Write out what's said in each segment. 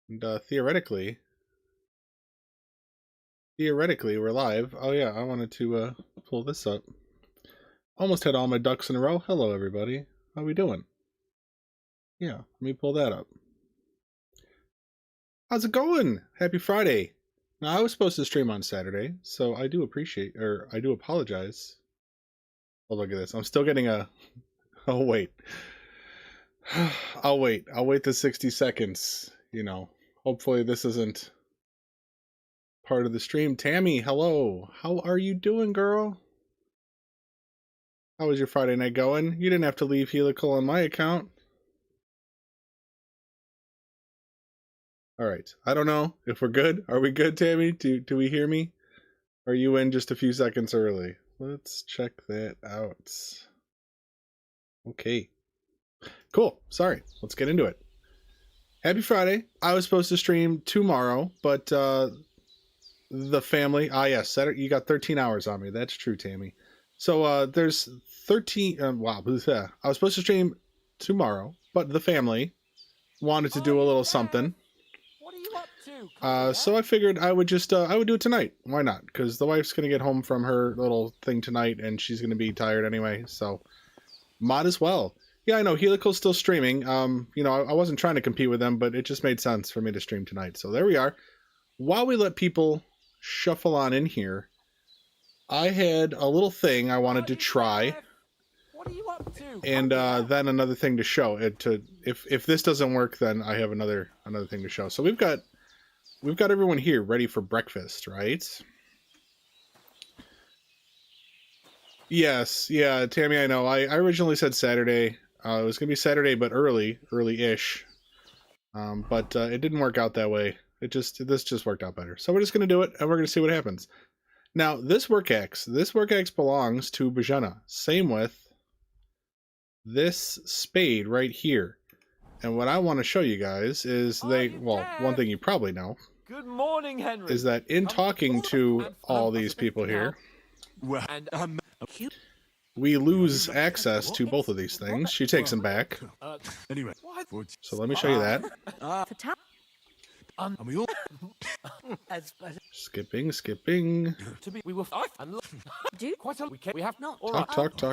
And theoretically, we're live. Oh yeah, I wanted to pull this up. Almost had all my ducks in a row. Hello everybody. How we doing? Yeah, let me pull that up. How's it going? Happy Friday. Now I was supposed to stream on Saturday, so I do apologize. Oh, look at this. I'm still getting a... Oh, wait. I'll wait the 60 seconds, you know. Hopefully this isn't part of the stream. Tammy, hello. How are you doing, girl? How was your Friday night going? You didn't have to leave Helical on my account. All right. I don't know if we're good. Are we good, Tammy? Do we hear me? Are you in just a few seconds early? Let's check that out. Okay. Cool. Sorry. Let's get into it. Happy Friday. I was supposed to stream tomorrow, but the family... Ah, yes. Saturday, you got 13 hours on me. That's true, Tammy. So there's 13... wow. I was supposed to stream tomorrow, but the family wanted to do a little something. What are you up to? So I figured I would just... I would do it tonight. Why not? Because the wife's going to get home from her little thing tonight, and she's going to be tired anyway, so might as well. Yeah, I know, Helical's still streaming. You know, I wasn't trying to compete with them, but it just made sense for me to stream tonight. So there we are. While we let people shuffle on in here, I had a little thing I wanted to try. What are you up to? And then another thing to show. If this doesn't work, then I have another thing to show. So we've got everyone here ready for breakfast, right? Yes, yeah, Tammy, I know. I originally said Saturday. It was going to be Saturday, but early-ish. But it didn't work out that way. This just worked out better. So we're just going to do it, and we're going to see what happens. Now, this work axe belongs to Bozhena. Same with this spade right here. And what I want to show you guys is one thing you probably know. Good morning, Henry. Is that in talking to all these people here, we lose access to both of these things. She takes them back. Anyway, So let me show you that. Skipping. We were quite a we have not.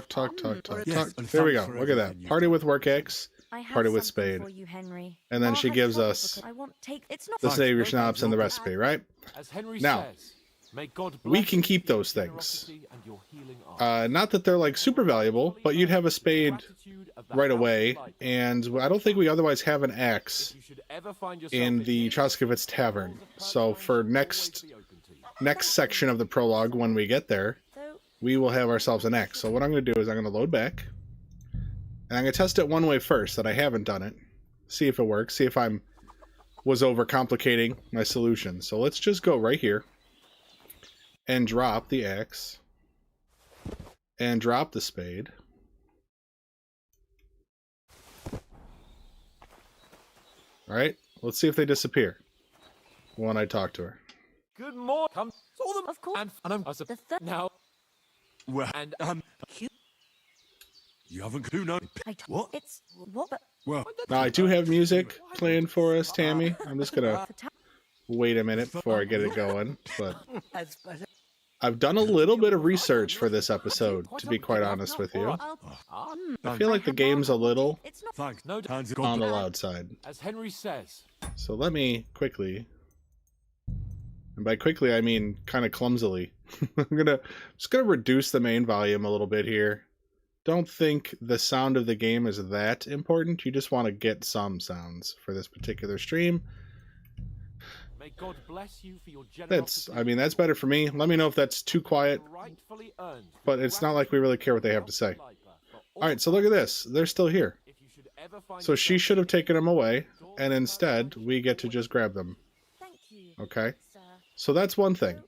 Talk. Yes, There we go. Look at that. Party with work axe, party with spade. For you, Henry. And then she gives us I want take it's not the savior schnapps and the recipe, right? As Henry Now, says, may God we bless can you keep for your those things. generosity and your healing art. Not that they're like super valuable, but you'd have a spade right away, and I don't think we otherwise have an axe in the Choskovitz Tavern. So for next section of the prologue, when we get there, we will have ourselves an axe. So what I'm going to do is I'm going to load back, and I'm going to test it one way first, that I haven't done it. See if it works, see if was overcomplicating my solution. So let's just go right here and drop the axe and drop the spade. All right, let's see if they disappear when I talk to her. Good morning. Come saw them, Of course. and I'm now. well, And you haven't clue now. What? It's what but Well, Now I do have music playing for us, Tammy. I'm just gonna wait a minute before I get it going, but I've done a little bit of research for this episode, to be quite honest with you. I feel like the game's a little it's not thanks. No, Hands are on gone. the loud side. as Henry says, So let me quickly, and by quickly I mean kind of clumsily, just gonna reduce the main volume a little bit here. Don't think the sound of the game is that important. You just want to get some sounds for this particular stream. may God bless you for your generosity. That's better for me. Let me know if that's too quiet, Rightfully earned. but it's not like we really care what they have to say. All right, so look at this. They're still here. If you should ever find So she should have taken them away, and instead we get to just grab them. thank you. Okay? Sir. So that's one thing.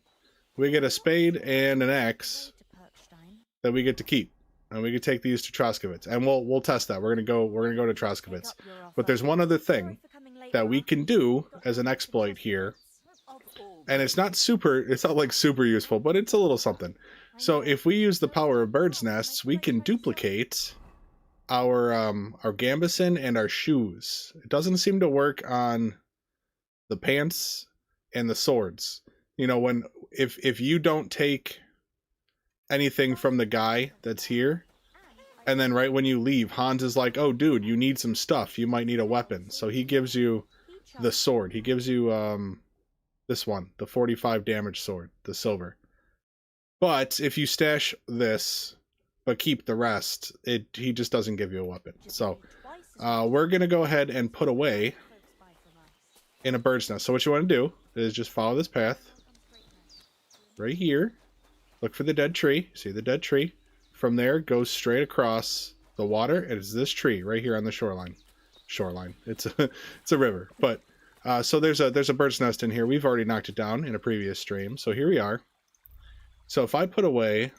We get a spade and an axe To Perkstein. that we get to keep, and we can take these to Troskovitz, and we'll test that. We're gonna go to Troskovitz. Take up your offer. But there's one other thing Sorry for coming late that for we our- can do as an exploit here, Of all and it's not like super useful, but it's a little something. So if we use the power of birds' nests, we can duplicate our gambeson and our shoes. It doesn't seem to work on the pants, and the swords. You know, when if you don't take anything from the guy that's here, and then right when you leave, Hans is like, oh dude, you need some stuff, you might need a weapon. So he gives you the sword. He gives you this one, the 45 damage sword, the silver. But if you stash this but keep the rest, he just doesn't give you a weapon. So we're gonna go ahead and put away in a bird's nest. So what you want to do is just follow this path right here. Look for the dead tree. See the dead tree? From there, goes straight across the water. It is this tree right here on the shoreline. It's a river. But so there's a bird's nest in here. We've already knocked it down in a previous stream. So here we are. So if I put away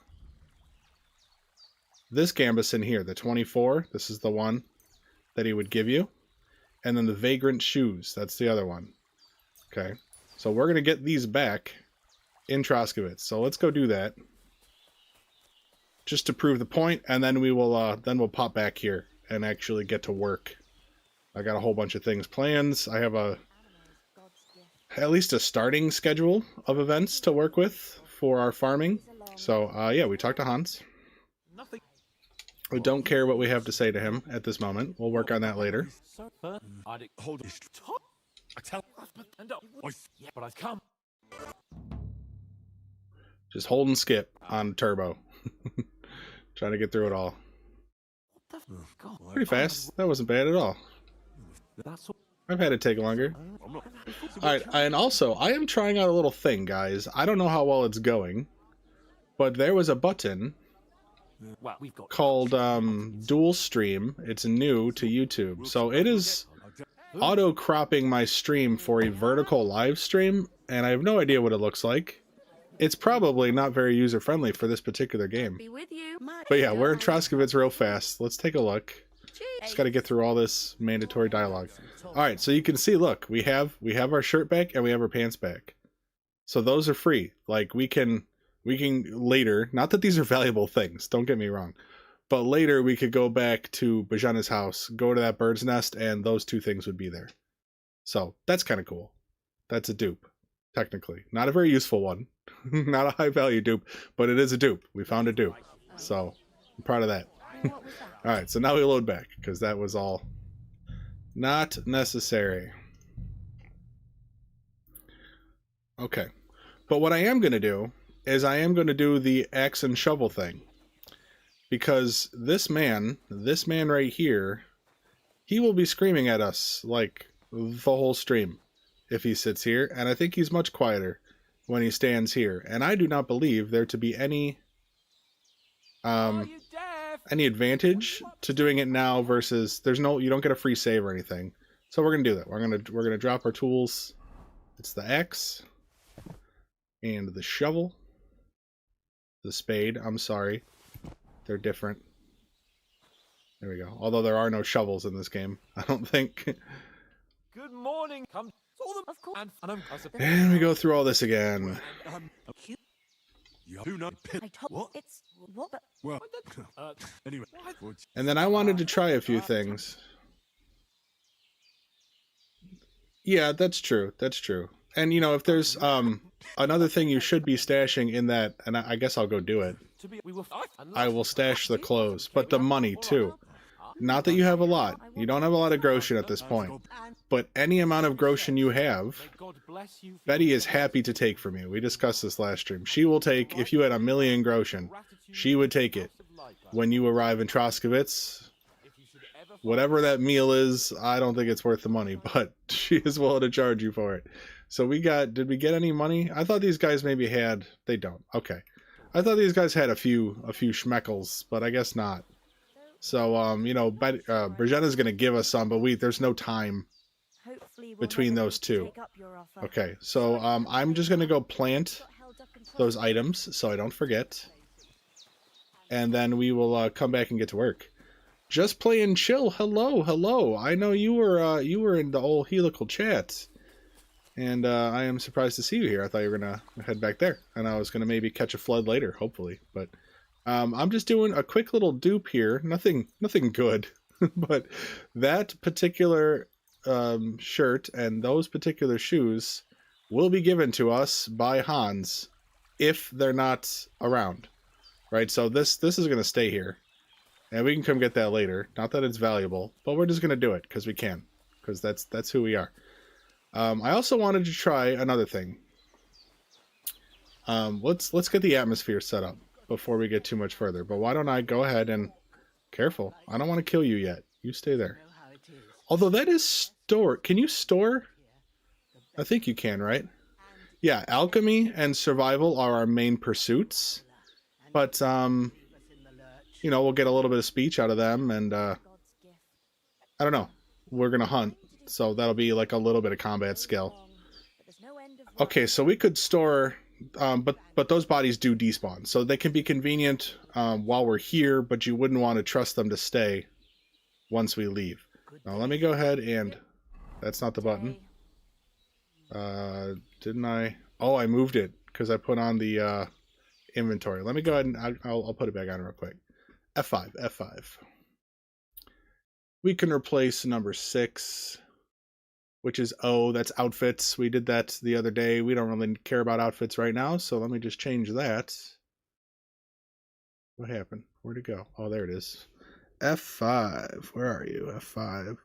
this gambus in here, the 24, this is the one that he would give you. And then the vagrant shoes, that's the other one. Okay. So we're going to get these back in Troskovitz. So let's go do that. Just to prove the point, and then we'll pop back here and actually get to work. I got a whole bunch of things planned. I have at least a starting schedule of events to work with for our farming. So yeah, we talked to Hans. We don't care what we have to say to him at this moment. We'll work on that later. Hold it. I tell. Yeah, but I've come. Just hold and skip on turbo. Trying to get through it all. Pretty fast. That wasn't bad at all. I've had it take longer. Alright, and also, I am trying out a little thing, guys. I don't know how well it's going, but there was a button called Dual Stream. It's new to YouTube. So it is auto-cropping my stream for a vertical live stream, and I have no idea what it looks like. It's probably not very user-friendly for this particular game. But yeah, we're in Troskovitz real fast. Let's take a look. Just got to get through all this mandatory dialogue. Alright, so you can see, look, we have our shirt back and we have our pants back. So those are free. Like, we can later, not that these are valuable things, don't get me wrong, but later we could go back to Bozhena's house, go to that bird's nest, and those two things would be there. So that's kind of cool. That's a dupe, technically. Not a very useful one. Not a high value dupe, but it is a dupe. We found a dupe. So I'm proud of that. Alright, so now we load back, because that was all not necessary. Okay. But what I am going to do is I am going to do the axe and shovel thing. Because this man right here, he will be screaming at us like the whole stream if he sits here, and I think he's much quieter when he stands here. And I do not believe there to be any advantage to doing it now versus you don't get a free save or anything. So we're gonna do that. We're gonna drop our tools. It's the axe and the shovel, the spade. I'm sorry, they're different. There we go. Although there are no shovels in this game, I don't think. Good morning. Come. Of course. And we go through all this again. You do not. I told What? it's what? Well, anyway. And then I wanted to try a few things. Yeah, that's true. That's true. And you know, if there's another thing you should be stashing in that, and I guess I'll go do it. I will stash the clothes, but the money too. Not that you have a lot. You don't have a lot of groschen at this point. But any amount of groschen you have, Betty is happy to take from you. We discussed this last stream. She will take, if you had 1,000,000 groschen, she would take it. When you arrive in Troskovitz, whatever that meal is, I don't think it's worth the money, but she is willing to charge you for it. So did we get any money? I thought these guys maybe had, they don't. Okay. I thought these guys had a few schmeckles, but I guess not. So, you know, Bozhena's going to give us some, but there's no time between those two. Okay, so I'm just going to go plant those items so I don't forget. And then we will come back and get to work. Just play and chill. Hello. I know you were in the old helical chat. And I am surprised to see you here. I thought you were going to head back there. And I was going to maybe catch a flood later, hopefully. But I'm just doing a quick little dupe here. Nothing good. But that particular shirt and those particular shoes will be given to us by Hans if they're not around, right? So this is going to stay here, and we can come get that later. Not that it's valuable, but we're just going to do it because we can, because that's who we are. I also wanted to try another thing. Let's get the atmosphere set up before we get too much further. But why don't I go ahead and... Careful. I don't want to kill you yet. You stay there. Although that is store. Can you store? I think you can, right? Yeah, alchemy and survival are our main pursuits. But, you know, we'll get a little bit of speech out of them. And, I don't know. We're going to hunt. So that'll be like a little bit of combat skill. Okay, so we could store... but those bodies do despawn, so they can be convenient while we're here, but you wouldn't want to trust them to stay once we leave. Now let me go ahead and... That's not the button. Didn't I? Oh, I moved it because I put on the inventory. Let me go ahead and I'll put it back on real quick. F5, F5. We can replace number 6. Which is O, that's outfits. We did that the other day. We don't really care about outfits right now, so let me just change that. What happened? Where'd it go? Oh, there it is. F5. Where are you? F5.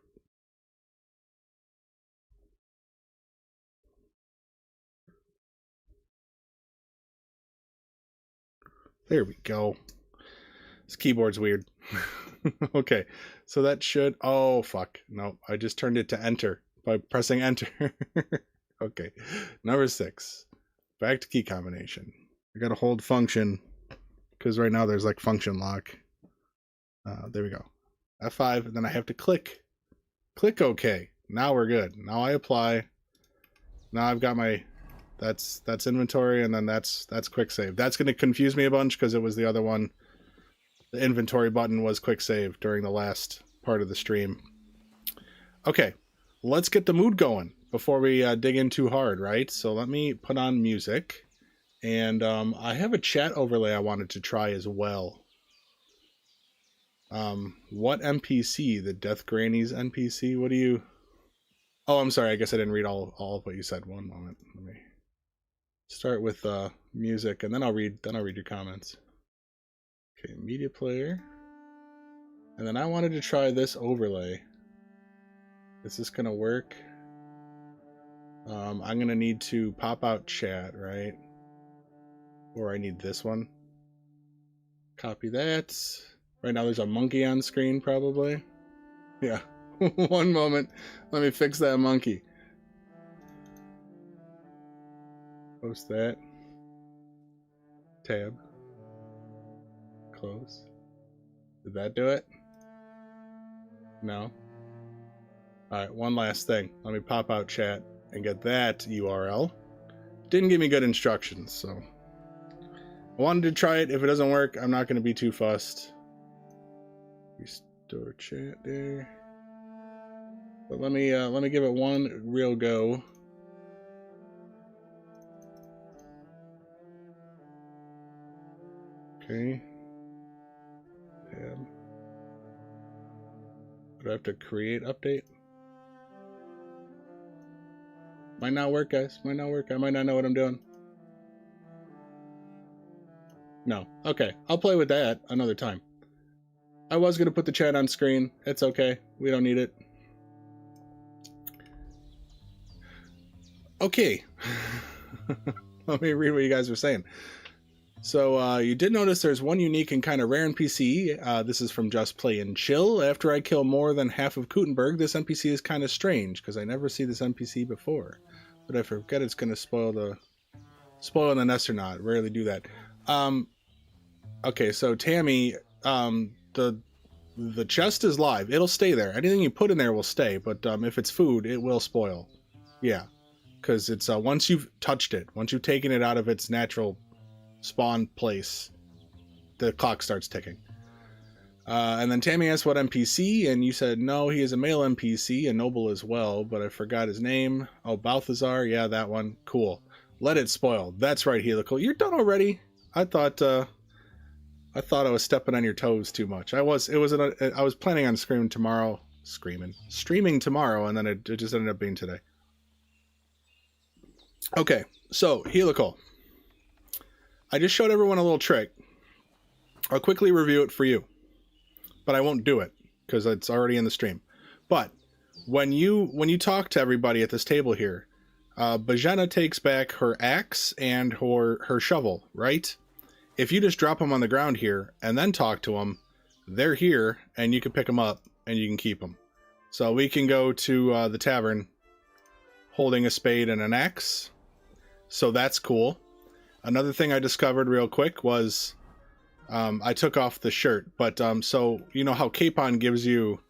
There we go. This keyboard's weird. Okay, so that should... Oh, fuck. No, I just turned it to enter. By pressing enter. Okay. Number 6. Back to key combination. I gotta hold function because right now there's like function lock. There we go. F5, and then I have to click OK. Now we're good. Now I apply. Now I've got my that's inventory, and then that's quick save. That's gonna confuse me a bunch because it was the other one. The inventory button was quick save during the last part of the stream. Okay. Let's get the mood going before we dig in too hard, right? So let me put on music. And I have a chat overlay I wanted to try as well. What NPC? The Death Granny's NPC? What do you... Oh, I'm sorry. I guess I didn't read all of what you said. One moment. Let me start with music, and then I'll read your comments. Okay, media player. And then I wanted to try this overlay. Is this gonna work? I'm gonna need to pop out chat, right? Or I need this one. Copy that. Right now there's a monkey on screen, probably. Yeah. One moment. Let me fix that monkey. Post that. Tab. Close. Did that do it? No. Alright, one last thing. Let me pop out chat and get that URL. Didn't give me good instructions, so... I wanted to try it. If it doesn't work, I'm not going to be too fussed. Restore chat there. But let me give it one real go. Okay. Tab. Do I have to create update? Might not work, guys. Might not work. I might not know what I'm doing. No. Okay. I'll play with that another time. I was going to put the chat on screen. It's okay. We don't need it. Okay. Let me read what you guys were saying. So you did notice there's one unique and kind of rare NPC. This is from Just Play and Chill. After I kill more than half of Kutenberg, this NPC is kind of strange because I never see this NPC before. But I forget it's going to spoil the nest or not. Rarely do that. Okay, so Tammy, the chest is live. It'll stay there. Anything you put in there will stay. But if it's food, it will spoil. Yeah, because it's once you've touched it, once you've taken it out of its natural spawn place, the clock starts ticking. And then Tammy asked what NPC, and you said no, he is a male NPC, a noble as well, but I forgot his name. Oh, Balthazar, yeah, that one. Cool. Let it spoil. That's right, Helical. You're done already. I thought I was stepping on your toes too much. I was planning on streaming tomorrow, streaming tomorrow, and then it just ended up being today. Okay, so helical. I just showed everyone a little trick. I'll quickly review it for you, but I won't do it because it's already in the stream. But when you talk to everybody at this table here, Bozhena takes back her axe and her shovel, right? If you just drop them on the ground here and then talk to them, they're here and you can pick them up and you can keep them. So we can go to the tavern holding a spade and an axe. So that's cool. Another thing I discovered real quick was I took off the shirt, but so you know how Capon gives you,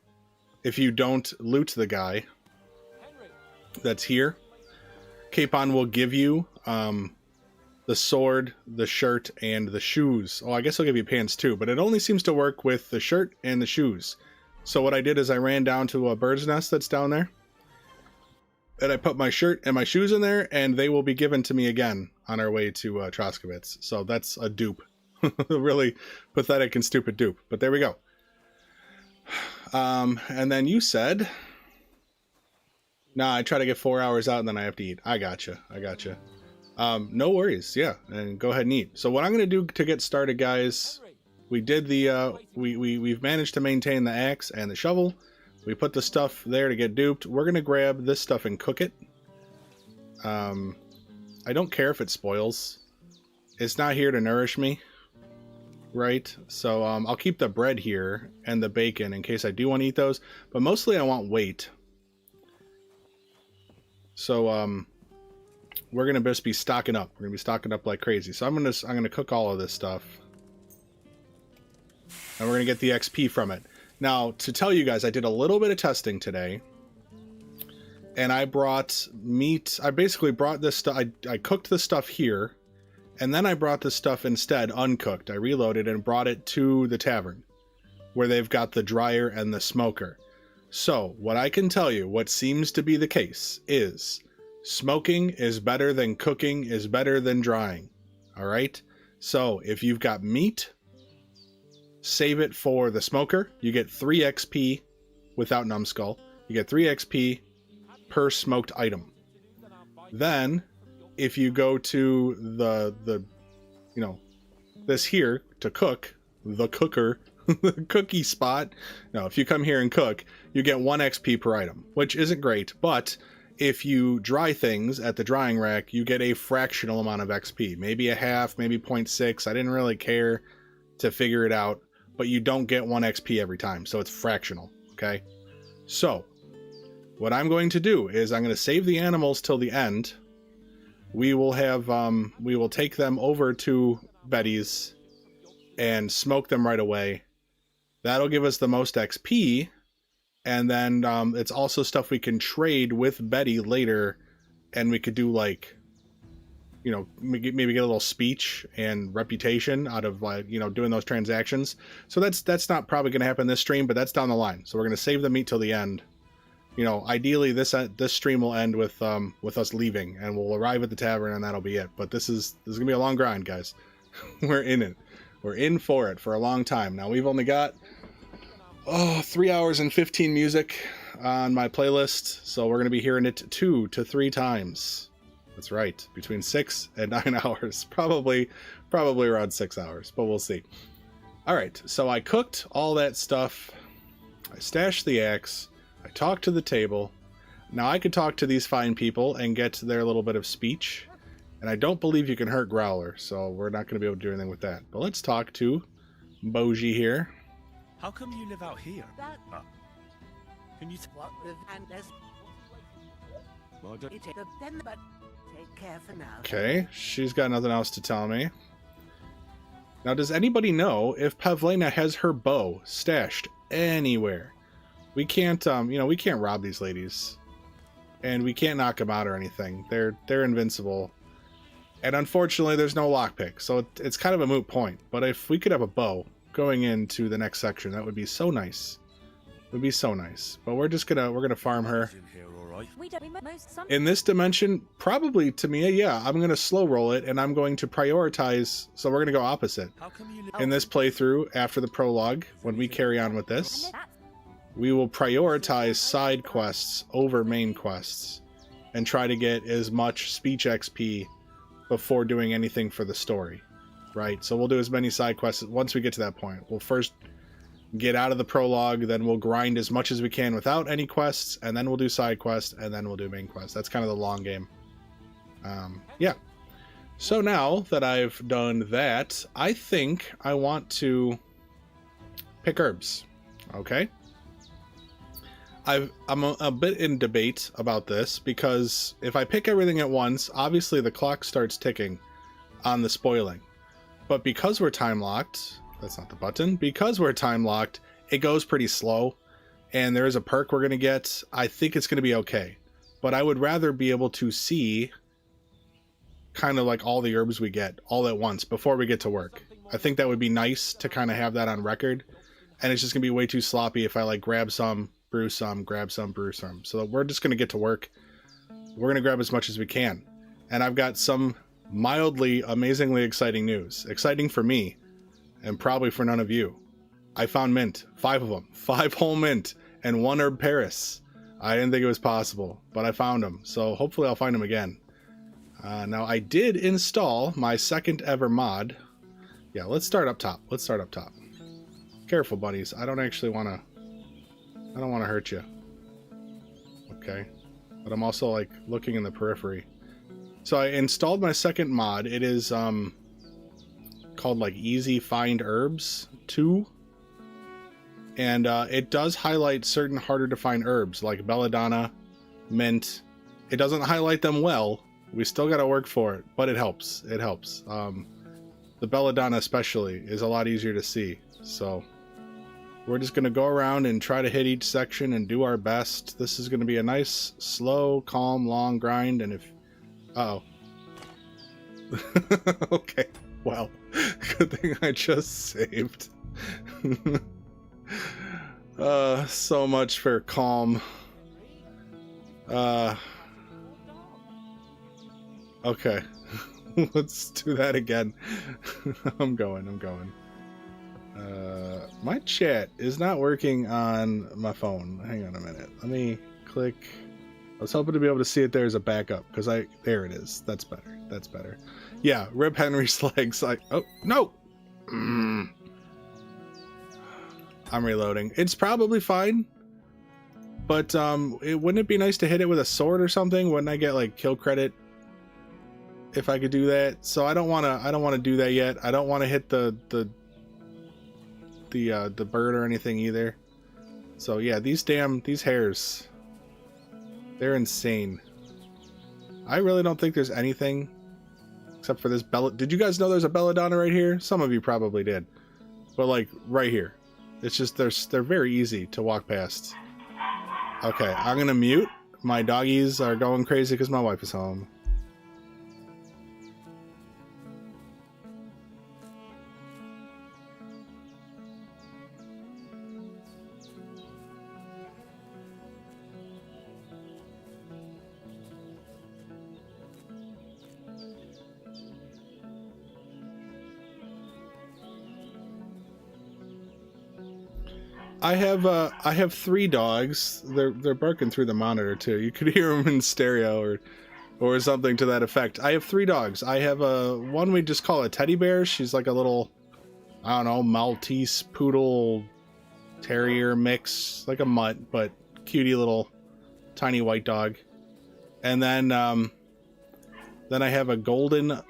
if you don't loot the guy that's here, Capon will give you the sword, the shirt, and the shoes. Oh, I guess I'll give you pants too, but it only seems to work with the shirt and the shoes. So what I did is I ran down to a bird's nest that's down there, and I put my shirt and my shoes in there, and they will be given to me again on our way to Troskovitz. So that's a dupe. A really pathetic and stupid dupe. But there we go. And then you said... Nah, I try to get 4 hours out and then I have to eat. I gotcha. No worries. Yeah, and go ahead and eat. So what I'm going to do to get started, guys, we did the... We've managed to maintain the axe and the shovel. We put the stuff there to get duped. We're going to grab this stuff and cook it. I don't care if it spoils. It's not here to nourish me. Right? So I'll keep the bread here and the bacon in case I do want to eat those. But mostly I want weight. So we're going to just be stocking up. We're going to be stocking up like crazy. So I'm going to cook all of this stuff. And we're going to get the XP from it. Now, to tell you guys, I did a little bit of testing today. And I brought meat. I basically brought this stuff. I cooked the stuff here. And then I brought this stuff instead uncooked. I reloaded and brought it to the tavern, where they've got the dryer and the smoker. So, what I can tell you, what seems to be the case, is smoking is better than cooking is better than drying. Alright? So, if you've got meat, save it for the smoker. You get 3 XP without numbskull. You get 3 XP per smoked item. Then, if you go to the you know, this here to cook, the cooker, the cookie spot. No, if you come here and cook, you get 1 XP per item, which isn't great, but if you dry things at the drying rack, you get a fractional amount of XP. Maybe a half, maybe 0.6. I didn't really care to figure it out, but you don't get 1 XP every time, so it's fractional, okay? So, what I'm going to do is I'm going to save the animals till the end. We will have, we will take them over to Betty's and smoke them right away. That'll give us the most XP, and then it's also stuff we can trade with Betty later, and we could do, like, you know, maybe get a little speech and reputation out of, like, you know, doing those transactions. So that's not probably going to happen this stream, but that's down the line. So we're going to save the meat till the end. You know, ideally this stream will end with us leaving, and we'll arrive at the tavern, and that'll be it. But this is gonna be a long grind, guys. We're in it. We're in for it for a long time. Now we've only got 3 hours and 15 music on my playlist, so we're gonna be hearing it 2 to 3 times. That's right, between 6 and 9 hours, probably around 6 hours, but we'll see. All right, so I cooked all that stuff. I stashed the axe. I talked to the table. Now I could talk to these fine people and get their little bit of speech. And I don't believe you can hurt Growler, so we're not going to be able to do anything with that. But let's talk to Bozhi here. How come you live out here? Can you What the take care for now. Okay, she's got nothing else to tell me. Now, does anybody know if Pavlena has her bow stashed anywhere? We can't, you know, we can't rob these ladies, and we can't knock them out or anything. They're invincible, and unfortunately, there's no lockpick, so it's kind of a moot point. But if we could have a bow going into the next section, that would be so nice. It would be so nice. But we're gonna farm her. In this dimension, probably to me, yeah, I'm gonna slow roll it, and I'm going to prioritize. So we're gonna go opposite in this playthrough after the prologue when we carry on with this. we will prioritize side quests over main quests and try to get as much speech XP before doing anything for the story, right? So we'll do as many side quests once we get to that point. We'll first get out of the prologue, then we'll grind as much as we can without any quests, and then we'll do side quests, and then we'll do main quests. That's kind of the long game. Yeah. So now that I've done that, I think I want to pick herbs. Okay? I'm a bit in debate about this, because if I pick everything at once, obviously the clock starts ticking on the spoiling. But because we're time locked, that's not the button, because we're time locked, it goes pretty slow, and there is a perk we're going to get. I think it's going to be okay. But I would rather be able to see kind of like all the herbs we get all at once before we get to work. I think that would be nice to kind of have that on record, and it's just going to be way too sloppy if I like grab some, brew some, grab some, brew some. So we're just going to get to work. We're going to grab as much as we can. And I've got some mildly, amazingly exciting news. Exciting for me, and probably for none of you. I found mint. 5 of them. 5 whole mint and 1 herb Paris. I didn't think it was possible, but I found them. So hopefully I'll find them again. Now I did install my second ever mod. Yeah, let's start up top. Let's start up top. Careful, buddies. I don't want to hurt you. Okay. But I'm also like looking in the periphery. So I installed my second mod. It is called like Easy Find Herbs 2. And it does highlight certain harder to find herbs like belladonna, mint. It doesn't highlight them well. We still got to work for it, but it helps. It helps. The belladonna especially is a lot easier to see. So we're just going to go around and try to hit each section and do our best. This is going to be a nice, slow, calm, long grind. And if... Uh-oh. Okay. Well, good thing I just saved. So much for calm. Okay. Let's do that again. I'm going. My chat is not working on my phone. Hang on a minute. Let me click. I was hoping to be able to see it there as a backup, because there it is. That's better. Yeah, rip Henry's legs. Oh, no! I'm reloading. It's probably fine, but wouldn't it be nice to hit it with a sword or something? Wouldn't I get like kill credit if I could do that? So I don't want to do that yet. I don't want to hit the bird or anything either. So yeah, these hairs, they're insane. I really don't think there's anything except for this Did you guys know there's a belladonna right here? Some of you probably did, but like right here, it's just they're very easy to walk past. Okay, I'm gonna mute. My doggies are going crazy because my wife is home. I have 3 dogs. They're barking through the monitor too. You could hear them in stereo or something to that effect. I have 3 dogs. I have one we just call a teddy bear. She's like a little, I don't know, Maltese poodle terrier mix, like a mutt, but cutie little tiny white dog. And then I have a golden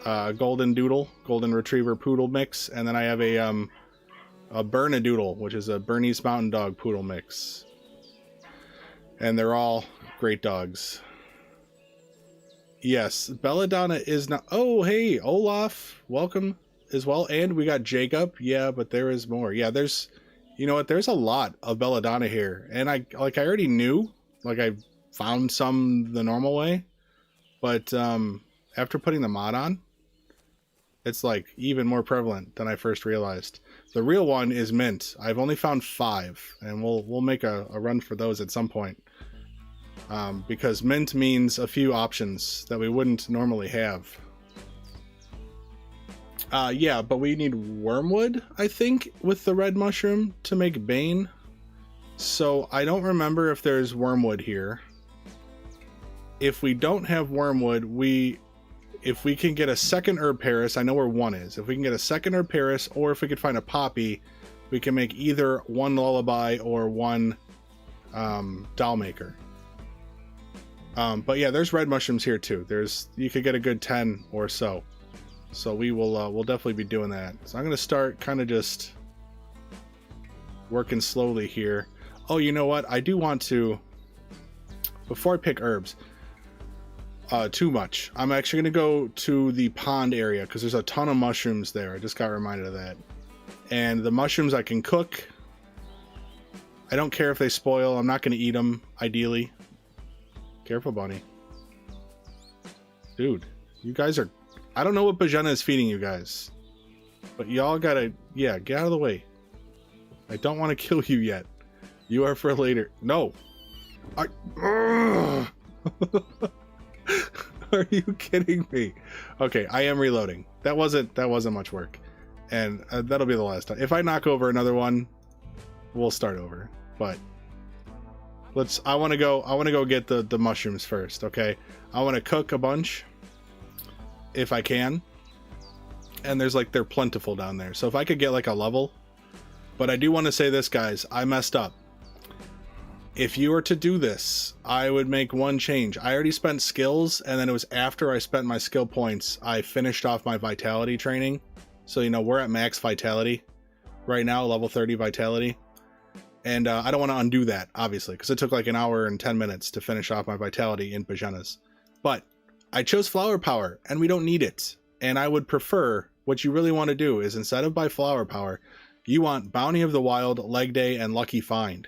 doodle, golden retriever poodle mix, and then I have a Bernedoodle, which is a Bernese Mountain Dog poodle mix. And they're all great dogs. Yes, belladonna is not... Oh, hey, Olaf, welcome as well. And we got Jacob. Yeah, but there is more. Yeah, there's... You know what? There's a lot of belladonna here. And I already knew. Like, I found some the normal way. But after putting the mod on, it's like even more prevalent than I first realized. The real one is mint. I've only found 5, and we'll make a run for those at some point. Because mint means a few options that we wouldn't normally have. Yeah, but we need wormwood, I think, with the red mushroom to make Bane. So I don't remember if there's wormwood here. If we don't have wormwood, if we can get a second herb Paris, I know where one is. If we can get a second herb Paris, or if we could find a poppy, we can make either one lullaby or one doll maker. But yeah, there's red mushrooms here too. You could get a good 10 or so. So we'll definitely be doing that. So I'm gonna start kind of just working slowly here. Oh, you know what? I do want to, before I pick herbs, too much. I'm actually gonna go to the pond area because there's a ton of mushrooms there. I just got reminded of that. And the mushrooms I can cook. I don't care if they spoil. I'm not gonna eat them, ideally. Careful, bunny. Dude, you guys are... I don't know what Bozhena is feeding you guys. But y'all gotta... Yeah, get out of the way. I don't want to kill you yet. You are for later. No. Are you kidding me? Okay, I am reloading. That wasn't much work. And that'll be the last time. If I knock over another one, we'll start over. But... I want to go get the mushrooms first, okay? I want to cook a bunch if I can. And they're plentiful down there. So if I could get like a level. But I do want to say this, guys, I messed up. If you were to do this, I would make one change. I already spent skills, and then it was after I spent my skill points, I finished off my vitality training. So, you know, we're at max vitality right now, level 30 vitality. And I don't want to undo that, obviously, because it took like an hour and 10 minutes to finish off my vitality in Bozhena's. But I chose flower power, and we don't need it. And I would prefer, what you really want to do is, instead of by flower power, you want Bounty of the Wild, Leg Day, and Lucky Find.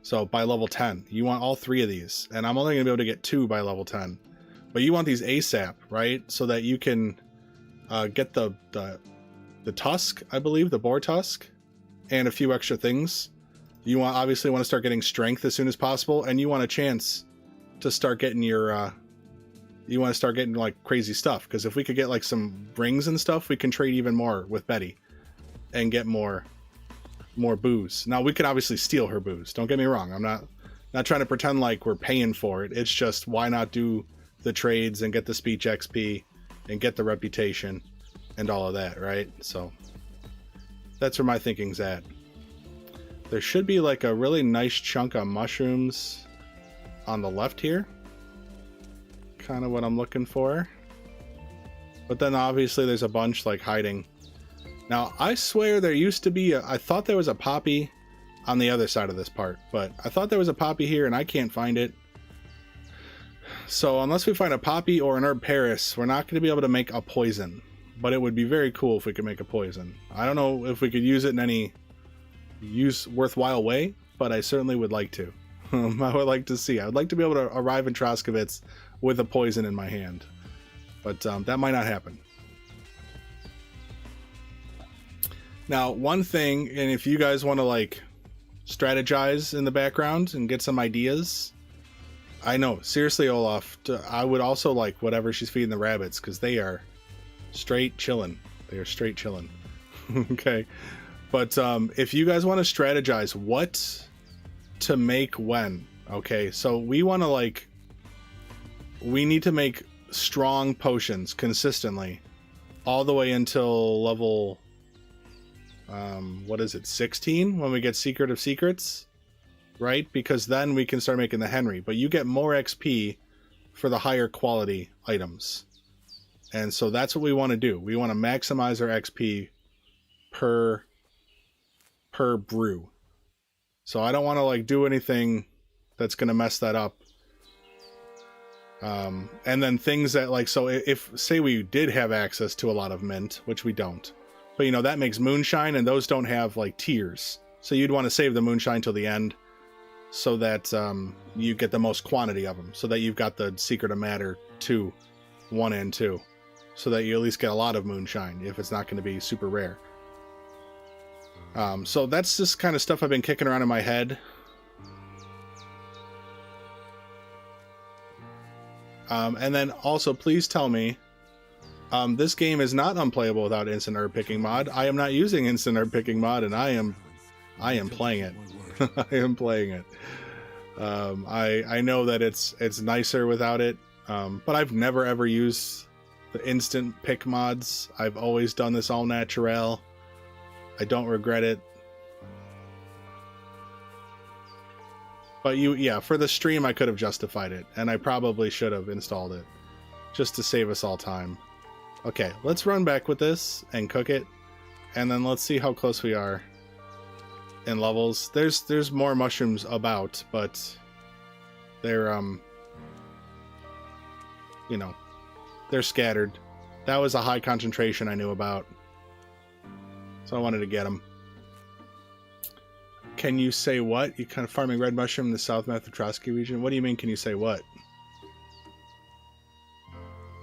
So by level 10, you want all three of these. And I'm only going to be able to get 2 by level 10. But you want these ASAP, right? So that you can get the tusk, I believe, the boar tusk, and a few extra things. You obviously want to start getting strength as soon as possible, and you want a chance to start getting your, you want to start getting like crazy stuff, because if we could get like some rings and stuff, we can trade even more with Betty and get more booze. Now we could obviously steal her booze. Don't get me wrong. I'm not trying to pretend like we're paying for it. It's just, why not do the trades and get the speech XP and get the reputation and all of that, right? So that's where my thinking's at. There should be like a really nice chunk of mushrooms on the left here. Kind of what I'm looking for. But then obviously there's a bunch like hiding. Now I swear there used to be I thought there was a poppy on the other side of this part, but I thought there was a poppy here and I can't find it. So unless we find a poppy or an herb Paris, we're not going to be able to make a poison. But it would be very cool if we could make a poison. I don't know if we could use it in any worthwhile way, but I certainly would like to. I would like to see. I would like to be able to arrive in Troskovitz with a poison in my hand, but that might not happen. Now, one thing, and if you guys want to like strategize in the background and get some ideas, I know, seriously, Olaf, I would also like whatever she's feeding the rabbits, because they are straight chilling. They are straight chilling. Okay. But if you guys want to strategize what to make when, okay, so we want to we need to make strong potions consistently all the way until level, what is it, 16, when we get Secret of Secrets, right? Because then we can start making the Henry, but you get more XP for the higher quality items. And so that's what we want to do. We want to maximize our XP per brew. So I don't want to do anything that's going to mess that up. And then things that so if say we did have access to a lot of mint, which we don't, but that makes moonshine, and those don't have tiers. So you'd want to save the moonshine till the end so that you get the most quantity of them, so that you've got the Secret of Matter 2, 1 and 2, so that you at least get a lot of moonshine if it's not going to be super rare. So that's just kind of stuff I've been kicking around in my head. And then also, please tell me, This game is not unplayable without instant herb picking mod. I am not using instant herb picking mod, and I am playing it. I am playing it. I know that it's nicer without it, but I've never ever used the instant pick mods. I've always done this all natural. I don't regret it. But yeah, for the stream I could have justified it, and I probably should have installed it just to save us all time. Okay, let's run back with this and cook it, and then let's see how close we are in levels. There's more mushrooms about, but they're you know, they're scattered. That was a high concentration I knew about, so I wanted to get them. Can you say what? You kind of farming red mushroom in the South Mathrotsky region? What do you mean, can you say what?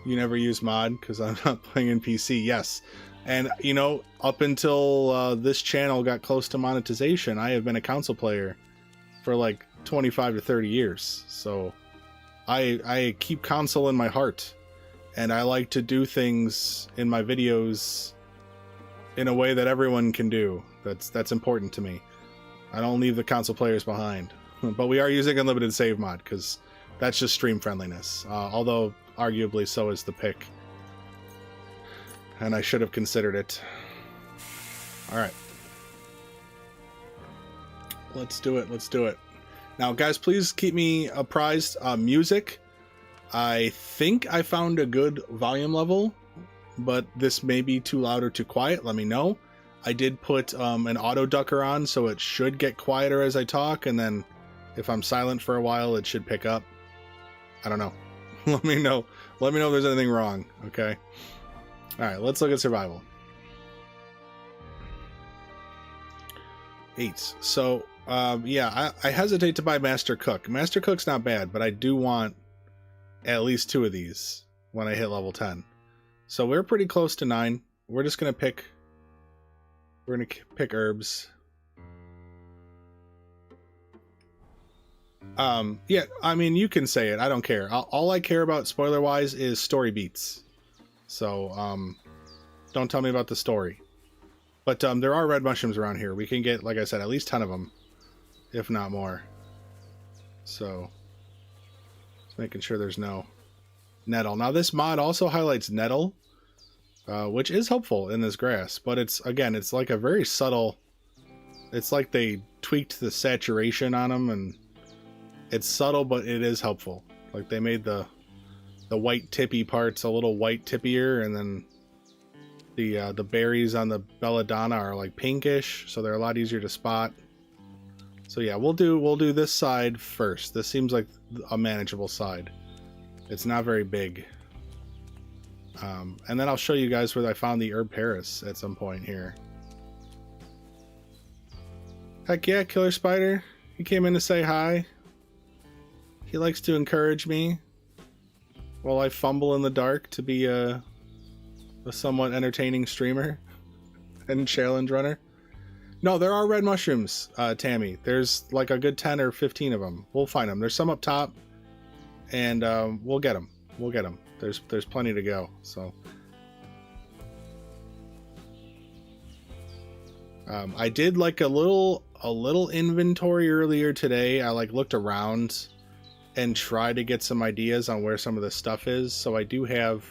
You never use mod because I'm not playing in PC. Yes. And, you know, up until this channel got close to monetization, I have been a console player for like 25 to 30 years. So I keep console in my heart. And I like to do things in my videos in a way that everyone can do. That's important to me. I don't leave the console players behind. But we are using unlimited save mod because that's just stream friendliness. Although, arguably, so is the pick. And I should have considered it. Alright. Let's do it. Let's do it. Now, guys, please keep me apprised. Music. I think I found a good volume level, but this may be too loud or too quiet. Let me know. I did put an auto ducker on, so it should get quieter as I talk, and then if I'm silent for a while, it should pick up. I don't know. Let me know. Let me know if there's anything wrong, okay? Alright, let's look at survival. 8. So, yeah, I hesitate to buy Master Cook. Master Cook's not bad, but I do want at least 2 of these when I hit level 10. So we're pretty close to 9. We're just going to pick... We're going to pick herbs. Yeah, I mean, you can say it. I don't care. All I care about, spoiler-wise, is story beats. So, don't tell me about the story. But there are red mushrooms around here. We can get, like I said, at least 10 of them, if not more. So, just making sure there's no nettle. Now, this mod also highlights nettle, which is helpful in this grass. But it's, again, it's like a very subtle... It's like they tweaked the saturation on them, and it's subtle, but it is helpful. Like, they made the white tippy parts a little white tippier, and then the berries on the belladonna are like pinkish, so they're a lot easier to spot. So yeah, we'll do this side first. This seems like a manageable side. It's not very big. And then I'll show you guys where I found the herb Paris at some point here. Heck yeah, Killer Spider. He came in to say hi. He likes to encourage me while I fumble in the dark to be a somewhat entertaining streamer and challenge runner. No, there are red mushrooms, Tammy. There's like a good 10 or 15 of them. We'll find them. There's some up top, and we'll get them. We'll get them. There's plenty to go. So I did like a little inventory earlier today. I like looked around and tried to get some ideas on where some of the stuff is. So I do have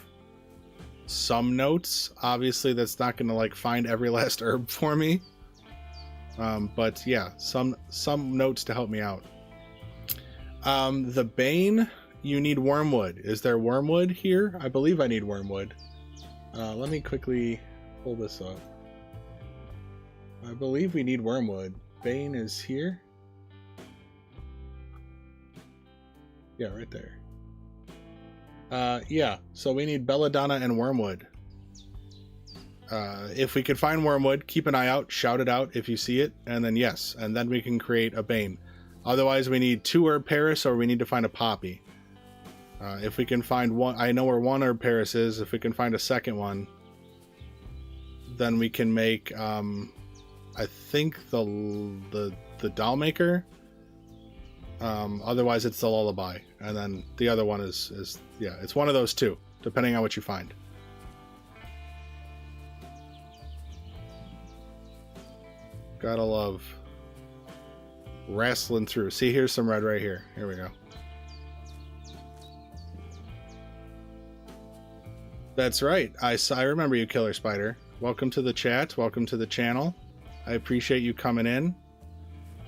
some notes. Obviously, that's not going to like find every last herb for me. But yeah, some notes to help me out. The Bane, you need wormwood. Is there wormwood here? I believe I need wormwood. Let me quickly pull this up. I believe we need wormwood. Bane is here. Yeah, right there. Yeah, so we need belladonna and wormwood. If we could find wormwood, keep an eye out, shout it out if you see it, and then yes, and then we can create a Bane. Otherwise, we need 2 herb Paris, or we need to find a poppy. If we can find one, I know where 1 herb Paris is. If we can find a second one, then we can make, I think the doll maker. Otherwise, it's the lullaby, and then the other one is yeah, it's one of those 2, depending on what you find. Gotta love wrestling through. See, here's some red right here. Here we go. That's right. I remember you, Killer Spider. Welcome to the chat. Welcome to the channel. I appreciate you coming in.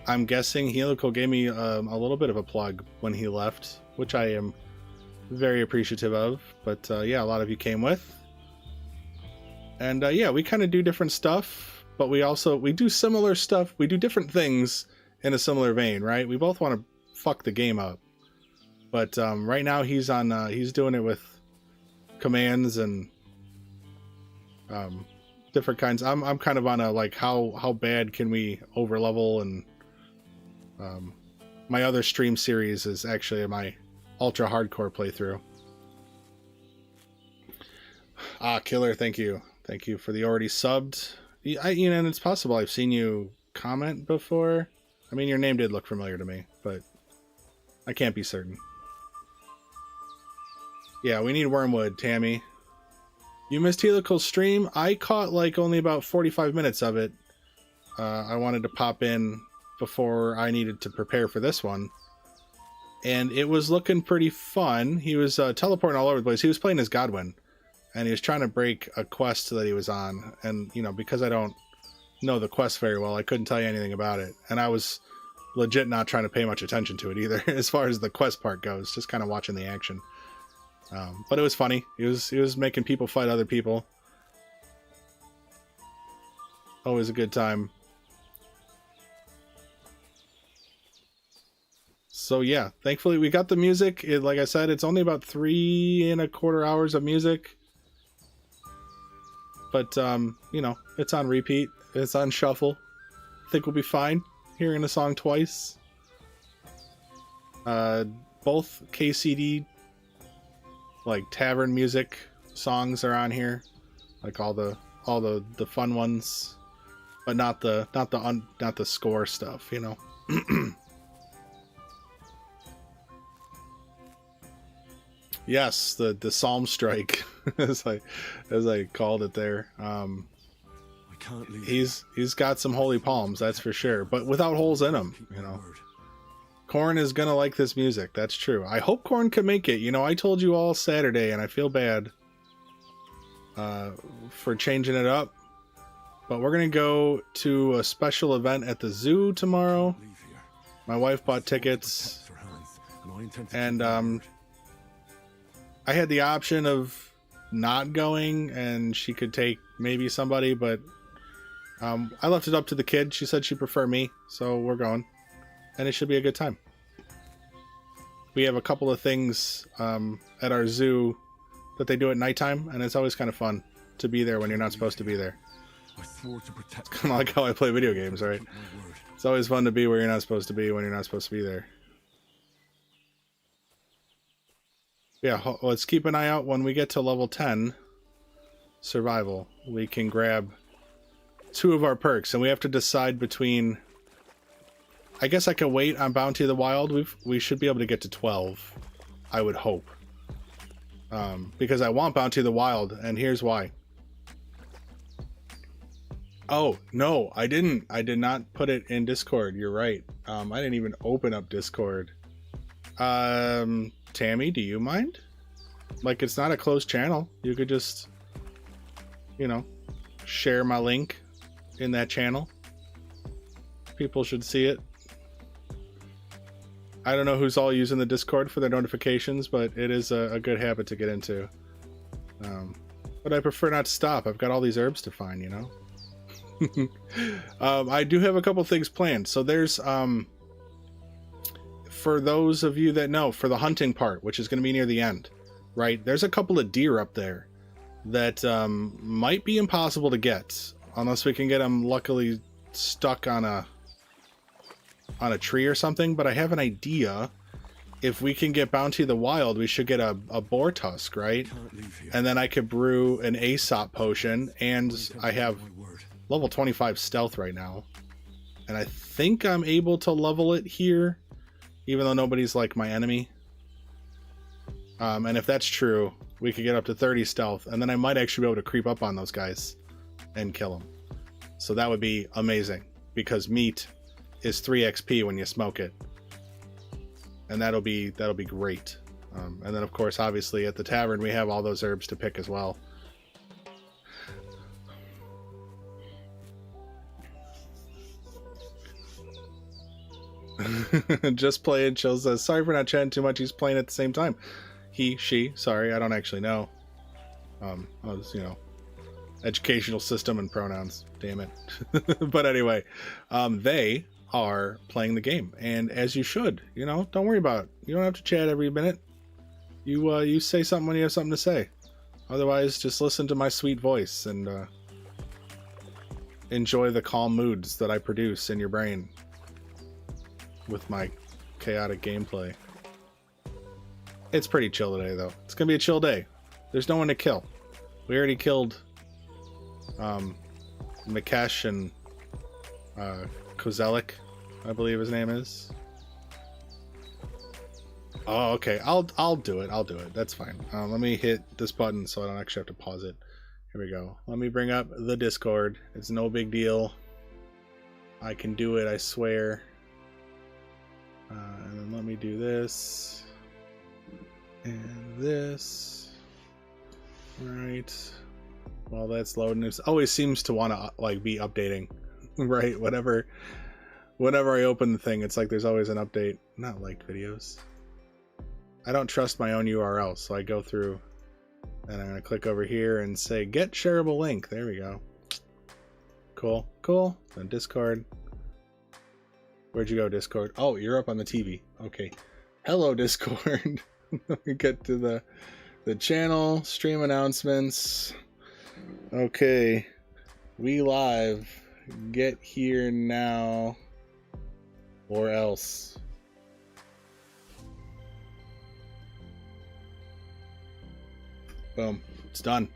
I'm guessing Helical gave me a little bit of a plug when he left, which I am very appreciative of. But yeah, a lot of you came with. And yeah, we kind of do different stuff, but we do similar stuff. We do different things in a similar vein, right? We both want to fuck the game up. But right now he's doing it with commands and different kinds. I'm kind of on a like how bad can we over level, and my other stream series is actually my ultra hardcore playthrough. Killer, thank you for the already subbed. And it's possible I've seen you comment before. I mean, your name did look familiar to me, but I can't be certain. Yeah, we need wormwood, Tammy. You missed Helical's stream. I caught like only about 45 minutes of it. I wanted to pop in before I needed to prepare for this one. And it was looking pretty fun. He was teleporting all over the place. He was playing as Godwin. And he was trying to break a quest that he was on. And, you know, because I don't know the quest very well, I couldn't tell you anything about it. And I was legit not trying to pay much attention to it either, as far as the quest part goes. Just kind of watching the action. But it was funny. He was making people fight other people. Always a good time. So yeah, thankfully we got the music. Like I said, it's only about 3.25 hours of music. But, you know, it's on repeat. It's on shuffle. I think we'll be fine hearing the song twice. Both KCD, like, tavern music songs are on here. Like all the fun ones. But not the score stuff, you know. Yes, the Psalm Strike, as I called it there. I can't leave. He's got some holy palms, that's for sure, but without holes in them, you know. Corn is gonna like this music, that's true. I hope Corn can make it. You know, I told you all Saturday, and I feel bad for changing it up. But we're gonna go to a special event at the zoo tomorrow. My wife bought tickets, and I had the option of not going, and she could take maybe somebody, but I left it up to the kid. She said she'd prefer me, so we're going, and it should be a good time. We have a couple of things at our zoo that they do at nighttime, and it's always kind of fun to be there when you're not supposed to be there. It's kind of like how I play video games, right? It's always fun to be where you're not supposed to be when you're not supposed to be there. Yeah, let's keep an eye out when we get to level 10 survival. We can grab 2 of our perks, and we have to decide between... I guess I could wait on Bounty of the Wild. We should be able to get to 12, I would hope. Because I want Bounty of the Wild, and here's why. Oh, no, I didn't. I did not put it in Discord. You're right. I didn't even open up Discord. Tammy, do you mind? Like, it's not a closed channel. You could just, you know, share my link in that channel. People should see it. I don't know who's all using the Discord for their notifications, but it is a good habit to get into. But I prefer not to stop. I've got all these herbs to find, you know? I do have a couple things planned. So there's... for those of you that know, for the hunting part, which is going to be near the end, right? There's a couple of deer up there that might be impossible to get unless we can get them luckily stuck on a tree or something. But I have an idea. If we can get Bounty of the Wild, we should get a boar tusk, right? And then I could brew an Aesop potion, and I have level 25 stealth right now. And I think I'm able to level it here, even though nobody's like my enemy. And if that's true, we could get up to 30 stealth, and then I might actually be able to creep up on those guys and kill them. So that would be amazing. because meat is 3 XP when you smoke it, and that'll be great. And then of course, obviously at the tavern we have all those herbs to pick as well. Just playing. Chill says, sorry for not chatting too much. He's playing at the same time. He, she, sorry, I don't actually know. I was, educational system and pronouns. Damn it. But anyway, they are playing the game, and as you should. Don't worry about it. You don't have to chat every minute. You say something when you have something to say. Otherwise, just listen to my sweet voice and enjoy the calm moods that I produce in your brain with my chaotic gameplay. It's pretty chill today, though. It's gonna be a chill day. There's no one to kill. We already killed Mikesh and Kozelik, I believe his name is. Oh, okay. I'll do it. I'll do it. That's fine. Let me hit this button so I don't actually have to pause it. Here we go. Let me bring up the Discord. It's no big deal. I can do it, I swear. And then let me do this. And this. Right. While that's loading, it always seems to want to be updating. Right? Whenever I open the thing, it's like there's always an update. Not liked videos. I don't trust my own URL, so I go through and I'm going to click over here and say get shareable link. There we go. Cool. Cool. Then Discord. Where'd you go, Discord? Oh, you're up on the TV. Okay. Hello, Discord. Let me get to the channel, stream announcements. Okay. We live. Get here now or else. Boom. It's done.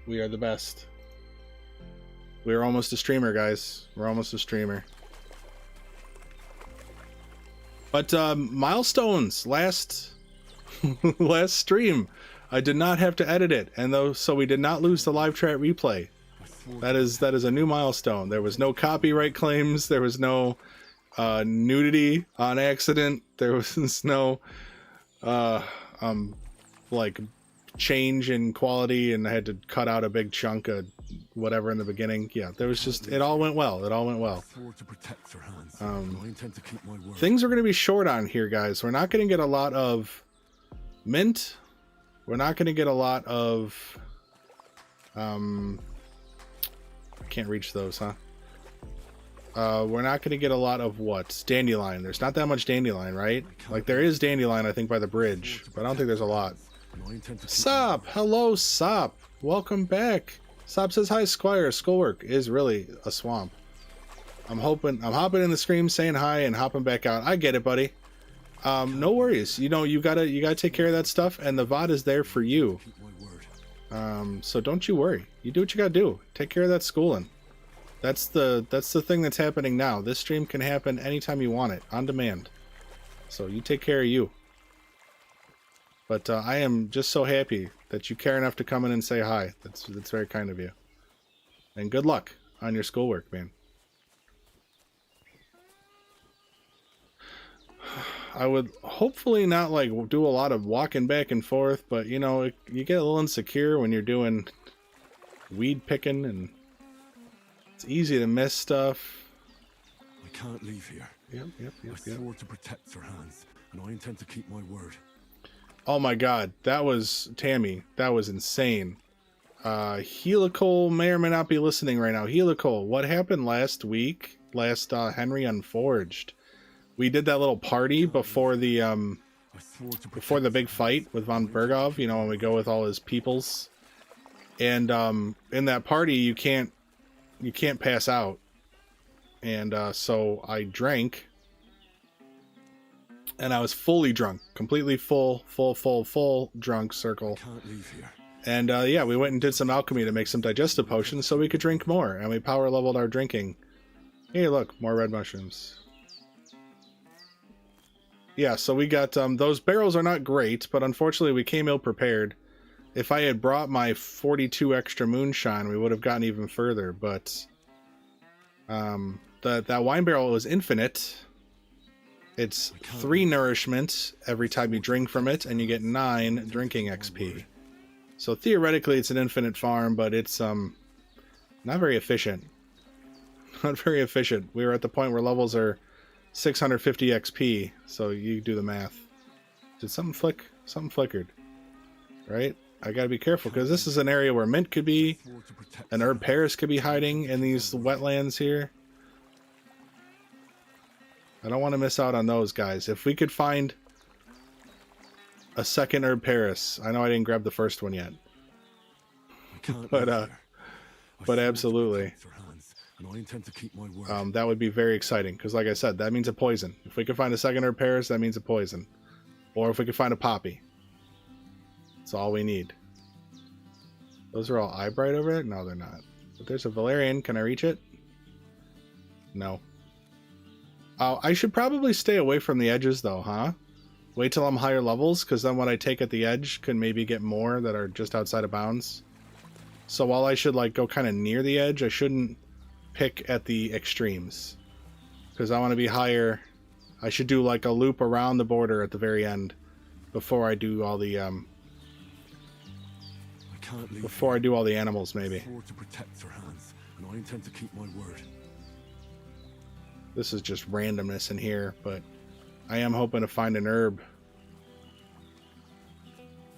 We are the best. We're almost a streamer, guys. We're almost a streamer. But milestones. Last stream, I did not have to edit it, and so we did not lose the live chat replay. That is a new milestone. There was no copyright claims. There was no nudity on accident. There was no change in quality, and I had to cut out a big chunk of whatever in the beginning. Yeah, there was just, it all went well. It all went well. Things are going to be short on here, guys. We're not going to get a lot of mint. We're not going to get a lot of can't reach those, huh? We're not going to get a lot of what? Dandelion. There's not that much dandelion, right? Like, there is dandelion, I think, by the bridge, but I don't think there's a lot. Sop! Hello, Sop! Welcome back! Sop says, hi, Squire. Schoolwork is really a swamp. I'm hopping in the stream saying hi and hopping back out. I get it, buddy. No worries. You gotta take care of that stuff, and the VOD is there for you. So don't you worry. You do what you gotta do. Take care of that schooling. That's the thing that's happening now. This stream can happen anytime you want it, on demand. So you take care of you. But I am just so happy that you care enough to come in and say hi. That's very kind of you. And good luck on your schoolwork, man. I would hopefully not do a lot of walking back and forth, but you get a little insecure when you're doing weed picking, and it's easy to miss stuff. I can't leave here. Yep. I swore to protect their hands, and I intend to keep my word. Oh my god, that was Tammy. That was insane. Helical may or may not be listening right now. Helical, what happened last week? Last Henry Unforged. We did that little party before the big fight with von Bergov, when we go with all his peoples. And in that party you can't pass out. And so I drank. And I was fully drunk, completely full drunk circle. Can't leave here. And yeah, we went and did some alchemy to make some digestive potions so we could drink more, and we power leveled our drinking. Hey, look, more red mushrooms. Yeah, so we got those barrels are not great, but unfortunately we came ill prepared. If I had brought my 42 extra moonshine, we would have gotten even further, but That wine barrel was infinite. It's 3 nourishment every time you drink from it, and you get 9 drinking XP. So theoretically, it's an infinite farm, but it's not very efficient. Not very efficient. We were at the point where levels are 650 XP, so you do the math. Did something flick? Something flickered. Right? I gotta be careful, because this is an area where mint could be, an herb Paris could be hiding in these wetlands here. I don't want to miss out on those guys. If we could find a second herb Paris. I know I didn't grab the first one yet. But absolutely. That would be very exciting, because like I said, that means a poison. If we could find a second herb Paris, that means a poison. Or if we could find a poppy. That's all we need. Those are all eyebright over there? No, they're not. But there's a Valerian. Can I reach it? No. I should probably stay away from the edges though, huh? Wait till I'm higher levels, because then what I take at the edge can maybe get more that are just outside of bounds. So while I should like go kind of near the edge, I shouldn't pick at the extremes. Because I want to be higher. I should do like a loop around the border at the very end before I do all the before I do all the animals, maybe. To protect her hands, and I intend to keep my word. This is just randomness in here, but I am hoping to find an herb.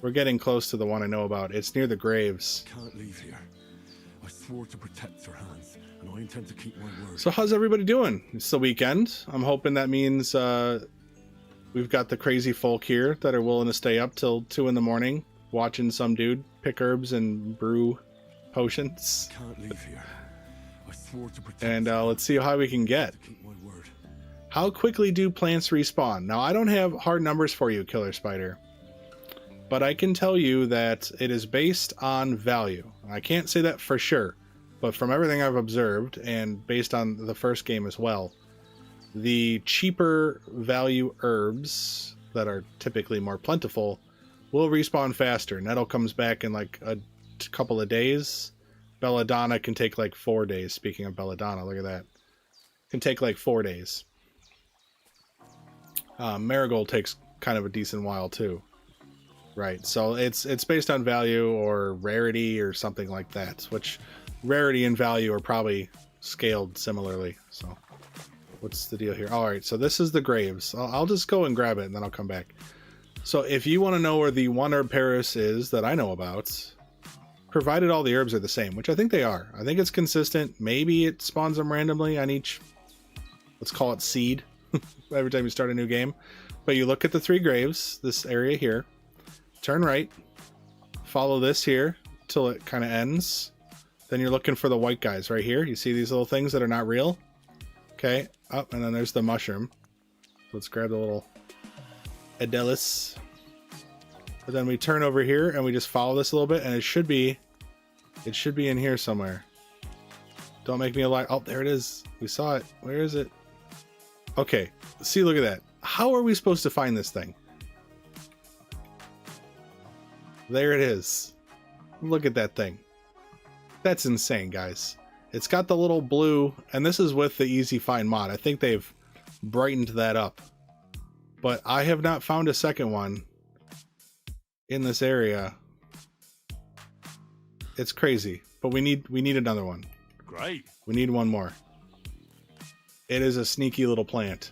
We're getting close to the one I know about. It's near the graves. Can't leave here. I swore to protect her hands, and I intend to keep my word. So how's everybody doing? It's the weekend. I'm hoping that means we've got the crazy folk here that are willing to stay up till 2 in the morning watching some dude pick herbs and brew potions. Can't leave here. I swore to protect and let's see how we can get. How quickly do plants respawn? Now, I don't have hard numbers for you, Killer Spider, but I can tell you that it is based on value. I can't say that for sure, but from everything I've observed, and based on the first game as well, the cheaper value herbs that are typically more plentiful will respawn faster. Nettle comes back in like a couple of days. Belladonna can take like 4 days. Speaking of Belladonna, look at that. Can take like 4 days. Marigold takes kind of a decent while too. Right, so it's based on value or rarity or something like that, which rarity and value are probably scaled similarly. So what's the deal here? All right, so this is the graves. I'll just go and grab it and then I'll come back. So if you want to know where the one herb Paris is that I know about, provided all the herbs are the same, which I think they are. I think it's consistent. Maybe it spawns them randomly on each, let's call it seed, every time you start a new game. But you look at the 3 graves, this area here, turn right, follow this here till it kind of ends. Then you're looking for the white guys right here. You see these little things that are not real? Okay, up, and then there's the mushroom. Let's grab the little Adelis. But then we turn over here and we just follow this a little bit, and it should be in here somewhere. Don't make me a lie. Oh, there it is. We saw it. Where is it? Okay, see, look at that. How are we supposed to find this thing? There it is. Look at that thing. That's insane, guys. It's got the little blue, and this is with the Easy Find mod. I think they've brightened that up. But I have not found a second one in this area. It's crazy, but we need another one. Great. We need one more. It is a sneaky little plant.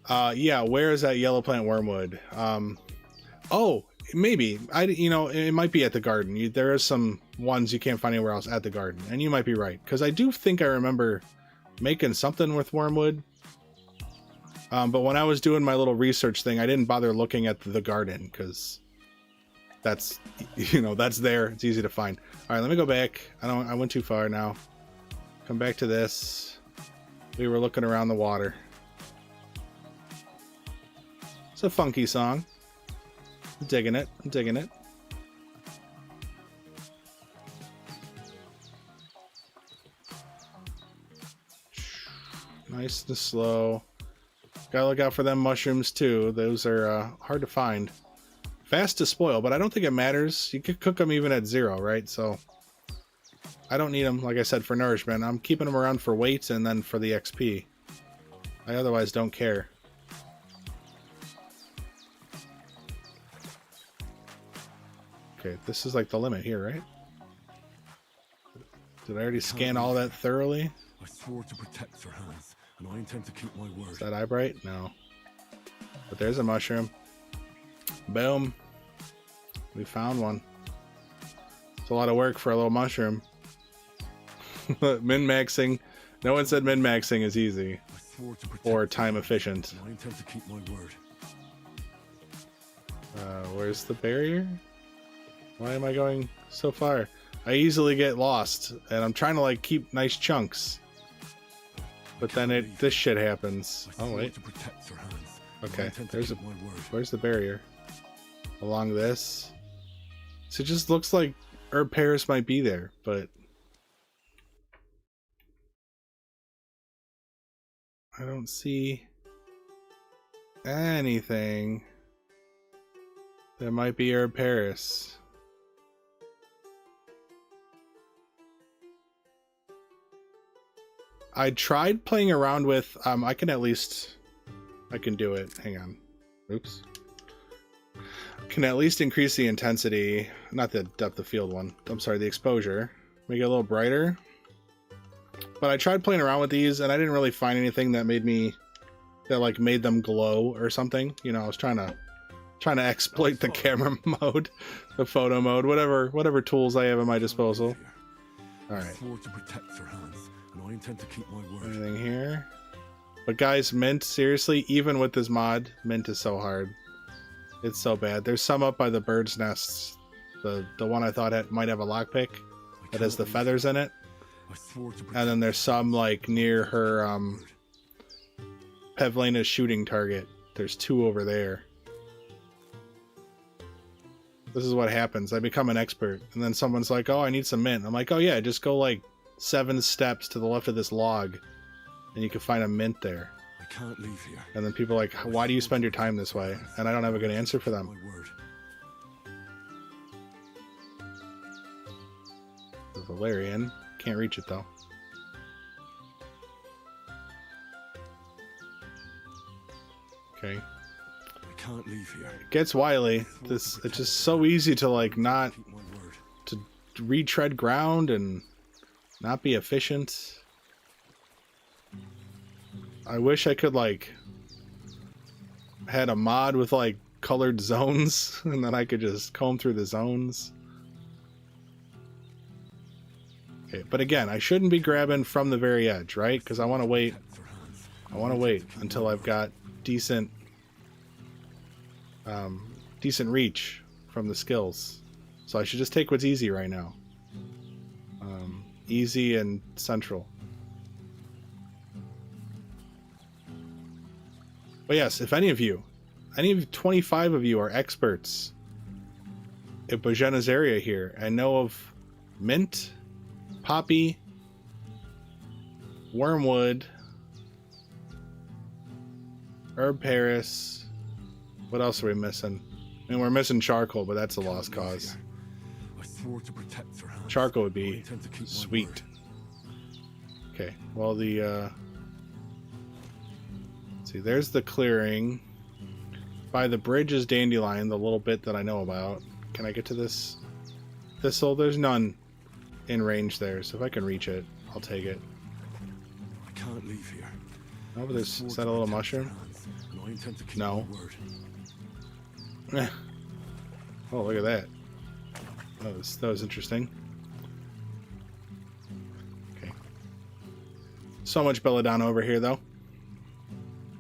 Yeah, where is that yellow plant wormwood? Oh, maybe. It might be at the garden. There are some ones you can't find anywhere else at the garden, and you might be right, because I do think I remember making something with wormwood. But when I was doing my little research thing, I didn't bother looking at the garden, because that's, that's there. It's easy to find. All right, let me go back. I went too far now. Come back to this. We were looking around the water. It's a funky song. I'm digging it. I'm digging it. Nice and slow. Gotta look out for them mushrooms too. Those are hard to find. Fast to spoil, but I don't think it matters. You could cook them even at 0, right? So I don't need them, like I said, for nourishment. I'm keeping them around for weight and then for the XP. I otherwise don't care. Okay, this is like the limit here, right? Did I already scan all that thoroughly? I swore to protect Sir Hans, and I intend to keep my word. Is that eyebright? No. But there's a mushroom. Boom. We found one. It's a lot of work for a little mushroom. Min-maxing. No one said min-maxing is easy. Or time efficient. I intend to keep my word. Where's the barrier? Why am I going so far? I easily get lost, and I'm trying to like keep nice chunks. But then this shit happens. Oh wait. Okay, where's the barrier? Along this. So it just looks like Herb Paris might be there, but I don't see anything that might be Herb Paris. I tried playing around with, I can do it. Hang on. Oops. Can at least increase the intensity, not the depth of field one. I'm sorry, the exposure. Make it a little brighter. But I tried playing around with these and I didn't really find anything that made them glow or something. You know, I was trying to exploit the camera mode, the photo mode, whatever tools I have at my disposal. All right. I intend to keep my word. Anything here? But guys, Mint, seriously, even with this mod, Mint is so hard. It's so bad. There's some up by the bird's nests. The one I thought might have a lockpick that has the feathers in it. And then there's some like near her Pevlena's shooting target. There's 2 over there. This is what happens. I become an expert. And then someone's like, oh, I need some mint. I'm like, oh yeah, just go like 7 steps to the left of this log and you can find a mint there. I can't leave here. And then people are like, why do you spend your time this way? And I don't have a good answer for them. The Valerian. Can't reach it though. Okay. I can't leave here. It gets wily. It's just so easy to like not to retread ground and not be efficient. I wish I could like had a mod with like colored zones and then I could just comb through the zones. Okay, but again, I shouldn't be grabbing from the very edge, right? Because I want to wait. I want to wait until I've got decent reach from the skills. So I should just take what's easy right now. Easy and central. But yes, if any of 25 of you are experts at Bozhena's area here and know of mint, poppy, wormwood, herb Paris, what else are we missing? I mean, we're missing charcoal, but that's a lost cause. Charcoal would be sweet. Okay, well let's see, there's the clearing. By the bridge is dandelion, the little bit that I know about. Can I get to this thistle? There's none in range there, so if I can reach it, I'll take it. I can't leave here. Oh, but is that a little mushroom? No. Oh, look at that. That was interesting. Okay. So much belladonna over here, though.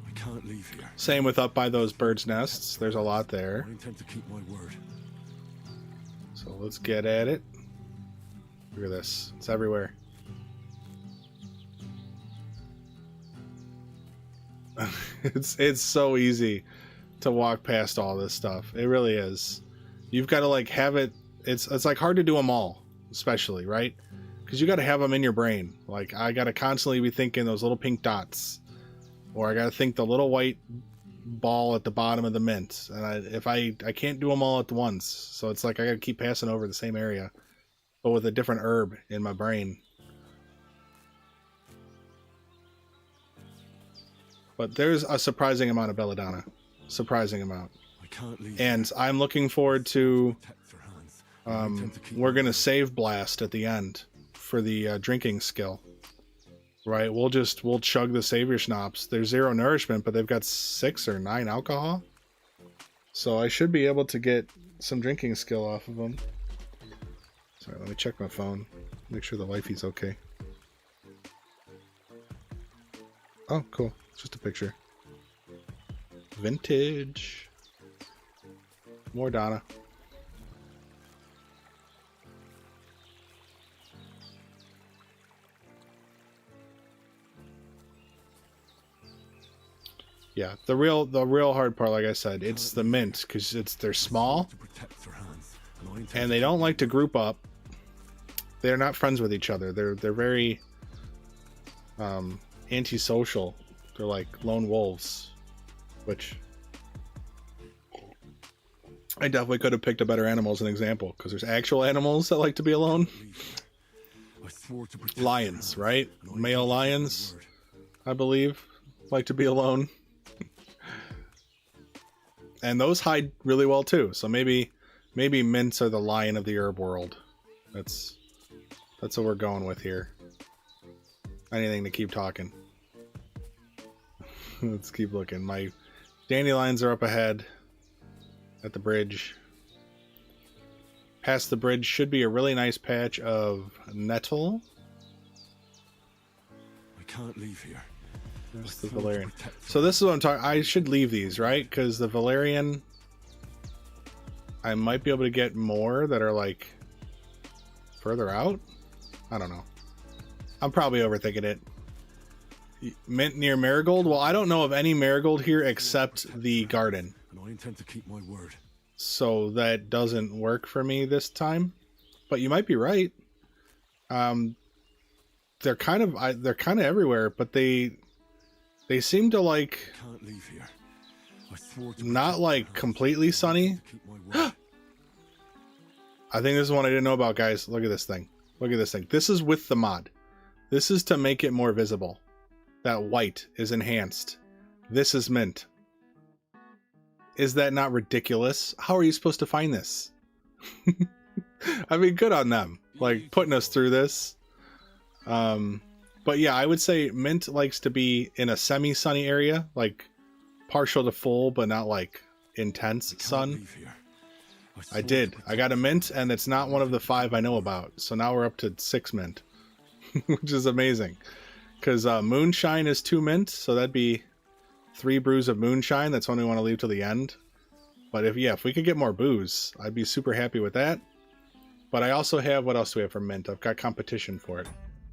I can't leave here. Same with up by those birds' nests. There's a lot there. I intend to keep my word. So let's get at it. Look at this. It's everywhere. It's so easy to walk past all this stuff. It really is. You've got to like have it. It's like hard to do them all, especially, right? Because you got to have them in your brain. Like I got to constantly be thinking those little pink dots, or I got to think the little white ball at the bottom of the mint. And I can't do them all at once, so it's like I got to keep passing over the same area. but with a different herb in my brain. But there's a surprising amount of belladonna. Surprising amount. I can't leave. And I'm looking forward to... Protect your hands. we're going to save blast at the end for the drinking skill. Right? We'll chug the savior schnapps. There's 0 nourishment, but they've got 6 or 9 alcohol. So I should be able to get some drinking skill off of them. Sorry, let me check my phone. Make sure the wifey's okay. Oh, cool. Just a picture. Vintage. More Donna. Yeah, the real hard part, like I said, it's the mint, because they're small, and they don't like to group up. They're not friends with each other. They're very antisocial. They're like lone wolves, which I definitely could have picked a better animal as an example, because there's actual animals that like to be alone. Lions, right? Male lions, I believe, like to be alone. And those hide really well too. So maybe mints are the lion of the herb world. That's what we're going with here. Anything to keep talking. Let's keep looking. My dandelions are up ahead at the bridge. Past the bridge should be a really nice patch of nettle. I can't leave here. There's the Valerian. So this is what I'm talking. I should leave these, right? Because the Valerian, I might be able to get more that are like further out. I don't know. I'm probably overthinking it. Mint near Marigold. Well, I don't know of any Marigold here except the garden. And I intend to keep my word. So that doesn't work for me this time. But you might be right. They're kind of everywhere, but they seem to like Can't leave here. I swore to not like completely sunny. keep my word. I think this is one I didn't know about, guys. Look at this thing. Look at this thing. This is with the mod. This is to make it more visible. That white is enhanced. This is mint. Is that not ridiculous? How are you supposed to find this? I mean, good on them. Like, putting us through this. But yeah, I would say mint likes to be in a semi-sunny area. Like, partial to full, but not like intense sun. Leave here. I did. I got a mint, and it's not one of the 5 I know about. So now we're up to 6 mint, which is amazing. Because moonshine is 2 mint, so that'd be 3 brews of moonshine. That's one we want to leave till the end. But if we could get more booze, I'd be super happy with that. But I also have, what else do we have for mint? I've got competition for it.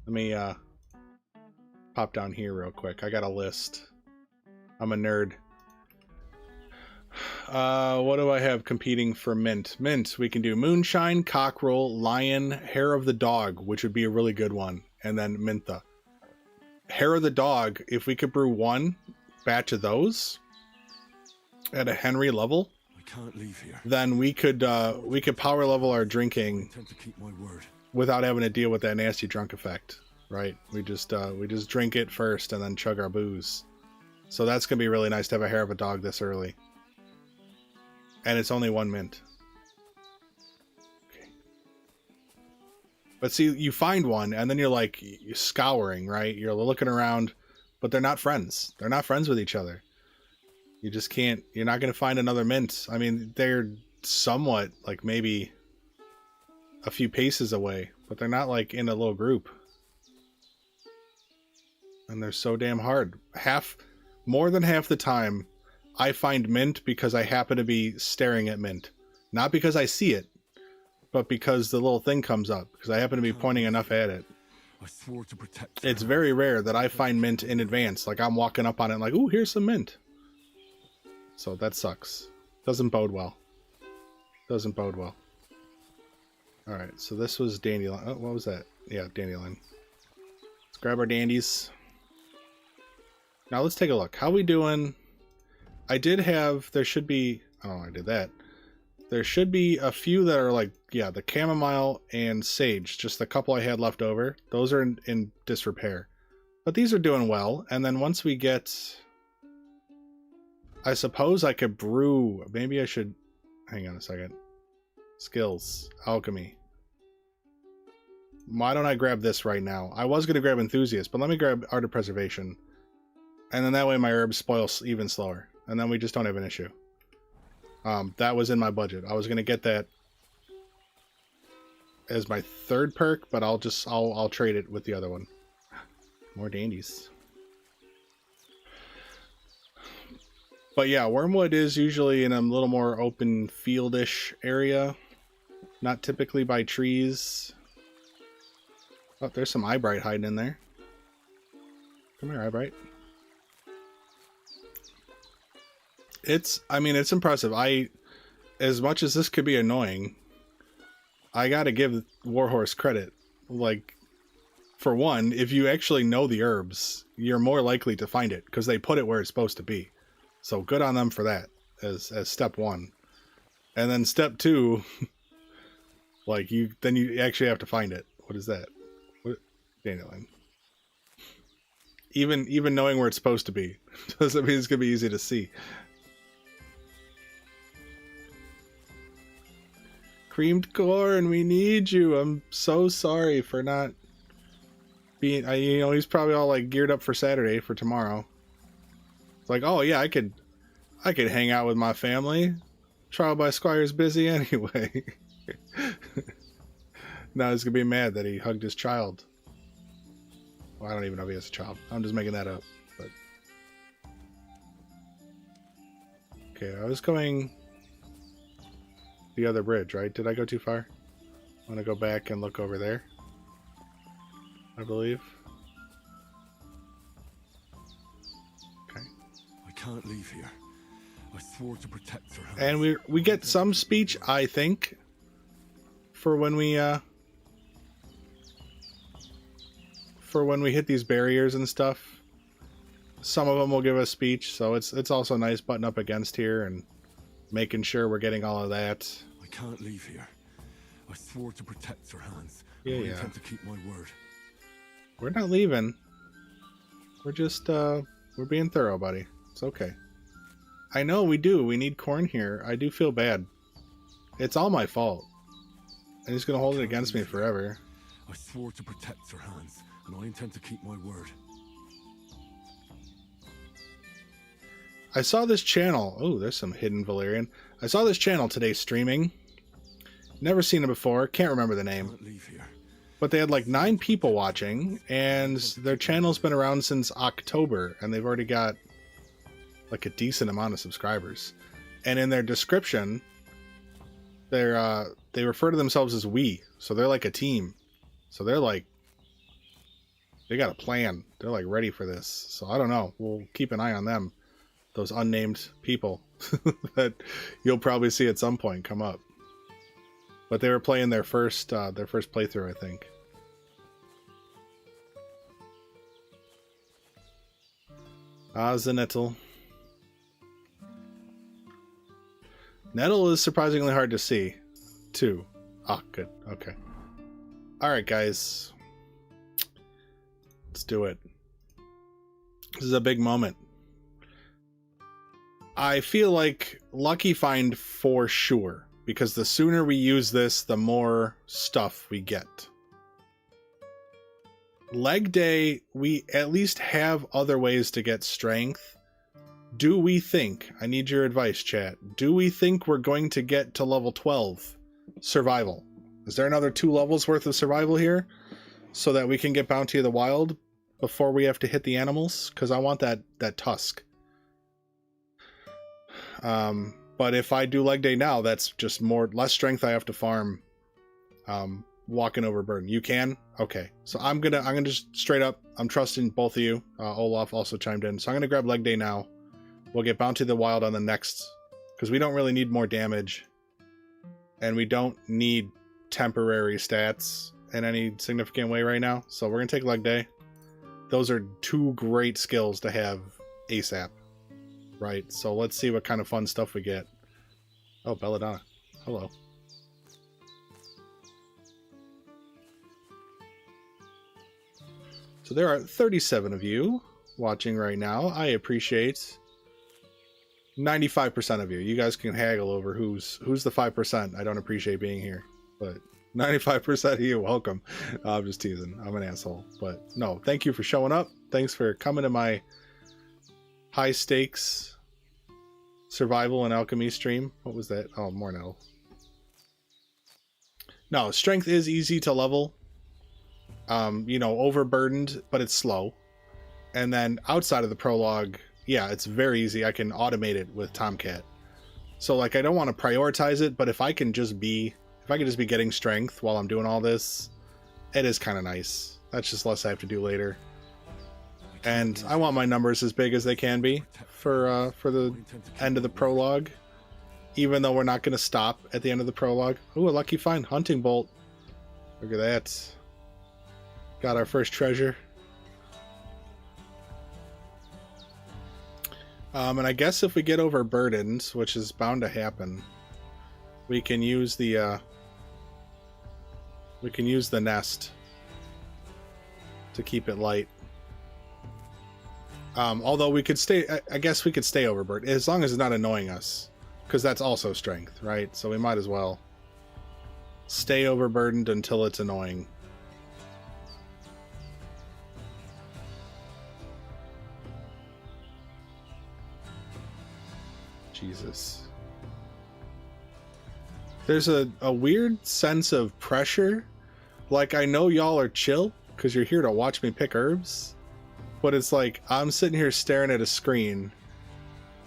Let me pop down here real quick. I got a list. I'm a nerd. What do I have competing for mint? Mint, we can do moonshine, cockerel, lion, hair of the dog, which would be a really good one, and then mintha. Hair of the dog, if we could brew 1 batch of those at a Henry level, I can't leave here. then we could power level our I drinking intend to keep my word. without having to deal with that nasty drunk effect, right? We just drink it first and then chug our booze. So that's gonna be really nice to have a hair of a dog this early. And it's only 1 mint. Okay. But see, you find one, and then you're like, you're scouring, right? You're looking around, but they're not friends. They're not friends with each other. You just can't, you're not going to find another mint. I mean, they're somewhat, like, maybe a few paces away, but they're not, like, in a little group. And they're so damn hard. More than half the time, I find mint because I happen to be staring at mint. Not because I see it, but because the little thing comes up, because I happen to be pointing enough at it. I swore to protect. It's very rare that I find mint in advance. Like, I'm walking up on it like, ooh, here's some mint. So that sucks. Doesn't bode well. Doesn't bode well. Alright, so this was dandelion. Oh, what was that? Yeah, dandelion. Let's grab our dandies. Now let's take a look. How we doing? I did have, there should be, oh, I did that. There should be a few that are like, yeah, the chamomile and sage, just the couple I had left over. Those are in disrepair. But these are doing well. And then once we get... I suppose I could brew. Maybe I should... Hang on a second. Skills. Alchemy. Why don't I grab this right now? I was going to grab Enthusiast, but let me grab Art of Preservation. And then that way my herbs spoil even slower. And then we just don't have an issue. That was in my budget. I was going to get that as my third perk, but I'll trade it with the other one. More dandies. But yeah, Wormwood is usually in a little more open fieldish area. Not typically by trees. Oh, there's some Eyebright hiding in there. Come here, Eyebright. I mean, it's impressive. As much as this could be annoying, I gotta give Warhorse credit. Like, for one, if you actually know the herbs, you're more likely to find it, because they put it where it's supposed to be. So good on them for that, as step one. And then step two, like, you actually have to find it. What is that? What? Dandelion. Even knowing where it's supposed to be doesn't mean it's gonna be easy to see. Creamed corn, we need you. I'm so sorry for not being... you know, he's probably all like geared up for Saturday, for tomorrow. It's like, oh yeah, I could hang out with my family. Trial by Squire's busy anyway. Now he's gonna be mad that he hugged his child. Well, I don't even know if he has a child. I'm just making that up. But okay, I was going the other bridge, right? Did I go too far? I'm gonna go back and look over there, I believe. Okay. I can't leave here. I swore to protect her. And we get some speech, I think, for when we hit these barriers and stuff. Some of them will give us speech, so it's also nice butting up against here and making sure we're getting all of that. I can't leave here. I swore to protect her hands. Yeah, I yeah. intend to keep my word. We're not leaving. We're just we're being thorough, buddy. It's okay. I know we do. We need corn here. I do feel bad. It's all my fault. And he's gonna hold it against me forever. I swore to protect her hands, and I intend to keep my word. I saw this channel. Oh, there's some hidden Valerian. I saw this channel today streaming. Never seen it before. Can't remember the name. Can't leave here. But they had like 9 people watching, and their channel's been around since October, and they've already got like a decent amount of subscribers. And in their description, they refer to themselves as we. So they're like a team. So they're like, they got a plan. They're like ready for this. So I don't know. We'll keep an eye on them. Those unnamed people that you'll probably see at some point come up. But they were playing their first playthrough, I think. Ah, the nettle. Nettle is surprisingly hard to see, too. Ah, good. Okay. Alright, guys. Let's do it. This is a big moment. I feel like Lucky Find for sure, because the sooner we use this, the more stuff we get. Leg Day, we at least have other ways to get strength. Do we think, I need your advice, chat, do we think we're going to get to level 12 survival? Is there another 2 levels worth of survival here so that we can get Bounty of the Wild before we have to hit the animals? Because I want that tusk. But if I do Leg Day now, that's just less strength I have to farm walking over burden. You can? Okay. So I'm gonna just straight up, I'm trusting both of you. Olaf also chimed in. So I'm gonna grab Leg Day now. We'll get Bounty of the Wild on the next, because we don't really need more damage. And we don't need temporary stats in any significant way right now. So we're gonna take Leg Day. Those are 2 great skills to have ASAP. Right, so let's see what kind of fun stuff we get. Oh, Belladonna. Hello. So there are 37 of you watching right now. I appreciate 95% of you. You guys can haggle over who's the 5%. I don't appreciate being here, but 95% of you, welcome. I'm just teasing. I'm an asshole, but no, thank you for showing up. Thanks for coming to my high stakes survival and alchemy stream. What was that? Oh, more now. No, strength is easy to level. You know, overburdened, but it's slow. And then outside of the prologue, yeah, it's very easy. I can automate it with Tomcat. So like, I don't want to prioritize it, but if I can just be getting strength while I'm doing all this, it is kind of nice. That's just less I have to do later. And I want my numbers as big as they can be for the end of the prologue, even though we're not going to stop at the end of the prologue. Ooh, a lucky find, hunting bolt. Look at that. Got our first treasure. And I guess if we get overburdened, which is bound to happen, we can use the nest to keep it light. Although we could stay, I guess we could stay overburdened as long as it's not annoying us, because that's also strength, right? So we might as well stay overburdened until it's annoying. Jesus. There's a weird sense of pressure. Like, I know y'all are chill because you're here to watch me pick herbs, but it's like I'm sitting here staring at a screen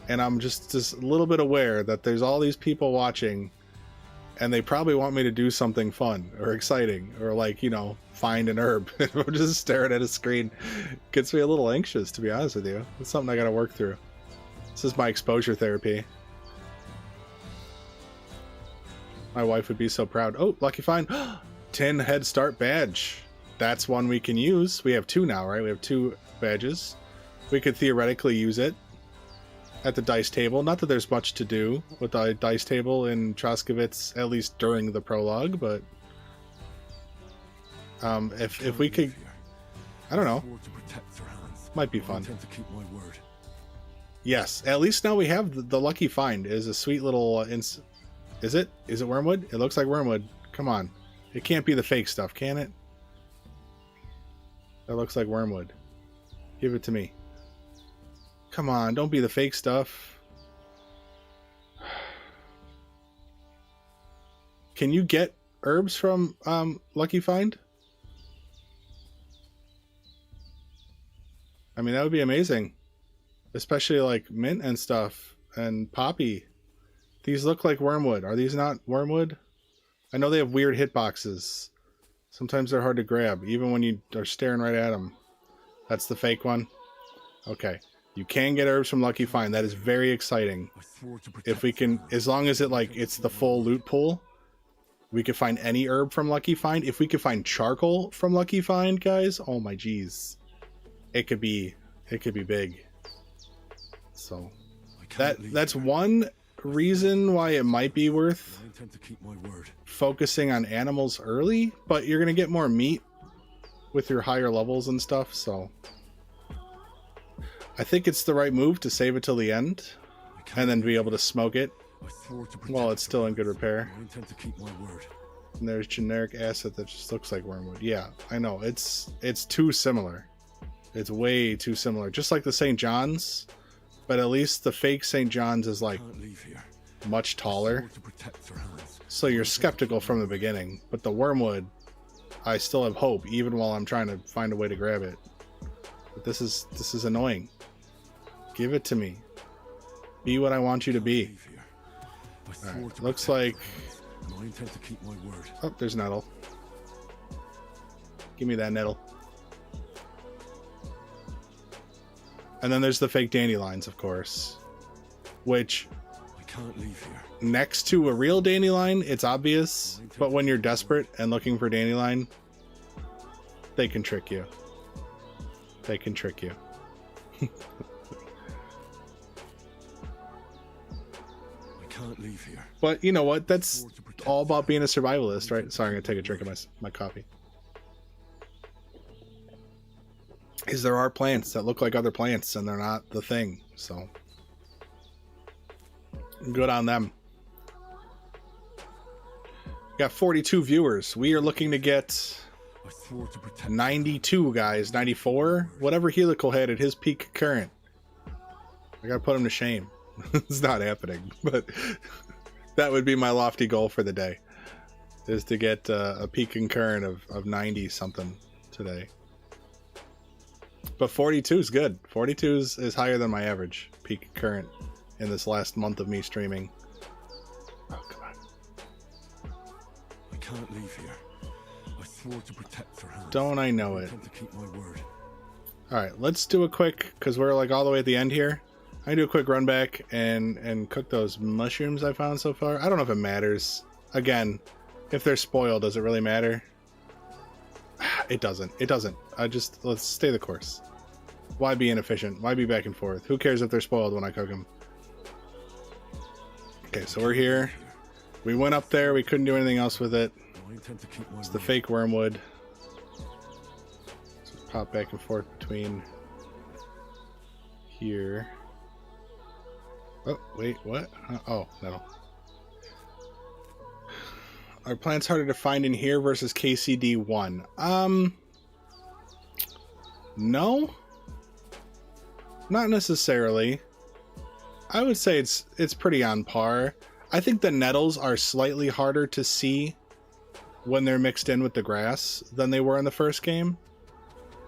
and I'm just a little bit aware that there's all these people watching and they probably want me to do something fun or exciting or, like, you know, find an herb. I'm just staring at a screen. Gets me a little anxious, to be honest with you. It's something I gotta work through. This is my exposure therapy. My wife would be so proud. Oh, lucky find. 10 head start badge. That's one we can use. We have 2 now, right? We have 2 badges. We could theoretically use it at the dice table. Not that there's much to do with the dice table in Troskovitz, at least during the prologue, but if we could, I don't know, might be fun. Yes, at least now we have the lucky find. Is a sweet little is it wormwood? It looks like wormwood. Come on, it can't be the fake stuff, can it? That looks like wormwood. Give it to me. Come on, don't be the fake stuff. Can you get herbs from lucky find? I mean, that would be amazing. Especially like mint and stuff and poppy. These look like wormwood. Are these not wormwood? I know they have weird hitboxes. Sometimes they're hard to grab, even when you are staring right at them. That's the fake one. Okay. You can get herbs from Lucky Find. That is very exciting. If we can, as long as it's the full loot pool, we could find any herb from Lucky Find. If we could find charcoal from Lucky Find, guys, oh my geez. It could be big. So that's one reason why it might be worth focusing on animals early, but you're gonna get more meat with your higher levels and stuff, so I think it's the right move to save it till the end and then be able to smoke it while it's still in good repair. And there's generic acid that just looks like wormwood. Yeah, I know, it's too similar. It's way too similar, just like the St. John's. But at least the fake St. John's is like much taller. So you're skeptical from the beginning. But the wormwood, I still have hope even while I'm trying to find a way to grab it. But this is annoying. Give it to me. Be what I want you to be. Alright, looks like... Oh, there's nettle. Give me that nettle. And then there's the fake dandelions, of course, which next to a real dandelion, it's obvious, but when you're desperate and looking for dandelion, they can trick you. They can trick you. can't leave here. But you know what? That's all about being a survivalist, right? Sorry, I'm gonna take a drink of my coffee. Is there are plants that look like other plants and they're not the thing, so good on them. Got 42 viewers. We are looking to get 92 guys, 94, whatever Helical had at his peak current. I gotta put him to shame. It's not happening, but that would be my lofty goal for the day, is to get a peak concurrent of 90 something today. But 42 is good. 42 is higher than my average peak current in this last month of me streaming. Oh, come on. I can't leave here. I swore to protect her hand. Don't I know I it? intend to keep my word. Alright, let's do a quick, because we're like all the way at the end here. I do a quick run back and cook those mushrooms I found so far. I don't know if it matters. Again, if they're spoiled, does it really matter? It doesn't. It doesn't. Let's stay the course. Why be inefficient? Why be back and forth? Who cares if they're spoiled when I cook them? Okay, so we're here. We went up there. We couldn't do anything else with it. I intend to keep my It's the word. fake wormwood. Just pop back and forth between here. Oh, wait, what? Oh, no. Are plants harder to find in here versus KCD1? No. Not necessarily. I would say it's pretty on par. I think the nettles are slightly harder to see when they're mixed in with the grass than they were in the first game.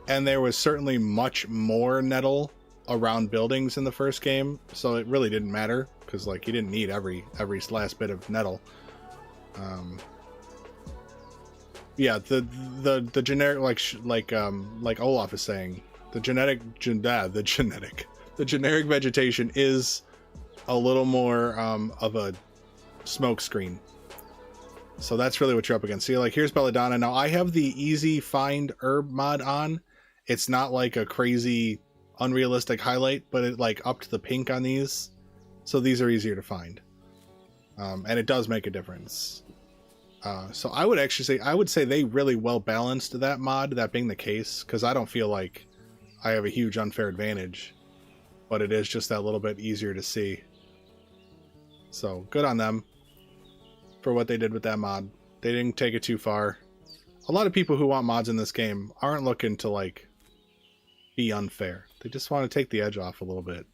And there was certainly much more nettle around buildings in the first game, so it really didn't matter, because like you didn't need every last bit of nettle. Yeah, the generic, like Olaf is saying, the generic vegetation is a little more of a smoke screen. So that's really what you're up against. See, like here's Belladonna. Now I have the easy find herb mod on. It's not like a crazy unrealistic highlight, but it like upped the pink on these, so these are easier to find. And it does make a difference. So I would say they really well balanced that mod, that being the case, because I don't feel like I have a huge unfair advantage, but it is just that little bit easier to see. So good on them for what they did with that mod. They didn't take it too far. A lot of people who want mods in this game aren't looking to like be unfair. They just want to take the edge off a little bit.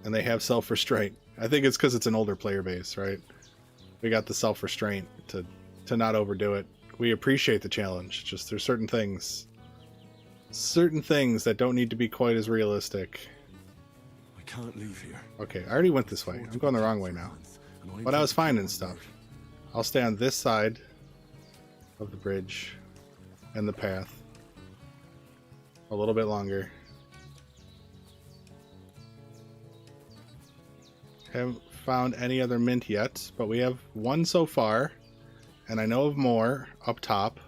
And they have self-restraint. I think it's because it's an older player base, right? We got the self-restraint to not overdo it. We appreciate the challenge. Just there's certain things that don't need to be quite as realistic. I can't leave here. Okay, I already went this way. I'm going the wrong way now. But I was finding stuff. I'll stay on this side of the bridge and the path a little bit longer. Haven't found any other mint yet, but we have one so far, and I know of more up top.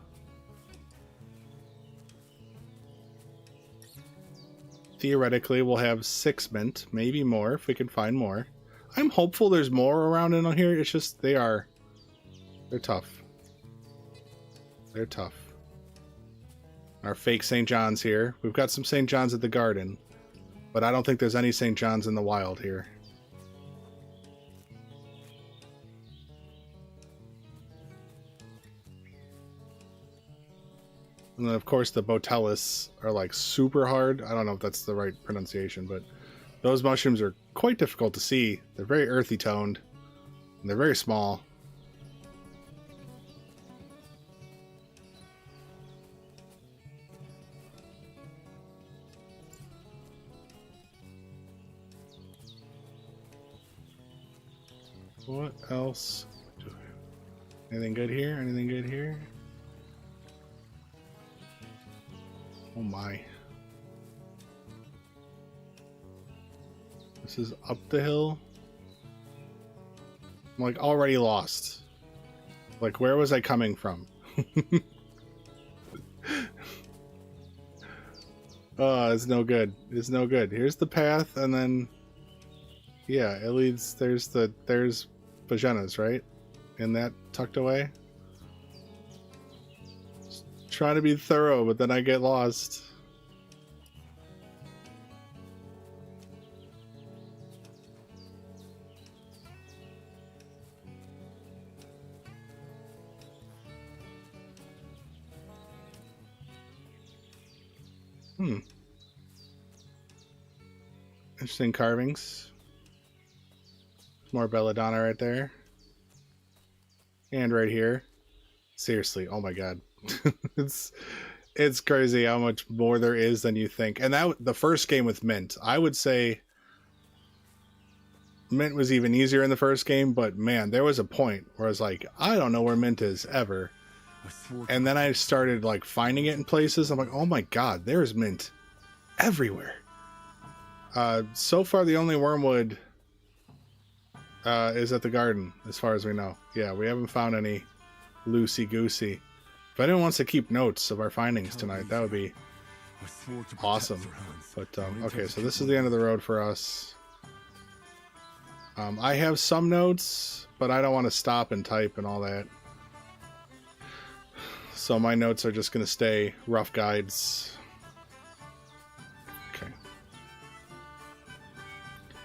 Theoretically, we'll have 6 mint, maybe more if we can find more. I'm hopeful there's more around in here. It's just they're tough. They're tough. Our fake St. John's here. We've got some St. John's at the garden, but I don't think there's any St. John's in the wild here. And then, of course, the Botellus are like super hard. I don't know if that's the right pronunciation, but those mushrooms are quite difficult to see. They're very earthy toned, and they're very small. What else? Anything good here? Anything good here? Oh my. This is up the hill. I'm like already lost. Like, where was I coming from? Oh, it's no good. It's no good. Here's the path, and then Yeah, it leads. There's Bozhena's, right? In that tucked away. Just trying to be thorough, but then I get lost. Interesting carvings. More belladonna right there. And right here. Seriously, oh my god. it's crazy how much more there is than you think. And that the first game with Mint, I would say Mint was even easier in the first game, but man, there was a point where I was like, I don't know where Mint is ever. And then I started like finding it in places. I'm like, oh my god, there's Mint everywhere. So far the only wormwood is at the garden, as far as we know. Yeah, we haven't found any loosey-goosey. If anyone wants to keep notes of our findings tonight, that would be awesome. But, okay, so this is the end of the road for us. I have some notes, but I don't want to stop and type and all that. So my notes are just going to stay rough guides. Okay.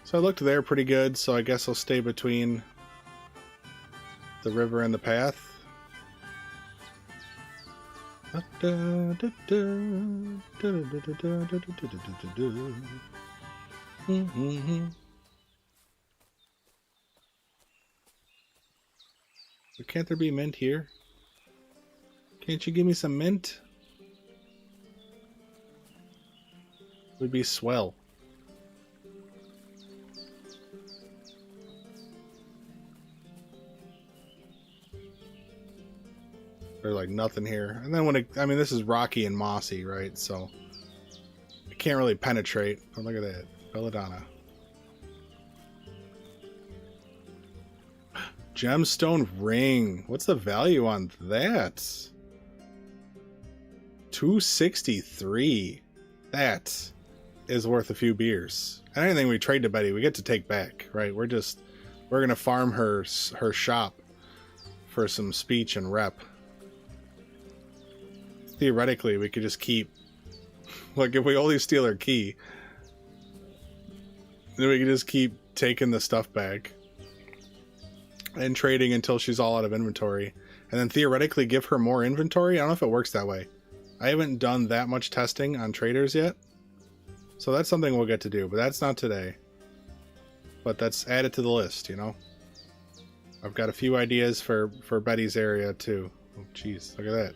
So I looked there pretty good, so I guess I'll stay between the river and the path. But can't there be mint here? Can't you give me some mint? Would be swell. There's like nothing here. And then when it, I mean, this is rocky and mossy, right? So it can't really penetrate. Oh, look at that. Belladonna. Gemstone ring. What's the value on that? 263. That is worth a few beers. And anything we trade to Betty, we get to take back, right? We're gonna farm her shop for some speech and rep. Theoretically, we could just keep, like, if we only steal her key, then we could just keep taking the stuff back and trading until she's all out of inventory, and then theoretically give her more inventory. I don't know if it works that way. I haven't done that much testing on traders yet, so that's something we'll get to do, but that's not today. But that's added to the list, you know. I've got a few ideas for Betty's area too. Oh jeez, look at that.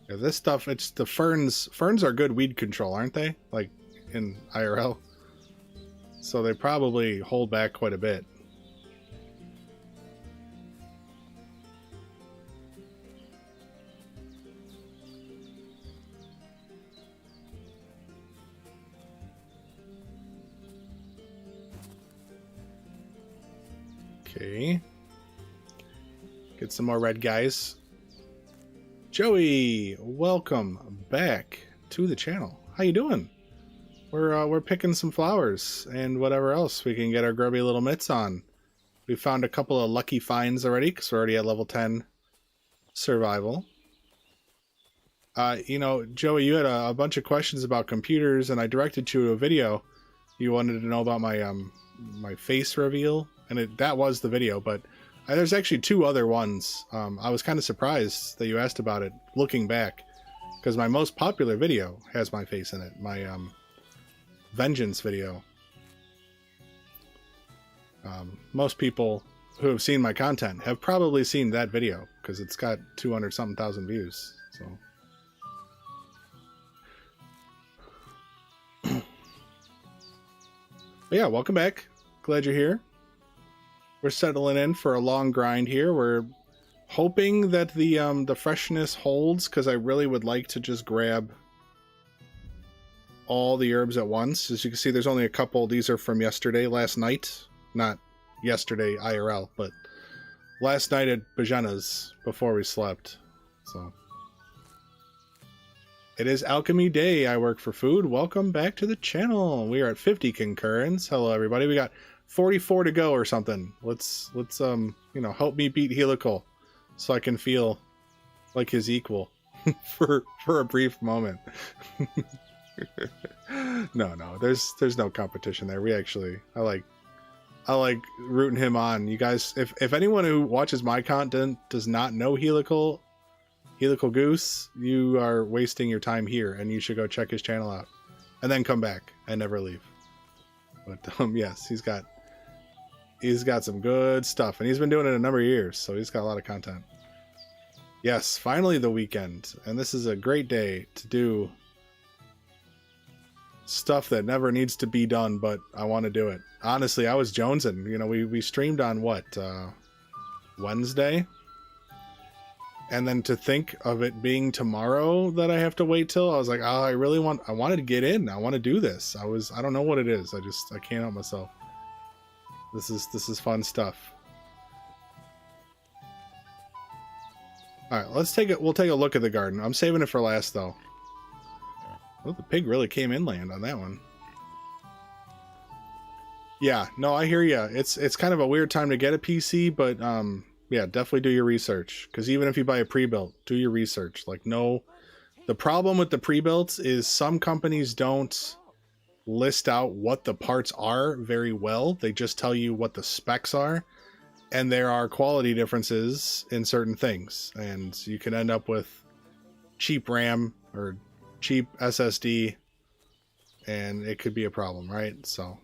Yeah, this stuff, it's the ferns. Ferns are good weed control, aren't they? Like in IRL. So they probably hold back quite a bit. Okay. Get some more red guys. Joey, welcome back to the channel. How you doing? We're picking some flowers and whatever else we can get our grubby little mitts on. We found a couple of lucky finds already because we're already at level 10 survival. You know, Joey, you had a bunch of questions about computers, and I directed you to a video. You wanted to know about my my face reveal, and that was the video, but there's actually two other ones. I was kind of surprised that you asked about it, looking back, because my most popular video has my face in it. My Vengeance video. Most people who have seen my content have probably seen that video, because it's got 200-something thousand views. So, but yeah, welcome back. Glad you're here. We're settling in for a long grind here. We're hoping that the freshness holds, because I really would like to just grab all the herbs at once. As you can see, there's only a couple. These are from yesterday, last night. Not yesterday IRL, but last night at Bozhena's before we slept. So it is alchemy day. I work for food. Welcome back to the channel. We are at 50 concurrence. Hello everybody. We got 44 to go or something. Let's you know, help me beat Helical so I can feel like his equal for a brief moment. No, there's no competition there. We actually I like rooting him on. You guys, if anyone who watches my content does not know Helical Goose, you are wasting your time here, and you should go check his channel out and then come back and never leave. But yes, he's got some good stuff, and he's been doing it a number of years, so he's got a lot of content. Yes, finally the weekend, and this is a great day to do stuff that never needs to be done, but I want to do it. Honestly, I was jonesing. You know, we streamed on what, Wednesday? And then to think of it being tomorrow that I have to wait till, I was like, oh, I wanted to get in. I want to do this. I don't know what it is. I can't help myself. This is fun stuff. All right, we'll take a look at the garden. I'm saving it for last though. Well, the pig really came inland on that one. Yeah, no, I hear ya. It's kind of a weird time to get a PC, but yeah, definitely do your research. Because even if you buy a pre-built, do your research. Like, no, the problem with the pre-built is some companies don't list out what the parts are very well. They just tell you what the specs are, and there are quality differences in certain things, and you can end up with cheap RAM or cheap SSD, and it could be a problem, right? So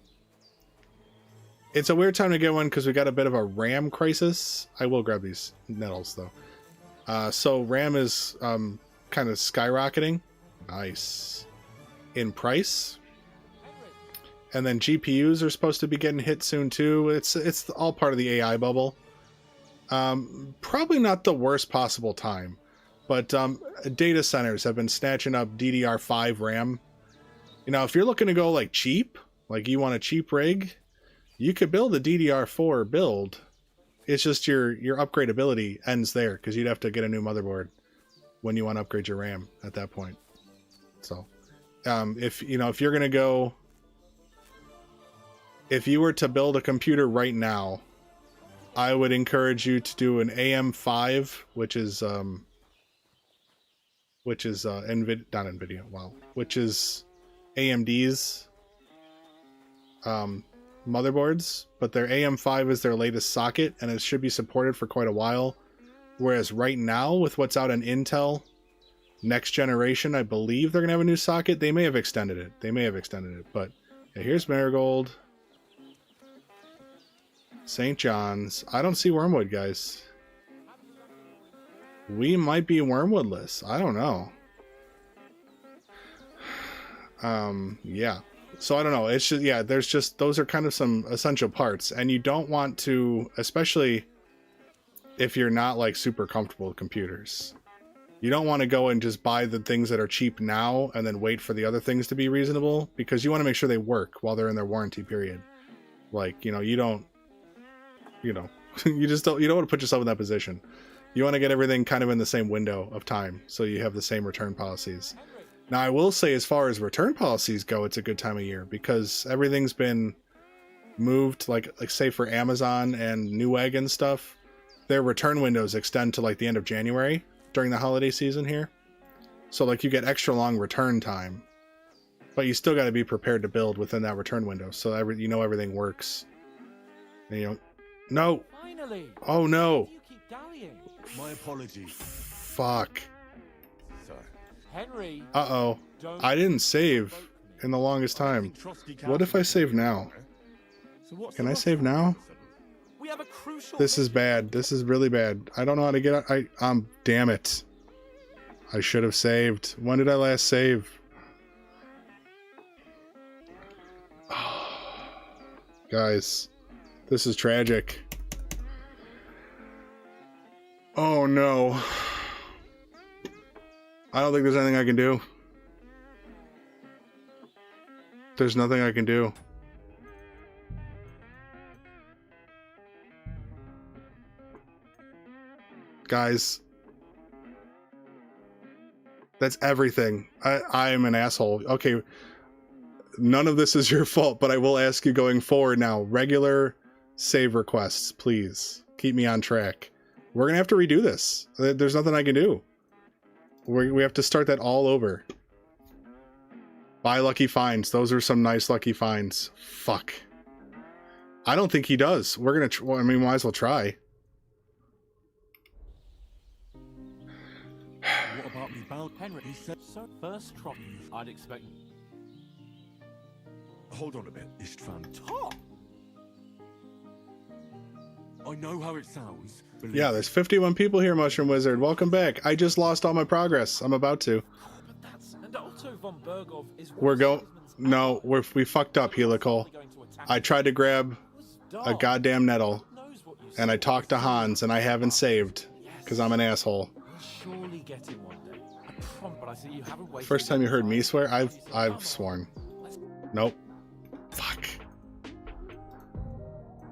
it's a weird time to get one because we got a bit of a RAM crisis. I will grab these nettles though. So RAM is kind of skyrocketing, nice, in price, and then GPUs are supposed to be getting hit soon too. It's all part of the AI bubble. Probably not the worst possible time. But data centers have been snatching up DDR5 RAM. You know, if you're looking to go like cheap, like you want a cheap rig, you could build a DDR4 build. It's just your upgradability ends there because you'd have to get a new motherboard when you want to upgrade your RAM at that point. So, if you're gonna go, if you were to build a computer right now, I would encourage you to do an AM5, which is AMD's motherboards, but their AM5 is their latest socket, and it should be supported for quite a while. Whereas right now, with what's out on Intel next generation, I believe they're gonna have a new socket. They may have extended it. But yeah, here's Marigold, St. John's. I don't see Wormwood, guys. We might be wormwoodless. I don't know. Yeah. So I don't know. It's just, yeah, there's just, those are kind of some essential parts, and you don't want to, especially if you're not like super comfortable with computers, you don't want to go and just buy the things that are cheap now and then wait for the other things to be reasonable, because you want to make sure they work while they're in their warranty period. Like, you know, you don't want to put yourself in that position. You want to get everything kind of in the same window of time, so you have the same return policies. Now, I will say, as far as return policies go, it's a good time of year because everything's been moved. Like say for Amazon and Newegg and stuff, their return windows extend to like the end of January during the holiday season here. So like you get extra long return time, but you still got to be prepared to build within that return window, so everything works. And no. Finally. Oh no. You keep dallying. My apologies. Fuck. Sorry. Henry. Uh-oh. I didn't save in the longest time. What if I save now? Can I save now? We have a crucial This is bad. This is really bad. I don't know how to get out. Damn it. I should have saved. When did I last save? Guys, this is tragic. Oh no. I don't think there's anything I can do. There's nothing I can do. guys. That's everything. I am an asshole. Okay, none of this is your fault, but I will ask you going forward now. Regular save requests, please. Keep me on track. We're going to have to redo this. There's nothing I can do. We have to start that all over. Buy lucky finds. Those are some nice lucky finds. Fuck. I don't think he does. We're going to... I mean, might as well try. What about me, Bal Henry? He said so. First trot, I'd expect. Hold on a bit, Istvan. Top. I know how it sounds. Yeah, there's 51 people here, Mushroom Wizard. Welcome back. I just lost all my progress. I'm about to. We're going... No, we fucked up, Helical. I tried to grab a goddamn nettle, and I talked to Hans, and I haven't saved, because I'm an asshole. First time you heard me swear? I've sworn. Nope. Fuck.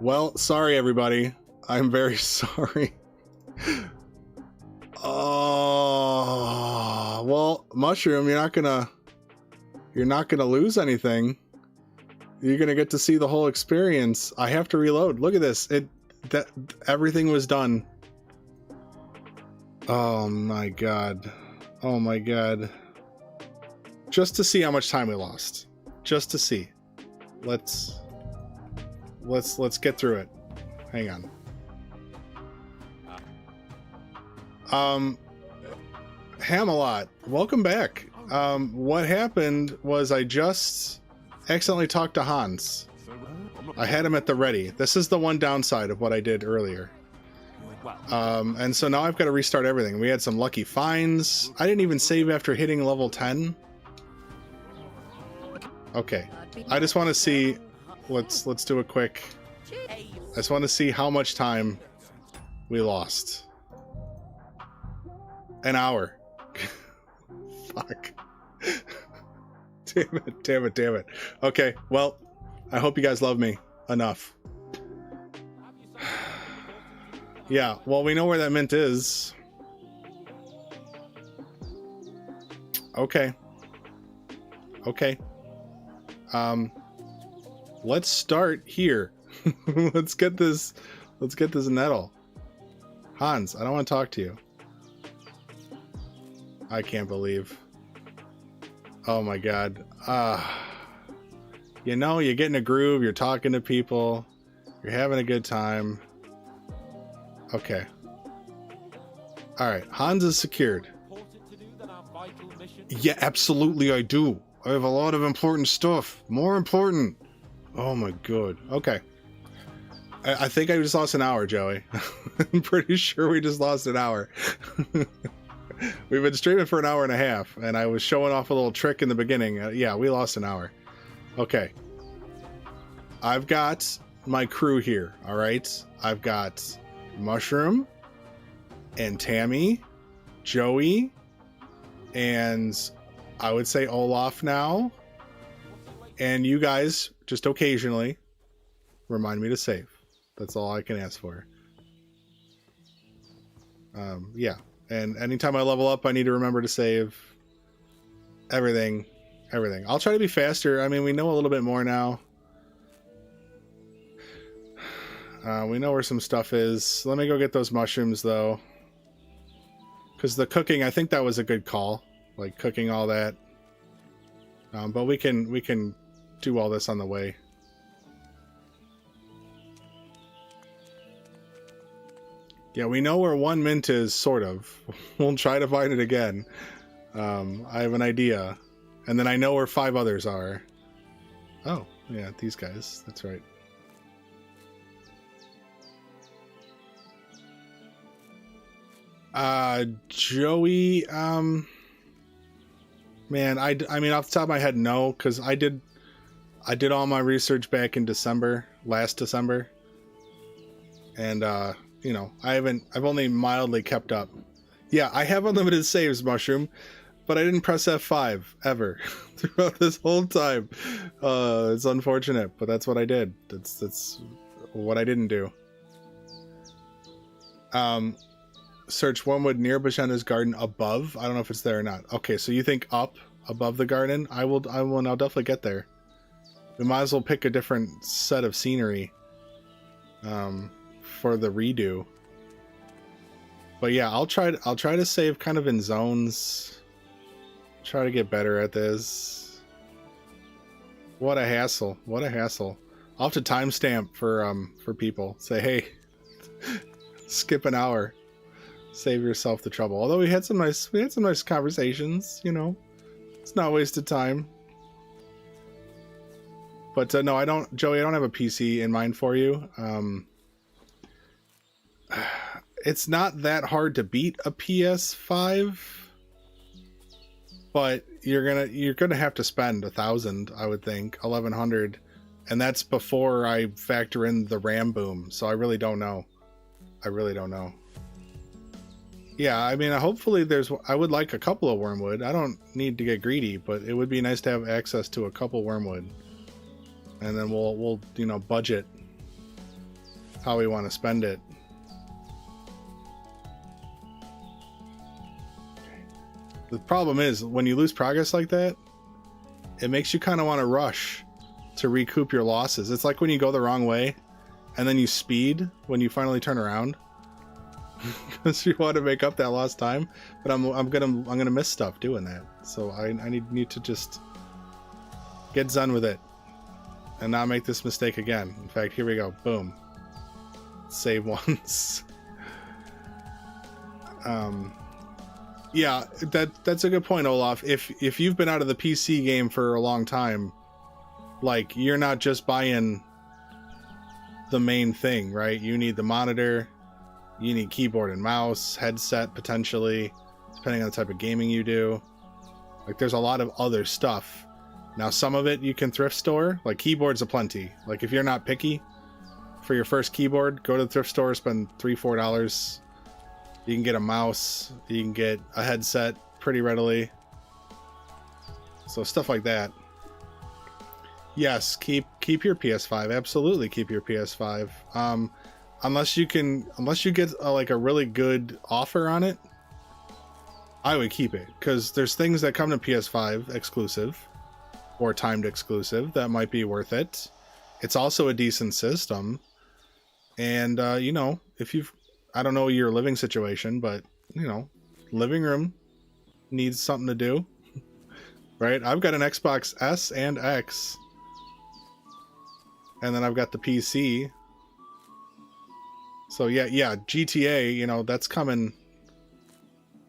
Well, sorry everybody. I'm very sorry. Oh, well, Mushroom, you're not gonna lose anything. You're gonna get to see the whole experience. I have to reload. Look at this. Everything was done. Oh my god. Oh my god. Just to see how much time we lost. Just to see. Let's get through it. Hang on. Hamalot, welcome back. What happened was I just accidentally talked to Hans. I had him at the ready. This is the one downside of what I did earlier. And so now I've got to restart everything. We had some lucky finds. I didn't even save after hitting level 10. Okay. I just want to see... Let's do a quick... I just want to see how much time we lost. An hour. Fuck. Damn it. Okay, well, I hope you guys love me enough. Yeah, well, we know where that mint is. Okay. Let's start here. Let's get this nettle. Hans, I don't want to talk to you. I can't believe. Oh my god. You know, you get in a groove, you're talking to people, you're having a good time. Okay. Alright, Hans is secured. Yeah, absolutely I do. I have a lot of important stuff. More important. Oh my god. Okay. I think I just lost an hour, Joey. I'm pretty sure we just lost an hour. We've been streaming for an hour and a half, and I was showing off a little trick in the beginning. Yeah, we lost an hour. Okay. I've got my crew here, alright? I've got Mushroom, and Tammy, Joey, and I would say Olaf now. And you guys, just occasionally, remind me to save. That's all I can ask for. Yeah. And anytime I level up, I need to remember to save everything. I'll try to be faster. I mean, we know a little bit more now. We know where some stuff is. Let me go get those mushrooms, though. Because the cooking, I think that was a good call. Like, cooking all that. But we can do all this on the way. Yeah, we know where one mint is, sort of. We'll try to find it again. I have an idea. And then I know where 5 others are. Oh, yeah, these guys. That's right. Joey, man, I mean, off the top of my head, no, because I did all my research back in December, last December. And, you know, I've only mildly kept up. Yeah, I have unlimited saves, Mushroom, but I didn't press F5 ever throughout this whole time. It's unfortunate, but that's what I did. That's what I didn't do. search Wormwood near Bozhena's garden above. I don't know if it's there or not. Okay, so you think up above the garden? I'll definitely get there. We might as well pick a different set of scenery for the redo. But yeah, I'll try to save kind of in zones. Try to get better at this. What a hassle. What a hassle. I'll have to timestamp for people. Say, hey, skip an hour. Save yourself the trouble. Although we had some nice conversations, you know. It's not wasted time. But no, I don't, Joey, I don't have a PC in mind for you. It's not that hard to beat a PS5, but you're gonna have to spend 1,000, I would think, 1,100, and that's before I factor in the RAM boom. So I really don't know. I really don't know. Yeah, I mean, hopefully I would like a couple of wormwood. I don't need to get greedy, but it would be nice to have access to a couple wormwood. And then we'll you know, budget how we want to spend it. The problem is, when you lose progress like that, it makes you kind of want to rush to recoup your losses. It's like when you go the wrong way and then you speed when you finally turn around. Because you want to make up that lost time, but I'm gonna miss stuff doing that. So I need to just get zen with it and not make this mistake again. In fact, here we go. Boom. Save once. Yeah, that's a good point, Olaf. If you've been out of the PC game for a long time, like, you're not just buying the main thing, right? You need the monitor. You need keyboard and mouse, headset potentially, depending on the type of gaming you do. Like, there's a lot of other stuff. Now, some of it you can thrift store, like keyboards aplenty. Like, if you're not picky for your first keyboard, go to the thrift store, spend $3-4. You can get a mouse, you can get a headset pretty readily. So stuff like that. Yes, keep your PS5. Absolutely keep your PS5. Unless you get a really good offer on it, I would keep it, because there's things that come to PS5 exclusive or timed exclusive that might be worth it. It's also a decent system, and you know, I don't know your living situation, but you know, living room needs something to do, right? I've got an Xbox S and X, and then I've got the PC. So yeah, GTA, you know, that's coming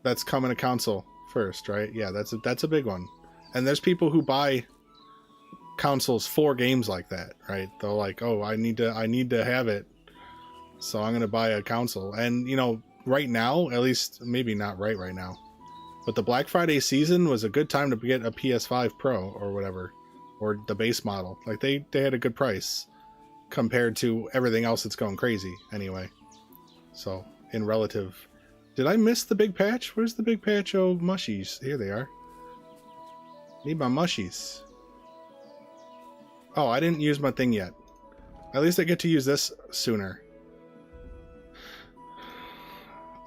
to console first, right? Yeah, that's a big one. And there's people who buy consoles for games like that, right? They're like, oh, I need to have it, so I'm gonna buy a console. And you know, right now, at least maybe not right now, but the Black Friday season was a good time to get a PS5 Pro or whatever, or the base model. Like they had a good price compared to everything else that's going crazy anyway. So in relative, did I miss the big patch? Where's the big patch? Oh, mushies. Here they are. Need my mushies. Oh, I didn't use my thing yet. At least I get to use this sooner.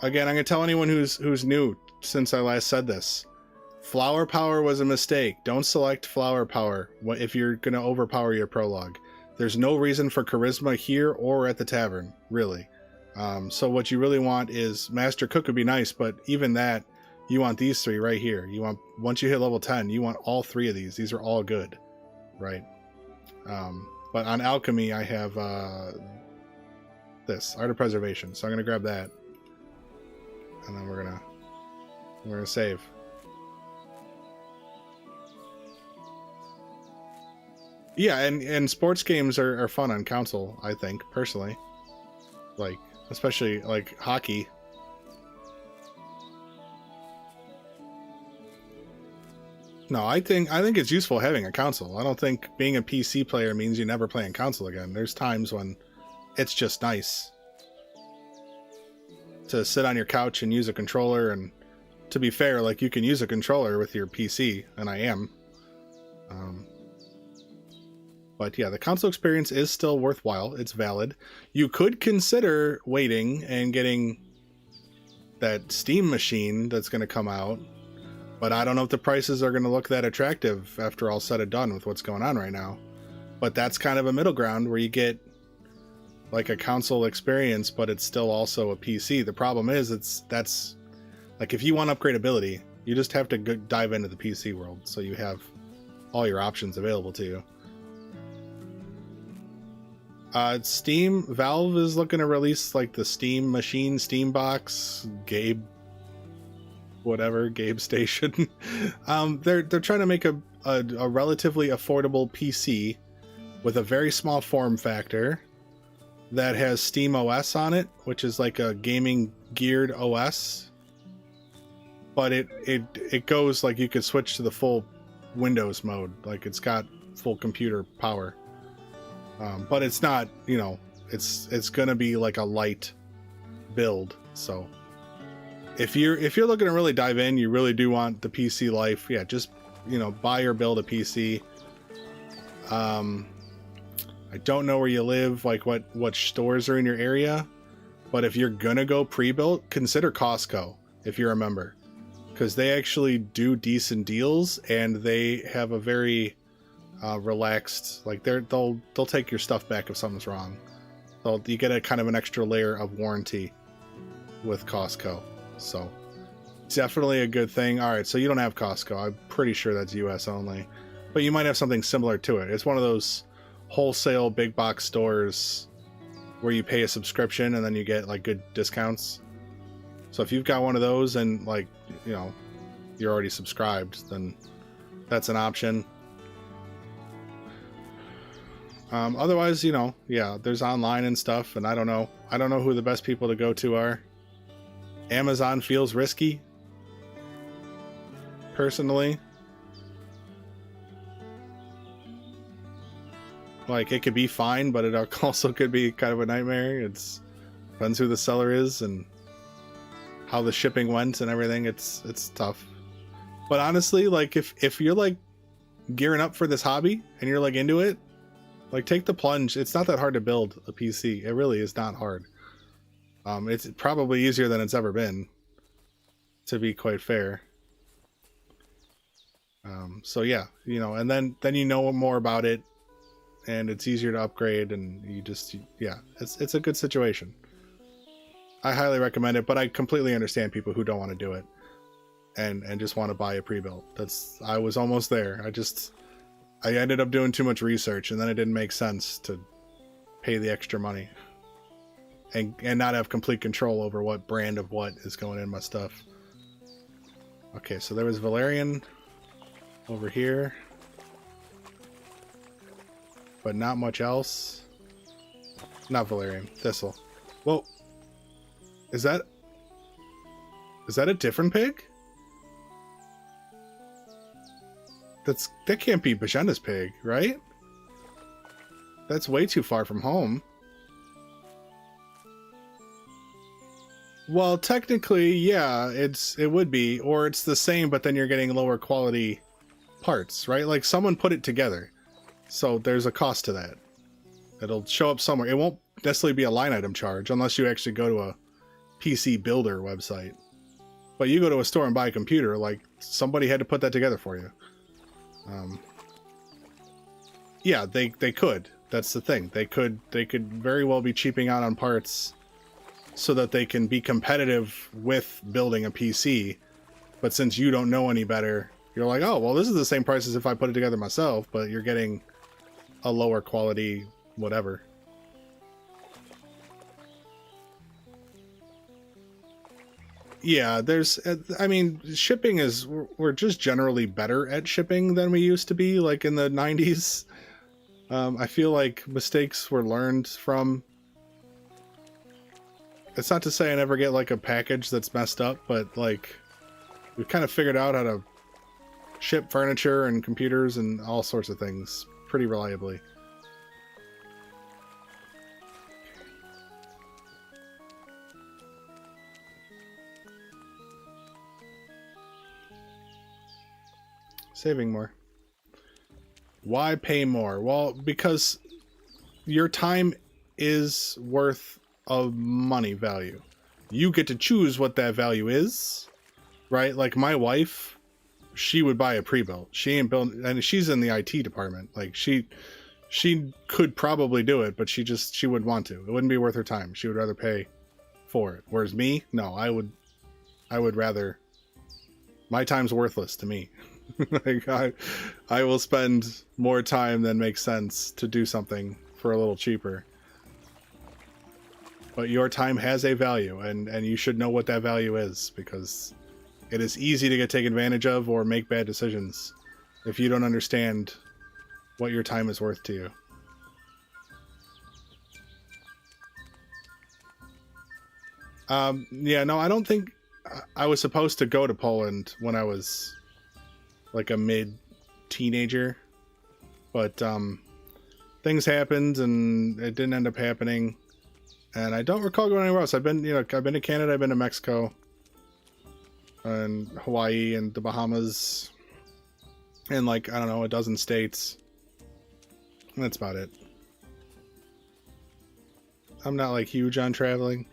Again, I'm gonna tell anyone who's new since I last said this. Flower power was a mistake. Don't select flower power if you're gonna overpower your prologue. There's no reason for charisma here or at the tavern, really. So what you really want is Master Cook would be nice, but even that, you want these three right here. You want, once you hit level 10, you want all three of these. These are all good, right? But on Alchemy, I have this, Art of Preservation. So I'm gonna grab that, and then we're gonna save. Yeah, and sports games are fun on console, I think, personally. Like, especially like hockey. No, I think it's useful having a console. I don't think being a PC player means you never play on console again. There's times when it's just nice to sit on your couch and use a controller, and to be fair, like, you can use a controller with your PC, and I am. But yeah, the console experience is still worthwhile. It's valid. You could consider waiting and getting that Steam machine that's going to come out, but I don't know if the prices are going to look that attractive after all said and done with what's going on right now. But that's kind of a middle ground where you get like a console experience, but it's still also a PC. The problem is that's like, if you want upgradability, you just have to dive into the PC world, so you have all your options available to you. Steam, Valve is looking to release like the Steam machine, Steam box, Gabe Station. They're trying to make a relatively affordable PC with a very small form factor that has Steam OS on it, which is like a gaming geared OS. But it goes like, you could switch to the full Windows mode, like it's got full computer power. But it's not, you know, it's gonna be like a light build. So if you're looking to really dive in, you really do want the PC life, yeah, just, you know, buy or build a PC. I don't know where you live, like what stores are in your area, but if you're gonna go pre-built, consider Costco if you're a member, because they actually do decent deals, and they have a very relaxed, like they'll take your stuff back if something's wrong. You get a kind of an extra layer of warranty with Costco, so definitely a good thing. All right, so you don't have Costco. I'm pretty sure that's US only, but you might have something similar to it. It's one of those wholesale big box stores where you pay a subscription and then you get like good discounts. So if you've got one of those and, like, you know, you're already subscribed, then that's an option. Otherwise, you know, yeah, there's online and stuff, and I don't know who the best people to go to are. Amazon feels risky, personally. Like, it could be fine, but it also could be kind of a nightmare. It's depends who the seller is and how the shipping went and everything. It's tough. But honestly, like, if you're like gearing up for this hobby and you're like into it, like, take the plunge. It's not that hard to build a PC. It really is not hard. It's probably easier than it's ever been, to be quite fair. So yeah, you know, and then you know more about it, and it's easier to upgrade, and yeah, it's a good situation. I highly recommend it, but I completely understand people who don't want to do it and just want to buy a pre-built. I was almost there. I ended up doing too much research, and then it didn't make sense to pay the extra money and not have complete control over what brand of what is going in my stuff. Okay, so there was Valerian over here, but not much else. Not Valerian, Thistle. Whoa. Is that a different pig? That can't be Bozhena's pig, right? That's way too far from home. Well, technically, yeah, it would be, or it's the same, but then you're getting lower quality parts, right? Like, someone put it together, so there's a cost to that. It'll show up somewhere. It won't necessarily be a line item charge unless you actually go to a PC builder website. But you go to a store and buy a computer, like, somebody had to put that together for you. Yeah, they could. That's the thing. They could very well be cheaping out on parts so that they can be competitive with building a PC. But since you don't know any better, you're like, oh, well, this is the same price as if I put it together myself, but you're getting a lower quality whatever. Yeah, I mean, shipping we're just generally better at shipping than we used to be, like in the 90s. I feel like mistakes were learned from. It's not to say I never get like a package that's messed up, but like, we've kind of figured out how to ship furniture and computers and all sorts of things pretty reliably. Saving more. Why pay more? Well, because your time is worth of money value. you get to choose what that value is, right? Like my wife, she would buy a pre-built. She ain't built, and she's in the IT department. Like she could probably do it, but she wouldn't want to. It wouldn't be worth her time. She would rather pay for it. Whereas me, no, I would rather. My time's worthless to me. Like I will spend more time than makes sense to do something for a little cheaper. But your time has a value, and you should know what that value is, because it is easy to get taken advantage of or make bad decisions if you don't understand what your time is worth to you. Yeah, no, I don't think I was supposed to go to Poland when I was like a mid-teenager, but things happened and it didn't end up happening. And I don't recall going anywhere else. I've been to Canada, I've been to Mexico, and Hawaii, and the Bahamas, and like, I don't know, a dozen states. That's about it. I'm not like huge on traveling.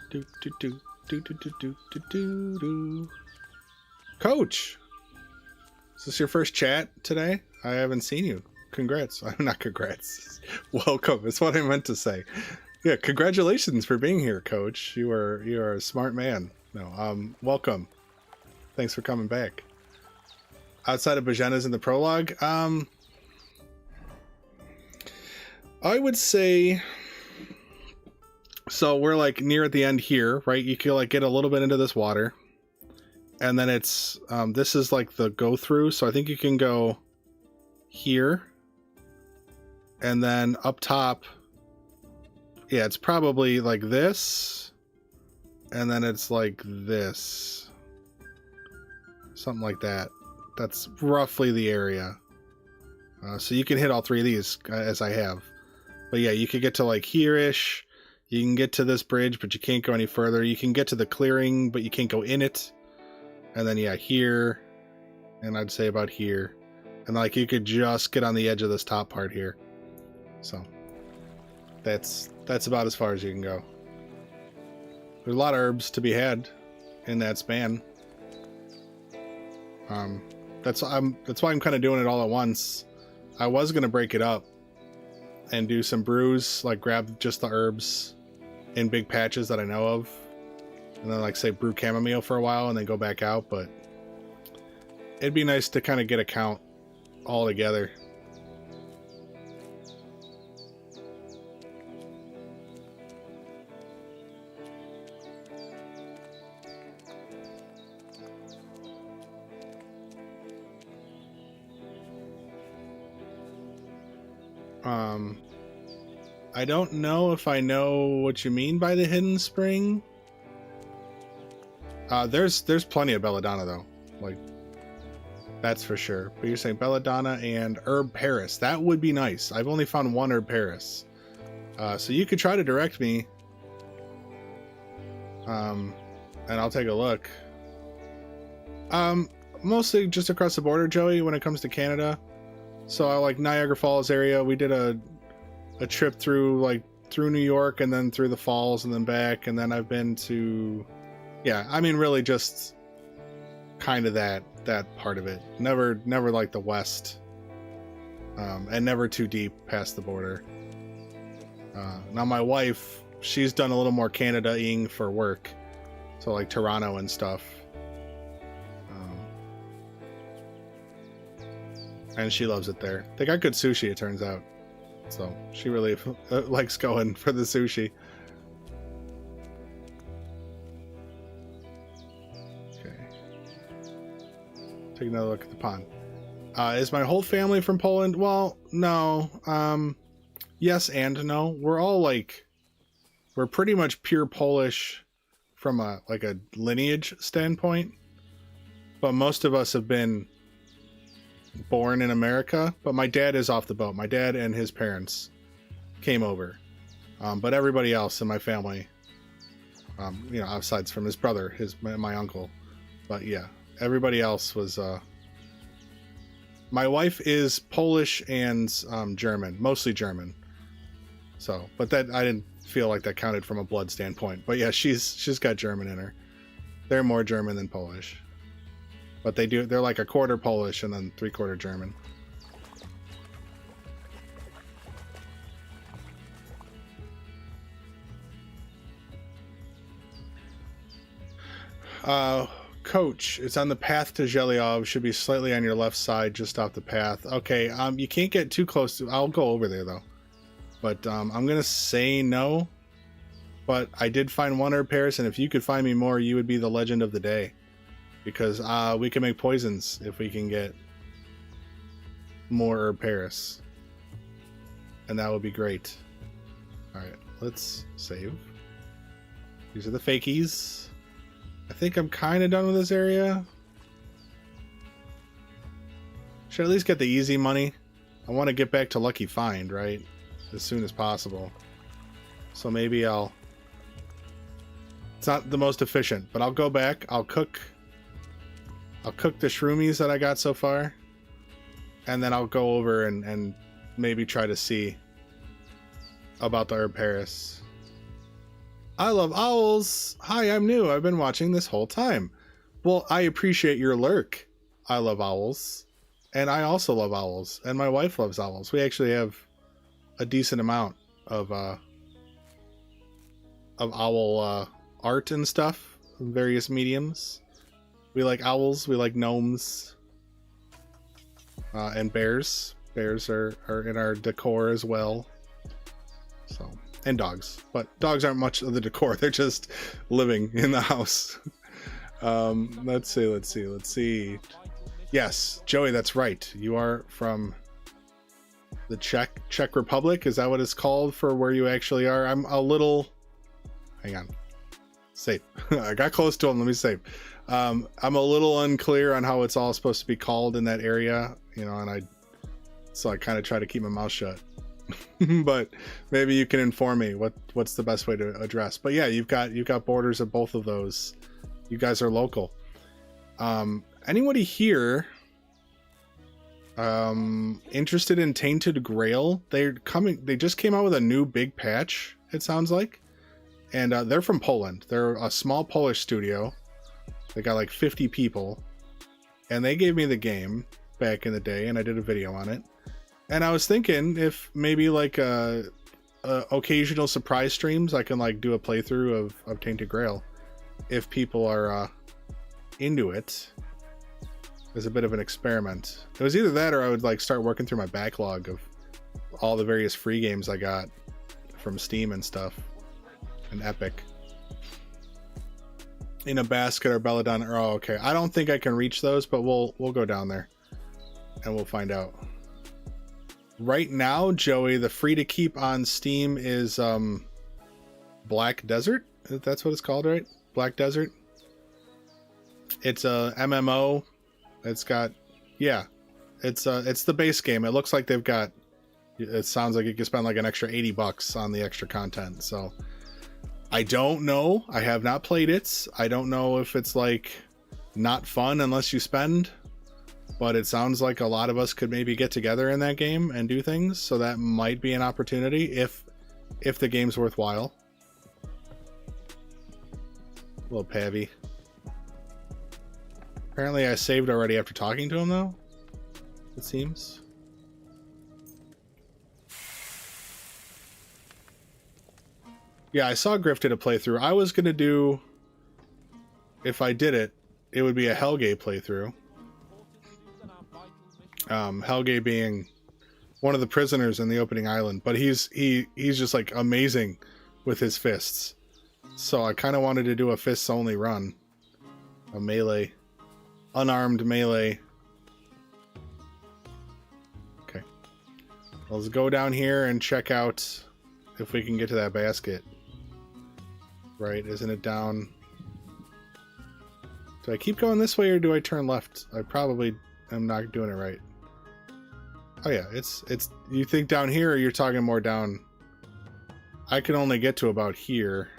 Do do do do do do do do do do. Coach, is this your first chat today? I haven't seen you. Congrats. I'm not congrats. Welcome. Is what I meant to say. Yeah, congratulations for being here, Coach. You are a smart man. No, welcome. Thanks for coming back. Outside of Bozhena's in the prologue, I would say. So we're like near at the end here, right? You can like get a little bit into this water. And then it's, this is like the go through. So I think you can go here. And then up top. Yeah, it's probably like this. And then it's like this. Something like that. That's roughly the area. So you can hit all three of these as I have. But yeah, you could get to like here-ish. You can get to this bridge, but you can't go any further. You can get to the clearing, but you can't go in it. And then, yeah, here, and I'd say about here. And, like, you could just get on the edge of this top part here. So, that's about as far as you can go. There's a lot of herbs to be had in that span. That's why I'm kind of doing it all at once. I was going to break it up and do some brews, like grab just the herbs in big patches that I know of. And then, like, say, brew chamomile for a while and then go back out. But it'd be nice to kind of get a count all together. I don't know if I know what you mean by the hidden spring. There's plenty of belladonna though, like that's for sure. But you're saying belladonna and herb Paris. That would be nice. I've only found one herb Paris, so you could try to direct me, and I'll take a look. Mostly just across the border, Joey. When it comes to Canada, so I like Niagara Falls area. We did a trip through New York and then through the falls and then back, and then I've been to. Yeah, I mean, really just kind of that part of it. Never like the West, and never too deep past the border. Now my wife, she's done a little more Canada-ing for work, so like Toronto and stuff. And she loves it there. They got good sushi, it turns out. So she really likes going for the sushi. Take another look at the pond. Is my whole family from Poland? Well, no. Yes and no. We're pretty much pure Polish from a lineage standpoint. But most of us have been born in America. But my dad is off the boat. My dad and his parents came over. But everybody else in my family, aside from his brother, my uncle. But yeah. Everybody else was My wife is Polish and German, mostly German. So, but that I didn't feel like that counted from a blood standpoint. But yeah, she's got German in her. They're more German than Polish. But they're like a quarter Polish and then 3/4 German. Coach, it's on the path to Zhelyov. Should be slightly on your left side, just off the path. Okay, you can't get too close to... I'll go over there, though. But I'm going to say no. But I did find one herb Paris, and if you could find me more, you would be the legend of the day. Because we can make poisons if we can get more herb Paris. And that would be great. Alright, let's save. These are the fakies. I think I'm kind of done with this area. Should at least get the easy money. I want to get back to Lucky Find, right? As soon as possible. So maybe I'll... It's not the most efficient, but I'll go back. I'll cook the shroomies that I got so far. And then I'll go over and maybe try to see about the herb Paris. I love owls. Hi, I'm new. I've been watching this whole time. Well, I appreciate your lurk. I love owls. And I also love owls. And my wife loves owls. We actually have a decent amount of owl art and stuff in various mediums. We like owls. We like gnomes. And bears. Bears are in our decor as well. So... And dogs, but dogs aren't much of the decor. They're just living in the house. Let's see. Yes, Joey, that's right. You are from the Czech Republic. Is that what it's called for where you actually are? I'm a little... Hang on. Save. I got close to him. Let me save. I'm a little unclear on how it's all supposed to be called in that area, you know, and so I kind of try to keep my mouth shut. But maybe you can inform me what's the best way to address. But yeah, you've got borders of both of those. You guys are local. Anybody here interested in Tainted Grail? They just came out with a new big patch, it sounds like. And they're from Poland. They're a small Polish studio. They got like 50 people. And they gave me the game back in the day, and I did a video on it. And I was thinking if maybe like occasional surprise streams, I can like do a playthrough of Tainted Grail if people are into it as a bit of an experiment. It was either that or I would like start working through my backlog of all the various free games I got from Steam and stuff and Epic. In a basket or Belladonna. Oh, okay. I don't think I can reach those, but we'll go down there and we'll find out. Right now, Joey, the free to keep on Steam is Black Desert. That's what it's called, right? Black Desert. It's a MMO. It's got, yeah, it's the base game. It looks like they've got. It sounds like you can spend like an extra $80 on the extra content. So I don't know. I have not played it. I don't know if it's like not fun unless you spend. But it sounds like a lot of us could maybe get together in that game and do things, so that might be an opportunity if the game's worthwhile. Little Pavy. Apparently I saved already after talking to him, though, it seems. Yeah, I saw Griff did a playthrough. I was going to do... If I did it, it would be a Helge playthrough. Helge being one of the prisoners in the opening island, but he's just like amazing with his fists. So I kind of wanted to do a fists only run, a melee, unarmed melee. Okay, let's go down here and check out if we can get to that basket. Right, isn't it down? Do I keep going this way or do I turn left? I probably am not doing it right. Oh yeah, it's you think down here or you're talking more down? I can only get to about here.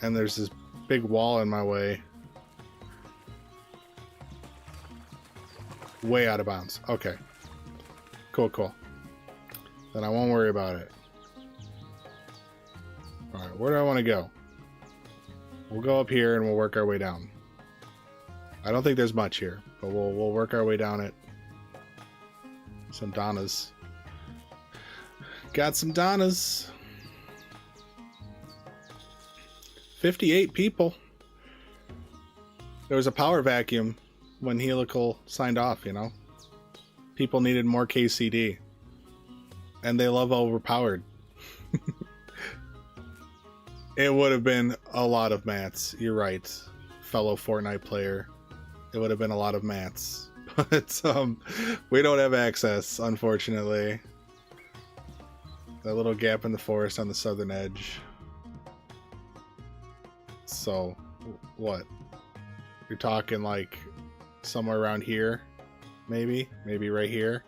And there's this big wall in my way. Way out of bounds. Okay. Cool, cool. Then I won't worry about it. Alright, where do I want to go? We'll go up here and we'll work our way down. I don't think there's much here, but we'll work our way down it. Some Donnas. Got some Donnas. 58 people. There was a power vacuum when Helical signed off, you know? People needed more KCD. And they love overpowered. It would have been a lot of mats. You're right, fellow Fortnite player. It would have been a lot of mats. But we don't have access, unfortunately. That little gap in the forest on the southern edge. So, what? You're talking like somewhere around here, maybe right here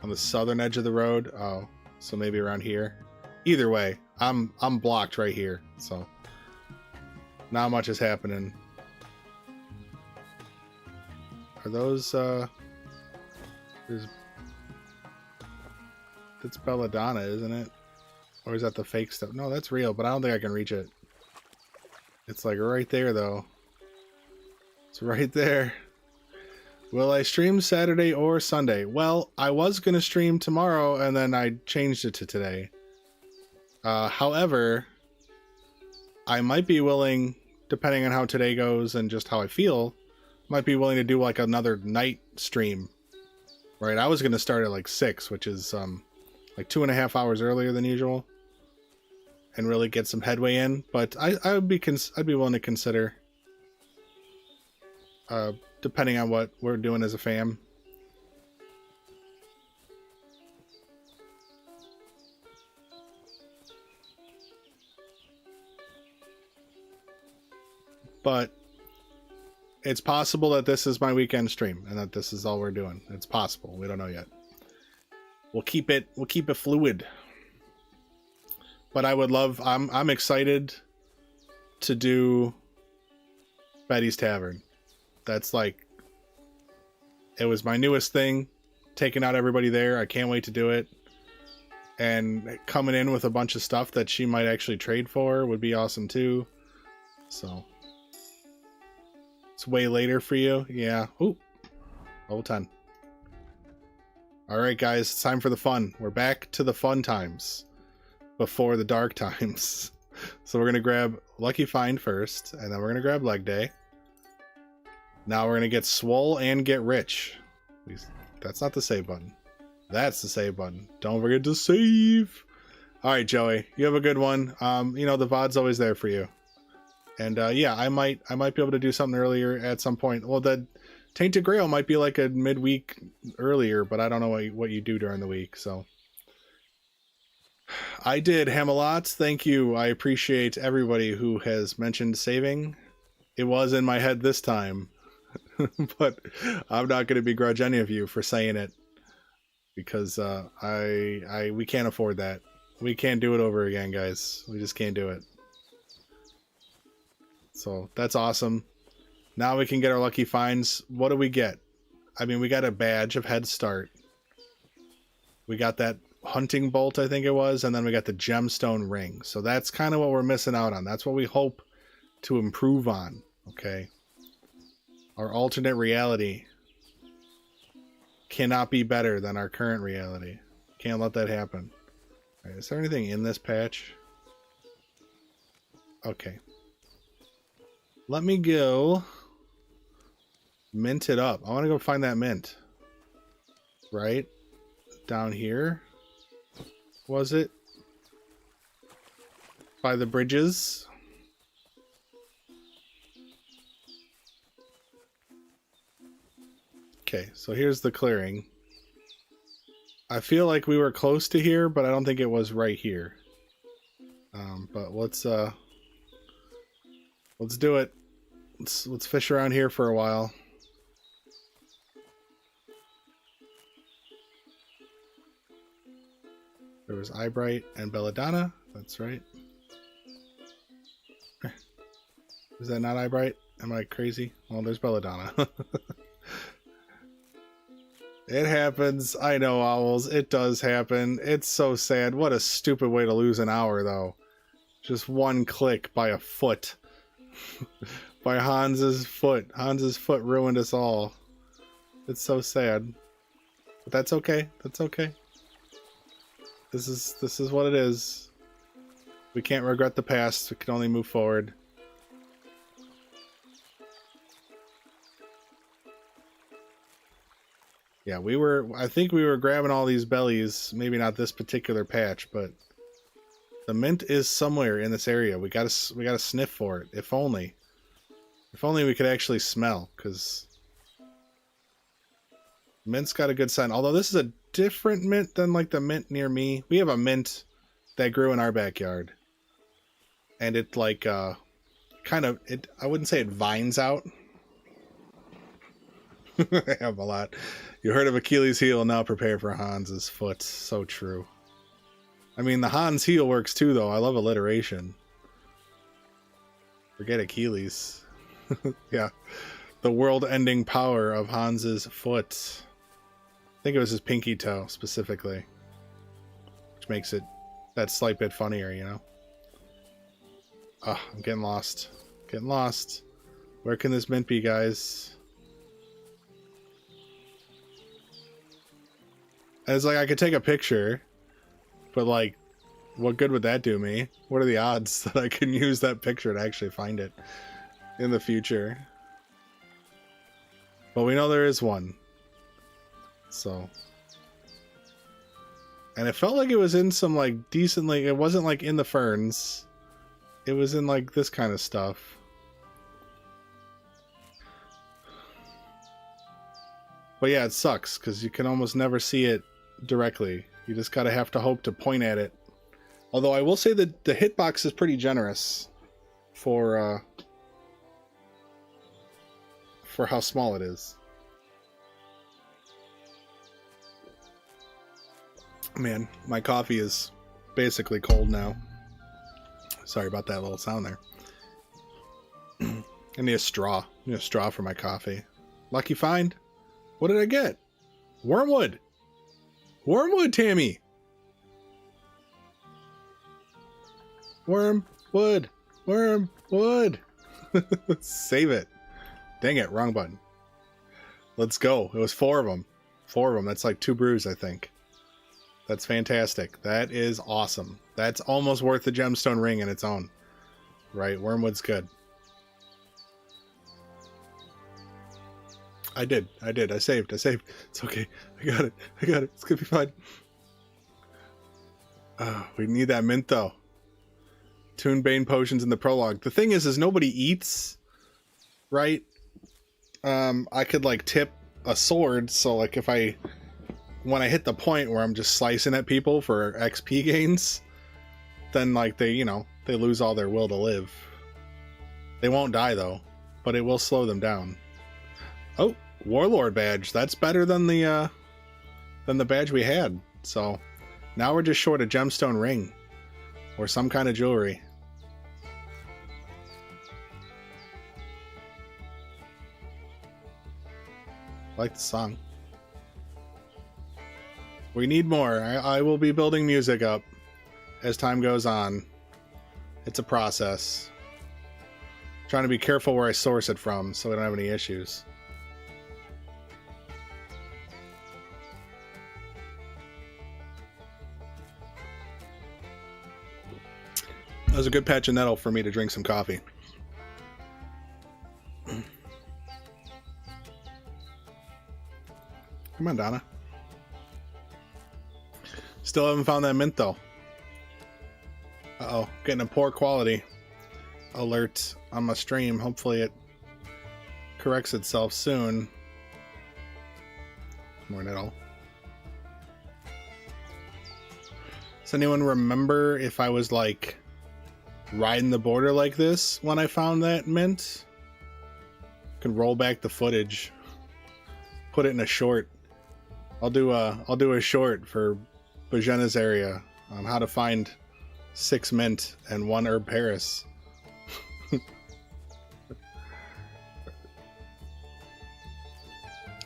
on the southern edge of the road. Oh, so maybe around here. Either way, I'm blocked right here, so not much is happening. Are those that's Belladonna, isn't it? Or is that the fake stuff? No, that's real, but I don't think I can reach it. It's like right there, though. It's right there. Will I stream Saturday or Sunday? Well, I was going to stream tomorrow, and then I changed it to today. However, I might be willing, depending on how today goes and just how I feel, might be willing to do like another night stream. Right? I was going to start at like 6, which is like 2.5 hours earlier than usual. And really get some headway in, but I'd be willing to consider, depending on what we're doing as a fam. But it's possible that this is my weekend stream and that this is all we're doing. It's possible. We don't know yet. We'll keep it fluid. But I would love, I'm excited to do Betty's Tavern. That's like, it was my newest thing, taking out everybody there. I can't wait to do it. And coming in with a bunch of stuff that she might actually trade for would be awesome too. So, it's way later for you. Yeah. Ooh, level 10. All right, guys, it's time for the fun. We're back to the fun times. Before the dark times. So we're going to grab Lucky Find first, and then we're going to grab Leg Day. Now we're going to get Swole and get Rich. That's not the save button. That's the save button. Don't forget to save. Alright, Joey. You have a good one. You know, the VOD's always there for you. And yeah, I might be able to do something earlier at some point. Well, the Tainted Grail might be like a midweek earlier, but I don't know what you do during the week, so... I did, Hamelot. Thank you. I appreciate everybody who has mentioned saving. It was in my head this time, but I'm not going to begrudge any of you for saying it because we can't afford that. We can't do it over again, guys. We just can't do it. So that's awesome. Now we can get our lucky finds. What do we get? I mean, we got a badge of head start. We got that hunting bolt, I think it was, and then we got the gemstone ring. So that's kind of what we're missing out on. That's what we hope to improve on. Okay, our alternate reality cannot be better than our current reality. Can't let that happen. All right, is there anything in this patch? Okay, let me go mint it up. I want to go find that mint right down here. Was it? By the bridges? Okay, so here's the clearing. I feel like we were close to here, but I don't think it was right here. But let's do it. Let's fish around here for a while. There was Eyebright and Belladonna. That's right. Is that not Eyebright? Am I crazy? Well, there's Belladonna. It happens. I know, Owls. It does happen. It's so sad. What a stupid way to lose an hour, though. Just one click by a foot. By Hans's foot. Hans's foot ruined us all. It's so sad. But that's okay. That's okay. This is what it is. We can't regret the past. We can only move forward. Yeah, I think we were grabbing all these bellies, maybe not this particular patch, but the mint is somewhere in this area. We gotta sniff for it. If only we could actually smell, because mint's got a good scent. Although this is a different mint than like the mint near me. We have a mint that grew in our backyard, and it like I wouldn't say it vines out. I have a lot. You heard of Achilles' heel, now prepare for Hans's foot. So true. I mean, the Hans heel works too, though. I love alliteration. Forget Achilles. Yeah. The world-ending power of Hans's foot. I think it was his pinky toe, specifically. Which makes it that slight bit funnier, you know? Ah, I'm getting lost. Getting lost. Where can this mint be, guys? And it's like I could take a picture, but like, what good would that do me? What are the odds that I can use that picture to actually find it in the future? But we know there is one. So. And it felt like it was in some like decently, it wasn't like in the ferns. It was in like this kind of stuff. But yeah, it sucks because you can almost never see it directly. You just gotta have to hope to point at it. Although I will say that the hitbox is pretty generous for how small it is. Man, my coffee is basically cold now. Sorry about that little sound there. I need a straw. I need a straw for my coffee. Lucky find? What did I get? Wormwood! Wormwood, Tammy! Wormwood! Wormwood! Save it. Dang it, wrong button. Let's go. It was 4 of them. 4 of them. That's like 2 brews, I think. That's fantastic. That is awesome. That's almost worth the gemstone ring in its own. Right, Wormwood's good. I did. I saved. It's okay. I got it. It's gonna be fine. We need that mint, though. Tune Bane potions in the prologue. The thing is nobody eats, right? I could, like, tip a sword, so, like, when I hit the point where I'm just slicing at people for XP gains, then, like, they lose all their will to live. They won't die, though, but it will slow them down. Oh! Warlord badge. That's better than the badge we had. So now we're just short a gemstone ring or some kind of jewelry. I like the song. We need more. I will be building music up as time goes on. It's a process. Trying to be careful where I source it from so we don't have any issues. That was a good patch of nettle for me to drink some coffee. Come on, Donna. Still haven't found that mint, though. Uh-oh, getting a poor quality alert on my stream. Hopefully it corrects itself soon. More nettle. Does anyone remember if I was, like, riding the border like this when I found that mint? Can roll back the footage, put it in a short. I'll do a short for Bozhena's area on how to find 6 mint and 1 herb Paris.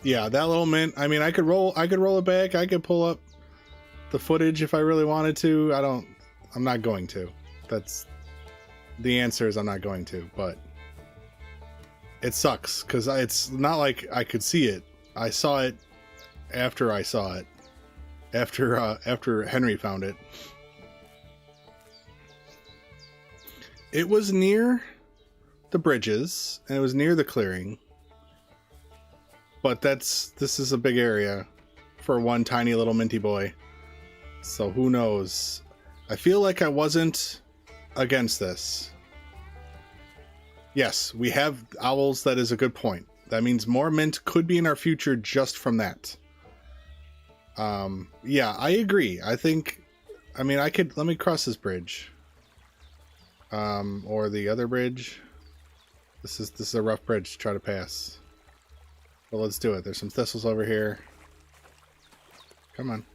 Yeah, that little mint. I mean, I could roll it back. I could pull up the footage if I really wanted to. I'm not going to. That's the answer is I'm not going to, but it sucks because it's not like I could see it. I saw it after I saw it. After Henry found it. It was near the bridges and it was near the clearing. But this is a big area for one tiny little minty boy. So who knows? I feel like I wasn't against this. Yes, we have owls. That is a good point. That means more mint could be in our future just from that. Yeah, I agree. Let me cross this bridge. Or the other bridge. This is a rough bridge to try to pass. Well, let's do it. There's some thistles over here. Come on.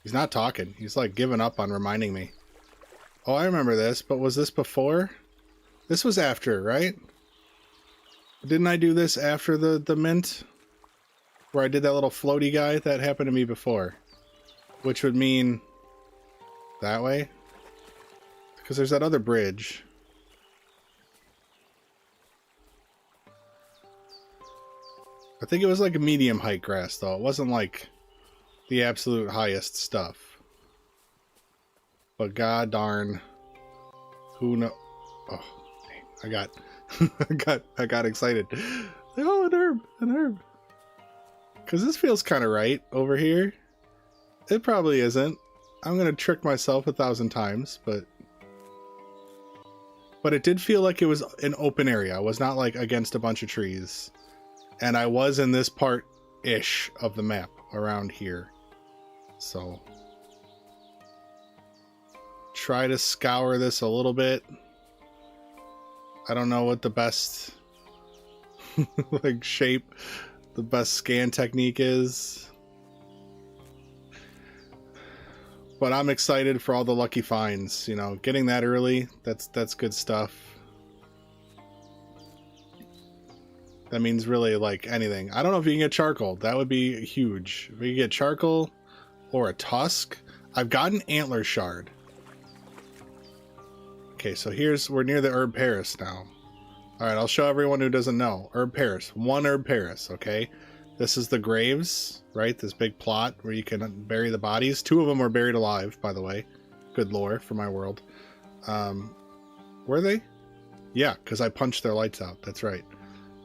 He's not talking. He's like giving up on reminding me. Oh, I remember this, but was this before? This was after, right? Didn't I do this after the mint? Where I did that little floaty guy? That happened to me before. Which would mean that way? Because there's that other bridge. I think it was like a medium height grass, though. It wasn't like the absolute highest stuff. But god darn, who know? Oh, dang, I got excited. Oh, an herb. Because this feels kind of right over here. It probably isn't. I'm gonna trick myself 1,000 times, but it did feel like it was an open area. I was not like against a bunch of trees. And I was in this part-ish of the map around here. So try to scour this a little bit. I don't know what the best like shape, the best scan technique is. But I'm excited for all the lucky finds, you know, getting that early, that's good stuff. That means really like anything. I don't know if you can get charcoal. That would be huge. If we could get charcoal or a tusk. I've got an antler shard. Okay, so we're near the herb Paris now. Alright, I'll show everyone who doesn't know. Herb Paris. One herb Paris, okay? This is the graves, right? This big plot where you can bury the bodies. 2 of them were buried alive, by the way. Good lore for my world. Were they? Yeah, because I punched their lights out. That's right.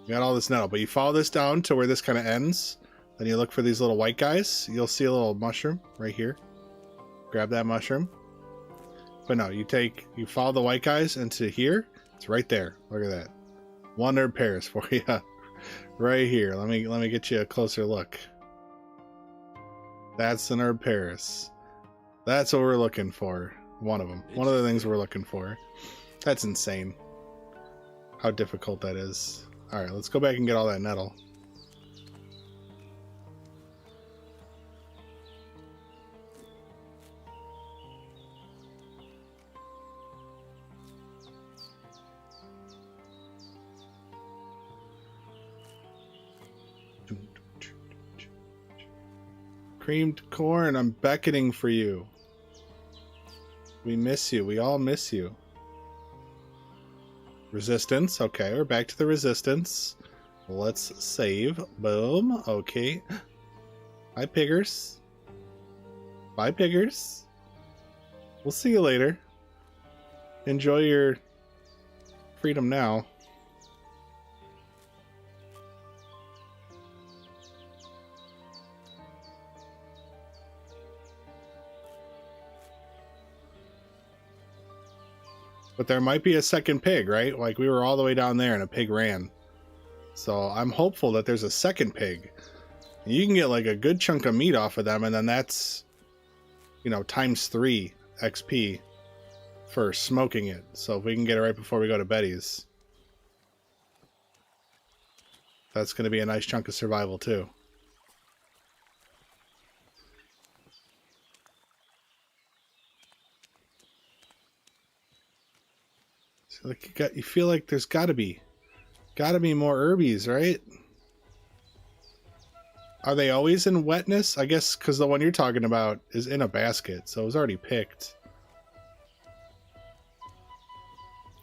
You got all this nettle, but you follow this down to where this kind of ends. Then you look for these little white guys. You'll see a little mushroom right here. Grab that mushroom. But no, you follow the white guys into here. It's right there. Look at that. One herb Paris for you. Right here. Let me get you a closer look. That's an herb Paris. That's what we're looking for. One of them. One of the things we're looking for. That's insane. How difficult that is. Alright, let's go back and get all that nettle. Creamed corn, I'm beckoning for you. We miss you. We all miss you. Resistance. Okay, we're back to the resistance. Let's save. Boom. Okay. Bye, piggers. Bye, piggers. We'll see you later. Enjoy your freedom now. But there might be a second pig, right? Like we were all the way down there and a pig ran. So I'm hopeful that there's a second pig. And you can get like a good chunk of meat off of them, and then that's, you know, ×3 XP for smoking it. So if we can get it right before we go to Betty's, that's going to be a nice chunk of survival too. So like you feel like there's got to be more herbies, right? Are they always in wetness? I guess because the one you're talking about is in a basket, so it was already picked.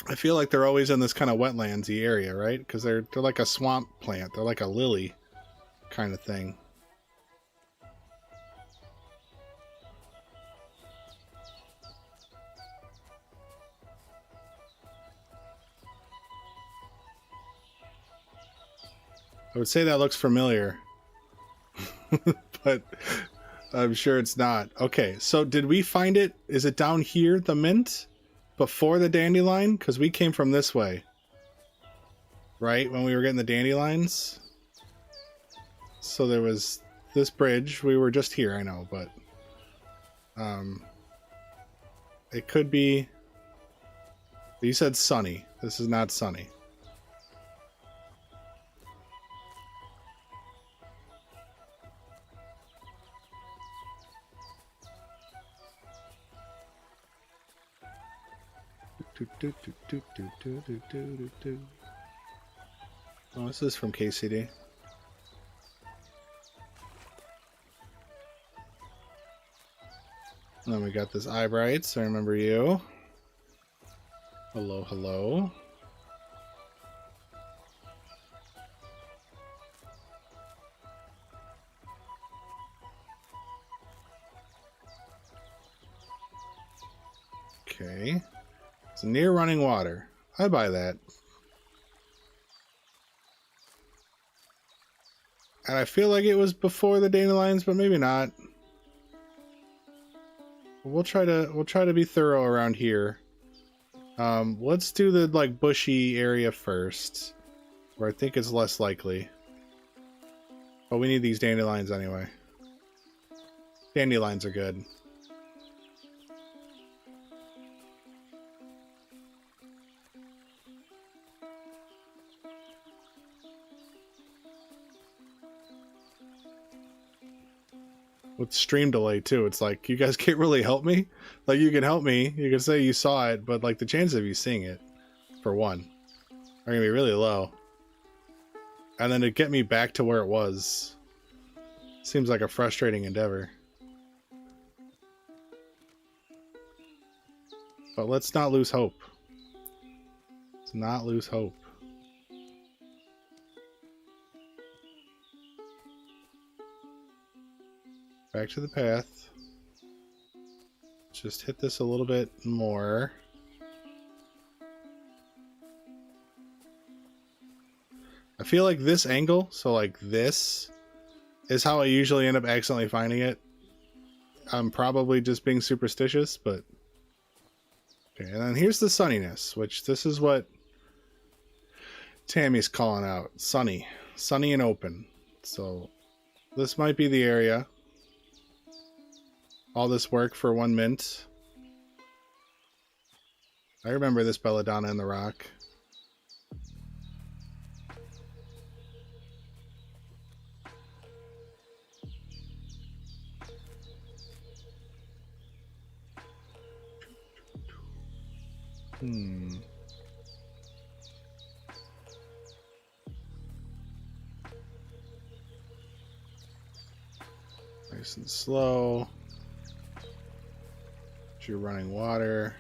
I feel like they're always in this kind of wetlandsy area, right? Because they're like a swamp plant. They're like a lily kind of thing. I would say that looks familiar, but I'm sure it's not. Okay, so did we find it? Is it down here, the mint, before the dandelion? Because we came from this way, right? When we were getting the dandelions. So there was this bridge. We were just here, I know, but it could be. You said sunny. This is not sunny. Oh, this is from KCD. And then we got this Eyebrights. I remember you. Hello, hello. Okay. It's near running water. I buy that. And I feel like it was before the dandelions, but maybe not. We'll try to be thorough around here. Let's do the like bushy area first, where I think it's less likely. But we need these dandelions anyway. Dandelions are good. With stream delay too, it's like, you guys can't really help me. Like, you can help me, you can say you saw it, but like the chances of you seeing it, for one, are gonna be really low. And then to get me back to where it was seems like a frustrating endeavor. But let's not lose hope. Let's not lose hope. Back to the path. Just hit this a little bit more. I feel like this angle, so like this, is how I usually end up accidentally finding it. I'm probably just being superstitious, but... Okay, and then here's the sunniness, which this is what Tammy's calling out. Sunny. Sunny and open. So this might be the area. All this work for 1 mint. I remember this belladonna in the rock. Nice and slow. You're running water.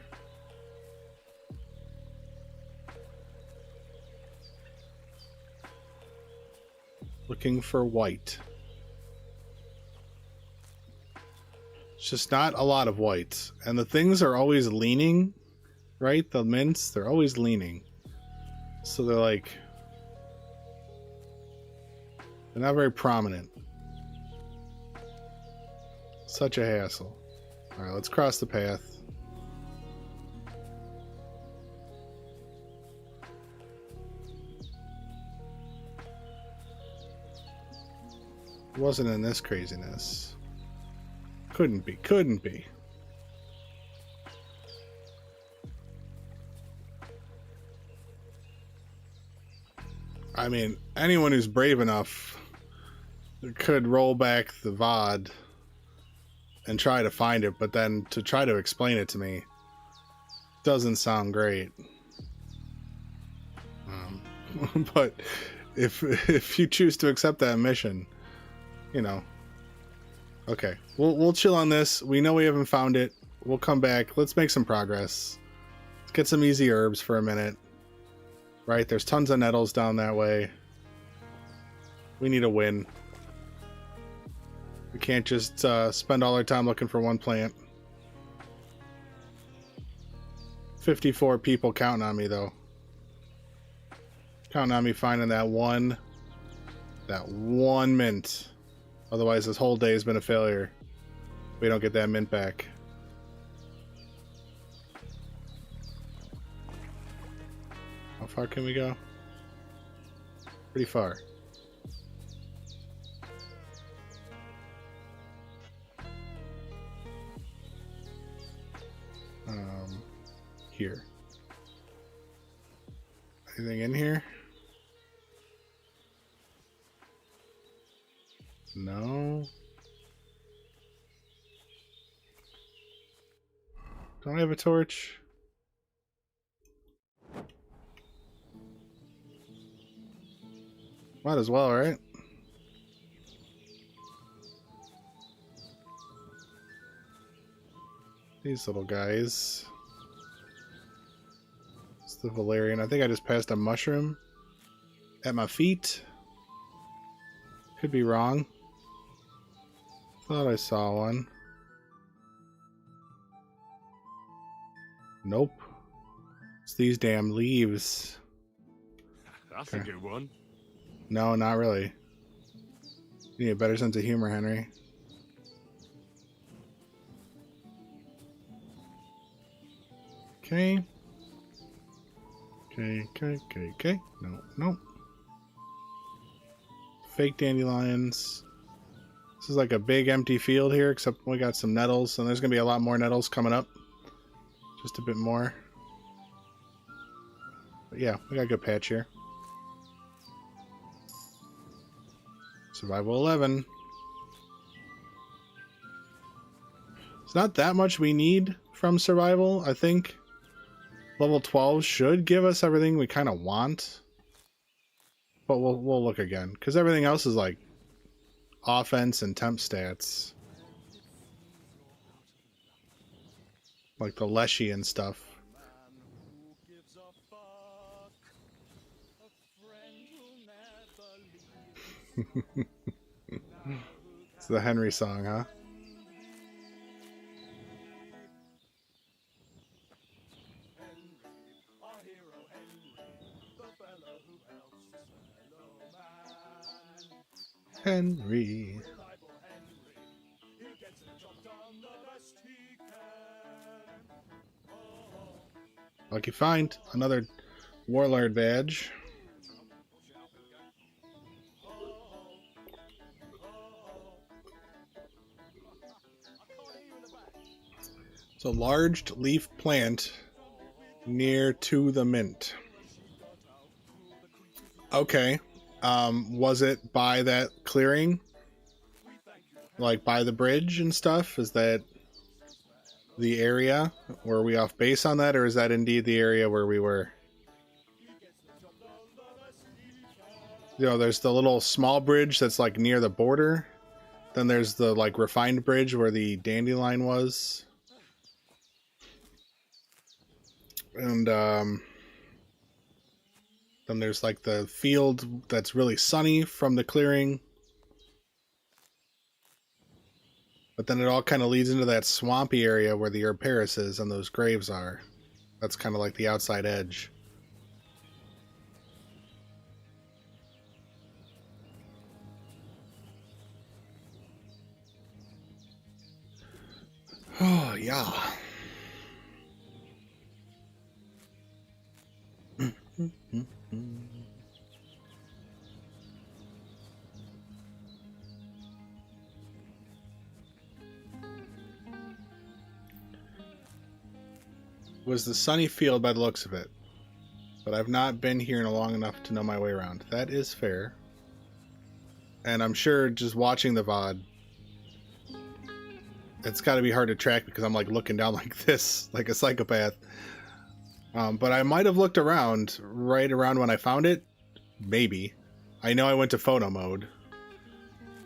Looking for white. It's just not a lot of white. And the things are always leaning, right? The mints, they're always leaning. So they're like... they're not very prominent. Such a hassle. Alright, let's cross the path. It wasn't in this craziness. Couldn't be, couldn't be. I mean, anyone who's brave enough could roll back the VOD and try to find it, but then to try to explain it to me doesn't sound great. But if you choose to accept that mission, you know. Okay, we'll chill on this. We know we haven't found it. We'll come back. Let's make some progress. Let's get some easy herbs for a minute. Right, there's tons of nettles down that way. We need a win. We can't just spend all our time looking for one plant. 54 people counting on me, though. Counting on me finding that one mint. Otherwise, this whole day has been a failure. We don't get that mint back. How far can we go? Pretty far. Here. Anything in here? No. Don't I have a torch? Might as well, right? These little guys. It's the valerian. I think I just passed a mushroom at my feet. Could be wrong. Thought I saw one. Nope. It's these damn leaves. That's a good one. No, not really. You need a better sense of humor, Henry. Okay. Okay. No. Fake dandelions. This is like a big empty field here, except we got some nettles, and there's going to be a lot more nettles coming up. Just a bit more. But yeah, we got a good patch here. Survival 11. It's not that much we need from survival, I think. Level 12 should give us everything we kind of want. But we'll look again, because everything else is like offense and temp stats. Like the Leshy and stuff. It's the Henry song, huh? Henry. Lucky find. Another warlord badge. It's a large leaf plant near to the mint. Okay. Was it by that clearing? Like by the bridge and stuff? Is that the area? Were we off base on that, or is that indeed the area where we were? You know, there's the little small bridge that's like near the border. Then there's the like refined bridge where the dandelion was. And then there's like the field that's really sunny from the clearing. But then it all kind of leads into that swampy area where the herb Paris is and those graves are. That's kind of like the outside edge. Oh, yeah. Was the sunny field by the looks of it, but I've not been here in long enough to know my way around. That is fair. And I'm sure just watching the VOD, it's got to be hard to track because I'm like looking down like this, like a psychopath. But I might have looked around right around when I found it. Maybe. I know I went to photo mode.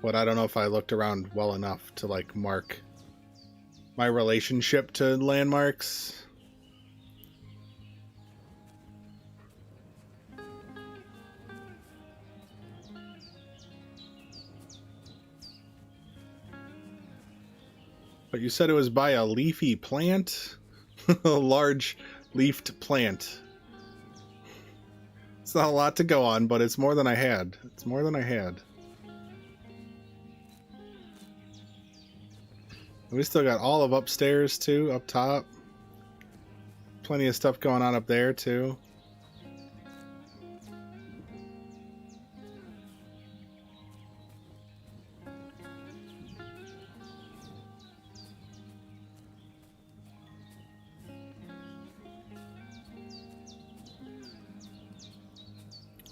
But I don't know if I looked around well enough to like mark my relationship to landmarks. But you said it was by a leafy plant? A large leafed plant. It's not a lot to go on, but it's more than I had. It's more than I had. We still got all of upstairs too, up top. Plenty of stuff going on up there too.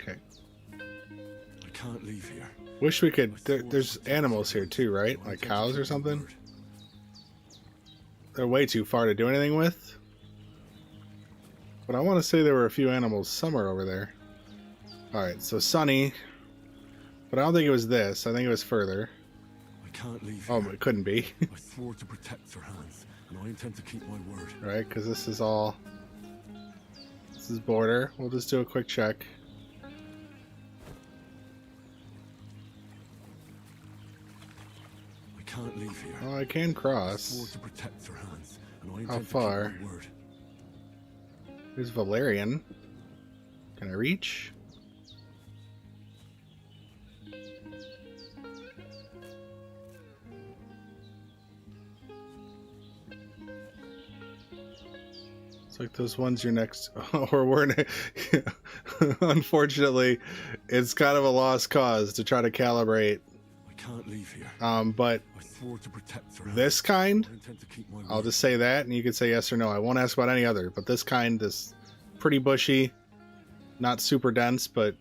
Okay. I can't leave here. Wish we could. There's animals here too, right? Like cows or something? They're way too far to do anything with. But I want to say there were a few animals somewhere over there. Alright, so Sunny. But I don't think it was this. I think it was further. I can't leave Oh, here. it couldn't be. I swore to protect Sir Hans, and I intend to keep my word. Right, because this is all... This is border. We'll just do a quick check. I can't leave here. Oh, I can I swore cross. to protect Sir Hans, and I How intend far? to keep my word. Here's Valerian. Can I reach? It's like those ones you're next, or we're unfortunately, it's kind of a lost cause to try to calibrate. I can't leave here. But I swore to protect Sir Hans. this kind, I intend to keep my word. I'll just say that, and you can say yes or no. I won't ask about any other, but this kind is pretty bushy, not super dense, but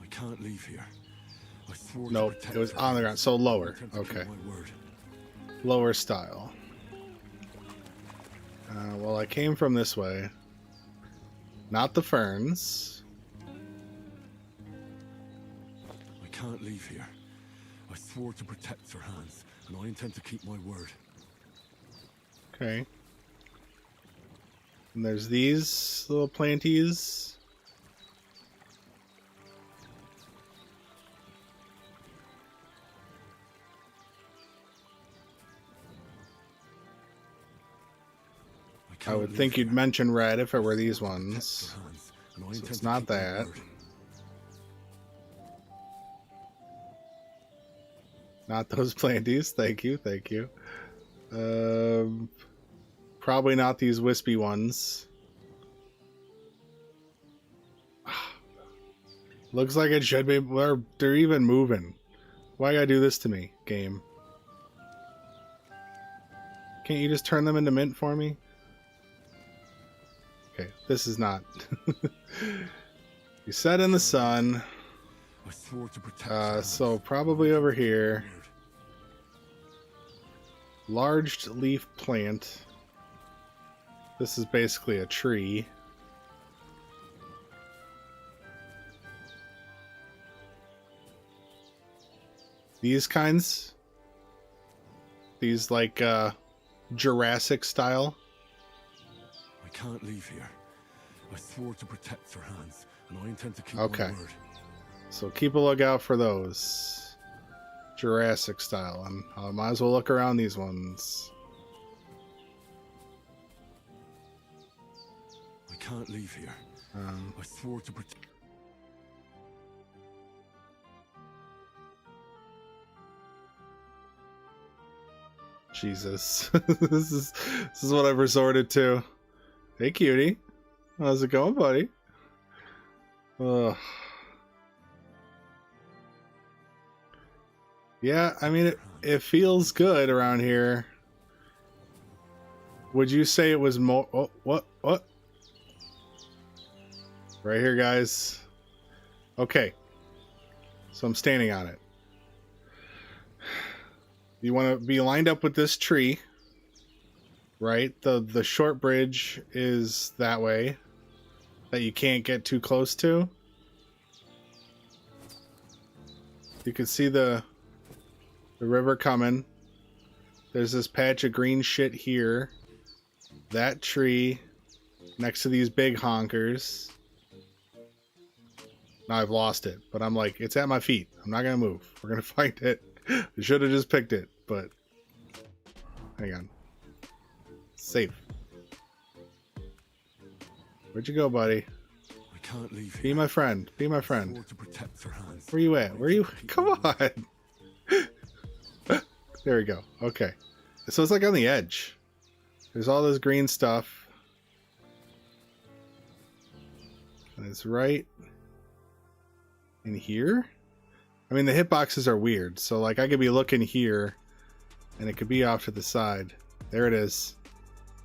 I can't leave here. I swore nope, to protect it was Sir on the ground, Hans, so and I lower. intend to keep Okay, my word. lower style. Well, I came from this way, not the ferns. I can't leave here. I swore to protect Sir Hans, and I intend to keep my word. Okay. And there's these little planties. I can't would leave think you'd here. mention red if it were I these swore to protect ones. Sir Hans, and I So intend it's to not keep my that. word. Not those planties. Thank you, thank you. Probably not these wispy ones. Looks like it should be. They're even moving. Why you gotta do this to me, game? Can't you just turn them into mint for me? Okay, this is not. You set in the sun. I swore to protect Sir Hans, So and I probably intend over to keep my here. word. Large leaf plant. This is basically a tree. These kinds. These like Jurassic style. I can't leave here. I swore to protect Sir Hans, and I intend to keep Okay. my word. So keep a lookout for those. Jurassic style. And I might as well look around these ones. I can't leave here. I swore to protect. Jesus. This is what I've resorted to. Hey cutie. How's it going, buddy? Ugh. Yeah, I mean it feels good around here. Would you say it was more what? Right here, guys. Okay. So I'm standing on it. You want to be lined up with this tree, right? The short bridge is that way, that you can't get too close to. You can see the river coming. There's this patch of green shit here. That tree next to these big honkers. Now I've lost it, but I'm like, it's at my feet. I'm not gonna move. We're gonna find it. I should have just picked it, but hang on. Safe. Where'd you go, buddy? I can't leave Be here. my friend. Be my friend. Swore to protect Sir Hans. Where you at? Where you? Come on. There we go. Okay. So it's like on the edge. There's all this green stuff. And it's right in here. I mean, the hitboxes are weird. So like I could be looking here and it could be off to the side. There it is.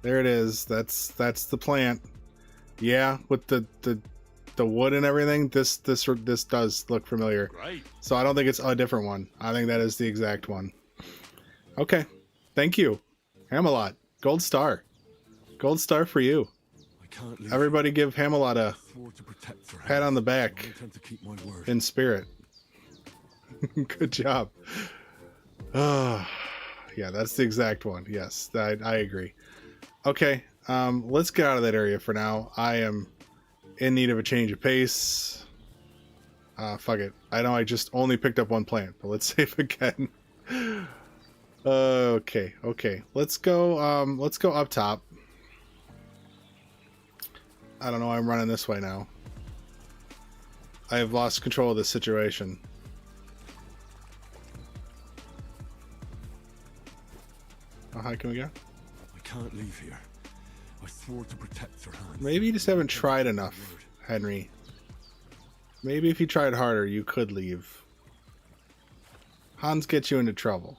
There it is. That's the plant. Yeah, with the wood and everything, this does look familiar. Right. So I don't think it's a different one. I think that is the exact one. Okay. Thank you. Hamelot. Gold star. Gold star for you. I can't leave. Everybody give Hamelot a Swore to protect Sir Hans. pat on the I back intend to keep my word. in spirit. Good job. Yeah, that's the exact one. Yes, I agree. Okay, let's get out of that area for now. I am in need of a change of pace. Fuck it. I know I just only picked up one plant, but let's save again. Okay. Let's go up top. I don't know why I'm running this way now. I have lost control of this situation. How high can we go? I can't leave here. I swore to protect Sir Hans. Maybe you just haven't tried enough, Henry. Maybe if you tried harder, you could leave. Hans gets you into trouble.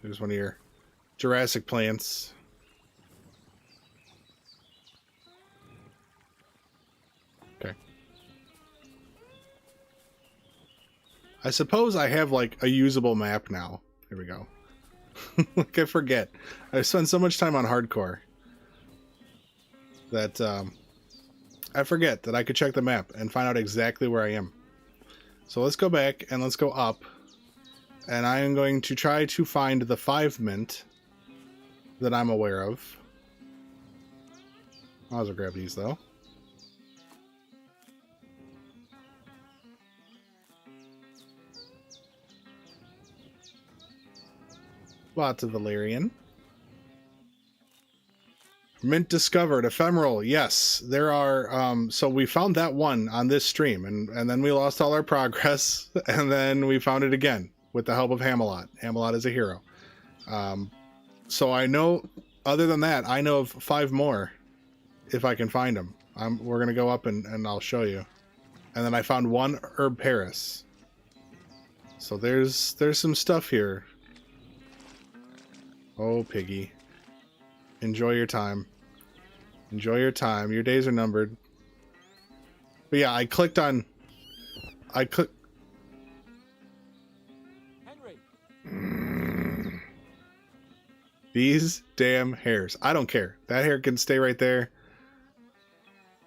There's one of your Jurassic plants. Okay. I suppose I have like a usable map now. Here we go. Like I forget. I spend so much time on hardcore that I forget that I could check the map and find out exactly where I am. So let's go back and let's go up. And I am going to try to find the 5 mint that I'm aware of. I'll also grab these though. Lots of Valerian. Mint discovered, ephemeral. Yes, there are. So we found that one on this stream, and then we lost all our progress, and then we found it again with the help of Hamelot. Hamelot is a hero. So I know. Other than that, I know of 5 more, if I can find them. We're gonna go up and I'll show you. And then I found 1 herb Paris. So there's some stuff here. Oh, piggy. Enjoy your time. Enjoy your time. Your days are numbered. But yeah, I clicked... Henry. These damn hairs. I don't care. That hair can stay right there.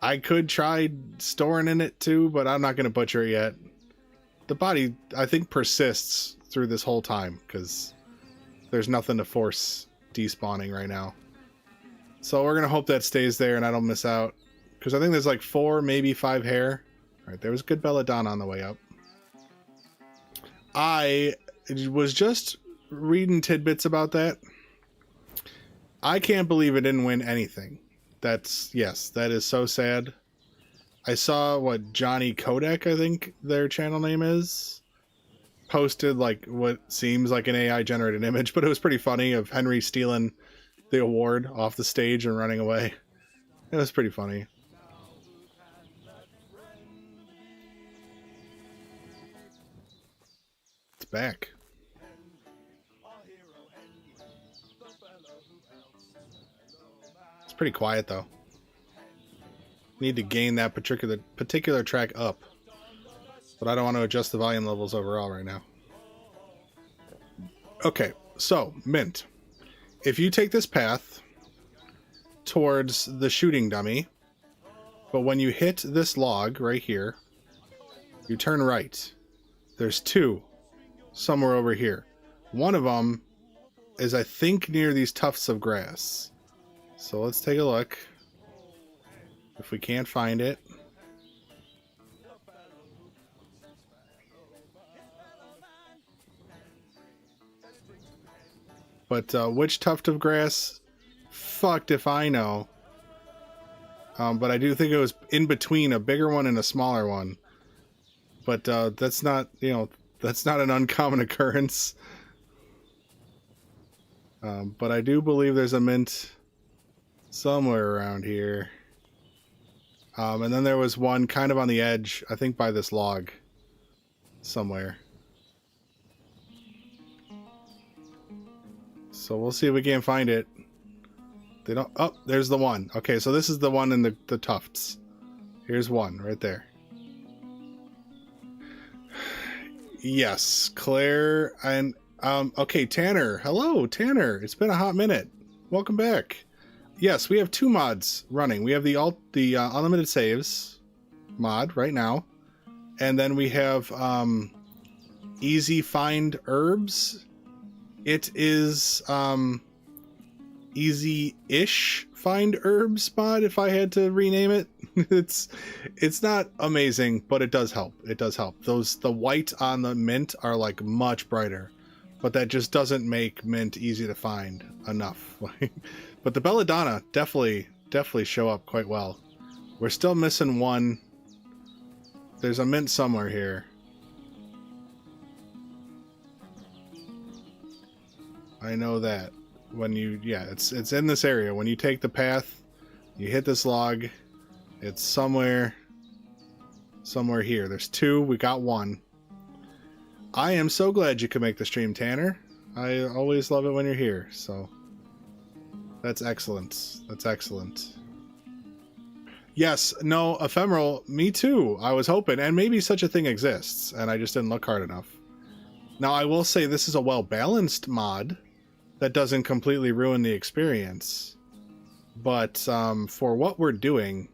I could try storing in it too, but I'm not going to butcher it yet. The body, I think, persists through this whole time because there's nothing to force despawning right now. So we're going to hope that stays there and I don't miss out. Because I think there's like 4, maybe 5 hair. Alright, there was good belladonna on the way up. I was just reading tidbits about that. I can't believe it didn't win anything. Yes, that is so sad. I saw what Johnny Kodak, I think their channel name is, posted like what seems like an AI generated image, but it was pretty funny of Henry stealing the award off the stage and running away. It was pretty funny. It's back. It's pretty quiet though. Need to gain that particular track up, but I don't want to adjust the volume levels overall right now. Okay, so mint. If you take this path towards the shooting dummy, but when you hit this log right here, You turn right. There's two somewhere over here. One of them is, I think, near these tufts of grass. So let's take a look. If we can't find it. But which tuft of grass? Fucked if I know. But I do think it was in between a bigger one and a smaller one. But that's not, that's not an uncommon occurrence. But I do believe there's a mint somewhere around here. And then there was one kind of on the edge, I think by this log somewhere. So we'll see if we can't find it. They don't. Oh, there's the one. Okay, so this is the one in the tufts. Here's one right there. Yes, Claire and okay, Tanner. Hello, Tanner. It's been a hot minute. Welcome back. Yes, we have two mods running. We have the unlimited saves mod right now, and then we have easy find herbs. It is easy-ish find herbs mod, if I had to rename it. It's not amazing, but it does help. It does help. The white on the mint are like much brighter, but that just doesn't make mint easy to find enough. But the belladonna definitely show up quite well. We're still missing one. There's a mint somewhere here. I know that. When you, it's in this area. When you take the path, you hit this log. It's somewhere here. There's two. We got one. I am so glad you could make the stream, Tanner. I always love it when you're here. So that's excellent. That's excellent. Yes, no, ephemeral. Me too. I was hoping, and maybe such a thing exists, and I just didn't look hard enough. Now I will say this is a well-balanced mod. That doesn't completely ruin the experience. But for what we're doing,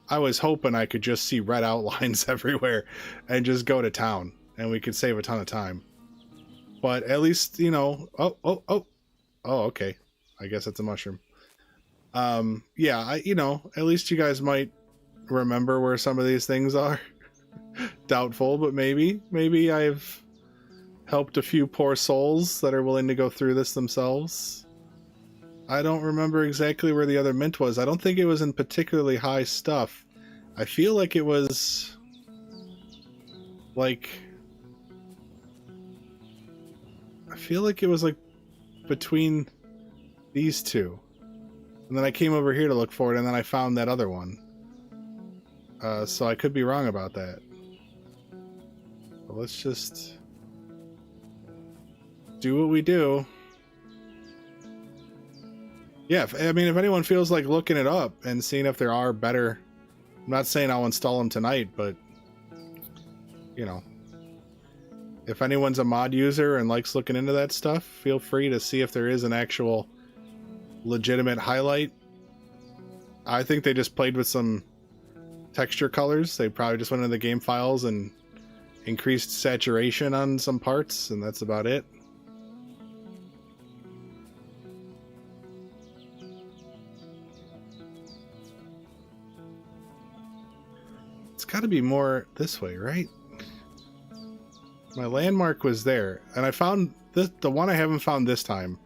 I was hoping I could just see red outlines everywhere and just go to town. And we could save a ton of time. But at least, Oh, okay. I guess it's a mushroom. Yeah, at least you guys might remember where some of these things are. Doubtful, but maybe I've helped a few poor souls that are willing to go through this themselves. I don't remember exactly where the other mint was. I don't think it was in particularly high stuff. I feel like it was like between these two. And then I came over here to look for it, and then I found that other one. So I could be wrong about that. But let's just do what we do. Yeah, if anyone feels like looking it up and seeing if there are better... I'm not saying I'll install them tonight, but... if anyone's a mod user and likes looking into that stuff, feel free to see if there is an actual legitimate highlight. I think they just played with some texture colors. They probably just went into the game files and increased saturation on some parts, and that's about it. It's got to be more this way, right? My landmark was there, and I found the one I haven't found this time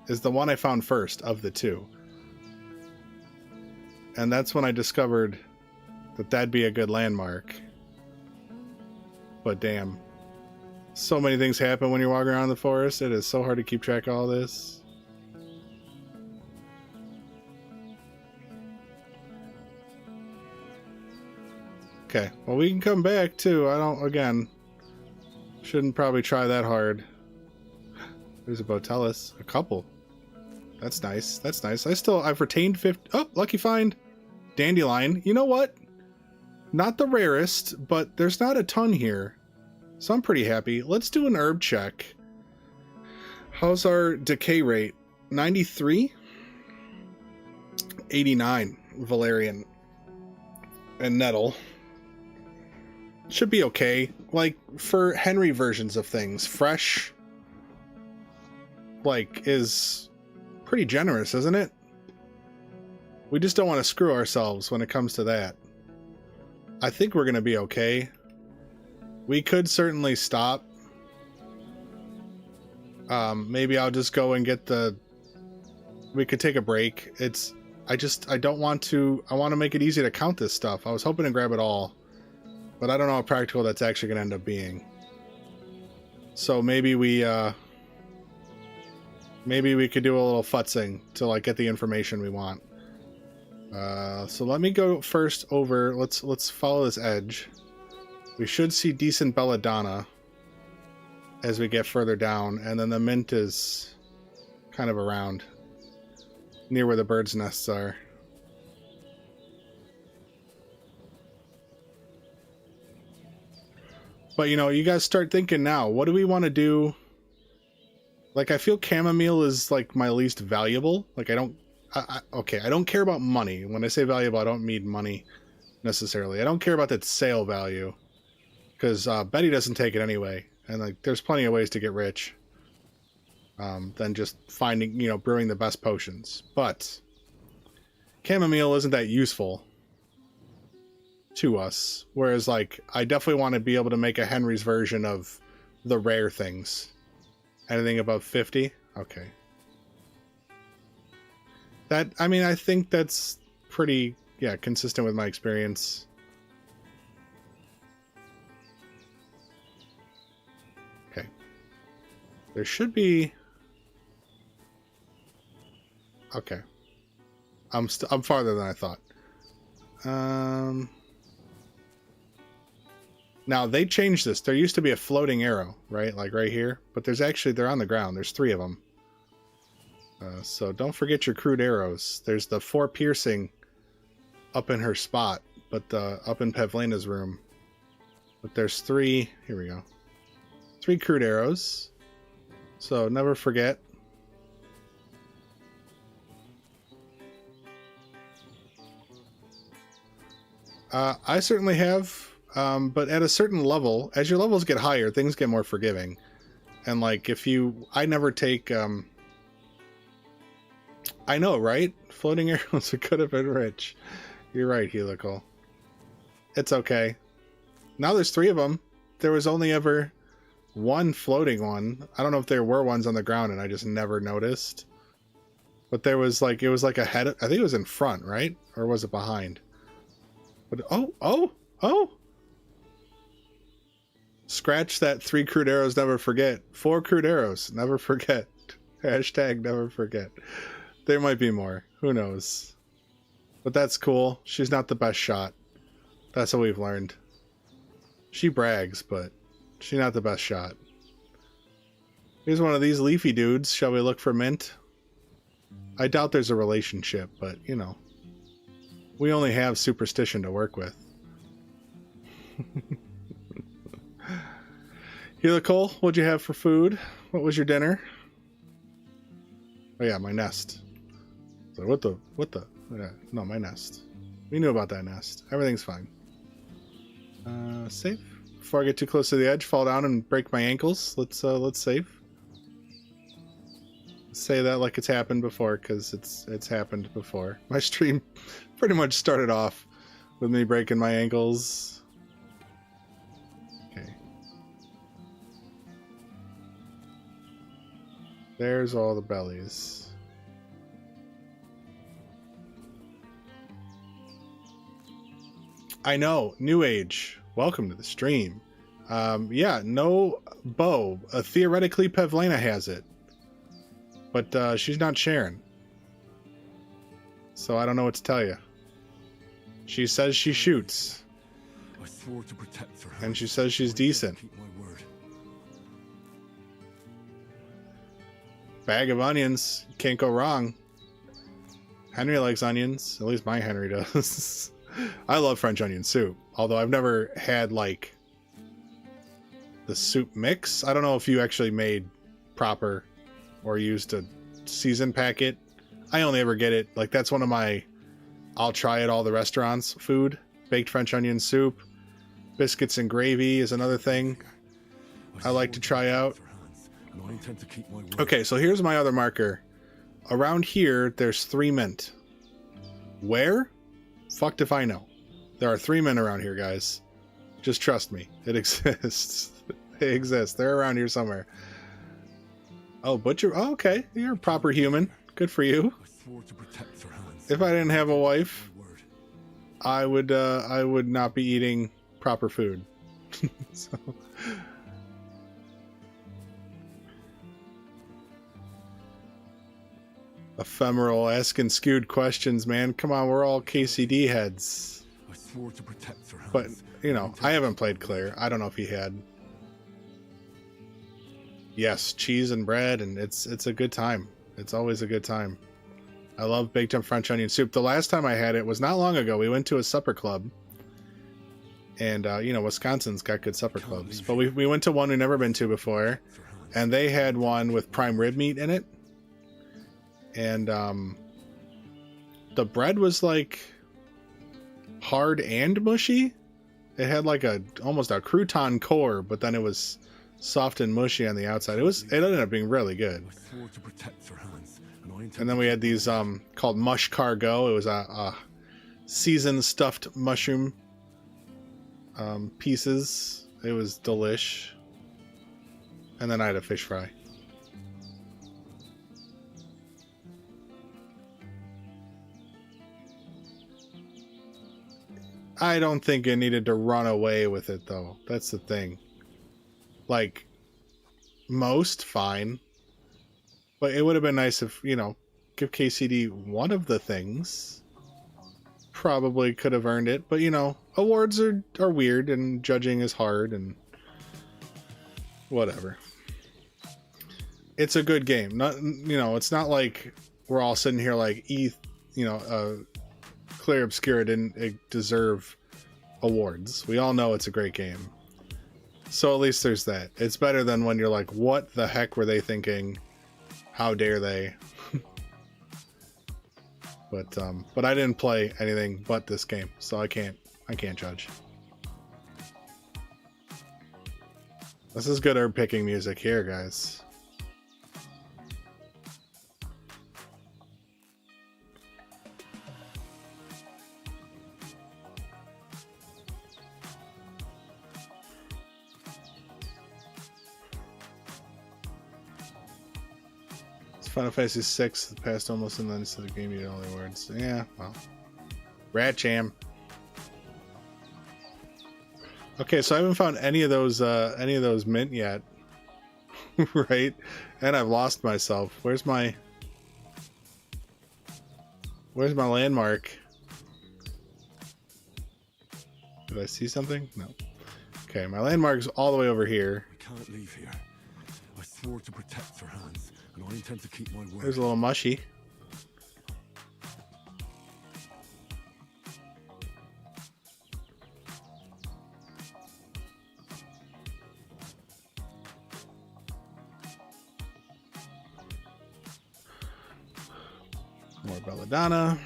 is the one I found first of the two. And that's when I discovered that that'd be a good landmark. But damn. So many things happen when you're walking around the forest. It is so hard to keep track of all this. Okay, well we can come back too. Shouldn't probably try that hard. There's a Botellus. A couple. That's nice. That's nice. I've retained 50. Oh, lucky find. Dandelion. You know what? Not the rarest, but there's not a ton here. So I'm pretty happy. Let's do an herb check. How's our decay rate? 93? 89. Valerian. And nettle. should be okay. Like, for Henry versions of things, fresh, like, is pretty generous, isn't it? We just don't want to screw ourselves when it comes to that. I think we're going to be okay. We could certainly stop. Maybe I'll just go and get the... We could take a break. I don't want to... I want to make it easy to count this stuff. I was hoping to grab it all, but I don't know how practical that's actually going to end up being. So maybe we could do a little futzing to like get the information we want. So let me go first over. Let's follow this edge. We should see decent belladonna as we get further down, and then the mint is kind of around near where the birds' nests are. But you know, you guys start thinking now, what do we want to do? Like, I feel chamomile is like my least valuable. Like, I don't care about money. When I say valuable, I don't mean money necessarily. I don't care about that sale value, because Betty doesn't take it anyway, and like there's plenty of ways to get rich than just finding, you know, brewing the best potions. But chamomile isn't that useful to us, whereas like I definitely want to be able to make a Henry's version of the rare things. Anything above 50? Okay. That, I mean, I think that's pretty, yeah, consistent with my experience. Okay. There should be... Okay. I'm farther than I thought. Now, they changed this. There used to be a floating arrow, right? Like right here. But there's actually, they're on the ground. There's 3 of them. So don't forget your crude arrows. There's the 4 piercing up in her spot, but up in Pavlena's room. But there's 3, here we go. 3 crude arrows. So never forget. I certainly have, but at a certain level, as your levels get higher, things get more forgiving. And like I never take, I know, right? Floating arrows could have been rich. You're right, Helical. It's okay. Now there's 3 of them. There was only ever 1 floating one. I don't know if there were ones on the ground and I just never noticed. But there was like, it was like a head, I think it was in front, right? Or was it behind? But, oh! Scratch that 3 crude arrows, never forget. 4 crude arrows, never forget. Hashtag never forget. There might be more. Who knows? But that's cool. She's not the best shot. That's what we've learned. She brags, but she's not the best shot. Here's one of these leafy dudes. Shall we look for mint? I doubt there's a relationship, but, you know. We only have superstition to work with. Helical, what'd you have for food? What was your dinner? Oh yeah, my nest. So what the? Yeah, no, my nest. We knew about that nest. Everything's fine. Save. Before I get too close to the edge, fall down and break my ankles. Let's save. Say that like it's happened before, because it's happened before. My stream pretty much started off with me breaking my ankles. Okay. There's all the bellies. I know, New Age. Welcome to the stream. Yeah, no bow. Theoretically, Pavlena has it. But she's not sharing. So I don't know what to tell you. She says she shoots. I swore to protect her. And she says she's decent. Keep my word. Bag of onions. Can't go wrong. Henry likes onions. At least my Henry does. I love French onion soup. Although I've never had, like, the soup mix. I don't know if you actually made proper or used a seasoned packet. I only ever get it, like, that's one of my I'll try at all the restaurants food. Baked French onion soup. Biscuits and gravy is another thing I like to try out. And I intend to keep my word. Okay, so here's my other marker. Around here, there's 3 mint. Where? Fucked if I know. There are 3 men around here, guys. Just trust me. It exists. They exist. They're around here somewhere. Oh, butcher. Oh, okay. You're a proper human. Good for you. I swore to protect Sir Hans. If I didn't have a wife, My word. I would not be eating proper food. So. Ephemeral, asking skewed questions, man. Come on, we're all KCD heads. I swore to protect Sir Hans. But, you know, I haven't played Claire. I don't know if he had. Yes, cheese and bread, and it's a good time. It's always a good time. I love baked up French onion soup. The last time I had it was not long ago. We went to a supper club. And, you know, Wisconsin's got good supper clubs. But we went to one we've never been to before. And they had one with prime rib meat in it. And the bread was like hard and mushy. It had like almost a crouton core, but then it was soft and mushy on the outside. It ended up being really good. I swore to protect Sir Hans. And I intend And then we had these called mush cargo. It was a seasoned stuffed mushroom pieces. It was delish. And then I had a fish fry. I don't think it needed to run away with it, though. That's the thing. Like, most, fine. But it would have been nice if, you know, give KCD one of the things. Probably could have earned it. But, you know, awards are weird, and judging is hard, and whatever. It's a good game. Not, you know, it's not like we're all sitting here like, Clear Obscura didn't deserve awards. We all know it's a great game. So at least there's that. It's better than when you're like, what the heck were they thinking? How dare they? But I didn't play anything but this game, so I can't judge. This is good herb picking music here, guys. Final Fantasy VI passed almost and then instead of game you all the words. Yeah, well. Rat Jam. Okay, so I haven't found any of those mint yet. Right? And I've lost myself. Where's my landmark? Did I see something? No. Okay, my landmark's all the way over here. I can't leave here. I swore to protect Sir Hans, and I intend to keep my word. There's a little mushy. More belladonna.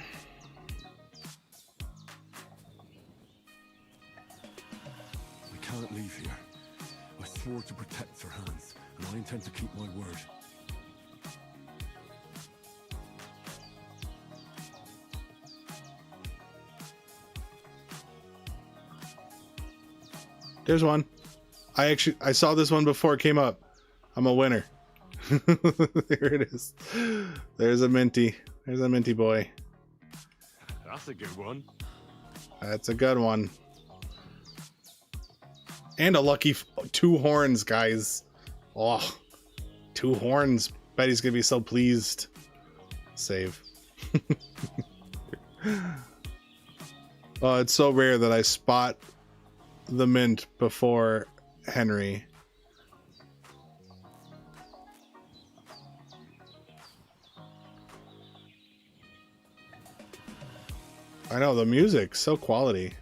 I can't leave here. I swore to protect Sir Hans, and I intend to keep my word. There's one. I saw this one before it came up. I'm a winner. There it is. There's a minty. There's a minty boy. That's a good one. That's a good one. And a lucky 2 horns, guys. Oh, 2 horns. Betty's gonna be so pleased. Save. Oh, it's so rare that I spot the mint before Henry. I know, the music, so quality.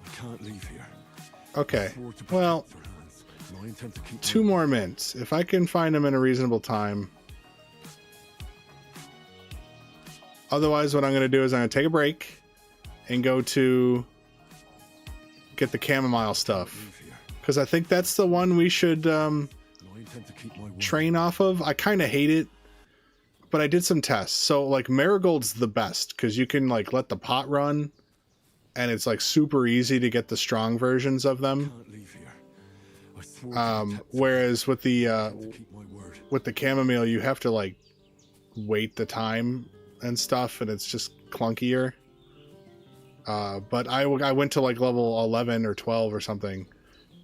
I can't leave here. Okay, I swore to protect well, Sir Hans, and I intend to keep 2 more mints. If I can find them in a reasonable time. Otherwise, what I'm going to do is I'm going to take a break and go to get the chamomile stuff. Because I think that's the one we should train off of. I kind of hate it, but I did some tests. So, like, Marigold's the best because you can, like, let the pot run, and it's, like, super easy to get the strong versions of them. Whereas with the chamomile, you have to, like, wait the time and stuff, and it's just clunkier. But I went to like level 11 or 12 or something,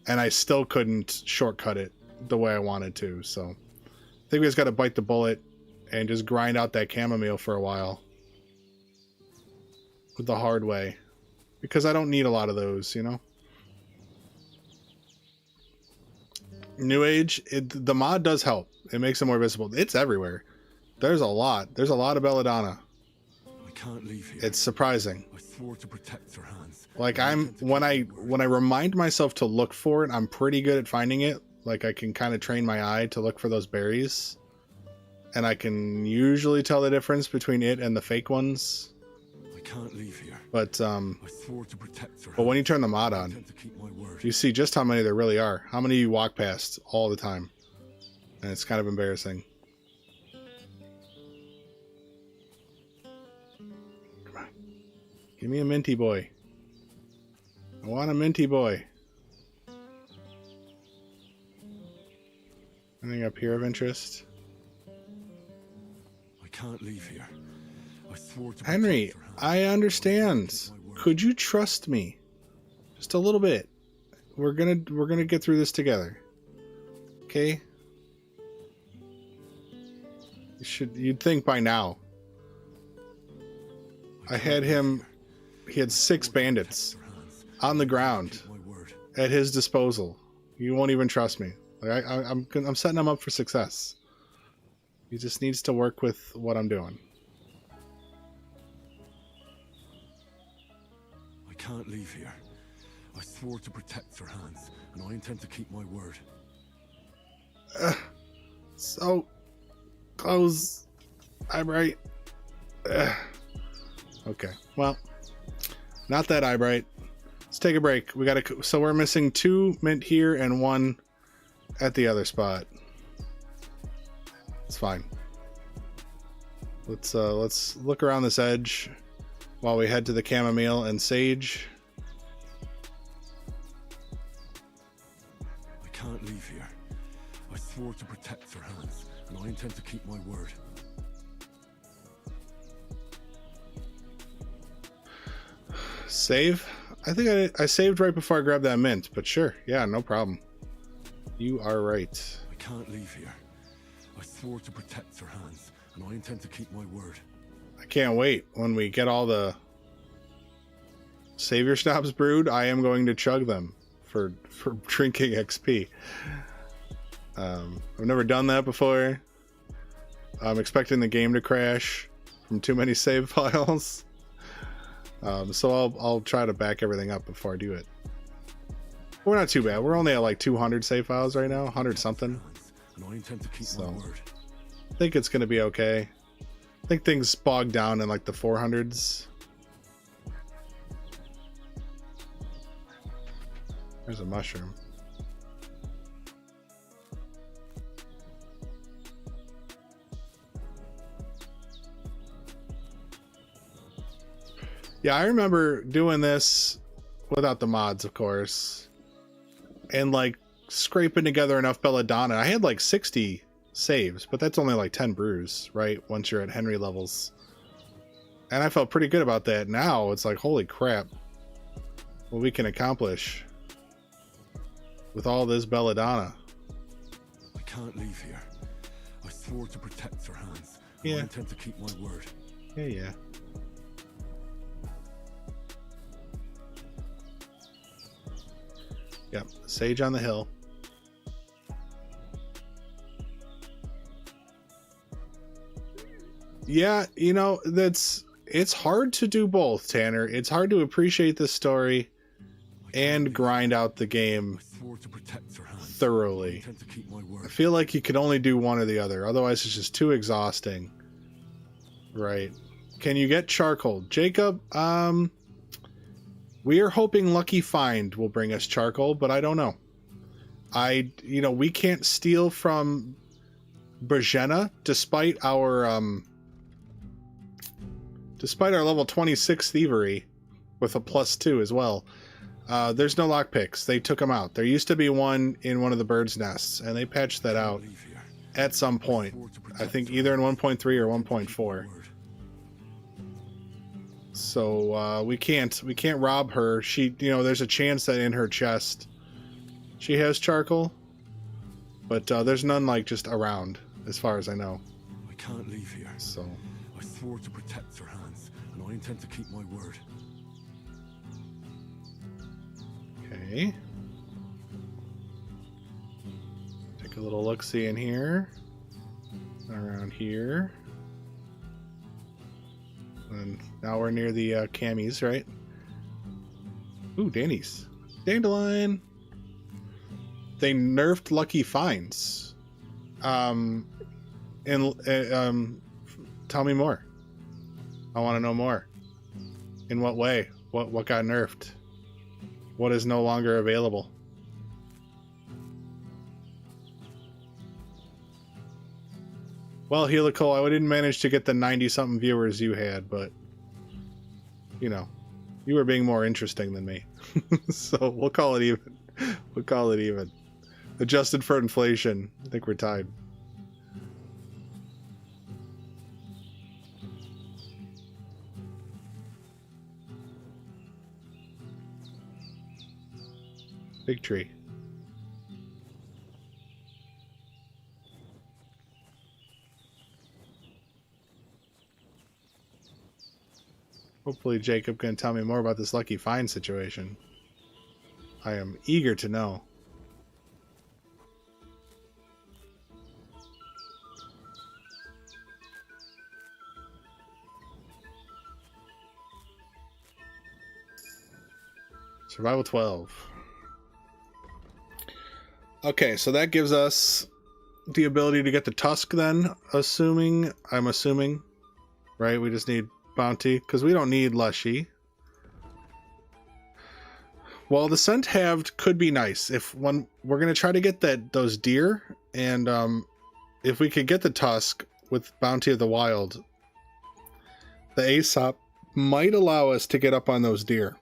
and I still couldn't shortcut it the way I wanted to. So I think we just got to bite the bullet and just grind out that chamomile for a while with the hard way, because I don't need a lot of those, you know. New Age, the mod does help. It makes it more visible. It's everywhere. There's a lot. There's a lot of belladonna. I can't leave here. It's surprising. I swore to protect their hands. Like when I remind myself to look for it, I'm pretty good at finding it. Like I can kind of train my eye to look for those berries, and I can usually tell the difference between it and the fake ones. I can't leave here. But I swore to protect their but when you hands. turn the mod I on, intend to keep my word. you see just how many there really are. How many you walk past all the time, and it's kind of embarrassing. Come on, give me a minty boy. I want a minty boy. Anything up here of interest? I can't leave here. I swore to Henry, protect their hands. I understand. Could you trust me? Just a little bit. We're gonna get through this together. Okay? You'd think by now. I had him, he had 6 bandits on the ground Keep my word. at his disposal. You won't even trust me. Like I'm setting him up for success. He just needs to work with what I'm doing. I can't leave here. I swore to protect their hands, and I intend to keep my word. So close. I'm right. Okay. Well, not that eye bright. Let's take a break. We gotta. So we're missing 2 mint here and 1 at the other spot. It's fine. Let's look around this edge while we head to the chamomile and sage. I can't leave here. I swore to protect their hands, and I intend to keep my word. Save? I think I saved right before I grabbed that mint, but sure. Yeah, no problem. You are right. I can't leave here. I swore to protect their hands, and I intend to keep my word. I can't wait when we get all the savior stops brewed. I am going to chug them for drinking XP. I've never done that before. I'm expecting the game to crash from too many save files. So I'll try to back everything up before I do it. We're not too bad. We're only at like 200 save files right now, 100 something. And I intend to keep So. my word. I think it's going to be okay. I think things bog down in like the 400s. There's a mushroom. Yeah, I remember doing this without the mods, of course, and like scraping together enough belladonna. I had like 60 saves, but that's only like 10 brews, right? Once you're at Henry levels. And I felt pretty good about that. Now it's like, holy crap, what we can accomplish with all this belladonna. I can't leave here. I swore to protect their hands, and Yeah. I intend to keep my word. Yeah. Yep, sage on the hill. Yeah, you know, it's hard to do both, Tanner. It's hard to appreciate the story and grind out the game I swore to protect their hands. thoroughly. intend to keep my I word. feel like you could only do one or the other. Otherwise, it's just too exhausting. Right. Can you get charcoal? Jacob, we are hoping Lucky Find will bring us charcoal, but I don't know. We can't steal from Bozhena despite our level 26 thievery with a +2 as well. There's no lockpicks. They took them out. There used to be one in one of the birds' nests, and they patched that out Leave here. at some point. I think either in 1.3 or 1.4. So we can't rob her. She, there's a chance that in her chest she has charcoal, but there's none like just around, as far as I know. I can't leave here. So I swore to protect your hands, and I intend to keep my word. okay, take a little look-see in here, around here, and now we're near the camis, right? Ooh, Danny's dandelion. They nerfed Lucky Finds. Tell me more. I want to know more. In what way? What got nerfed? What is no longer available? Well, Helical, I didn't manage to get the 90-something viewers you had, but you were being more interesting than me. So we'll call it even. We'll call it even. Adjusted for inflation, I think we're tied. Big tree. Hopefully Jacob can tell me more about this Lucky Find situation. I am eager to know. Survival 12. Okay, so that gives us the ability to get the tusk then, I'm assuming, right? We just need bounty, because we don't need Lushy. Well, the scent halved could be nice. We're going to try to get those deer, and if we could get the tusk with Bounty of the Wild, the ASOP might allow us to get up on those deer.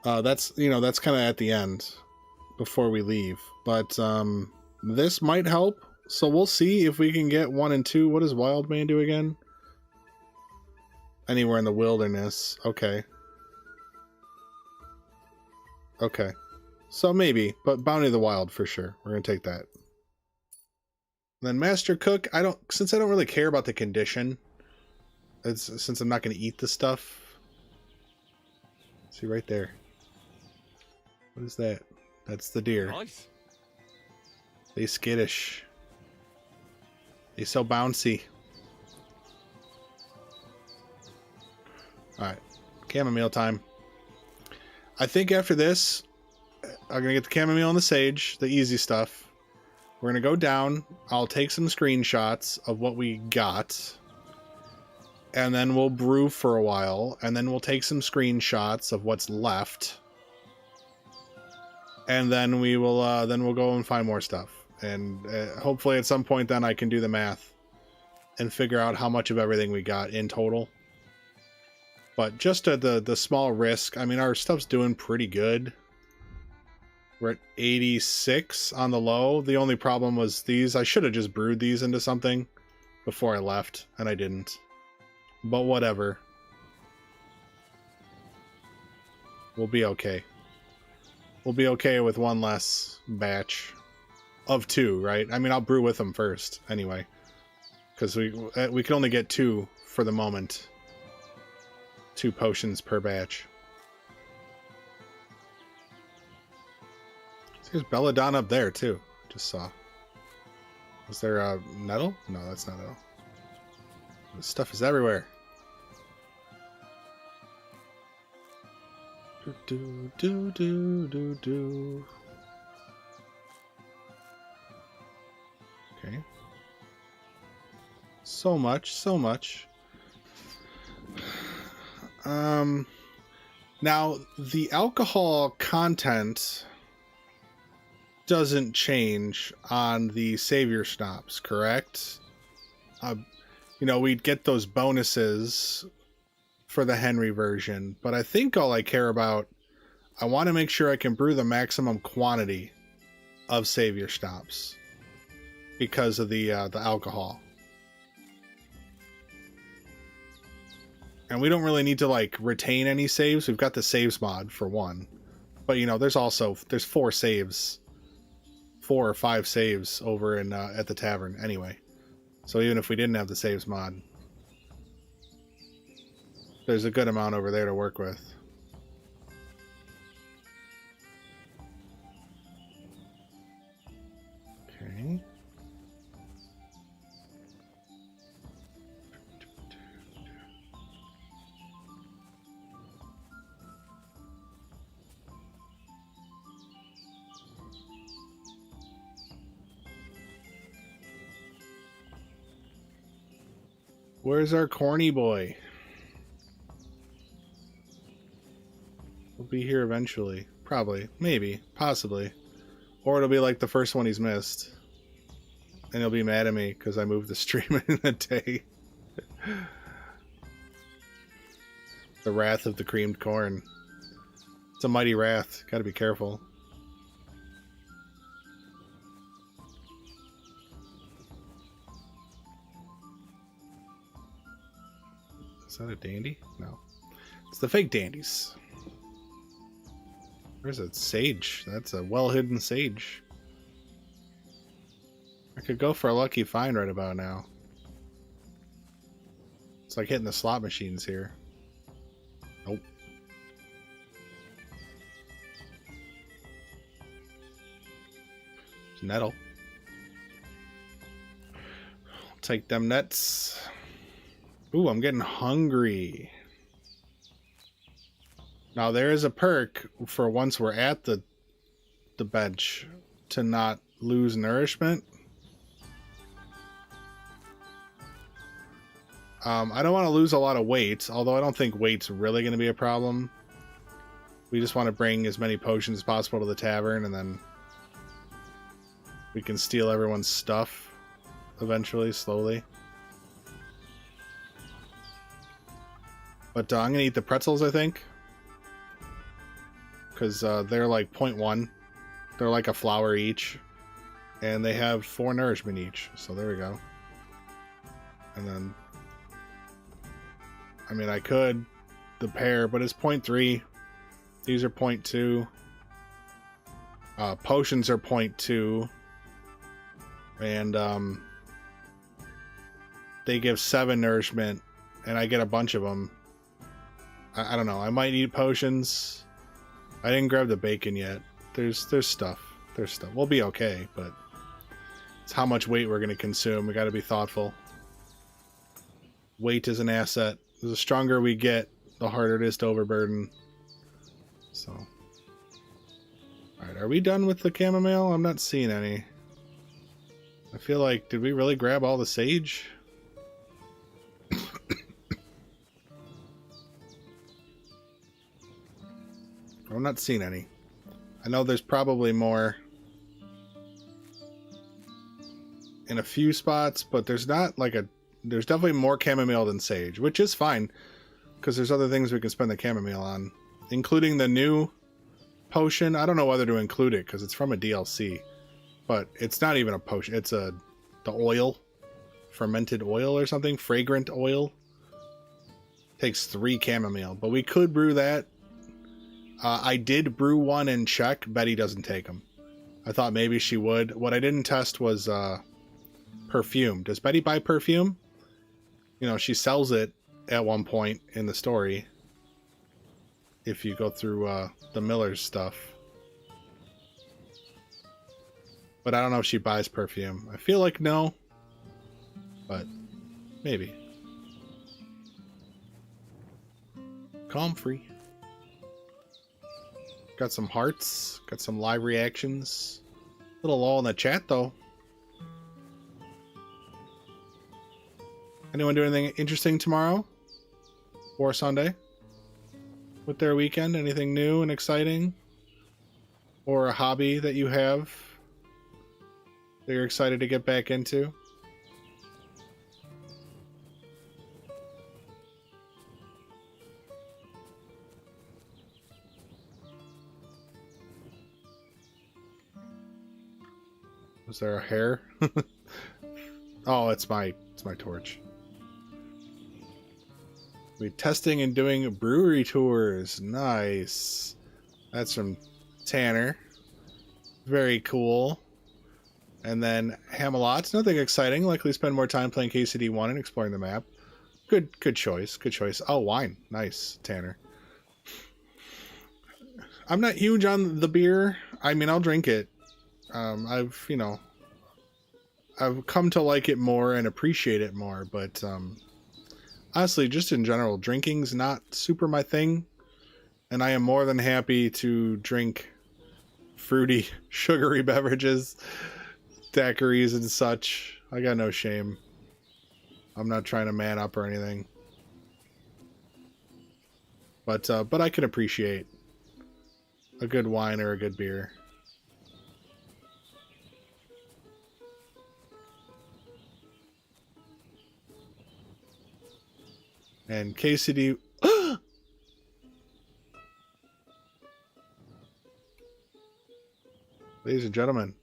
That's kind of at the end before we leave, but this might help. So we'll see if we can get 1 and 2. What does Wild Man do again? Anywhere in the wilderness. Okay. So maybe, but Bounty of the Wild for sure. We're gonna take that. And then Master Cook. Since I don't really care about the condition. Since I'm not gonna eat the stuff. See right there. What is that? That's the deer. Nice. They skittish. They so bouncy. Alright. Chamomile time. I think after this, I'm going to get the chamomile and the sage, the easy stuff. We're going to go down. I'll take some screenshots of what we got. And then we'll brew for a while. And then we'll take some screenshots of what's left. And then we'll go and find more stuff. And hopefully at some point then I can do the math and figure out how much of everything we got in total. But just at the small risk, I mean, our stuff's doing pretty good. We're at 86 on the low. The only problem was these. I should have just brewed these into something before I left, and I didn't. But whatever. We'll be okay. We'll be okay with one less batch of 2, right? I mean, I'll brew with them first anyway, because we can only get 2 for the moment. 2 potions per batch. There's Belladonna up there too. Just saw. Was there a nettle? No, that's not nettle. This stuff is everywhere. Do do do do do do. So much, so much. Now, the alcohol content doesn't change on the Savior Schnapps, correct? You know, we'd get those bonuses for the Henry version, but I think all I care about, I want to make sure I can brew the maximum quantity of Savior Schnapps because of the alcohol. And we don't really need to like retain any saves. We've got the saves mod for one, but you know, there's 4 saves, 4 or 5 saves over in at the tavern anyway. So even if we didn't have the saves mod, there's a good amount over there to work with. Okay. Where's our corny boy? He'll be here eventually. Probably. Maybe. Possibly. Or it'll be like the first one he's missed. And he'll be mad at me because I moved the stream in a day. The wrath of the creamed corn. It's a mighty wrath. Gotta be careful. Is that a dandy? No. It's the fake dandies. Where's a sage? That's a well-hidden sage. I could go for a lucky find right about now. It's like hitting the slot machines here. Nope. It's nettle. I'll take them nets. Ooh, I'm getting hungry. Now there is a perk for once we're at the bench to not lose nourishment. I don't want to lose a lot of weight, although I don't think weight's really going to be a problem. We just want to bring as many potions as possible to the tavern, and then we can steal everyone's stuff eventually, slowly. But I'm going to eat the pretzels, I think. Because they're like 0.1. They're like a flower each. And they have 4 nourishment each. So there we go. And then... I mean, I could... the pair, but it's 0.3. These are 0.2. Potions are 0.2. And they give 7 nourishment. And I get a bunch of them. I don't know. I might eat potions. I didn't grab the bacon yet. There's stuff. There's stuff. We'll be okay, but it's how much weight we're going to consume. We got to be thoughtful. Weight is an asset. The stronger we get, the harder it is to overburden. So, all right. Are we done with the chamomile? I'm not seeing any. I feel like, did we really grab all the sage? I'm not seeing any. I know there's probably more in a few spots, but there's not like a... there's definitely more chamomile than sage, which is fine, because there's other things we can spend the chamomile on, including the new potion. I don't know whether to include it, because it's from a DLC, but it's not even a potion. It's the oil, fermented oil or something, fragrant oil. Takes 3 chamomile, but we could brew that. I did brew one and check. Betty doesn't take them. I thought maybe she would. What I didn't test was perfume. Does Betty buy perfume? You know, she sells it at one point in the story. If you go through the Miller's stuff. But I don't know if she buys perfume. I feel like no. But maybe. Comfrey. Got some hearts. Got some live reactions. A little lull in the chat, though. Anyone do anything interesting tomorrow or Sunday with their weekend? Anything new and exciting? Or a hobby that you have that you're excited to get back into? Was there a hair? Oh, it's my torch. We're testing and doing brewery tours. Nice. That's from Tanner. Very cool. And then Hamelot's nothing exciting. Likely spend more time playing KCD1 and exploring the map. Good choice. Good choice. Oh, wine. Nice, Tanner. I'm not huge on the beer. I mean, I'll drink it. I've come to like it more and appreciate it more, but honestly, just in general, drinking's not super my thing, and I am more than happy to drink fruity, sugary beverages, daiquiris and such. I got no shame. I'm not trying to man up or anything, but I can appreciate a good wine or a good beer. And KCD... Ladies and gentlemen.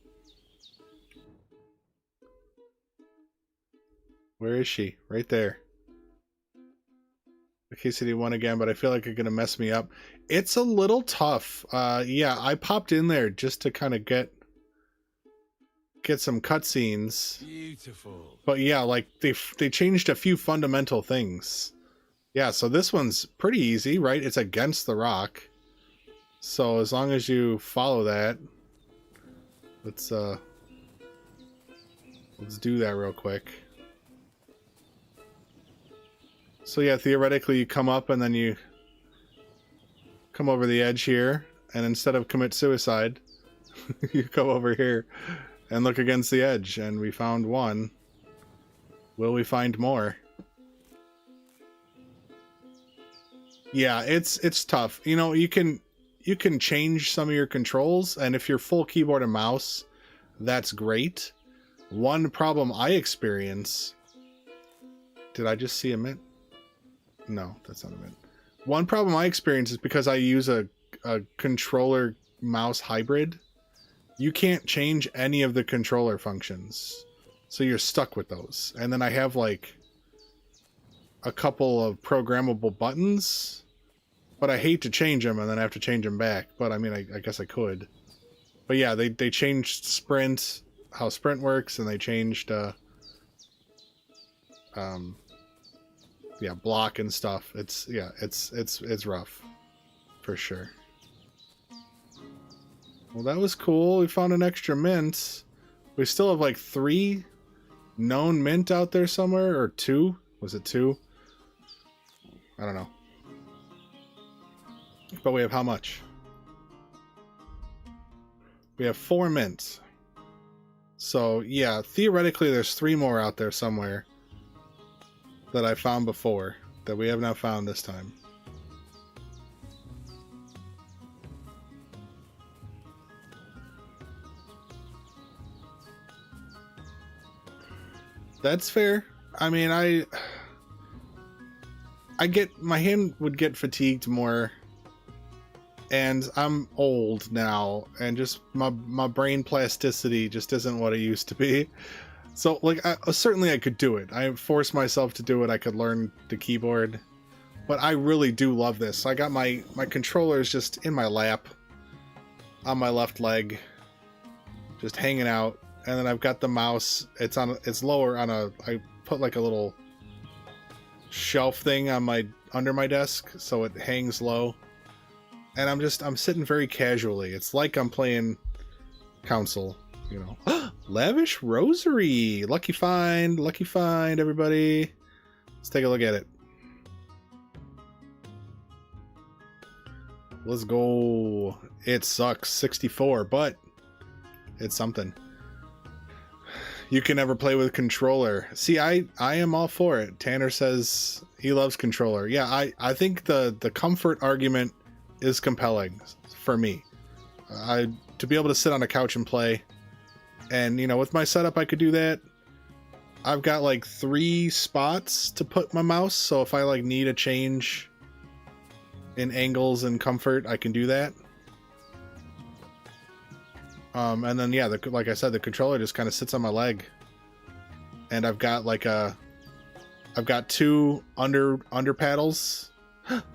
Where is she? Right there. The KCD1 again, but I feel like it's going to mess me up. It's a little tough. Yeah, I popped in there just to kind of get some cutscenes. Beautiful. But yeah, like they changed a few fundamental things. Yeah, so this one's pretty easy, right? It's against the rock. So as long as you follow that, let's do that real quick. So yeah, theoretically you come up and then you come over the edge here, and instead of commit suicide, you go over here and look against the edge, and we found one. Will we find more? Yeah, it's tough. You know, you can change some of your controls, and if you're full keyboard and mouse, that's great. One problem I experience... Did I just see a mint? No, that's not a mint. One problem I experience is because I use a controller mouse hybrid, you can't change any of the controller functions. So you're stuck with those. And then I have like a couple of programmable buttons, but I hate to change them and then I have to change them back. But I mean, I guess I could. But yeah, they changed sprint, how sprint works, and they changed yeah, block and stuff. It's rough for sure. Well, that was cool. We found an extra mint. We still have like 3 known mint out there somewhere, or 2. Was it 2? I don't know. But we have how much? We have 4 mints. So yeah, theoretically there's 3 more out there somewhere that I found before that we have not found this time. That's fair. I mean, I get, my hand would get fatigued more, and I'm old now, and just my brain plasticity just isn't what it used to be. So like, certainly I could do it. I forced myself to do it. I could learn the keyboard, but I really do love this. I got my controllers just in my lap on my left leg, just hanging out. And then I've got the mouse. It's lower on I put like a little shelf thing on under my desk, so it hangs low. And I'm sitting very casually. It's like I'm playing console, you know. Lavish Rosary, lucky find, everybody. Let's take a look at it. Let's go. It sucks, 64, but it's something. You can never play with controller. See, I am all for it. Tanner says he loves controller. Yeah, I think the comfort argument is compelling for me. To be able to sit on a couch and play, and you know, with my setup I could do that. I've got like 3 spots to put my mouse, so if I like need a change in angles and comfort, I can do that. And then yeah, like I said, the controller just kind of sits on my leg, and I've got 2 under paddles.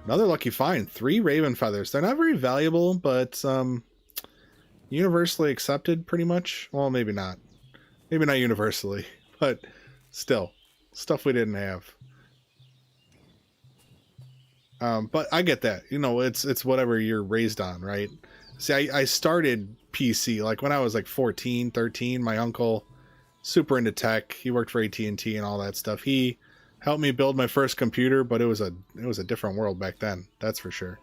Another lucky find, 3 raven feathers. They're not very valuable, but universally accepted pretty much. Well, maybe not universally, but still stuff we didn't have. But I get that, you know, it's whatever you're raised on, right? See, I started PC like when I was like 14, 13. My uncle, super into tech, he worked for AT&T and all that stuff. He helped me build my first computer, but it was a different world back then, that's for sure.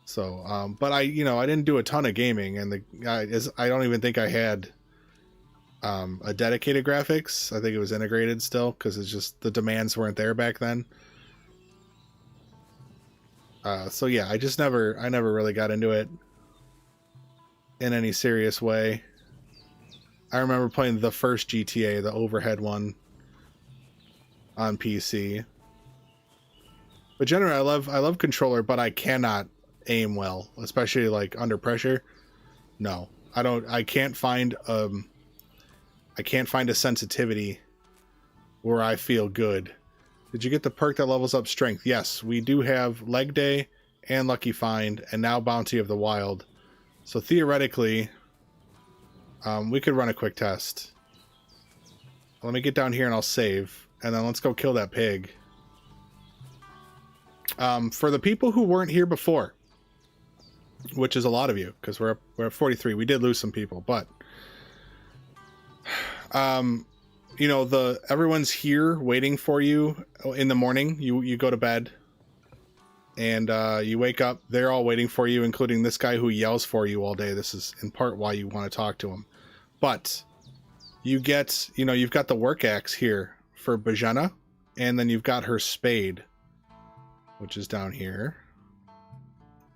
So, but I didn't do a ton of gaming, and I don't even think I had a dedicated graphics. I think it was integrated still, because it's just the demands weren't there back then. So yeah, I never really got into it in any serious way. I remember playing the first GTA, the overhead one, on PC. But generally, I love controller, but I cannot aim well, especially like under pressure. No, I can't find a sensitivity where I feel good. Did you get the perk that levels up strength? Yes, we do have Leg Day and Lucky Find, and now Bounty of the Wild. So theoretically, we could run a quick test. Let me get down here and I'll save, and then let's go kill that pig. For the people who weren't here before, which is a lot of you, because we're at 43. We did lose some people, but you know, everyone's here waiting for you in the morning. You go to bed, and you wake up. They're all waiting for you, including this guy who yells for you all day. This is in part why you want to talk to him. But you've got the work axe here for Bozhena, and then you've got her spade, which is down here,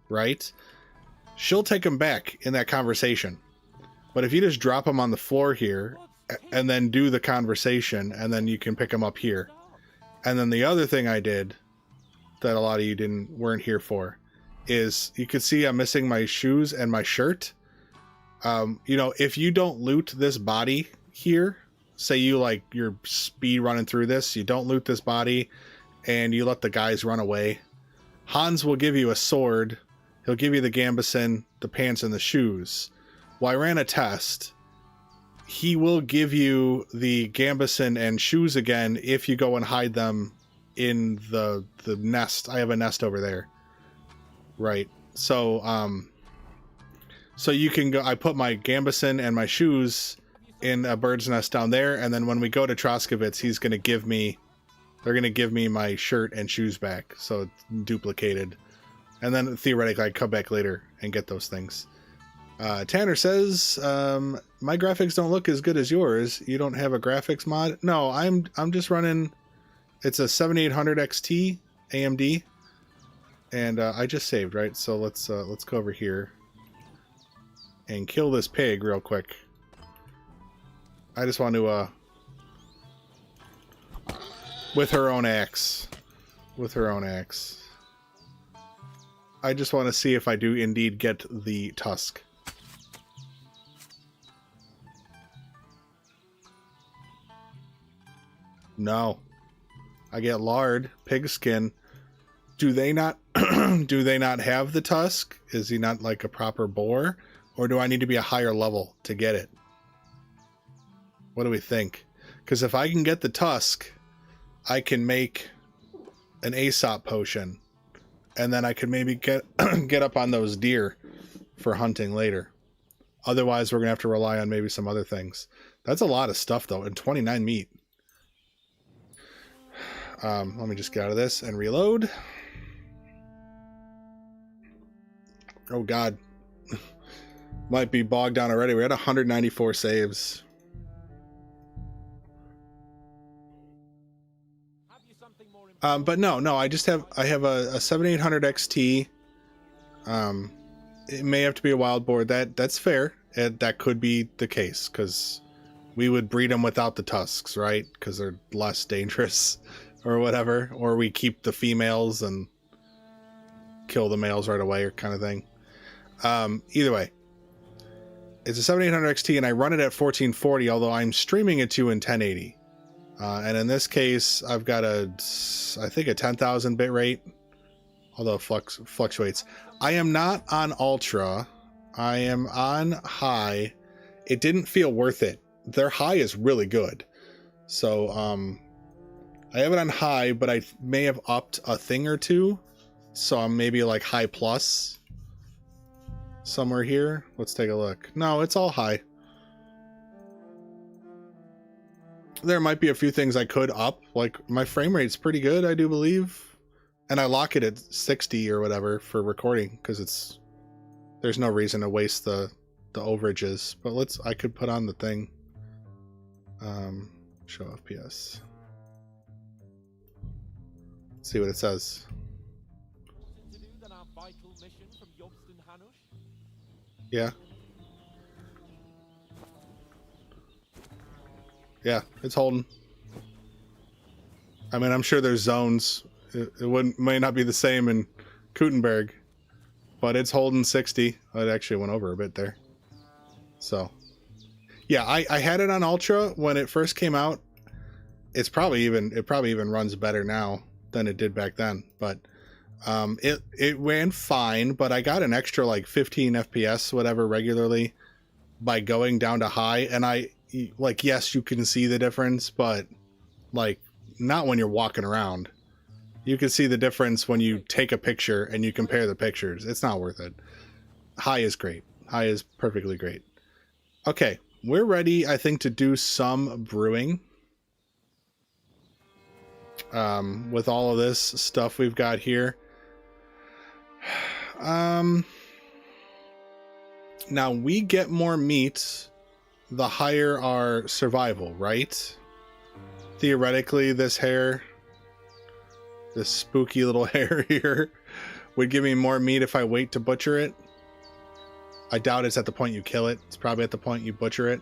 right? She'll take him back in that conversation. But if you just drop him on the floor here and then do the conversation, and then you can pick him up here. And then the other thing I did that a lot of you weren't here for is, you could see I'm missing my shoes and my shirt. You know, if you don't loot this body here, say you like your speed running through this, you don't loot this body and you let the guys run away, Hans will give you a sword. He'll give you the gambeson, the pants, and the shoes. Well, I ran a test. He will give you the gambeson and shoes again if you go and hide them in the nest. I have a nest over there. Right. So, so you can go, I put my gambeson and my shoes in a bird's nest down there, and then when we go to Troskowitz, they're going to give me my shirt and shoes back, so it's duplicated. And then theoretically I come back later and get those things. Tanner says, my graphics don't look as good as yours. You don't have a graphics mod? No, I'm just running, it's a 7800 XT AMD, and I just saved, right? So let's go over here and kill this pig real quick. I just want to with her own axe. I just want to see if I do indeed get the tusk. No. I get lard, pig skin. Do they not have the tusk? Is he not like a proper boar? Or do I need to be a higher level to get it? What do we think? Because if I can get the tusk, I can make an Aesop potion. And then I could maybe get up on those deer for hunting later. Otherwise, we're going to have to rely on maybe some other things. That's a lot of stuff, though, and 29 meat. Let me just get out of this and reload. Oh, God. Might be bogged down already. We're at 194 saves. But no, I have a 7800 XT. It may have to be a wild boar. That's fair. That could be the case because we would breed them without the tusks, right? Because they're less dangerous or whatever. Or we keep the females and kill the males right away or kind of thing. Either way, it's a 7800 XT and I run it at 1440, although I'm streaming it to in 1080. And in this case, I've got I think a 10,000 bit rate, although it fluctuates. I am not on ultra. I am on high. It didn't feel worth it. Their high is really good. So, I have it on high, but I may have upped a thing or two. So I'm maybe like high plus somewhere here. Let's take a look. No, it's all high. There might be a few things I could up. Like my frame rate's pretty good, I do believe. And I lock it at 60 or whatever for recording because there's no reason to waste the overages. But I could put on the thing. Show FPS. Let's see what it says. Yeah. Yeah, it's holding. I mean, I'm sure there's zones. It may not be the same in Gutenberg, but it's holding 60. It actually went over a bit there. So, yeah, I had it on Ultra when it first came out. It probably even runs better now than it did back then. But it ran fine. But I got an extra like 15 FPS whatever regularly by going down to high, and like, yes, you can see the difference, but like not when you're walking around. You can see the difference when you take a picture and you compare the pictures. It's not worth it. High is great. High is perfectly great. Okay, we're ready, I think, to do some brewing. With all of this stuff we've got here. Now we get more meat the higher our survival, right? Theoretically, this spooky little hair here would give me more meat if I wait to butcher it. I doubt it's at the point you kill it. It's probably at the point you butcher it.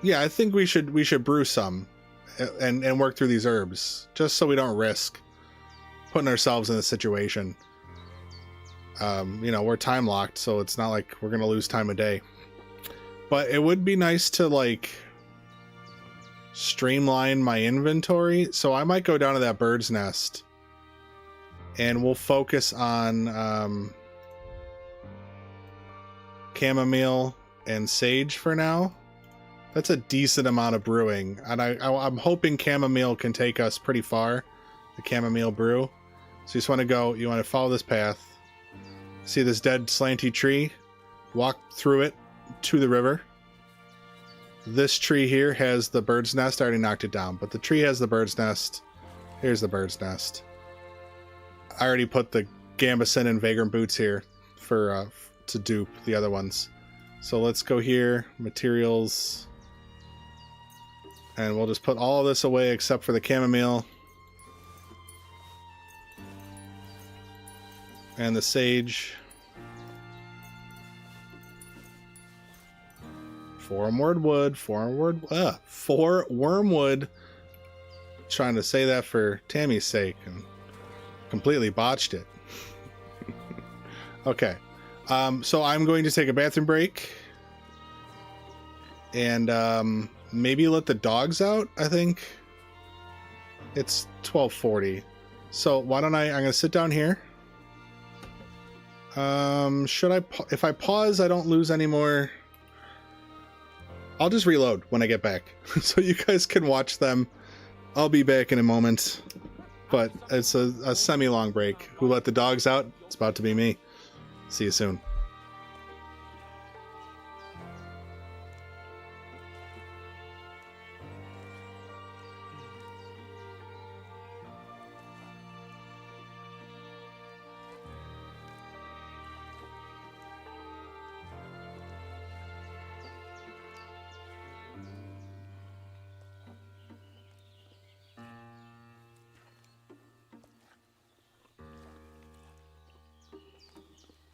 Yeah, I think we should brew some and work through these herbs just so we don't risk putting ourselves in a situation. We're time locked, so it's not like we're gonna lose time a day. But it would be nice to like streamline my inventory, so I might go down to that bird's nest and we'll focus on chamomile and sage for now. That's a decent amount of brewing, and I'm hoping chamomile can take us pretty far, the chamomile brew. So you want to follow this path. See this dead slanty tree? Walk through it to the river. This tree here has the bird's nest. I already knocked it down, but the tree has the bird's nest. Here's the bird's nest. I already put the Gambeson and Vagrant boots here for to dupe the other ones. So let's go here, materials, and we'll just put all of this away except for the chamomile and the sage. 4 wormwood. 4 wormwood. Trying to say that for Tammy's sake and completely botched it. Okay. So I'm going to take a bathroom break and maybe let the dogs out. I think it's 12:40. So why don't I'm going to sit down here. If I pause, I don't lose any more. I'll just reload when I get back so you guys can watch them. I'll be back in a moment, but it's a semi-long break. Who let the dogs out? It's about to be me. See you soon.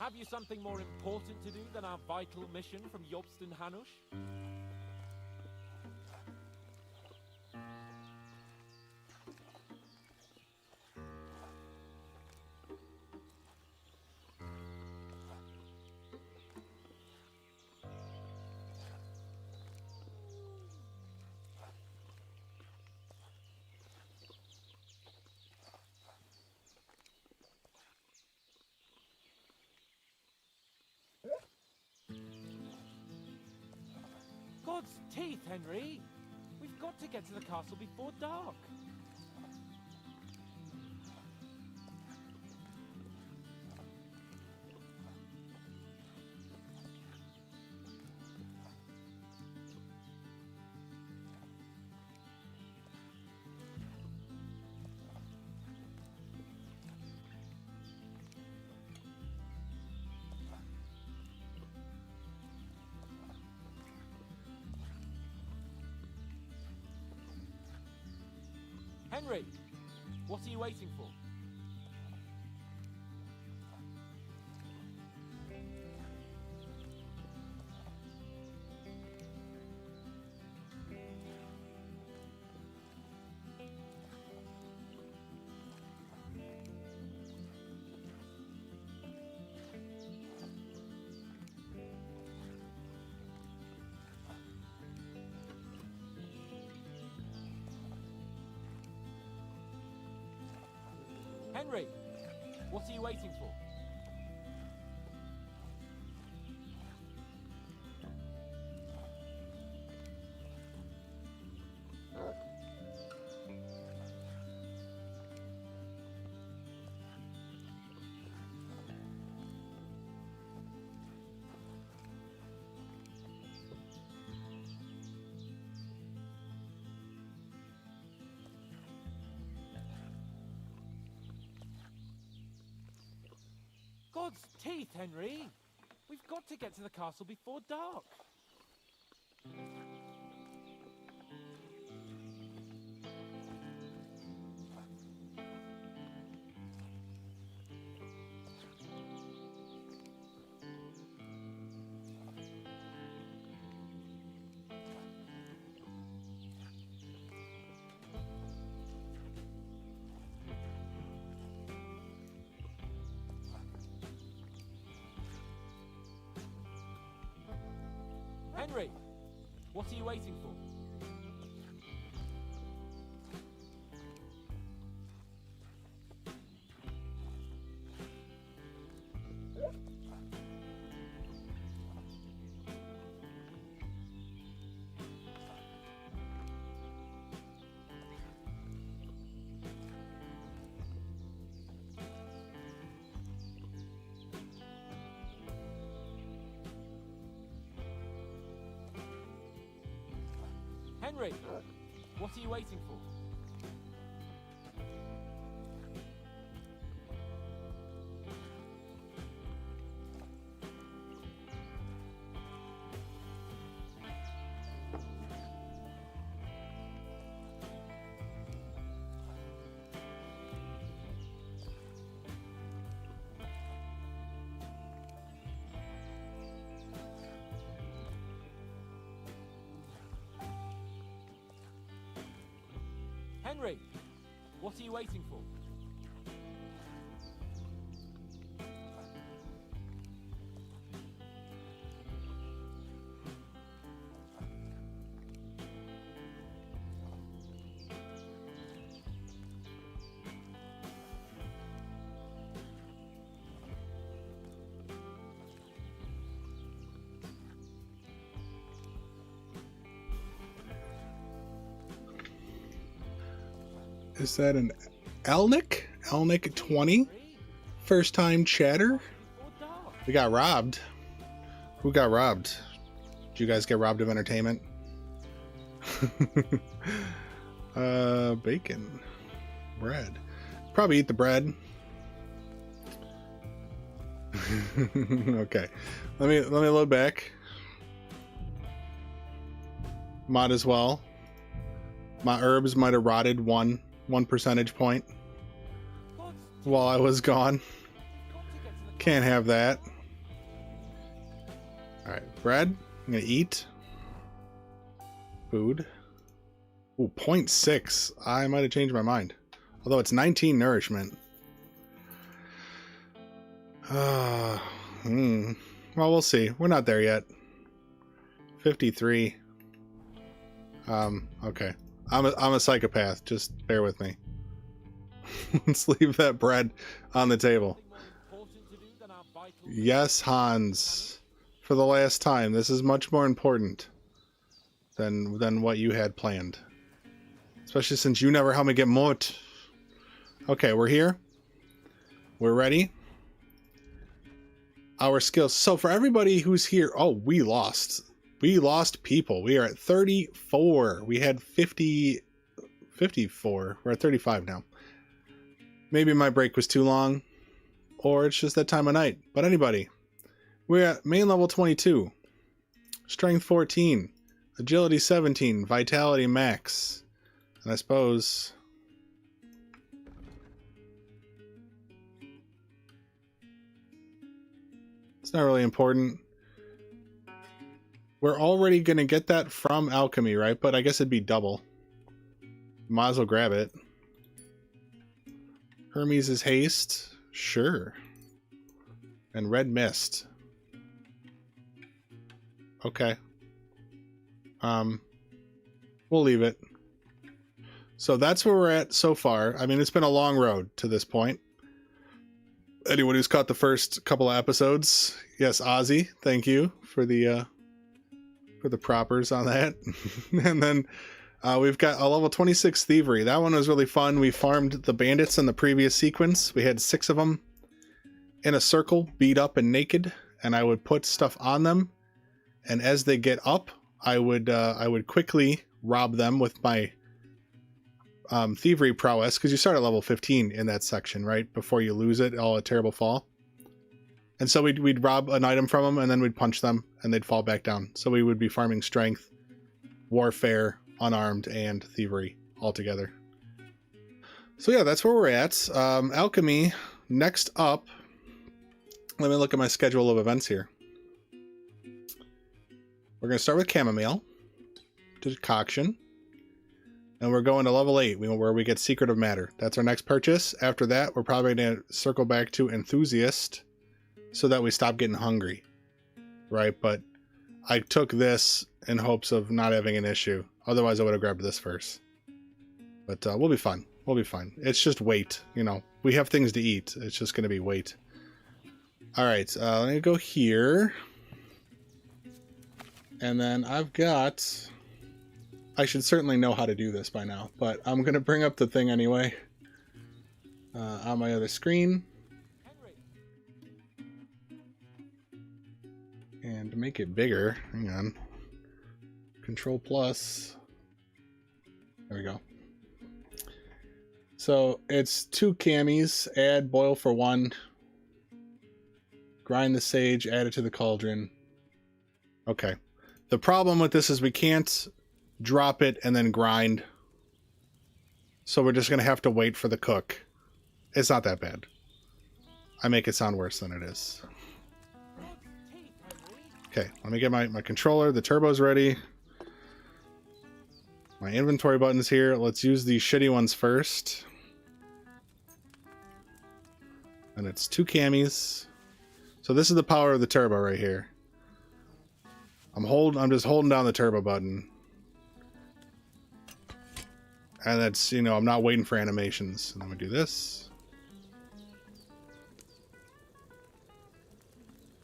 Have you something more important to do than our vital mission from Jobst and Hanush? God's teeth, Henry! We've got to get to the castle before dark. Henry, what are you waiting for? Henry, what are you waiting for? God's teeth, Henry! We've got to get to the castle before dark. Henry, what are you waiting for? Henry, what are you waiting for? Henry, what are you waiting for? Is that an Elnick? Elnick 20? First time chatter? We got robbed. Who got robbed? Did you guys get robbed of entertainment? Bacon. Bread. Probably eat the bread. Okay. Let me load back. Might as well. My herbs might have rotted one percentage point while I was gone. Can't have that. All right, bread. I'm gonna eat. Food. Ooh, 0.6. I might have changed my mind. Although it's 19 nourishment. Well, we'll see. We're not there yet. 53. Okay. I'm a psychopath. Just bear with me. Let's leave that bread on the table. Yes, Hans. For the last time. This is much more important than what you had planned. Especially since you never helped me get mort. Okay, we're here. We're ready. Our skills. So for everybody who's here, oh, we lost. We lost people. We are at 34. We had 54. We're at 35 now. Maybe my break was too long, or it's just that time of night. But anybody, we're at main level 22, strength 14, agility 17, vitality max, and I suppose it's not really important. We're already going to get that from alchemy, right? But I guess it'd be double. Might as well grab it. Hermes' haste? Sure. And red mist. Okay. We'll leave it. So that's where we're at so far. I mean, it's been a long road to this point. Anyone who's caught the first couple of episodes, yes, Ozzy, thank you for the propers on that. And then we've got a level 26 thievery. That one was really fun. We farmed the bandits in the previous sequence. We had 6 of them in a circle, beat up and naked, and I would put stuff on them. And as they get up, I would quickly rob them with my thievery prowess, because you start at level 15 in that section, right? Before you lose it, all a terrible fall. And so we'd rob an item from them, and then we'd punch them, and they'd fall back down. So we would be farming strength, warfare, unarmed, and thievery all together. So yeah, that's where we're at. Alchemy, next up, let me look at my schedule of events here. We're going to start with chamomile, decoction, and we're going to level 8, where we get Secret of Matter. That's our next purchase. After that, we're probably going to circle back to enthusiast, so that we stop getting hungry, right? But I took this in hopes of not having an issue. Otherwise, I would have grabbed this first. But we'll be fine. We'll be fine. It's just weight, you know. We have things to eat. It's just going to be weight. All right, let me go here. And then I've got... I should certainly know how to do this by now, but I'm going to bring up the thing anyway on my other screen. And make it bigger. Hang on. Control plus. There we go. So it's 2 camis. Add boil for 1. Grind the sage. Add it to the cauldron. Okay. The problem with this is we can't drop it and then grind. So we're just going to have to wait for the cook. It's not that bad. I make it sound worse than it is. Okay, let me get my controller. The turbo's ready. My inventory button's here. Let's use these shitty ones first. And it's 2 camis. So this is the power of the turbo right here. I'm just holding down the turbo button. And that's, you know, I'm not waiting for animations. And I'm gonna do this.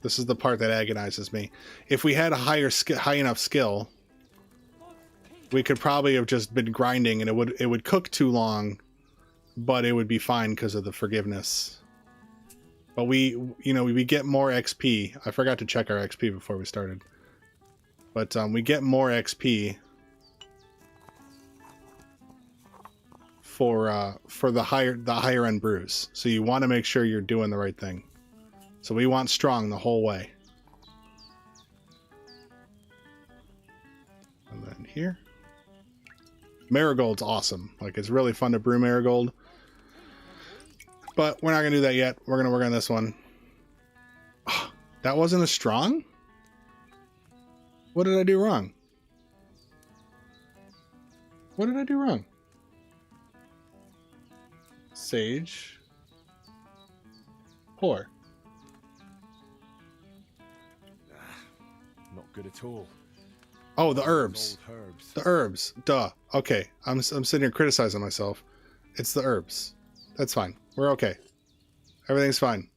This is the part that agonizes me. If we had a high enough skill, we could probably have just been grinding, and it would cook too long, but it would be fine because of the forgiveness. But we get more XP. I forgot to check our XP before we started. But we get more XP for the higher end brews. So you want to make sure you're doing the right thing. So we want strong the whole way. And then here. Marigold's awesome. Like, it's really fun to brew marigold. But we're not going to do that yet. We're going to work on this one. Oh, that wasn't as strong? What did I do wrong? What did I do wrong? Sage. Pour. Not good at all. Oh, the Those herbs. old herbs. The herbs. Duh. Okay. I'm sitting here criticizing myself. It's the herbs. That's fine. We're okay. Everything's fine.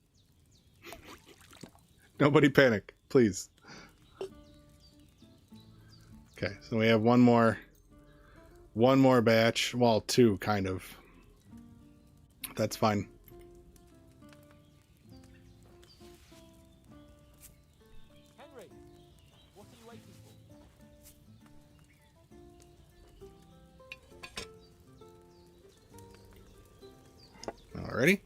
Nobody panic, please. Okay, so we have one more batch. Well, two, kind of. That's fine. Henry, what are you waiting for? Alrighty.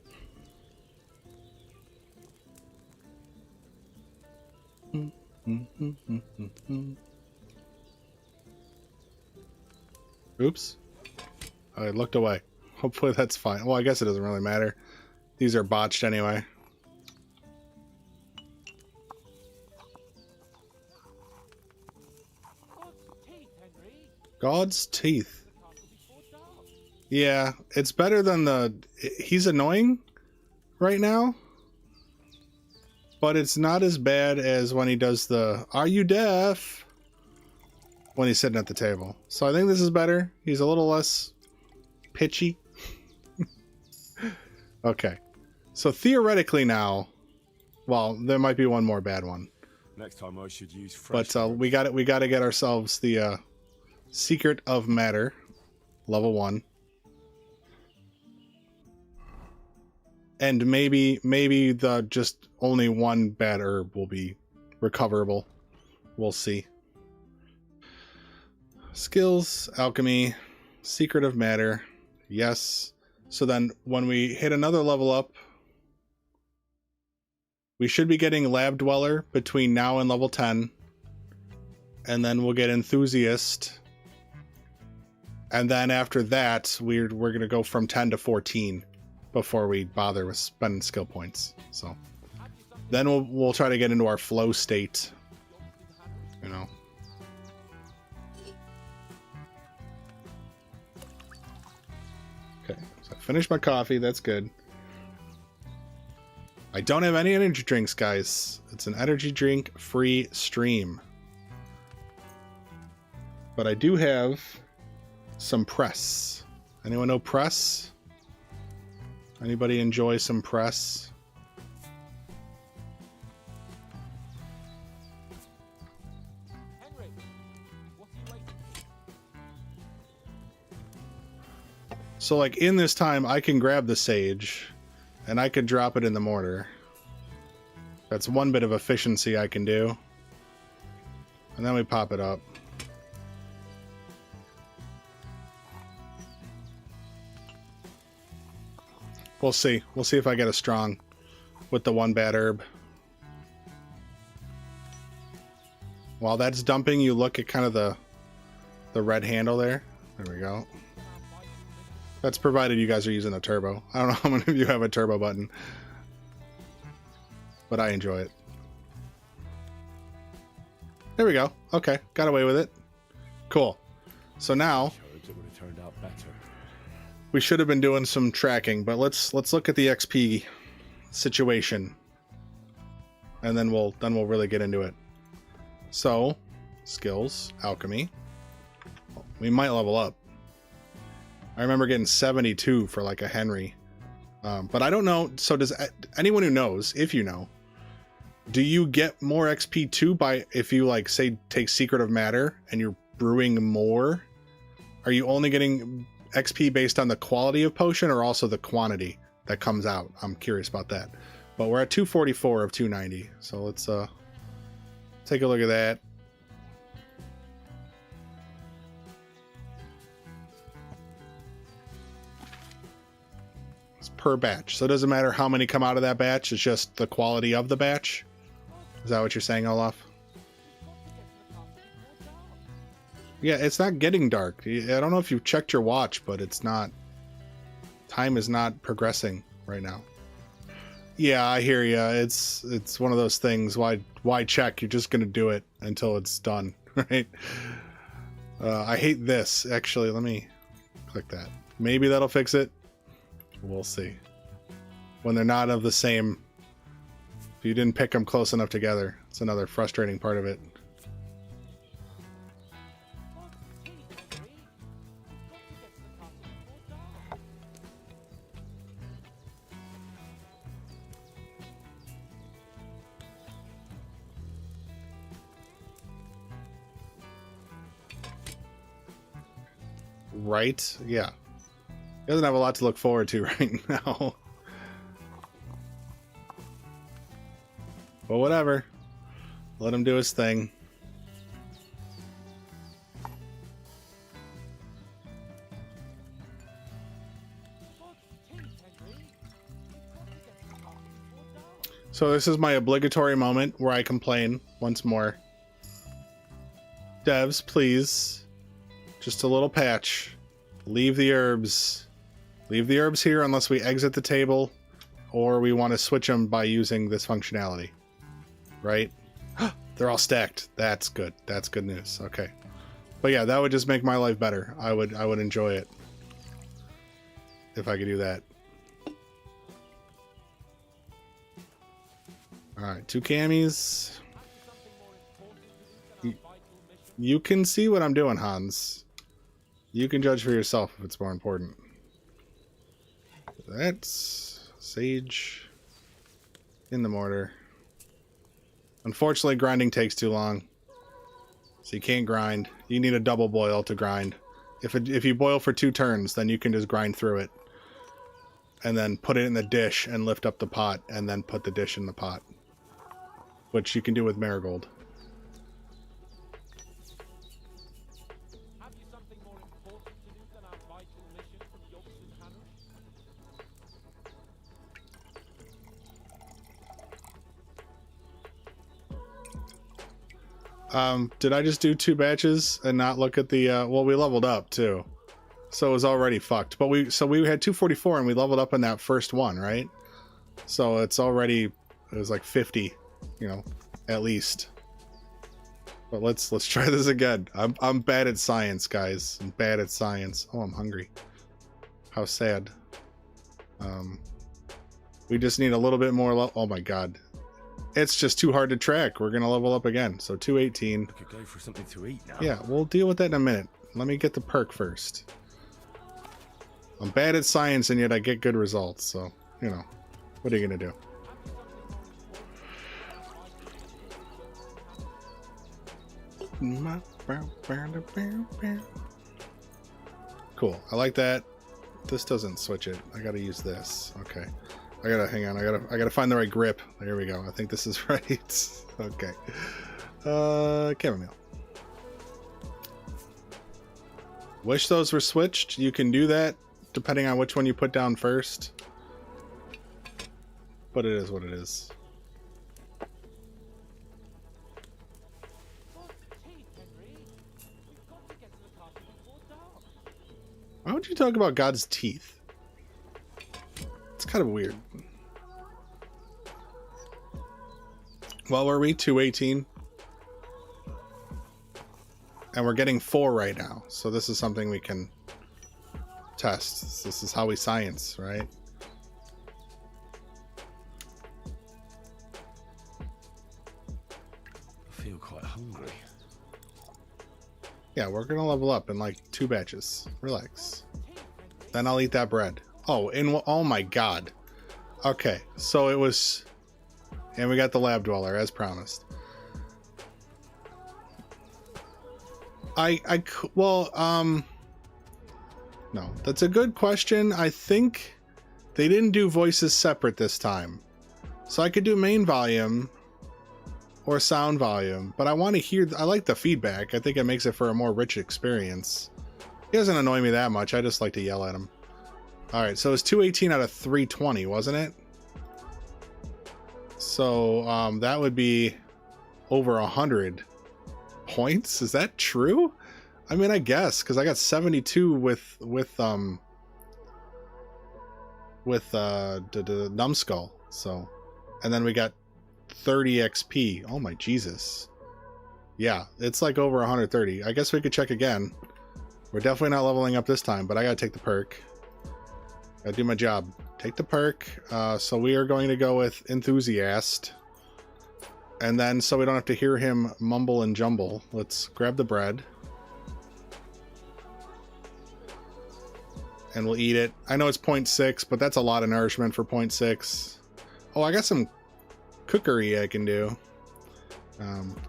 Oops. I looked away. Hopefully that's fine. Well, I guess it doesn't really matter. These are botched anyway. God's teeth, Henry. God's teeth. The castle before dark. Yeah, it's better than the... He's annoying right now. But it's not as bad as when he does the, "Are you deaf?" when he's sitting at the table. So I think this is better. He's a little less pitchy. Okay. So theoretically now, well, there might be one more bad one. Next time I should use fresh. But we got to get ourselves the Secret of Matter, level 1. And maybe the just only one bad herb will be recoverable. We'll see. Skills, alchemy, secret of matter. Yes. So then when we hit another level up, we should be getting lab dweller between now and level 10. And then we'll get enthusiast. And then after that, we're going to go from 10 to 14. Before we bother with spending skill points. So then we'll try to get into our flow state, you know. Okay, so I finished my coffee. That's good. I don't have any energy drinks, guys. It's an energy drink free stream. But I do have some press. Anyone know press? Anybody enjoy some press? Henry, what are you waiting for? So like in this time, I can grab the sage and I could drop it in the mortar. That's one bit of efficiency I can do. And then we pop it up. We'll see. We'll see if I get a strong with the one bad herb. While that's dumping, you look at kind of the red handle there. There we go. That's provided you guys are using a turbo. I don't know how many of you have a turbo button, but I enjoy it. There we go. Okay, got away with it. Cool. So now Herbs, it would have turned out better. we should have been doing some tracking, but let's look at the XP situation, and then we'll really get into it. So, skills, alchemy. We might level up. I remember getting 72 for like a Henry, but I don't know. So does anyone who knows? If you know, do you get more XP too by if you like say take Secret of Matter and you're brewing more? Are you only getting XP based on the quality of potion or also the quantity that comes out? I'm curious about that. But we're at 244 of 290, so let's take a look at that. It's per batch, so it doesn't matter how many come out of that batch, it's just the quality of the batch. Is that what you're saying, Olaf? Yeah, it's not getting dark. I don't know if you've checked your watch, but it's not... Time is not progressing right now. Yeah, I hear you. It's one of those things. Why check? You're just gonna do it until it's done, right? I hate this. Actually, let me click that. Maybe that'll fix it. We'll see. When they're not of the same. If you didn't pick them close enough together, it's another frustrating part of it. Right? Yeah. He doesn't have a lot to look forward to right now. But whatever. Let him do his thing. So this is my obligatory moment where I complain once more. Devs, please. Just a little patch. Leave the herbs. Leave the herbs here unless we exit the table or we want to switch them by using this functionality. Right? They're all stacked. That's good. That's good news. Okay. But yeah, that would just make my life better. I would enjoy it if I could do that. Alright, 2 camis. You can see what I'm doing, Hans. You can judge for yourself if it's more important. That's sage in the mortar. Unfortunately, grinding takes too long. So you can't grind. You need a double boil to grind. If you boil for 2 turns, then you can just grind through it. And then put it in the dish and lift up the pot and then put the dish in the pot. Which you can do with marigold. Have you something more important to do than our vital mission from the Oxford Panel? Did I just do 2 batches and not look at the, well, we leveled up too. So it was already fucked. But we had 244 and we leveled up in that first one, right? So it's already, it was like 50, you know, at least. But let's try this again. I'm bad at science, guys. I'm bad at science. Oh, I'm hungry. How sad. We just need a little bit more, oh my god. It's just too hard to track. We're gonna level up again. So 218. I could go for something to eat now. Yeah, we'll deal with that in a minute. Let me get the perk first. I'm bad at science and yet I get good results, so, you know, what are you gonna do? Cool, I like that. This doesn't switch it. I gotta use this. Okay. Hang on, I gotta find the right grip. There we go. I think this is right. Okay. Chamomile. Wish those were switched. You can do that depending on which one you put down first. But it is what it is. Why would you talk about God's teeth? It's kind of weird. Well, were we 218? And we're getting 4 right now. So this is something we can test. This is how we science, right? I feel quite hungry. Yeah, we're gonna level up in like 2 batches. Relax. Then I'll eat that bread. Oh, oh my god. Okay, so it was, and we got the lab dweller as promised. No, that's a good question. I think they didn't do voices separate this time. So I could do main volume or sound volume, but I want to hear, I like the feedback. I think it makes it for a more rich experience. He doesn't annoy me that much. I just like to yell at him. All right, so it's 218 out of 320, wasn't it? So that would be over 100 points. Is that true? I mean, I guess, because I got 72 with the numbskull. So, and then we got 30 XP. Oh my Jesus. Yeah, it's like over 130. I guess we could check again. We're definitely not leveling up this time, but I gotta take the perk. Gotta do my job. Take the perk. So we are going to go with Enthusiast. And then, so we don't have to hear him mumble and jumble, let's grab the bread. And we'll eat it. I know it's 0.6, but that's a lot of nourishment for 0.6. Oh, I got some cookery I can do.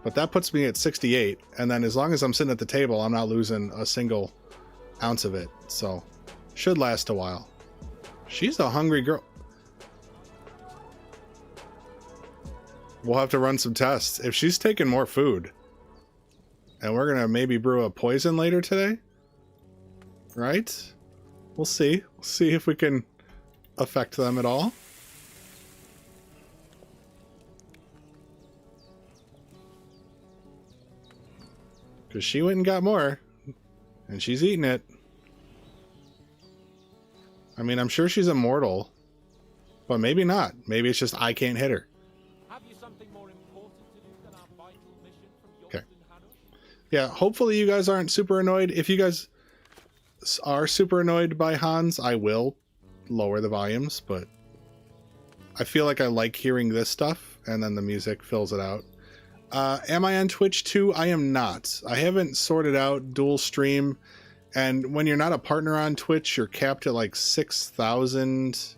But that puts me at 68. And then as long as I'm sitting at the table, I'm not losing a single ounce of it. So, should last a while. She's a hungry girl. We'll have to run some tests. If she's taking more food, and we're going to maybe brew a poison later today, right? We'll see. We'll see if we can affect them at all. Because she went and got more, and she's eating it. I mean, I'm sure she's immortal, but maybe not. Maybe it's just I can't hit her. Have you something more important to do than our vital mission from Okay. Hanush? Yeah, hopefully you guys aren't super annoyed. If you guys are super annoyed by Hans, I will lower the volumes, but I feel like I like hearing this stuff, and then the music fills it out. Am I on Twitch too? I am not. I haven't sorted out dual stream, and when you're not a partner on Twitch, you're capped at like 6,000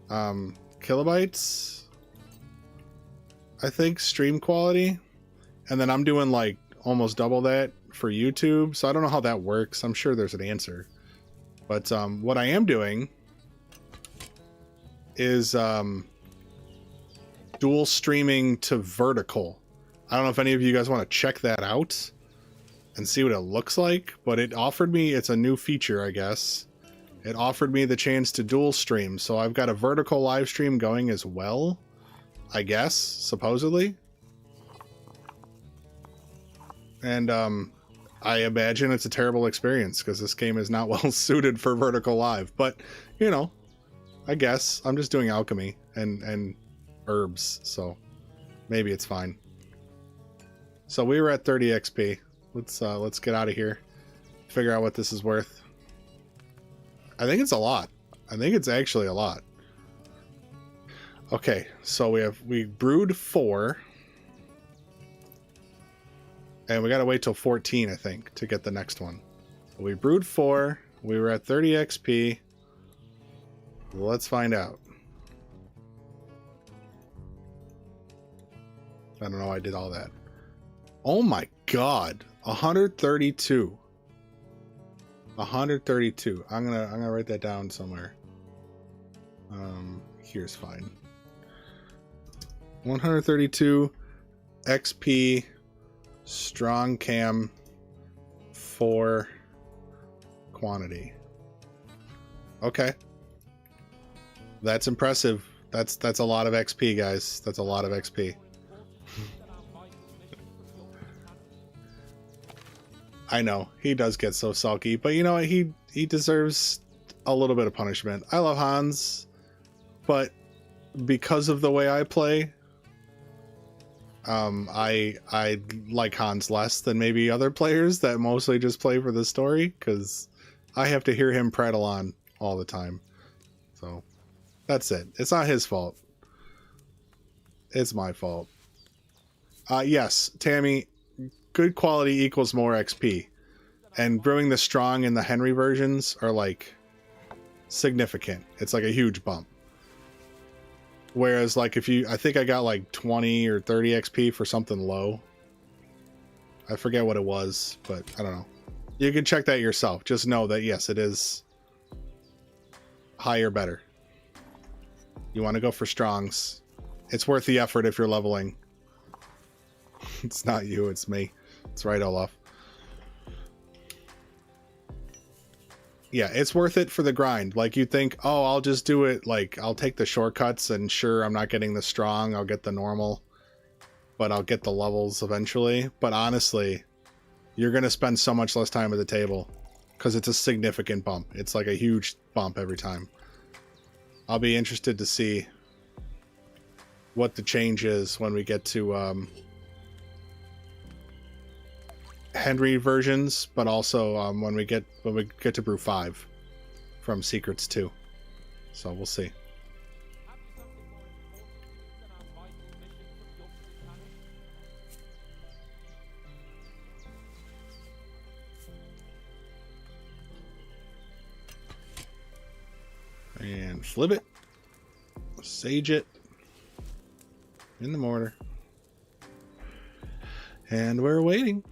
kilobytes, I think, stream quality, and then I'm doing like almost double that for YouTube, so I don't know how that works. I'm sure there's an answer, but what I am doing is dual streaming to vertical. I don't know if any of you guys want to check that out and see what it looks like, but it offered me, it's a new feature, I guess. It offered me the chance to dual stream, so I've got a vertical live stream going as well, I guess, supposedly. And I imagine it's a terrible experience because this game is not well suited for vertical live, but you know, I guess I'm just doing alchemy and herbs, so maybe it's fine. So we were at 30 XP. Let's get out of here. Figure out what this is worth. I think it's a lot. I think it's actually a lot. Okay, so we brewed 4. And we gotta wait till 14, I think, to get the next one. We brewed 4. We were at 30 XP. Let's find out. I don't know why I did all that. Oh my god. 132. 132. I'm gonna write that down somewhere. Here's fine. 132 XP strong cam 4 quantity. Okay. That's impressive. That's a lot of XP, guys. That's a lot of XP. I know, he does get so sulky, but you know what? He deserves a little bit of punishment. I love Hans, but because of the way I play, I like Hans less than maybe other players that mostly just play for the story, because I have to hear him prattle on all the time. So that's it. It's not his fault. It's my fault. Yes, Tammy, good quality equals more XP. And brewing the strong and the Henry versions are like significant. It's like a huge bump. Whereas like if you, I think I got like 20 or 30 XP for something low. I forget what it was, but I don't know. You can check that yourself. Just know that yes, it is higher better. You want to go for strongs. It's worth the effort if you're leveling. It's not you, it's me. It's right, Olaf. Yeah, it's worth it for the grind. Like you think, oh, I'll just do it. Like I'll take the shortcuts and sure, I'm not getting the strong. I'll get the normal, but I'll get the levels eventually. But honestly, you're going to spend so much less time at the table because it's a significant bump. It's like a huge bump every time. I'll be interested to see what the change is when we get to Henry versions, but also when we get to Brew 5 from Secrets 2. So we'll see. And flip it, sage it in the mortar, and we're waiting.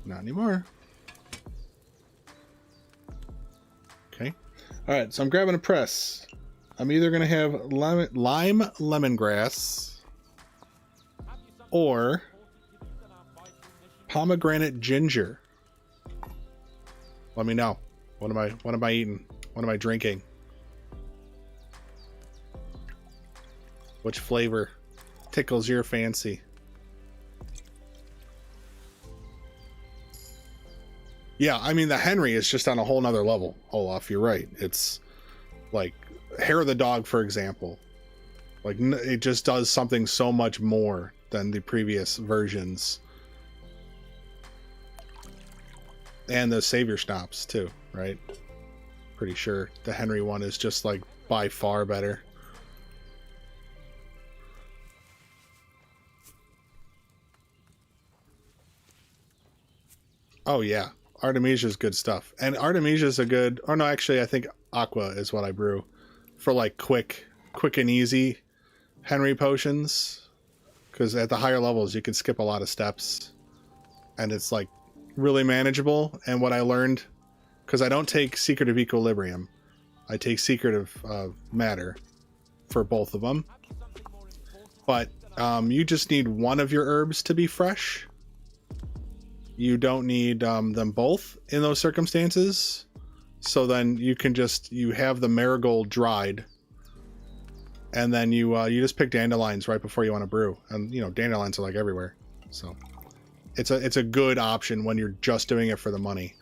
Not anymore. Okay. All right, so I'm grabbing a press. I'm either going to have lime lemongrass or pomegranate ginger. Let me know. What am I eating? What am I drinking? Which flavor tickles your fancy? Yeah, I mean, the Henry is just on a whole nother level, Olaf. You're right. It's like Hair of the Dog, for example. Like, it just does something so much more than the previous versions. And the Savior Schnapps, too, right? Pretty sure the Henry one is just, like, by far better. Oh, yeah. Artemisia's good stuff. And Artemisia's a good... Oh, no, actually, I think Aqua is what I brew. For, like, quick and easy Henry potions. Because at the higher levels, you can skip a lot of steps. And it's, like, really manageable. And what I learned... Because I don't take Secret of Equilibrium. I take Secret of Matter for both of them. But you just need one of your herbs to be fresh. You don't need them both in those circumstances. So then you can you have the marigold dried. And then you just pick dandelions right before you want to brew. And, you know, dandelions are like everywhere. So it's a good option when you're just doing it for the money.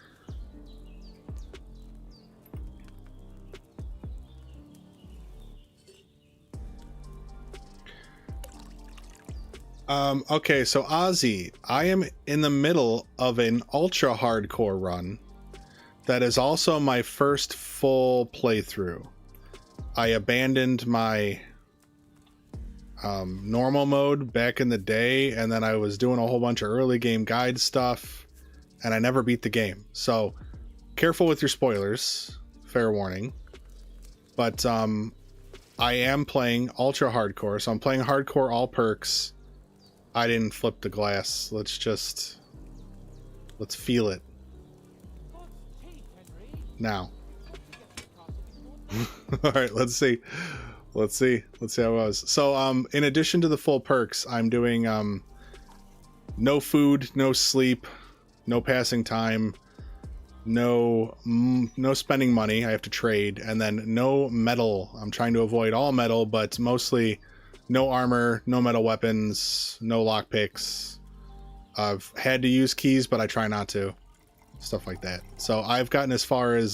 Okay, so Ozzy, I am in the middle of an ultra hardcore run that is also my first full playthrough. I abandoned my normal mode back in the day, and then I was doing a whole bunch of early game guide stuff, and I never beat the game. So careful with your spoilers, fair warning. But I am playing ultra hardcore, so I'm playing hardcore all perks. I didn't flip the glass. Let's feel it. Now. All right, let's see. Let's see how it was. So, in addition to the full perks, I'm doing no food, no sleep, no passing time, no spending money. I have to trade, and then no metal. I'm trying to avoid all metal, but mostly no armor, no metal weapons, no lockpicks. I've had to use keys, but I try not to. Stuff like that. So I've gotten as far as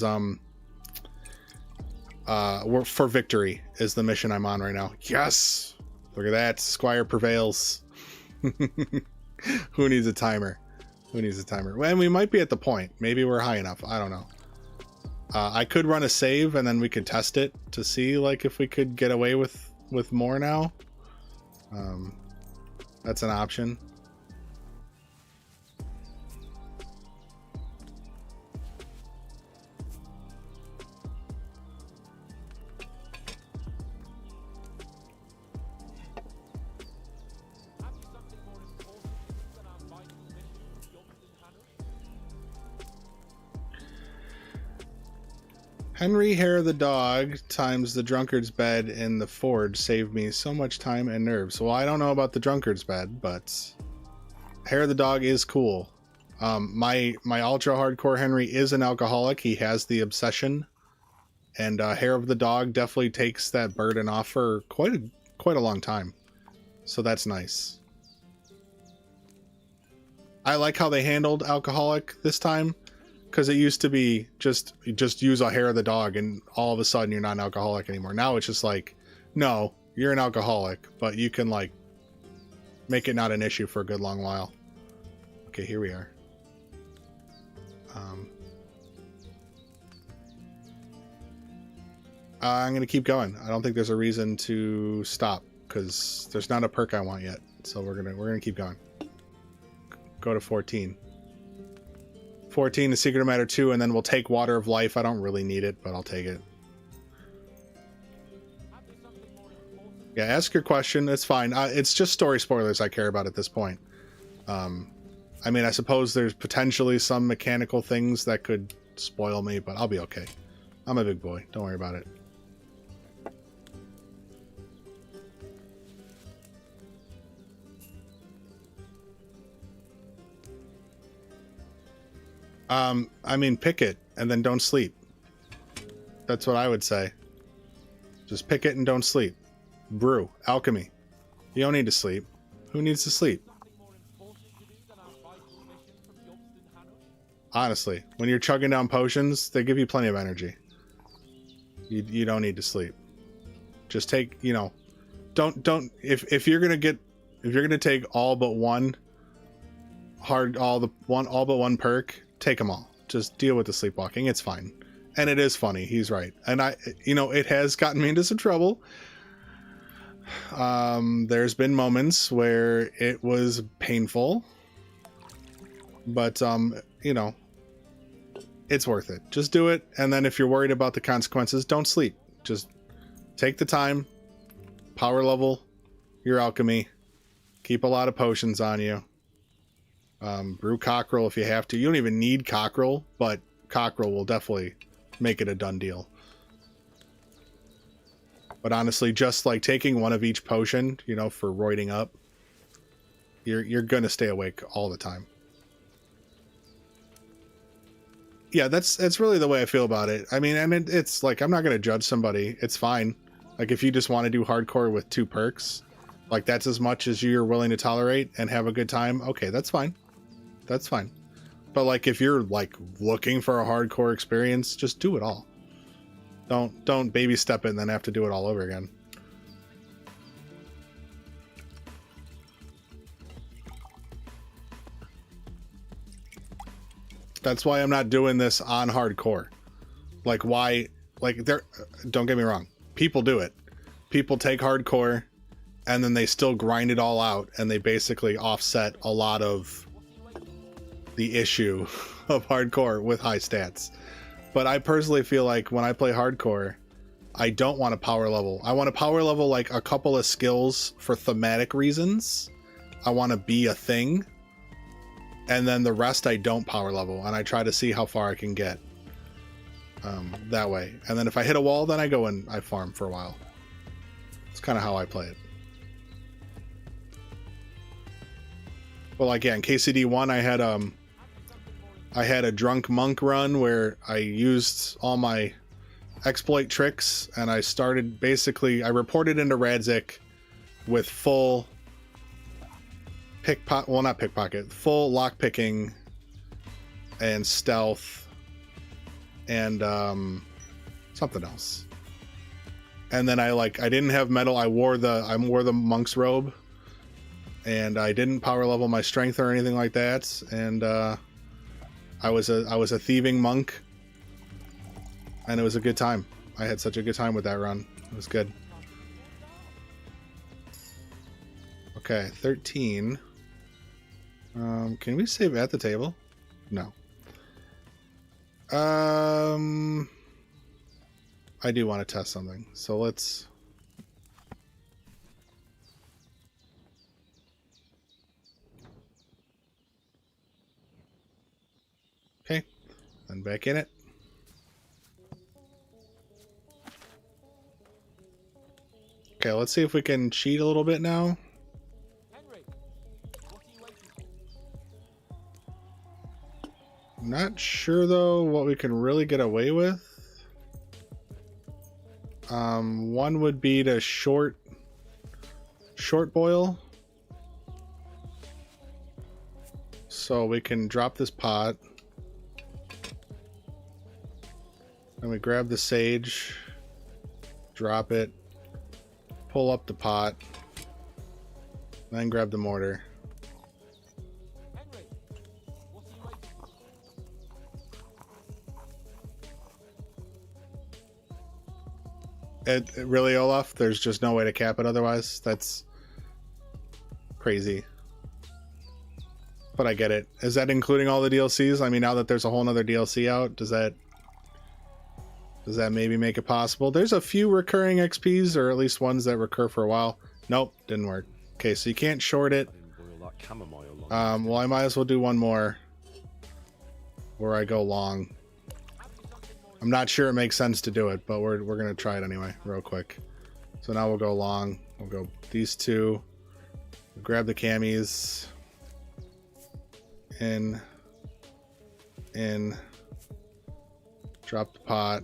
for victory is the mission I'm on right now. Yes! Look at that. Squire prevails. Who needs a timer? Who needs a timer? And we might be at the point. Maybe we're high enough. I don't know. I could run a save and then we could test it to see like if we could get away with more now. That's an option. Henry Hair of the Dog times the drunkard's bed in the forge saved me so much time and nerves. Well, I don't know about the drunkard's bed, but Hair of the Dog is cool. My ultra hardcore Henry is an alcoholic. He has the obsession, and Hair of the Dog definitely takes that burden off for quite a long time. So that's nice. I like how they handled alcoholic this time. Because it used to be just use a Hair of the Dog and all of a sudden you're not an alcoholic anymore. Now it's just like, no, you're an alcoholic, but you can like make it not an issue for a good long while. Okay, here we are. I'm gonna keep going. I don't think there's a reason to stop because there's not a perk I want yet. So we're gonna keep going. Go to 14. 14, the Secret of Matter 2, and then we'll take Water of Life. I don't really need it, but I'll take it. Yeah, ask your question. It's fine. It's just story spoilers I care about at this point. I mean, I suppose there's potentially some mechanical things that could spoil me, but I'll be okay. I'm a big boy. Don't worry about it. I mean, pick it and then don't sleep. That's what I would say. Just pick it and don't sleep. Brew. Alchemy. You don't need to sleep. Who needs to sleep? Honestly, when you're chugging down potions, they give you plenty of energy. You don't need to sleep. Just take, you know, don't if you're gonna take all but one perk, take them all. Just deal with the sleepwalking. It's fine. And it is funny. He's right. And it has gotten me into some trouble. There's been moments where it was painful, but it's worth it. Just do it. And then if you're worried about the consequences, don't sleep. Just take the time, power level your alchemy, keep a lot of potions on you. Brew cockerel if you have to. You don't even need cockerel, but cockerel will definitely make it a done deal. But honestly, just like taking one of each potion, for roiding up, you're gonna stay awake all the time. Yeah, that's really the way I feel about it. I mean, it's like, I'm not gonna judge somebody. It's fine. Like, if you just want to do hardcore with 2 perks, like that's as much as you're willing to tolerate and have a good time, okay, that's fine. That's fine. But like, if you're like looking for a hardcore experience, just do it all. Don't baby step it and then have to do it all over again. That's why I'm not doing this on hardcore. Like, why? Like, don't get me wrong. People do it. People take hardcore and then they still grind it all out and they basically offset a lot of the issue of hardcore with high stats. But I personally feel like when I play hardcore, I don't want to power level. I want to power level like a couple of skills for thematic reasons. I want to be a thing. And then the rest I don't power level. And I try to see how far I can get that way. And then if I hit a wall, then I go and I farm for a while. It's kind of how I play it. Well, like, yeah, in KCD1, I had a drunk monk run where I used all my exploit tricks and I started I reported into Radzik with full full lockpicking and stealth and something else. And then I didn't have metal. I wore the monk's robe and I didn't power level my strength or anything like that. And I was a thieving monk, and it was a good time. I had such a good time with that run. It was good. Okay, 13. Can we save at the table? No. I do want to test something, so let's. Okay, and back in it. Okay, let's see if we can cheat a little bit now. Henry, what are you waiting for? Not sure though what we can really get away with. One would be to short boil. So we can drop this pot. And we grab the sage, drop it, pull up the pot, then grab the mortar. Henry, what are you waiting for? It really, Olaf? There's just no way to cap it otherwise? That's crazy. But I get it. Is that including all the DLCs? I mean, now that there's a whole nother DLC out, does that maybe make it possible? There's a few recurring XPs, or at least ones that recur for a while. Nope, didn't work. Okay, so you can't short it. Well, I might as well do one more where I go long. I'm not sure it makes sense to do it, but we're gonna try it anyway, real quick. So now we'll go long. We'll go these two. Grab the camis. In. Drop the pot.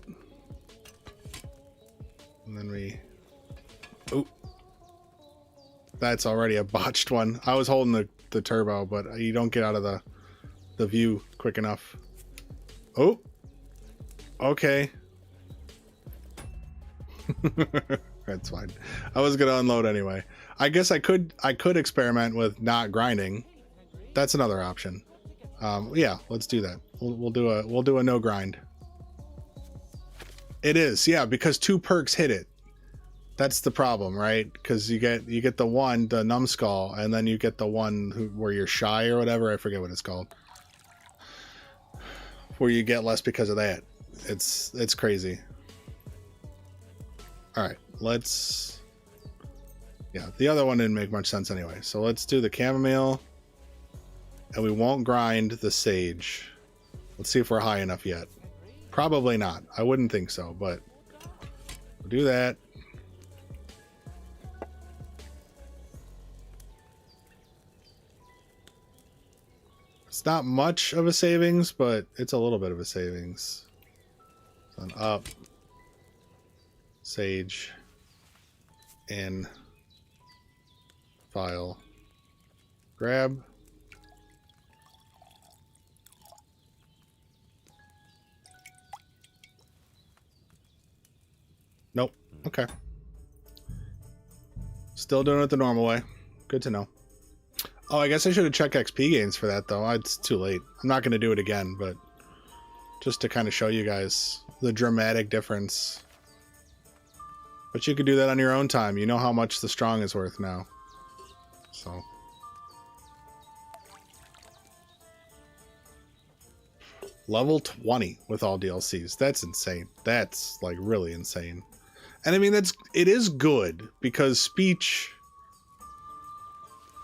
And then we... Oop. That's already a botched one. I was holding the turbo, but you don't get out of the view quick enough. Oh! Okay. That's fine. I was gonna unload anyway. I guess I could experiment with not grinding. That's another option. Yeah, let's do that. We'll do a no grind. It is, yeah, because 2 perks hit it. That's the problem, right? Because you get the one, the numbskull, and then you get the one where you're shy or whatever. I forget what it's called. Where you get less because of that. It's crazy. All right, let's. Yeah, the other one didn't make much sense anyway. So let's do the chamomile, and we won't grind the sage. Let's see if we're high enough yet. Probably not. I wouldn't think so, but we'll do that. It's not much of a savings, but it's a little bit of a savings. So up, sage, in, file, grab. Nope. Okay. Still doing it the normal way. Good to know. Oh, I guess I should have checked XP gains for that, though. It's too late. I'm not going to do it again, but just to kind of show you guys the dramatic difference. But you could do that on your own time. You know how much the strong is worth now. So. Level 20 with all DLCs. That's insane. That's like really insane. And I mean, it is good because speech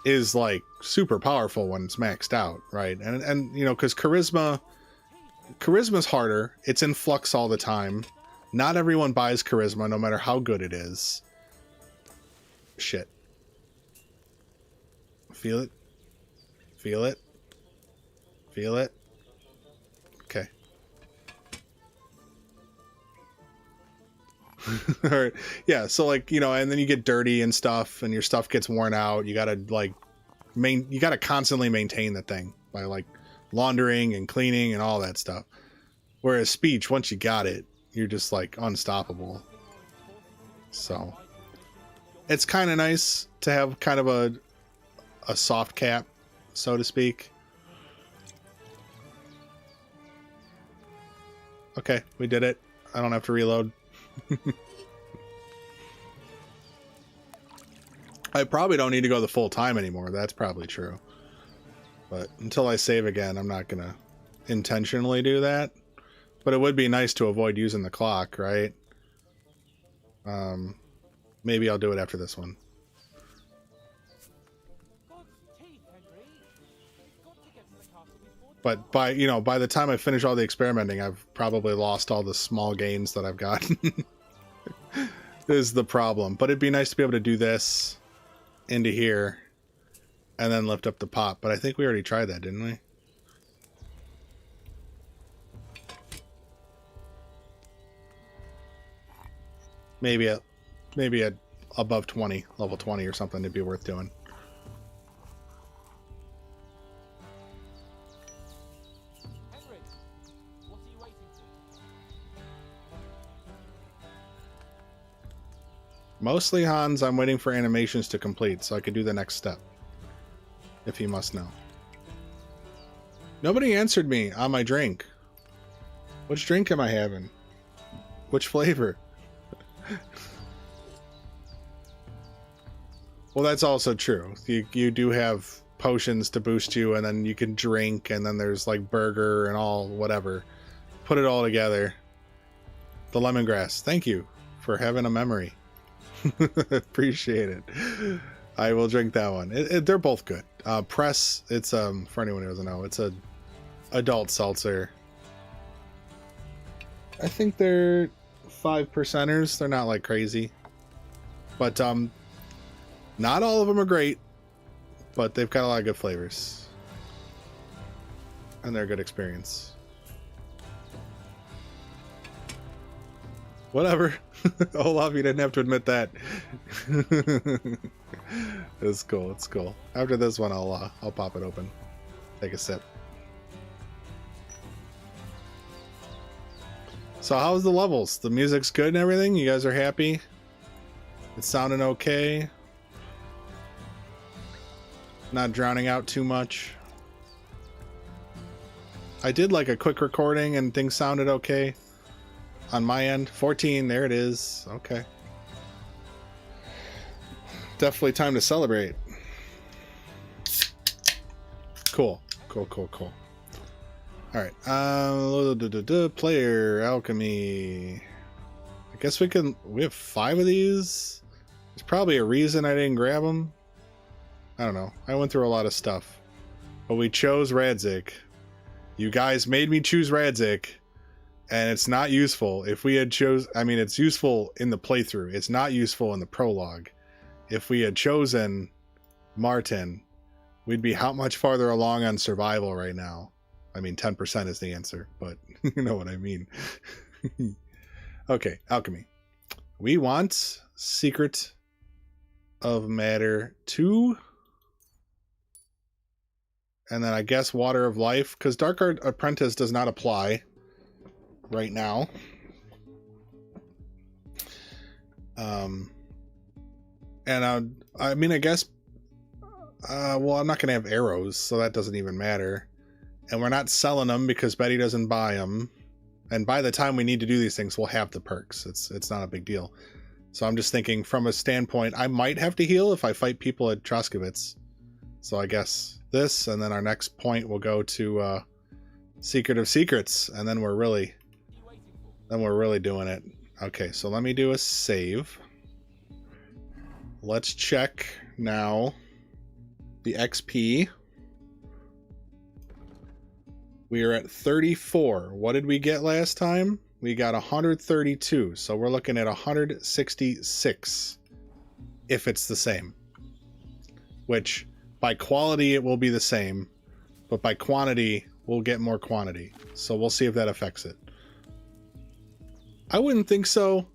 is like super powerful when it's maxed out, right? And you know, because charisma's harder. It's in flux all the time. Not everyone buys charisma, no matter how good it is. Shit. Feel it. Feel it. Feel it. Okay. Or, yeah, so like, you know, and then you get dirty and stuff, and your stuff gets worn out. You gotta like you gotta constantly maintain the thing by like laundering and cleaning and all that stuff. Whereas speech, once you got it, you're just like unstoppable. So it's kind of nice to have kind of a soft cap, so to speak. Okay, we did it. I don't have to reload. I probably don't need to go the full time anymore. That's probably true. But until I save again, I'm not going to intentionally do that. But it would be nice to avoid using the clock, right? Maybe I'll do it after this one. But by the time I finish all the experimenting, I've probably lost all the small gains that I've gotten. Is the problem. But it'd be nice to be able to do this into here and then lift up the pot. But I think we already tried that, didn't we? Maybe at above 20, level 20 or something, it'd be worth doing. What are you waiting Mostly Hans, I'm waiting for animations to complete so I can do the next step. If you must know. Nobody answered me on my drink. Which drink am I having? Which flavor? Well, that's also true. You do have potions to boost you, and then you can drink, and then there's like burger and all whatever. Put it all together. The lemongrass. Thank you for having a memory. Appreciate it. I will drink that one. They're both good. Press. It's for anyone who doesn't know, it's a adult seltzer. I think they're 5%ers. They're not like crazy, but not all of them are great. But they've got a lot of good flavors, and they're a good experience. Whatever. Olaf, you didn't have to admit that. It's cool. It's cool. After this one, I'll pop it open, take a sip. So how's the levels? The music's good and everything? You guys are happy? It's sounding okay? Not drowning out too much? I did like a quick recording and things sounded okay on my end. 14, there it is. Okay. Definitely time to celebrate. Cool. Cool, cool, cool. Alright, player, alchemy. I guess we have 5 of these. There's probably a reason I didn't grab them. I don't know. I went through a lot of stuff. But we chose Radzik. You guys made me choose Radzik. And it's not useful. If we had I mean, it's useful in the playthrough. It's not useful in the prologue. If we had chosen Martin, we'd be how much farther along on survival right now? I mean, 10% is the answer, but you know what I mean. Okay, alchemy. We want Secret of Matter 2. And then I guess Water of Life, because Dark Art Apprentice does not apply right now. And I mean, I guess, well, I'm not going to have arrows, so that doesn't even matter. And we're not selling them because Betty doesn't buy them. And by the time we need to do these things, we'll have the perks. It's not a big deal. So I'm just thinking from a standpoint, I might have to heal if I fight people at Troskowitz. So I guess this, and then our next point will go to Secret of Secrets, and then we're really doing it. Okay, so let me do a save. Let's check now the XP. We are at 34. What did we get last time? We got 132. So we're looking at 166 if it's the same. Which by quality it will be the same, but by quantity we'll get more quantity. So we'll see if that affects it. I wouldn't think so.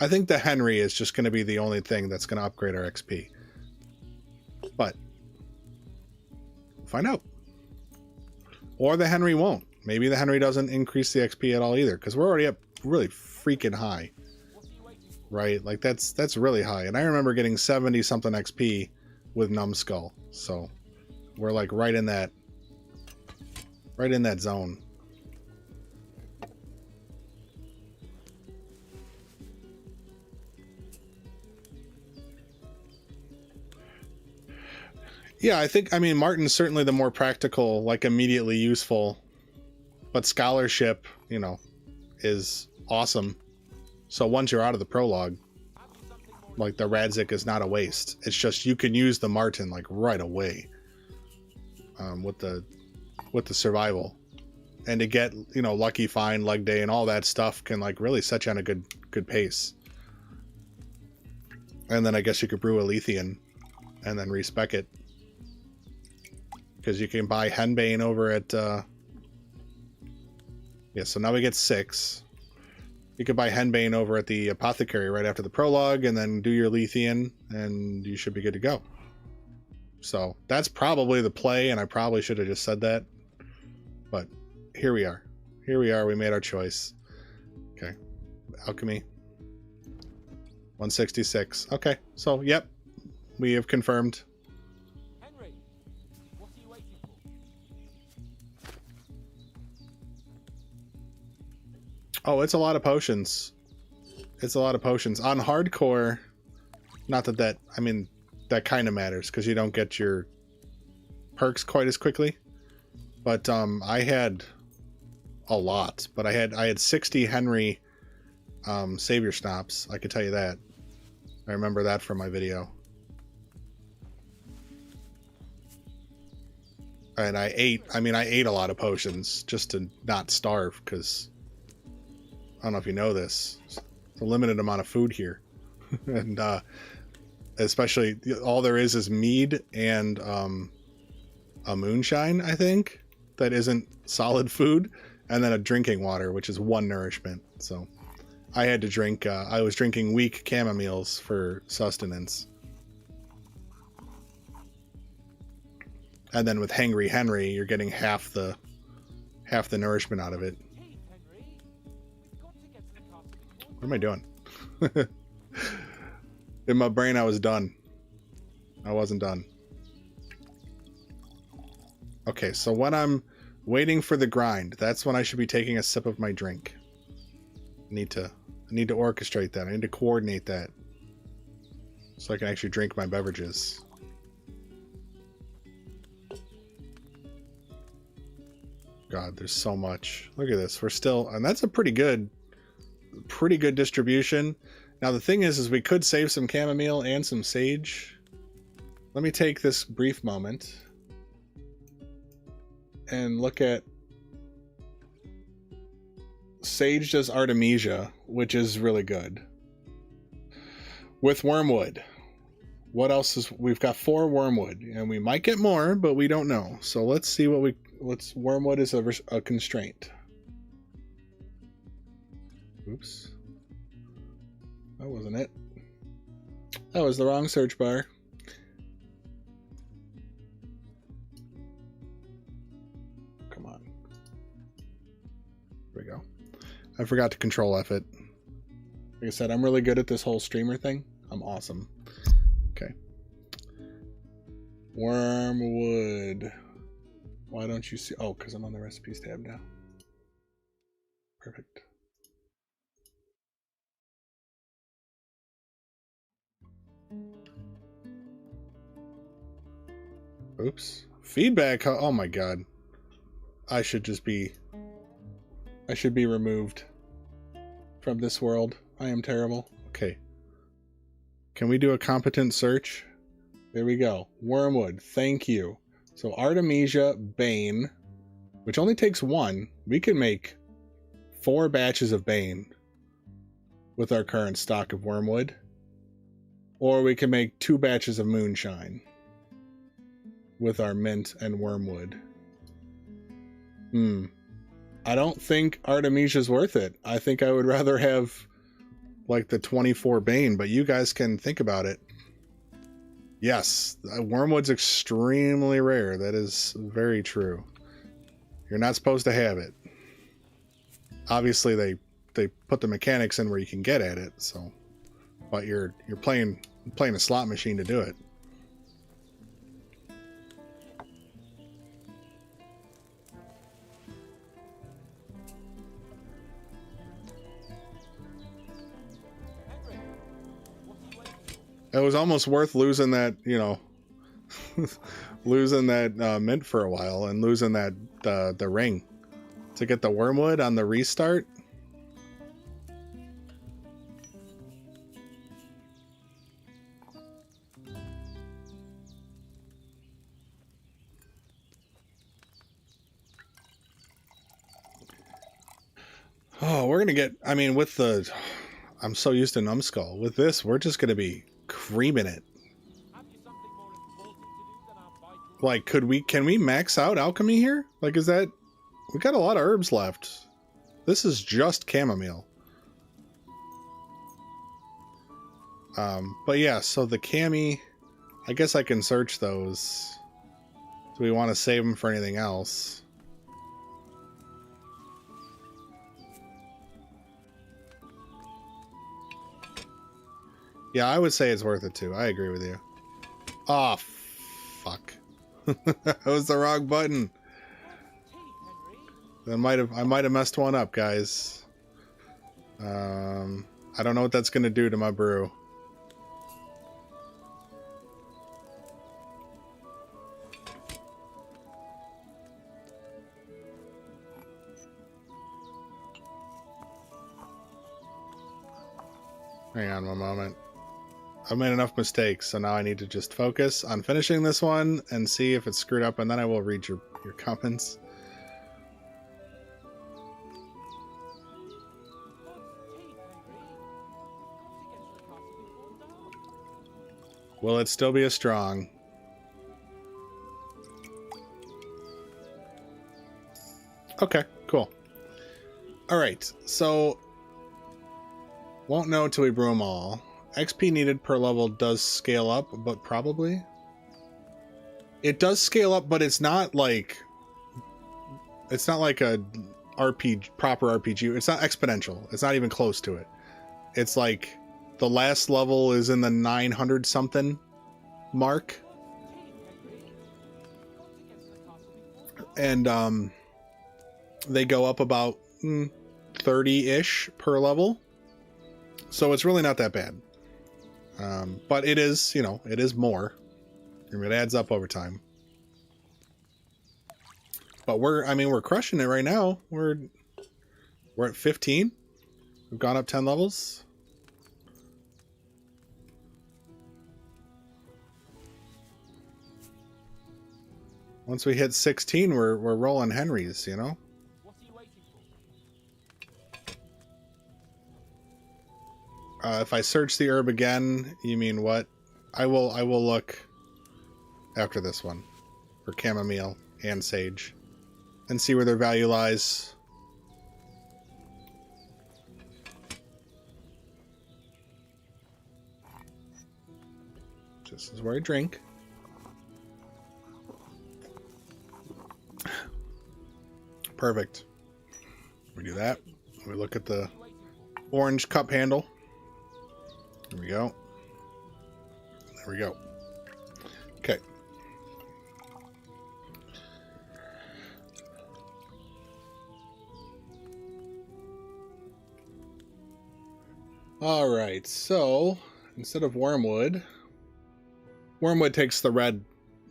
I think the Henry is just going to be the only thing that's going to upgrade our XP. But we'll find out. Or the Henry won't. Maybe the Henry doesn't increase the XP at all either, because we're already up really freaking high. Right? Like that's really high. And I remember getting 70 something XP with Numbskull. So we're like right in that zone. Yeah, I mean, Martin's certainly the more practical, like immediately useful, but scholarship, you know, is awesome. So once you're out of the prologue, like the Radzik is not a waste. It's just you can use the Martin like right away with the survival, and to get, you know, lucky find, leg day, and all that stuff can like really set you on a good pace. And then I guess you could brew a Lethean and then respec it. Because you can buy Henbane over at... Yeah, so now we get 6. You could buy Henbane over at the Apothecary right after the prologue, and then do your Lethean, and you should be good to go. So that's probably the play, and I probably should have just said that. But here we are. Here we are. We made our choice. Okay. Alchemy. 166. Okay, so yep, we have confirmed. Henry, what are you waiting for? Oh, it's a lot of potions. It's a lot of potions. On hardcore, not that I mean, that kind of matters because you don't get your perks quite as quickly. But I had a lot. But I had 60 Henry Savior Stops. I could tell you that. I remember that from my video. And I ate a lot of potions just to not starve because I don't know if you know this. It's a limited amount of food here. And especially all there is mead and a moonshine, I think, that isn't solid food, and then a drinking water, which is 1 nourishment. So I had to drink, I was drinking weak chamomiles for sustenance. And then with Hangry Henry, you're getting half the nourishment out of it. What am I doing? In my brain, I was done. I wasn't done. Okay, so when I'm waiting for the grind, that's when I should be taking a sip of my drink. I need to orchestrate that. I need to coordinate that so I can actually drink my beverages. God, there's so much. Look at this. We're still, and that's a pretty good distribution. Now the thing is we could save some chamomile and some sage. Let me take this brief moment and look at sage does Artemisia, which is really good. With wormwood. What else is, we've got 4 wormwood and we might get more, but we don't know. So let's see what wormwood is a constraint. Oops. That wasn't it. That was the wrong search bar. Come on. Here we go. I forgot to control F it. Like I said, I'm really good at this whole streamer thing. I'm awesome. Okay. Wormwood. Why don't you see? Oh, because I'm on the recipes tab now. Perfect. Oops. Feedback. Oh my god. I should be removed from this world. I am terrible. Okay. Can we do a competent search? There we go. Wormwood. Thank you. So Artemisia, Bane, which only takes 1. We can make 4 batches of Bane with our current stock of wormwood. Or we can make 2 batches of moonshine with our mint and wormwood. I don't think Artemisia's worth it. I think I would rather have like the 24 Bane, but you guys can think about it. Yes, wormwood's extremely rare. That is very true. You're not supposed to have it. Obviously they put the mechanics in where you can get at it, so but you're playing a slot machine to do it. It was almost worth losing that, you know, losing that mint for a while and losing that the ring to get the wormwood on the restart. Oh, we're gonna get, I mean, with the, I'm so used to Numbskull. With this, we're just gonna be creaming it. Like, can we max out alchemy here? Like, is that, we got a lot of herbs left. This is just chamomile. But yeah, so the cami, I guess I can search those. Do we want to save them for anything else? Yeah, I would say it's worth it too. I agree with you. Oh, fuck. That was the wrong button. I might have messed one up, guys. I don't know what that's gonna do to my brew. Hang on one moment. I've made enough mistakes, so now I need to just focus on finishing this one and see if it's screwed up, and then I will read your comments. Will it still be as strong? Okay, cool. Alright, so won't know till we brew them all. XP needed per level does scale up, but probably. It does scale up, but it's not like a RPG, proper RPG. It's not exponential. It's not even close to it. It's like the last level is in the 900 something mark. And they go up about 30-ish per level. So it's really not that bad. But it is, you know, it is more. It adds up over time. But we're crushing it right now. We're at 15. We've gone up 10 levels. Once we hit 16, we're rolling Henrys, you know? What are you waiting for? If I search the herb again, you mean what? I will look after this one for chamomile and sage and see where their value lies. This is where I drink. Perfect. We do that. We look at the orange cup handle. There we go. There we go. Okay. All right. So instead of wormwood takes the red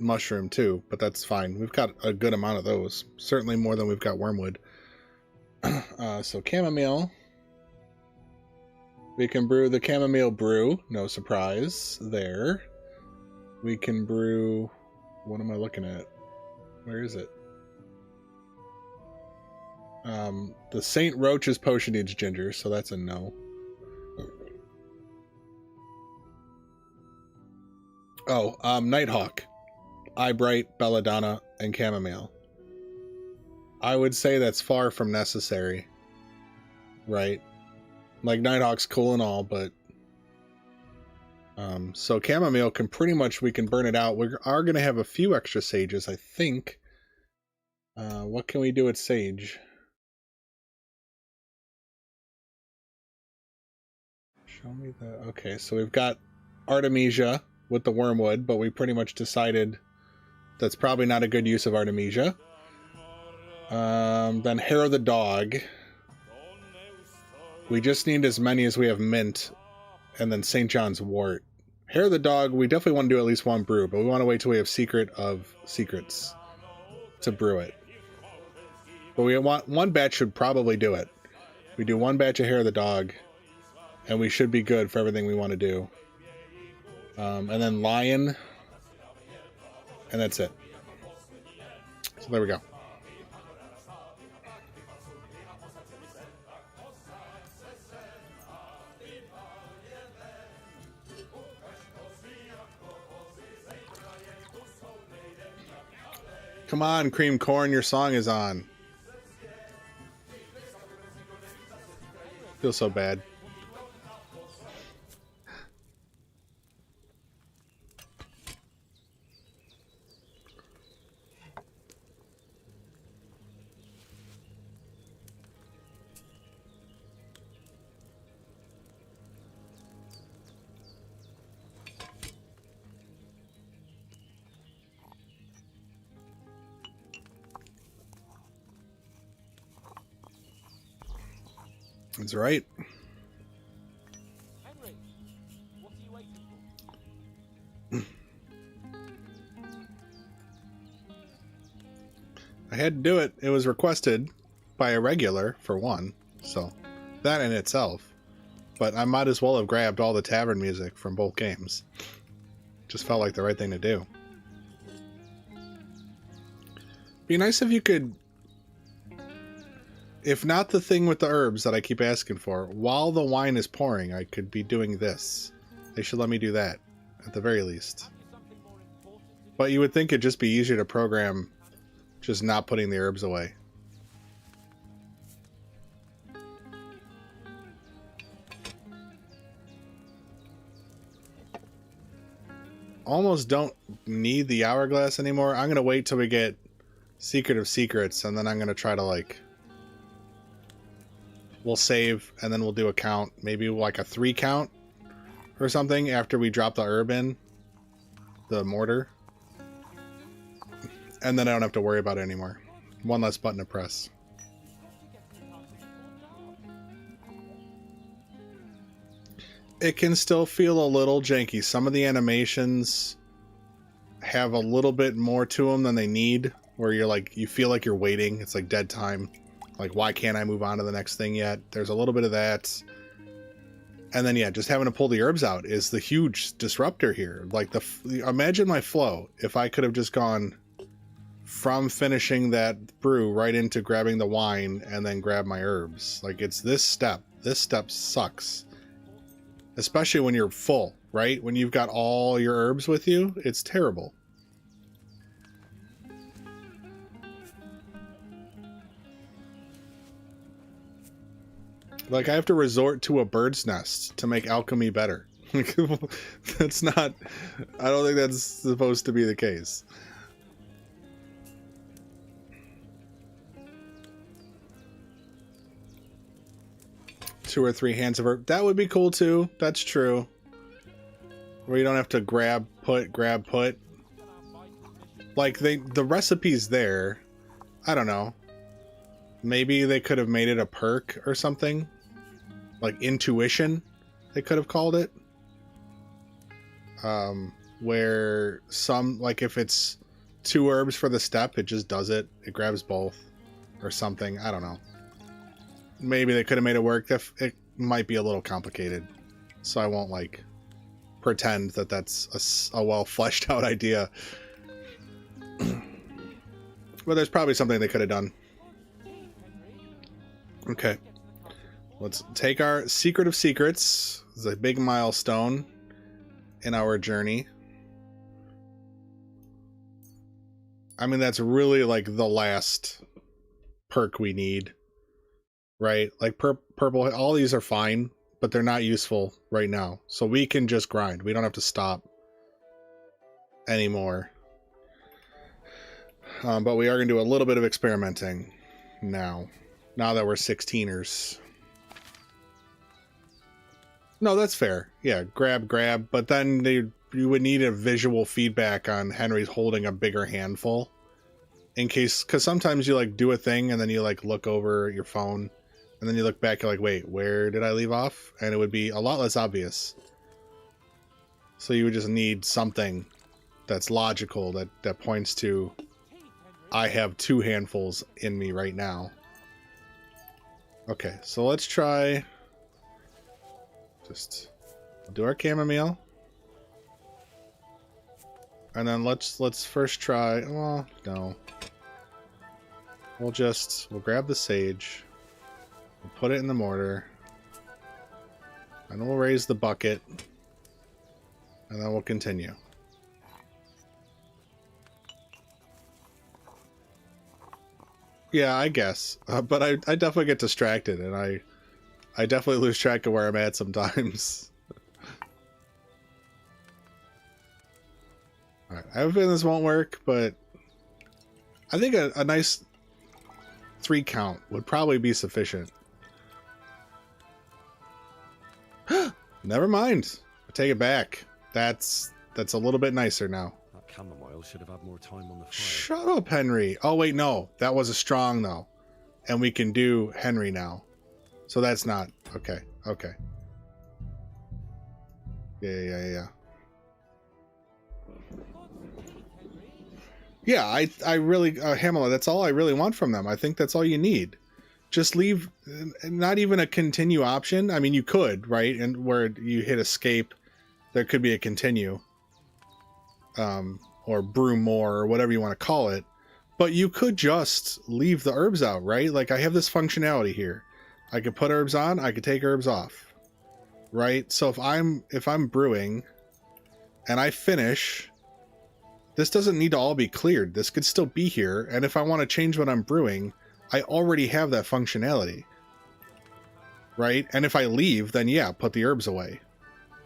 mushroom too, but that's fine. We've got a good amount of those. Certainly more than we've got wormwood. So chamomile. We can brew the chamomile brew. No surprise there. We can brew... What am I looking at? Where is it? The St. Roach's potion needs ginger, so that's a no. Oh, Nighthawk. Eyebright, Belladonna, and chamomile. I would say that's far from necessary. Right? Like, Nighthawk's cool and all, but... so chamomile can pretty much, we can burn it out. We are going to have a few extra sages, I think. What can we do with sage? Show me the... Okay, so we've got Artemisia with the wormwood, but we pretty much decided that's probably not a good use of Artemisia. Then Hair of the Dog. We just need as many as we have mint, and then St. John's Wort. Hair of the Dog, we definitely want to do at least one brew, but we want to wait till we have Secret of Secrets to brew it. But we want one batch should probably do it. We do one batch of Hair of the Dog, and we should be good for everything we want to do. And then Lion, and that's it. So there we go. Come on, Cream Corn, your song is on. Feel so bad. That's right. Henry, what are you waiting for? I had to do it. It was requested by a regular, for one. So, that in itself. But I might as well have grabbed all the tavern music from both games. Just felt like the right thing to do. Be nice if you could... If not the thing with the herbs that I keep asking for, while the wine is pouring, I could be doing this. They should let me do that, at the very least. But you would think it'd just be easier to program just not putting the herbs away. Almost don't need the hourglass anymore. I'm going to wait till we get Secret of Secrets, and then I'm going to try to, like... We'll save, and then we'll do a count. Maybe like a 3 count or something after we drop the herb in. The mortar. And then I don't have to worry about it anymore. One less button to press. It can still feel a little janky. Some of the animations have a little bit more to them than they need. Where you're like, you feel like you're waiting. It's like dead time. Like, why can't I move on to the next thing yet? There's a little bit of that. And then, yeah, just having to pull the herbs out is the huge disruptor here. Like, imagine my flow if I could have just gone from finishing that brew right into grabbing the wine and then grab my herbs. Like, it's this step. This step sucks. Especially when you're full, right? When you've got all your herbs with you, it's terrible. Like, I have to resort to a bird's nest to make alchemy better. That's not... I don't think that's supposed to be the case. Two or three hands of herb. That would be cool, too. That's true. Where you don't have to grab, put. Like, the recipe's there. I don't know. Maybe they could have made it a perk or something. Like intuition, they could have called it. Where some, like if it's 2 herbs for the step, it just does it. It grabs both or something. I don't know. Maybe they could have made it work. It might be a little complicated. So I won't like pretend that that's a well fleshed out idea. But there's probably something they could have done. Okay. Let's take our Secret of Secrets. It's a big milestone in our journey. I mean, that's really like the last perk we need, right? Like purple, all these are fine, but they're not useful right now. So we can just grind. We don't have to stop anymore. But we are going to do a little bit of experimenting now that we're 16ers. No, that's fair. Yeah, grab. But then you would need a visual feedback on Henry's holding a bigger handful. In case, because sometimes you like do a thing and then you like look over your phone and then you look back, you're like, wait, where did I leave off? And it would be a lot less obvious. So you would just need something that's logical that points to, I have 2 handfuls in me right now. Okay, so let's try... Just do our chamomile. And then let's first try... Well, no. We'll grab the sage. We'll put it in the mortar. And we'll raise the bucket. And then we'll continue. Yeah, I guess. But I definitely get distracted, and I definitely lose track of where I'm at sometimes. Alright, I have a feeling this won't work, but I think a nice 3 count would probably be sufficient. Never mind. I take it back. That's a little bit nicer now. That chamomile should have had more time on the fire. Shut up, Henry. Oh, wait, no. That was a strong, though. And we can do Henry now. So that's not okay. Okay. Yeah. Yeah, I really, Hamela, that's all I really want from them. I think that's all you need. Just leave, not even a continue option. I mean, you could, right? And where you hit escape, there could be a continue. Or brew more, or whatever you want to call it. But you could just leave the herbs out, right? Like, I have this functionality here. I could put herbs on, I could take herbs off. Right? So if I'm brewing, and I finish... This doesn't need to all be cleared. This could still be here, and if I want to change what I'm brewing, I already have that functionality. Right? And if I leave, then yeah, put the herbs away.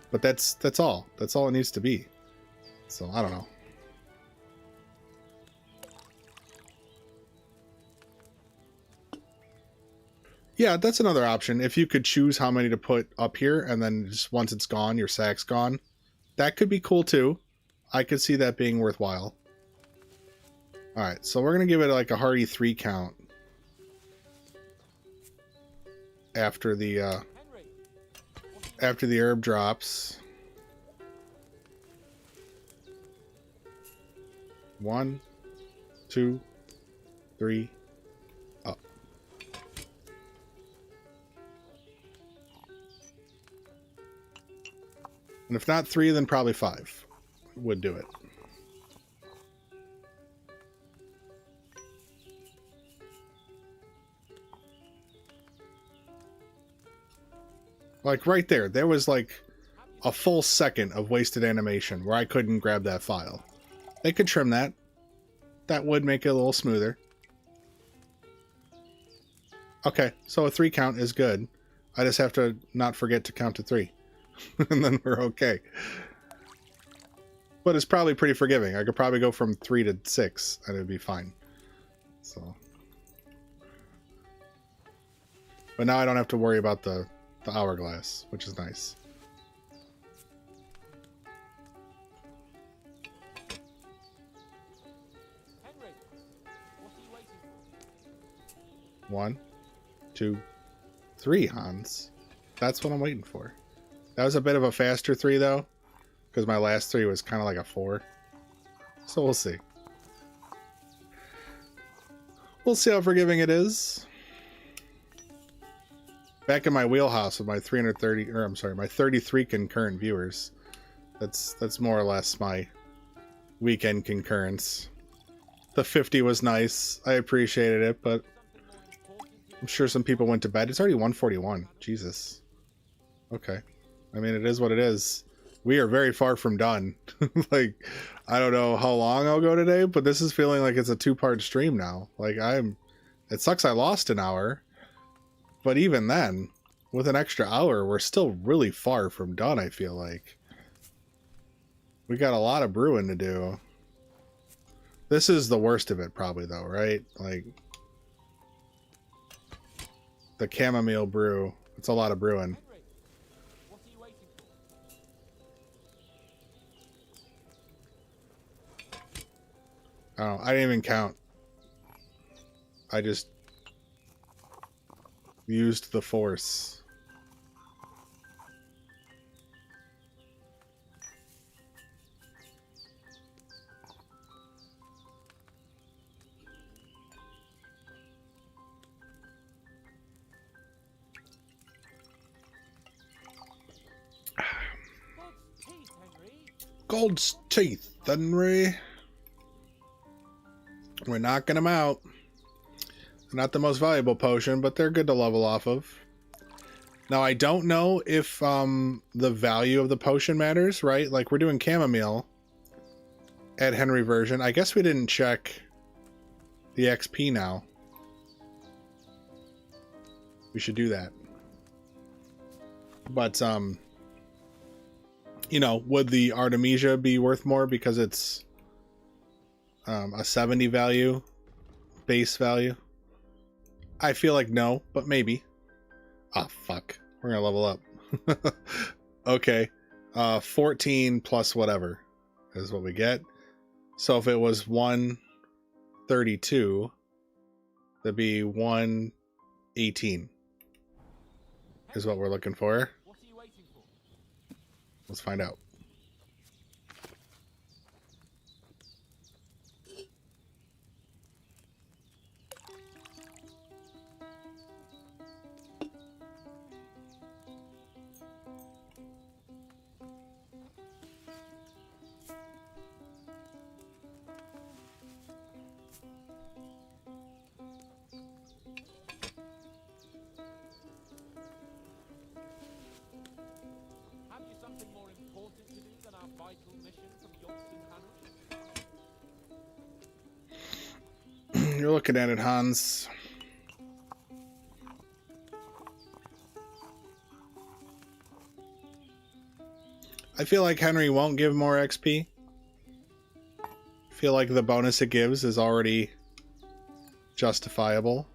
But that's all. That's all it needs to be. So, I don't know. Yeah, that's another option. If you could choose how many to put up here, and then just once it's gone, your sack's gone. That could be cool too. I could see that being worthwhile. Alright, so we're going to give it like a hearty 3 count. After the herb drops. 1, 2, 3, up. And if not 3, then probably 5 would do it. Like right there was like a full second of wasted animation where I couldn't grab that file. They could trim that. That would make it a little smoother. Okay, so a 3 count is good. I just have to not forget to count to 3. And then we're okay. But it's probably pretty forgiving. I could probably go from 3 to 6 and it'd be fine. So. But now I don't have to worry about the hourglass, which is nice. Henry, what are you waiting for? 1, 2, 3, Hans. That's what I'm waiting for. That was a bit of a faster 3, though, because my last 3 was kind of like a 4. So we'll see. We'll see how forgiving it is. Back in my wheelhouse with my 330, or I'm sorry, my 33 concurrent viewers. That's more or less my weekend concurrence. The 50 was nice. I appreciated it, but I'm sure some people went to bed. It's already 1:41. Jesus. Okay. I mean, it is what it is. We are very far from done. Like, I don't know how long I'll go today, but this is feeling like it's a 2-part stream now. Like, it sucks I lost an hour, but even then, with an extra hour, we're still really far from done, I feel like. We got a lot of brewing to do. This is the worst of it, probably, though, right? Like, the chamomile brew. It's a lot of brewing. What are you waiting for? Oh, I didn't even count. I just used the force. God's teeth, Henry. Gold's teeth, Henry. We're knocking them out. Not the most valuable potion, but they're good to level off of. Now, I don't know if the value of the potion matters, right? Like, we're doing chamomile at Henry version. I guess we didn't check the XP now. We should do that. But, you know, would the Artemisia be worth more because it's a 70 value, base value? I feel like no, but maybe. Ah, fuck. We're gonna level up. Okay. 14 plus whatever is what we get. So if it was 132, that'd be 118. is what we're looking for. What are you waiting for? Let's find out. Have you something more important to do than our vital mission from Yogston Hanush? You're looking at it, Hans. I feel like Henry won't give more XP. I feel like the bonus it gives is already justifiable.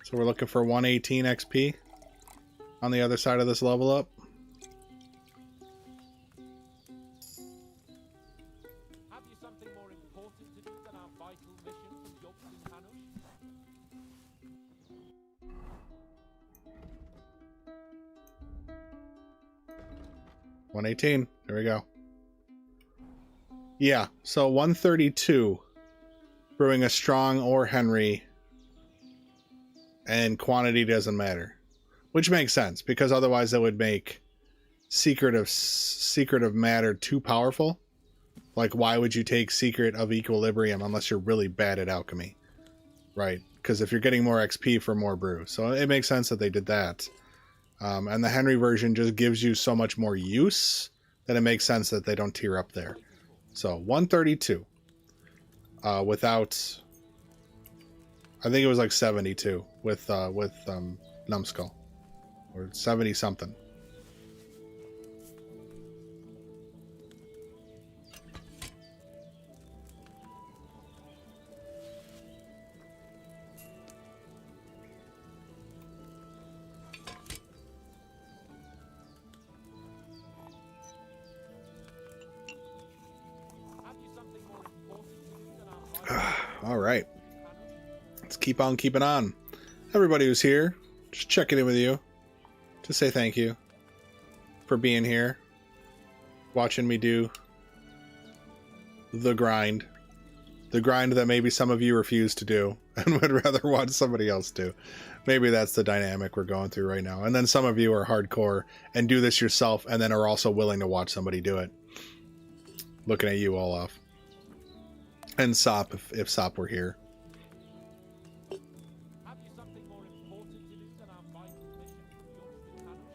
So we're looking for 118 XP on the other side of this level up. Have you something more important to do than our vital mission from Yogston Hanush? 118. There we go. Yeah, so 132. Brewing a strong or Henry. And quantity doesn't matter. Which makes sense, because otherwise that would make Secret of Matter too powerful. Like, why would you take Secret of Equilibrium unless you're really bad at alchemy? Right? Because if you're getting more XP for more brew. So it makes sense that they did that. And the Henry version just gives you so much more use that it makes sense that they don't tier up there. So 132. Without... I think it was like 72 with Numbskull. Or 70 something. Have you something more important to do than our vital All right. Let's keep on keeping on. Everybody who's here, just checking in with you to say thank you for being here, watching me do the grind that maybe some of you refuse to do and would rather watch somebody else do. Maybe that's the dynamic we're going through right now. And then some of you are hardcore and do this yourself and then are also willing to watch somebody do it. Looking at you, Olaf. And Sop, if Sop were here. Have you something more important to do than our vital mission from Yogston Hanush?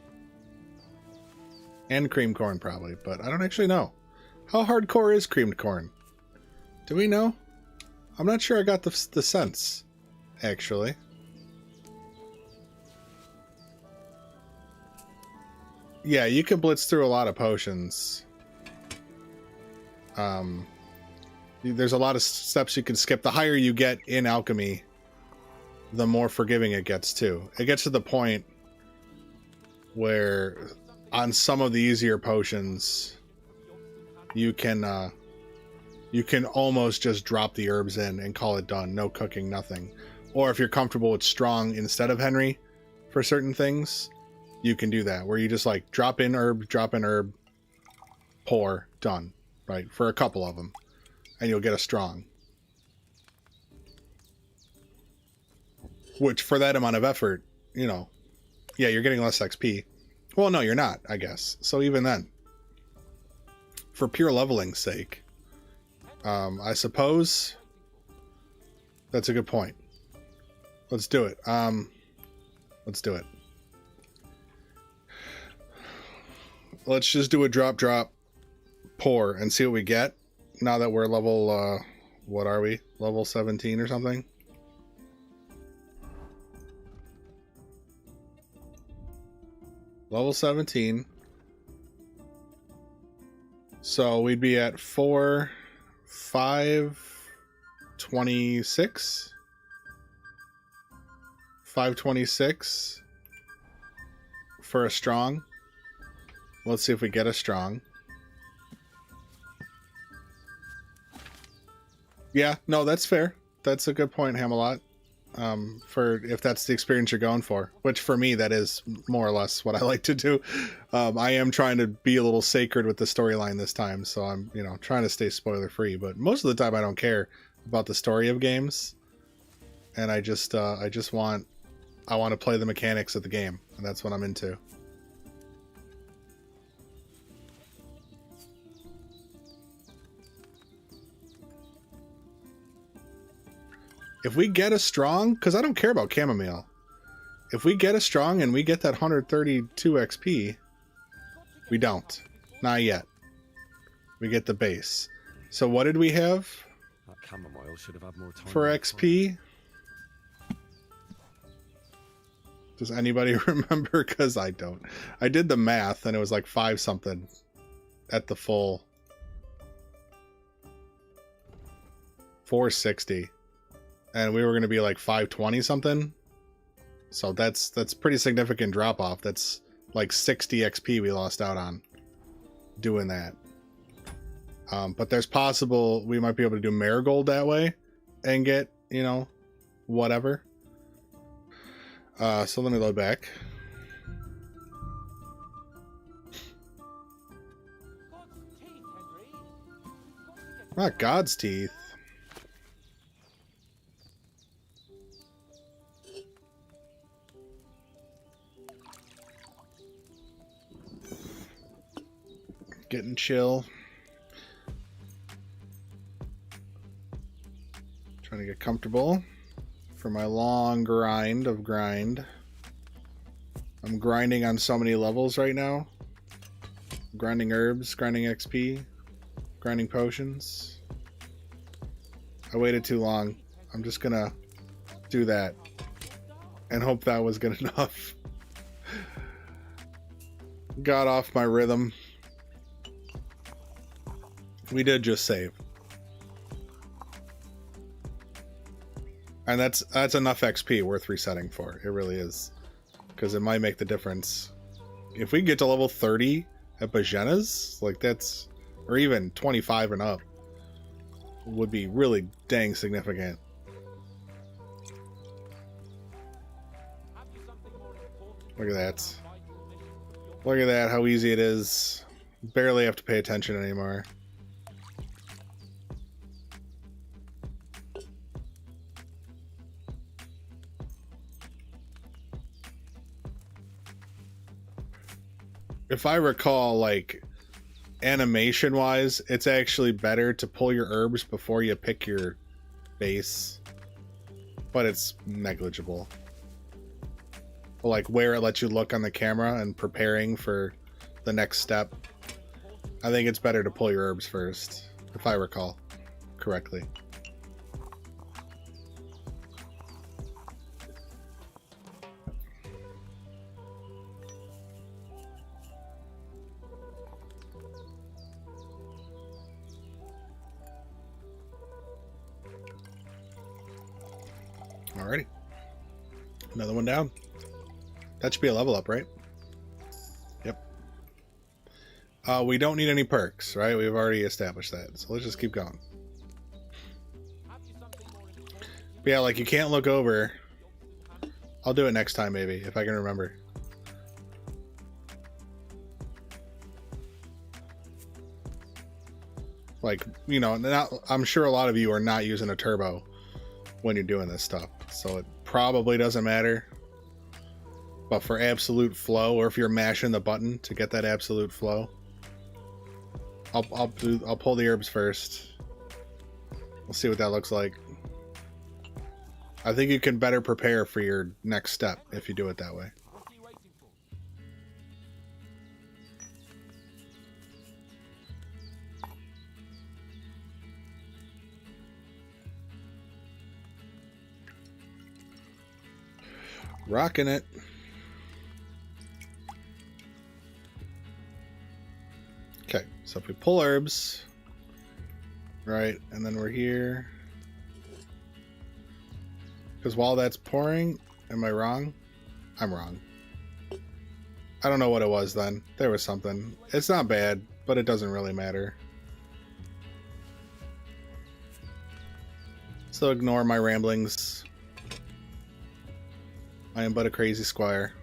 And cream corn, probably, but I don't actually know. How hardcore is creamed corn? Do we know? I'm not sure I got the sense, actually. Yeah, you can blitz through a lot of potions. There's a lot of steps you can skip. The higher you get in alchemy, the more forgiving it gets, too. It gets to the point where on some of the easier potions, you can almost just drop the herbs in and call it done. No cooking, nothing. Or if you're comfortable with strong instead of Henry for certain things, you can do that, where you just like drop in herb, pour, done, right? For a couple of them, and you'll get a strong. Which for that amount of effort, you know, yeah, you're getting less XP. Well, no, you're not, I guess. So even then, for pure leveling's sake, I suppose that's a good point. Let's do it. Let's do it. Let's just do a drop, pour, and see what we get. Now that we're level, what are we? Level 17 or something? Level 17. So we'd be at 526 for a strong. Let's see if we get a strong. Yeah, no, that's fair. That's a good point, Hamelot. for if that's the experience you're going for, which for me, that is more or less what I like to do. I am trying to be a little sacred with the storyline this time. So I'm, you know, trying to stay spoiler free, but most of the time I don't care about the story of games. And I just want to play the mechanics of the game. And that's what I'm into. If we get a strong, because I don't care about chamomile. If we get a strong and we get that 132 XP, we don't. Not yet. We get the base. So what did we have That chamomile should have had more time for on the XP? Does anybody remember? Because I don't. I did the math and it was like 5 something at the full 460. And we were going to be like 520 something. So that's pretty significant drop off. That's like 60 XP we lost out on doing that. But there's possible we might be able to do marigold that way and get, you know, whatever. So let me load back. Not God's teeth. Getting chill. Trying to get comfortable for my long grind of grind. I'm grinding on so many levels right now. Grinding herbs, grinding XP, grinding potions. I waited too long. I'm just gonna do that and hope that was good enough. Got off my rhythm. We did just save. And that's enough XP worth resetting for. It really is. Because it might make the difference. If we get to level 30 at Bozhena's, like that's, or even 25 and up, would be really dang significant. Look at that. Look at that, how easy it is. Barely have to pay attention anymore. If I recall, like, animation-wise, it's actually better to pull your herbs before you pick your base. But it's negligible. Like, where it lets you look on the camera and preparing for the next step. I think it's better to pull your herbs first, if I recall correctly. Alrighty. Another one down. That should be a level up, right? Yep. We don't need any perks, right? We've already established that. So let's just keep going. But yeah, like you can't look over. I'll do it next time maybe, if I can remember. Like, you know, I'm sure a lot of you are not using a turbo when you're doing this stuff. So it probably doesn't matter. But for absolute flow, or if you're mashing the button to get that absolute flow, I'll pull the herbs first. We'll see what that looks like. I think you can better prepare for your next step if you do it that way. Rocking it. Okay, so if we pull herbs, right, and then we're here. Because while that's pouring, am I wrong? I'm wrong. I don't know what it was then. There was something. It's not bad, but it doesn't really matter. So ignore my ramblings. I am but a crazy squire.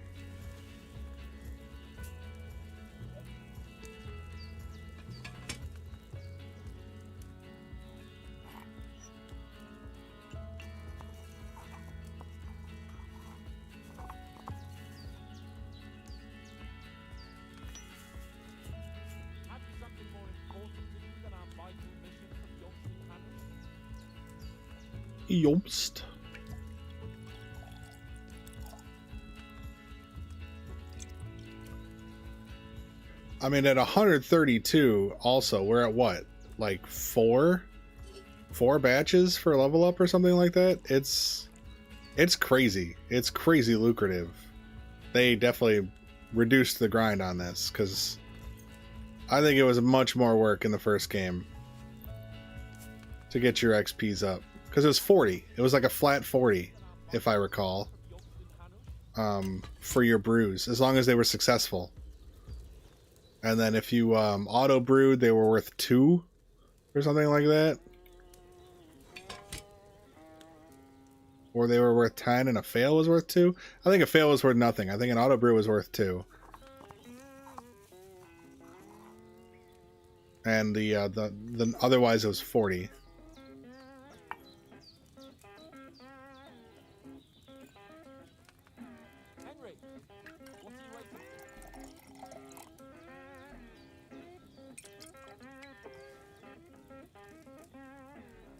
Have you something more important to do than our vital mission from Yolston Palace? Yobst. I mean, at 132, also, we're at what? Like four batches for level up or something like that? It's crazy. It's crazy lucrative. They definitely reduced the grind on this, because I think it was much more work in the first game to get your XPs up. Because it was 40. It was like a flat 40, if I recall, for your brews, as long as they were successful. And then if you auto brewed, they were worth 2 or something like that. Or they were worth 10 and a fail was worth 2. I think a fail was worth nothing. I think an auto brew was worth 2. And the otherwise it was 40. Henry, what are you waiting for?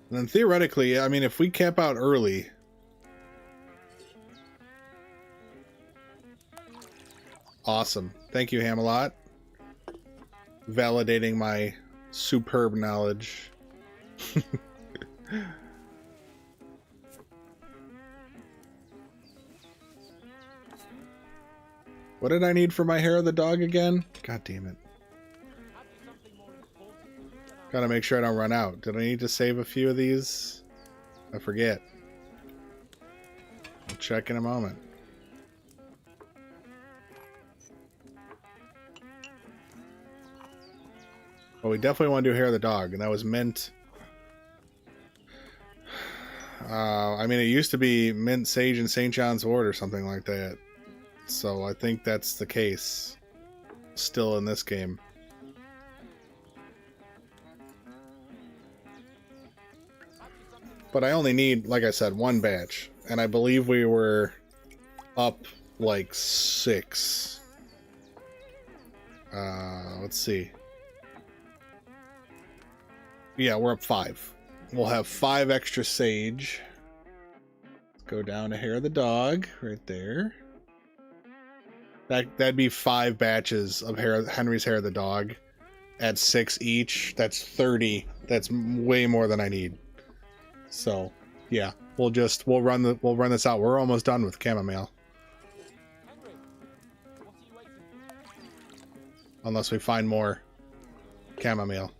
And then theoretically, I mean, if we camp out early, awesome. Thank you, Hamelot. Validating my superb knowledge. What did I need for my hair of the dog again? God damn it. Have you something more important to do than our Gotta make sure I don't run out. Did I need to save a few of these? I forget. I'll check in a moment. Well, we definitely want to do hair of the dog, and that was mint. I mean, it used to be mint, sage, and St. John's wort or something like that. So I think that's the case still in this game. But I only need, like I said, 1 batch. And I believe we were up like 6. Let's see. Yeah, we're up 5. We'll have 5 extra sage. Let's go down to hair of the dog right there. That'd be 5 batches of Henry's hair of the dog at 6 each. That's 30. That's way more than I need. So, yeah, we'll run this out. We're almost done with chamomile. Henry, what are you waiting for? Unless we find more chamomile.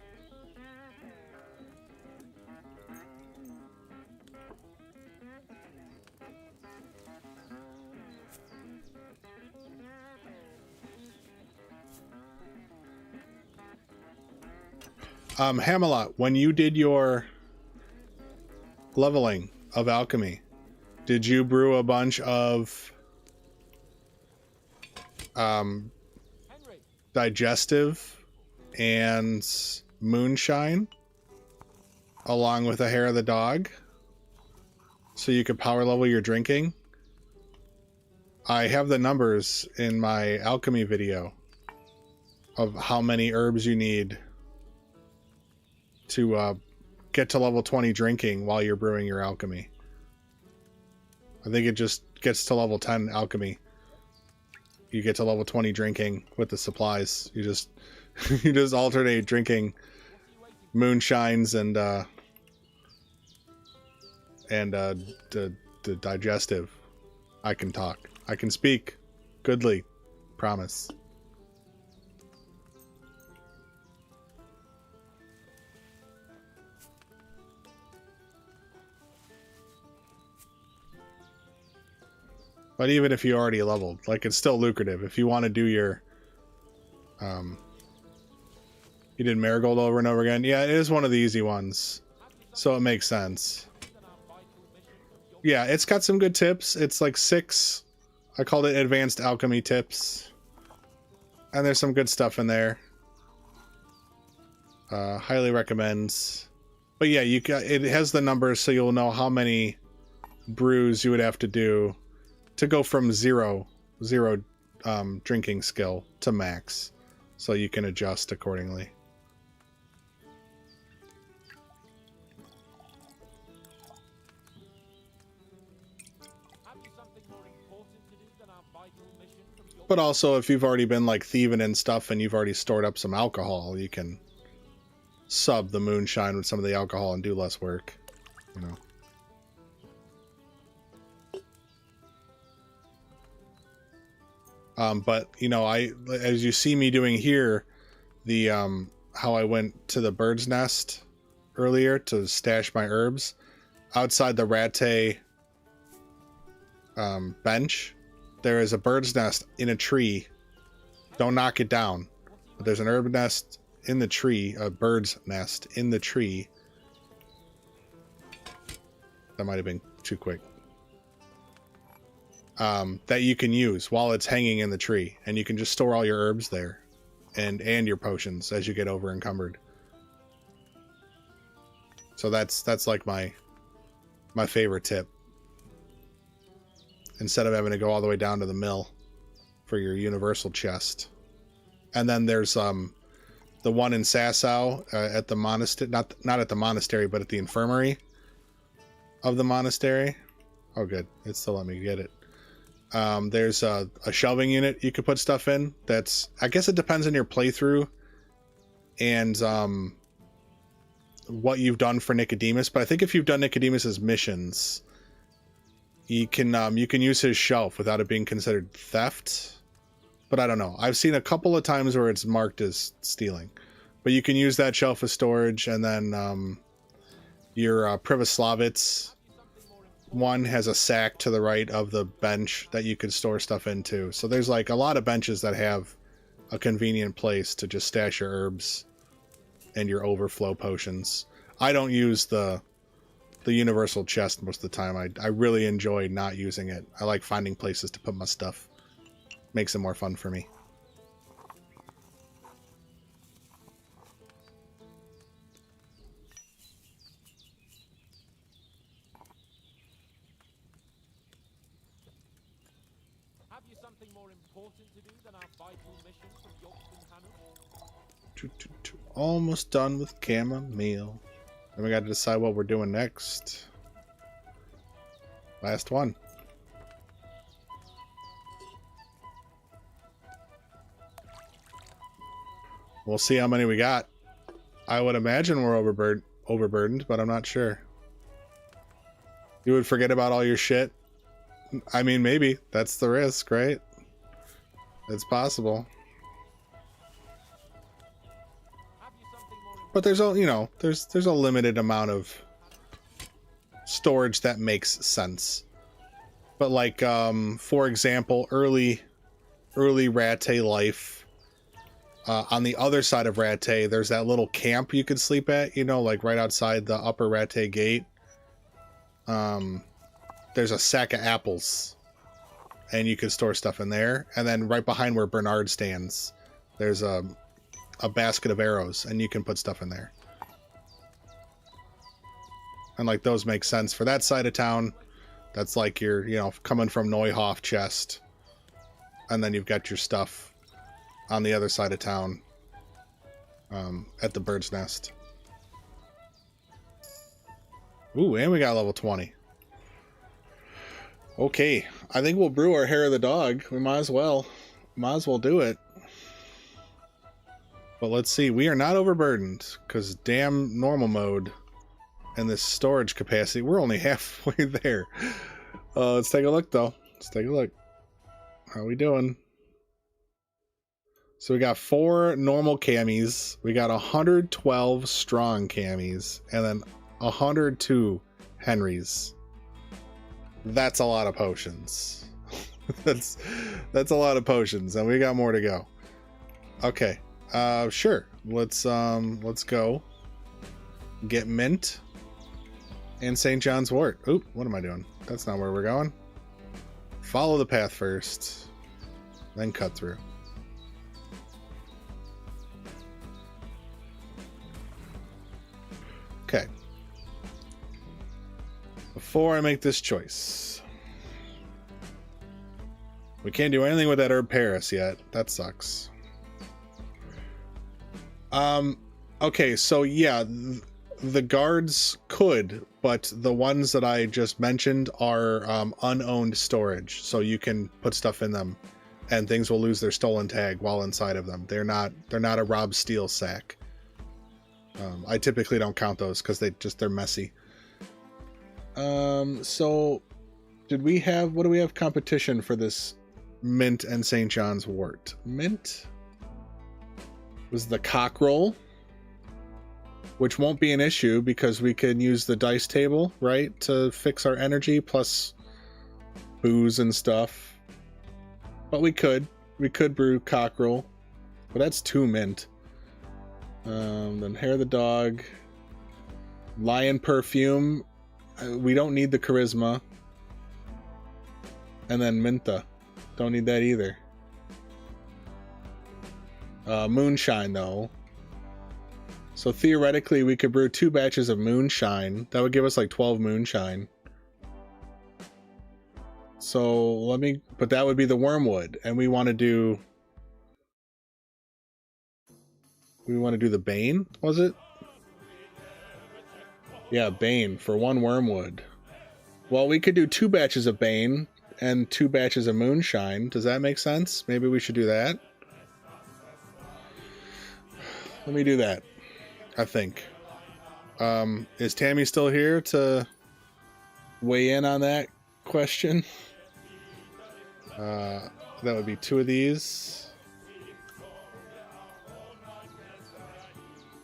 Hamelot, when you did your leveling of alchemy, did you brew a bunch of Henry, digestive and moonshine along with a hair of the dog so you could power level your drinking? I have the numbers in my alchemy video of how many herbs you need to get to level 20 drinking while you're brewing your alchemy. I think it just gets to level 10 alchemy. You get to level 20 drinking with the supplies. You just you just alternate drinking moonshines and the digestive. I can talk. I can speak. Goodly. Promise. But even if you already leveled, like, it's still lucrative. If you want to do your, you did Marigold over and over again. Yeah, it is one of the easy ones. So it makes sense. Yeah, it's got some good tips. It's like 6 I called it Advanced Alchemy Tips. And there's some good stuff in there. Highly recommends. But yeah, it has the numbers so you'll know how many brews you would have to do to go from zero drinking skill to max. So you can adjust accordingly. But also, if you've already been like thieving and stuff and you've already stored up some alcohol, you can sub the moonshine with some of the alcohol and do less work, you know. But you know, as you see me doing here, the how I went to the bird's nest earlier to stash my herbs outside the ratte bench. There is a bird's nest in a tree. Don't knock it down. But there's an herb nest in the tree, a bird's nest in the tree. That might have been too quick. That you can use while it's hanging in the tree, and you can just store all your herbs there, and your potions as you get over encumbered. So that's like my favorite tip. Instead of having to go all the way down to the mill for your universal chest. And then there's the one in Sasau at the monastery, not at the monastery, but at the infirmary of the monastery. Oh, good. It still let me get it. There's a shelving unit you could put stuff in. That's, I guess it depends on your playthrough and what you've done for Nicodemus. But I think if you've done Nicodemus's missions, you can use his shelf without it being considered theft. But I don't know. I've seen a couple of times where it's marked as stealing. But you can use that shelf as storage, and then your Privoslavets one has a sack to the right of the bench that you could store stuff into. So there's like a lot of benches that have a convenient place to just stash your herbs and your overflow potions. I don't use the universal chest most of the time. I really enjoy not using it. I like finding places to put my stuff. Makes it more fun for me. Have you something more important to do than our vital mission from Yorkton Hannah? Almost done with chamomile. Then we got to decide what we're doing next. Last one. We'll see how many we got. I would imagine we're overburdened, but I'm not sure. You would forget about all your shit? I mean, maybe. That's the risk, right? It's possible. But there's a, you know, there's a limited amount of storage that makes sense. But like, for example, early ratte life, on the other side of ratte, there's that little camp you could sleep at, you know, like right outside the upper ratte gate. There's a sack of apples, and you could store stuff in there. And then right behind where Bernard stands, there's a basket of arrows, and you can put stuff in there. And like those make sense for that side of town. That's like your, you know, coming from Neuhoff chest. And then you've got your stuff on the other side of town, at the bird's nest. Ooh, and we got level 20. Okay, I think we'll brew our hair of the dog. We might as well do it. But let's see, we are not overburdened, because damn normal mode and this storage capacity, we're only halfway there. Let's take a look, though. Let's take a look. How are we doing? So we got 4 normal camis, we got 112 strong camis, and then 102 Henrys. That's a lot of potions. that's a lot of potions, and we got more to go. Okay. Sure. Let's go get mint and St. John's wort. Oop, what am I doing? That's not where we're going. Follow the path first, then cut through. Okay. Before I make this choice, we can't do anything with that herb Paris yet. That sucks. Okay, so yeah, the guards could, but the ones that I just mentioned are unowned storage, so you can put stuff in them and things will lose their stolen tag while inside of them. They're not a rob steal sack. I typically don't count those because they're messy. So what do we have competition for this mint and St. John's wort? Mint was the cockerel, which won't be an issue because we can use the dice table, right, to fix our energy plus booze and stuff. But we could brew cockerel, but that's 2 mint. Then hair of the dog, lion perfume. We don't need the charisma. And then Minta. Don't need that either. Moonshine, though. So theoretically, we could brew 2 batches of moonshine. That would give us like 12 moonshine. So but that would be the wormwood. And we want to do the Bane, was it? Yeah, Bane for 1 wormwood. Well, we could do 2 batches of Bane and 2 batches of moonshine. Does that make sense? Maybe we should do that. Let me do that, I think. Is Tammy still here to weigh in on that question? That would be 2 of these.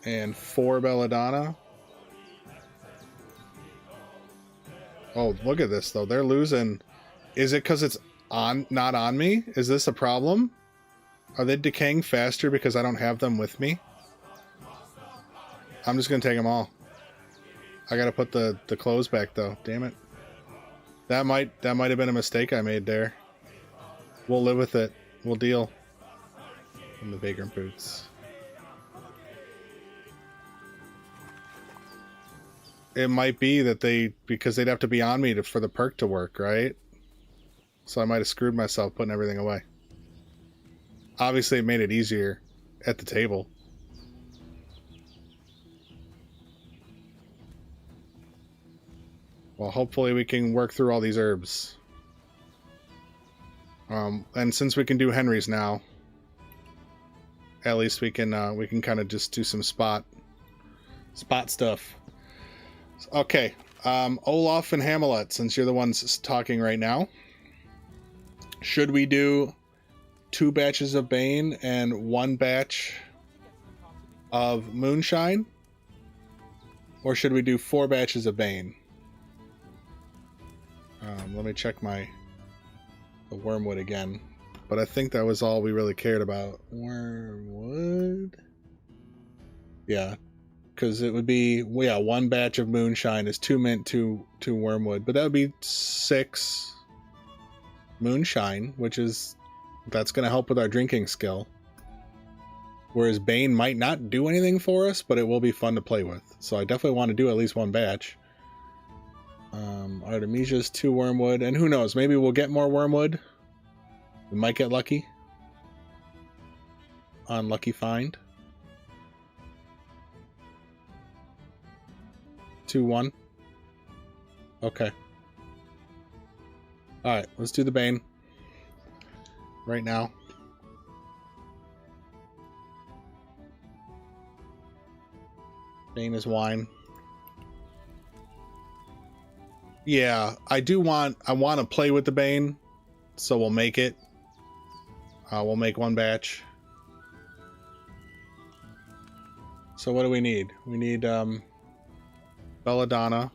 And 4 belladonna. Oh, look at this though. They're losing. Is it because it's not on me? Is this a problem? Are they decaying faster because I don't have them with me? I'm just gonna take them all. I gotta put the clothes back though. Damn it. That might have been a mistake I made there. We'll live with it. We'll deal. And the vagrant boots. It might be that because they'd have to be on me for the perk to work, right? So I might have screwed myself putting everything away. Obviously, it made it easier at the table. Well, hopefully we can work through all these herbs. And since we can do Henry's now, at least we can kind of just do some spot stuff. Okay, Olaf and Hamlet, since you're the ones talking right now, should we do 2 batches of Bane and 1 batch of moonshine? Or should we do 4 batches of Bane? Let me check the wormwood again. But I think that was all we really cared about. Wormwood? Yeah. Because it would be, 1 batch of moonshine is 2 mint, 2 wormwood. But that would be 6 moonshine, that's going to help with our drinking skill. Whereas Bane might not do anything for us, but it will be fun to play with. So I definitely want to do at least 1 batch. Artemisia's 2 wormwood. And who knows, maybe we'll get more wormwood. We might get lucky. On Lucky Find. 2-1. Okay. Alright, let's do the Bane. Right now. Bane is wine. Yeah, I want to play with the Bane, so we'll make it. We'll make 1 batch. So what do we need? We need belladonna.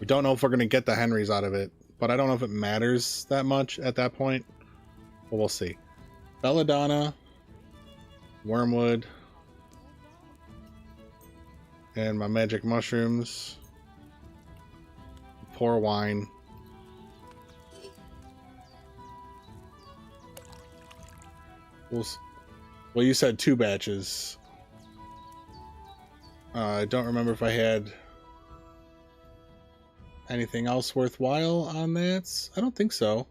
We don't know if we're going to get the Henrys out of it, but I don't know if it matters that much at that point. But we'll see. Belladonna, wormwood, and my magic mushrooms. Pour wine. Well, you said 2 batches. I don't remember if I had anything else worthwhile on that. I don't think so.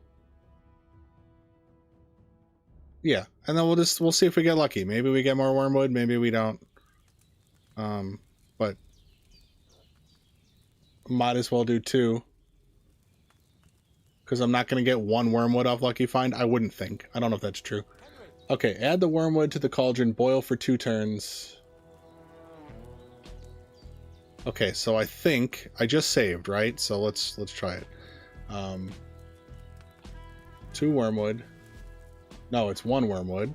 Yeah, and then we'll see if we get lucky. Maybe we get more wormwood, maybe we don't. But might as well do 2. Because I'm not going to get 1 wormwood off Lucky Find. I wouldn't think. I don't know if that's true. Okay, add the wormwood to the cauldron. Boil for 2 turns. Okay, so I think I just saved, right? So let's try it. 2 wormwood. No, it's 1 wormwood.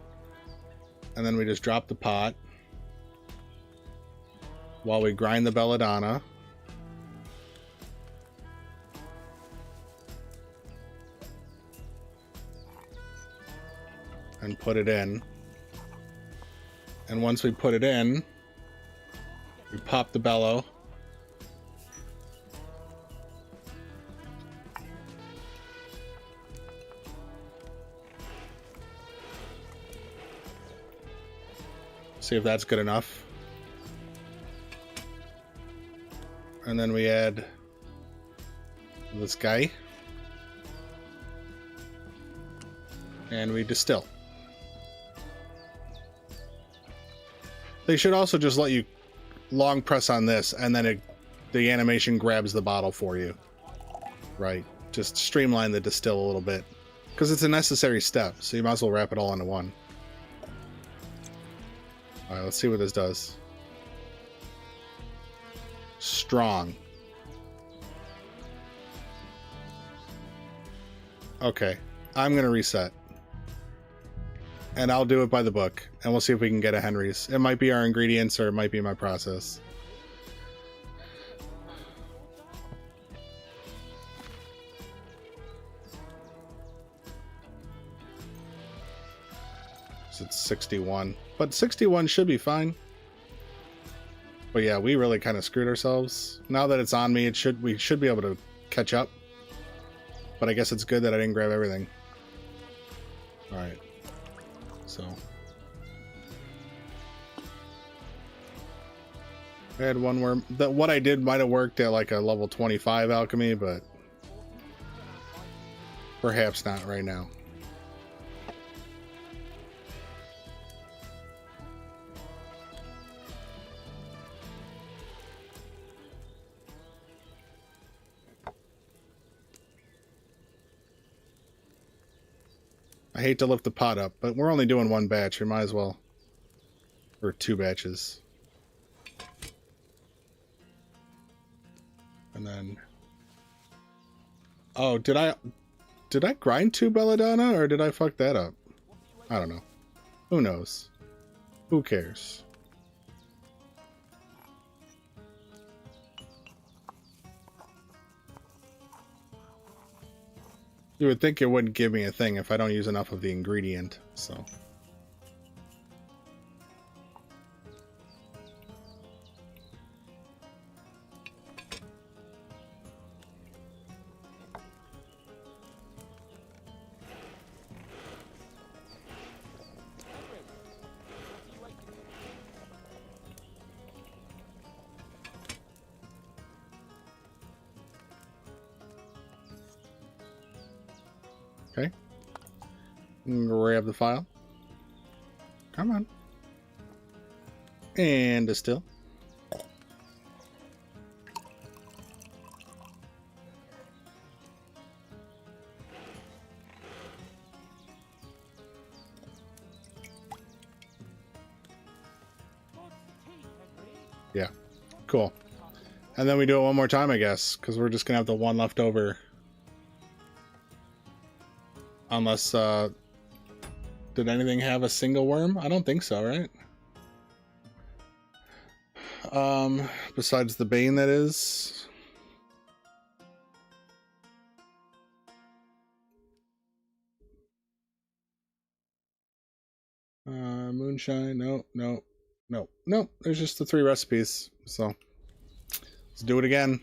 And then we just drop the pot while we grind the belladonna. And put it in. And once we put it in, we pop the bellow. See if that's good enough. And then we add this guy. And we distill. They should also just let you long press on this, and then the animation grabs the bottle for you. Right? Just streamline the distill a little bit. Because it's a necessary step, so you might as well wrap it all into one. Alright, let's see what this does. Strong. Okay, I'm going to reset. And I'll do it by the book, and we'll see if we can get a Henry's. It might be our ingredients, or it might be my process. So it's 61. But 61 should be fine. But yeah, we really kind of screwed ourselves. Now that it's on me, we should be able to catch up. But I guess it's good that I didn't grab everything. Alright. So I had 1 worm. What I did might have worked at like a level 25 alchemy, but perhaps not right now. I hate to lift the pot up, but we're only doing 1 batch. We might as well. Or 2 batches. And then... Oh, did I grind 2 belladonna, or did I fuck that up? I don't know. Who knows? Who cares? You would think it wouldn't give me a thing if I don't use enough of the ingredient, so... Okay. Grab the file. Come on. And distill. Yeah. Cool. And then we do it one more time, I guess, because we're just going to have the 1 left over. Unless, did anything have a single worm? I don't think so, right? Besides the Bane, that is. Moonshine, no. There's just the 3 recipes, so let's do it again.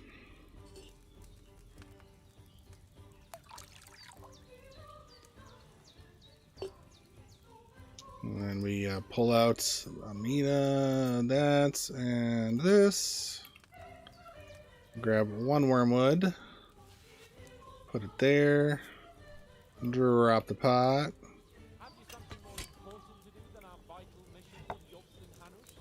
And then we pull out Amina, that, and this. Grab one wormwood. Put it there. Drop the pot. Have you something more important to do than our vital mission to Yobst and Hanush?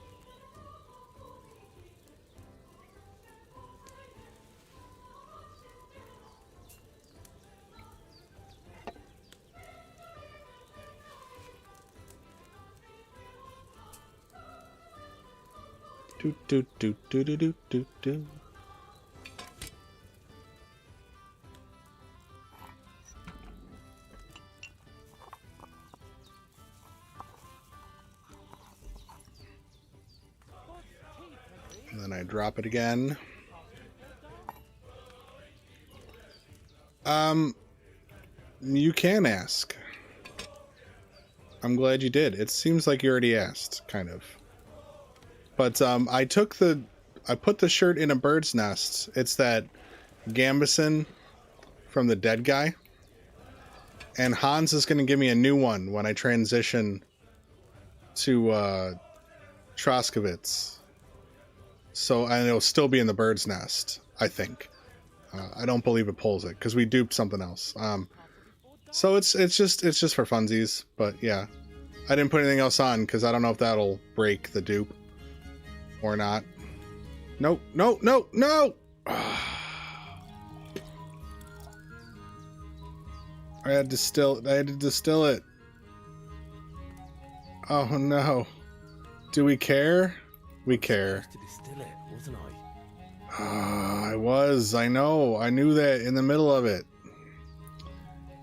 Do do do do do do do do. And then I drop it again. You can ask. I'm glad you did. It seems like you already asked, kind of. But I put the shirt in a bird's nest. It's that Gambison from the dead guy. And Hans is going to give me a new one when I transition to Troskowitz. So, and it'll still be in the bird's nest, I think. I don't believe it pulls it because we duped something else. So it's just for funsies, but yeah. I didn't put anything else on because I don't know if that'll break the dupe or not. Nope, no, no, no! I had to distill it. Oh no. Do we care? We care. To distill it, wasn't I? I was. I know. I knew that in the middle of it.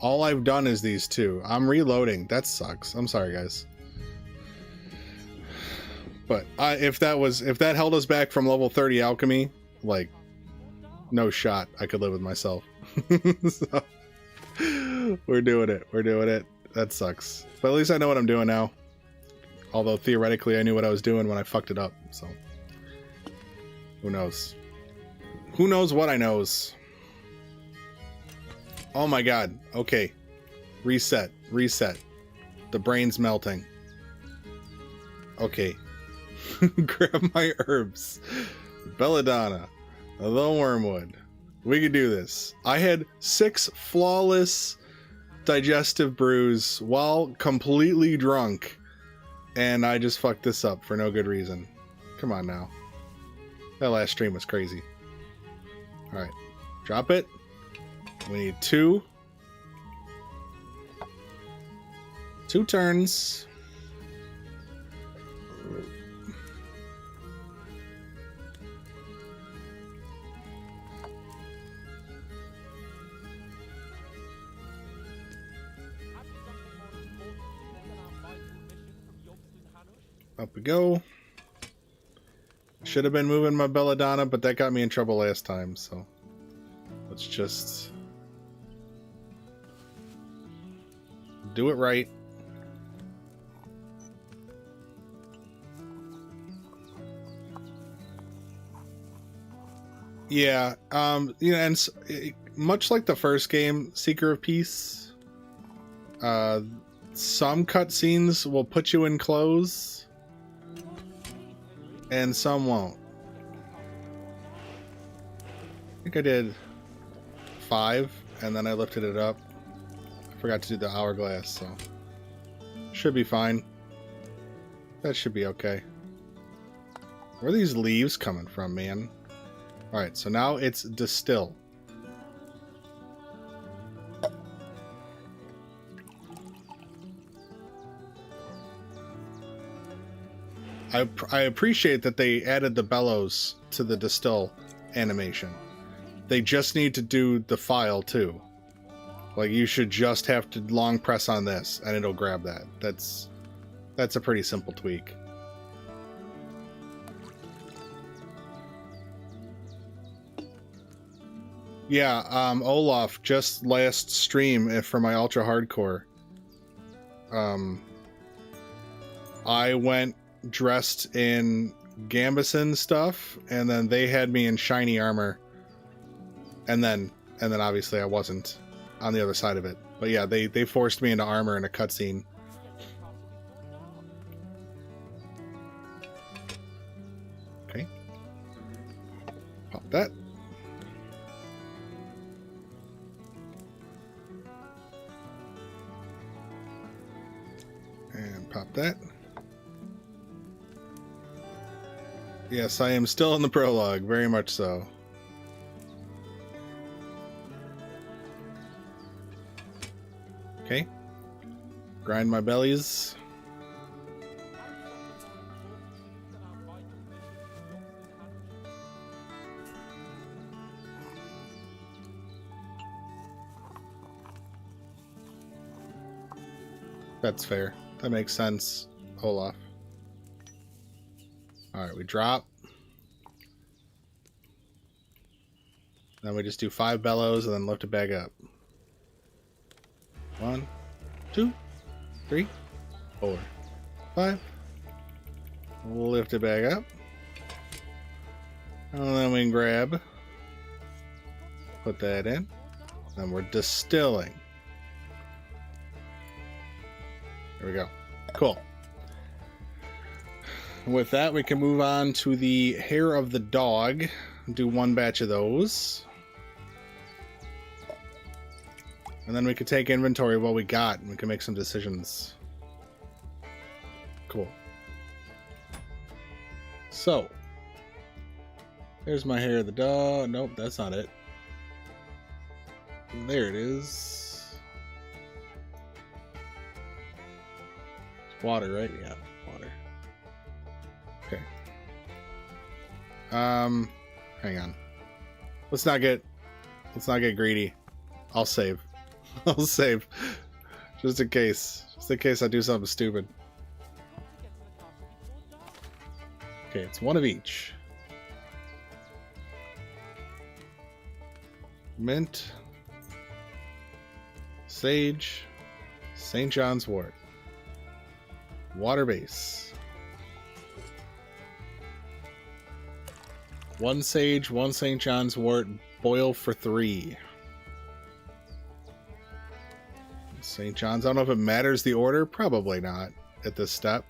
All I've done is these two. I'm reloading. That sucks. I'm sorry, guys. But if that held us back from level 30 alchemy, like, no shot. I could live with myself. So, we're doing it. We're doing it. That sucks. But at least I know what I'm doing now. Although theoretically I knew what I was doing when I fucked it up. So who knows? Who knows what I knows? Oh my god. Okay. Reset. Reset. The brain's melting. Okay. Grab my herbs. Belladonna. The wormwood. We could do this. I had 6 flawless digestive brews while completely drunk. And I just fucked this up for no good reason. Come on now. That last stream was crazy. Alright. Drop it. We need 2. 2 turns. Up we go. Should have been moving my belladonna, but that got me in trouble last time, so let's just do it right. Yeah, you know, and much like the first game, Seeker of Peace, some cutscenes will put you in clothes. And some won't. I think I did 5, and then I lifted it up. I forgot to do the hourglass, so should be fine. That should be okay. Where are these leaves coming from, man? Alright, so now it's distill. I appreciate that they added the bellows to the distill animation. They just need to do the file too. Like, you should just have to long press on this and it'll grab that. That's a pretty simple tweak. Yeah, Olaf, just last stream for my ultra hardcore. I went dressed in Gambison stuff, and then they had me in shiny armor, and then obviously I wasn't on the other side of it. But yeah, they forced me into armor in a cutscene. that. And pop that. Yes, I am still in the prologue, very much so. Okay. Grind my bellies. That's fair. That makes sense, Olaf. Alright, we drop. Then we just do 5 bellows and then lift it back up. 1, 2, 3, 4, 5. We'll lift it back up. And then we can grab. Put that in. Then we're distilling. There we go. Cool. With that, we can move on to the hair of the dog. Do 1 batch of those. And then we can take inventory of what we got and we can make some decisions. Cool. So, there's my hair of the dog. Nope, that's not it. There it is. Water, right? Yeah, water. Okay. Hang on. Let's not get greedy. I'll save. I'll save. Just in case. Just in case I do something stupid. Okay, it's 1 of each. Mint. Sage. St. John's wort. Water base. 1 sage, 1 St. John's wort, boil for 3. St. John's, I don't know if it matters the order. Probably not at this step.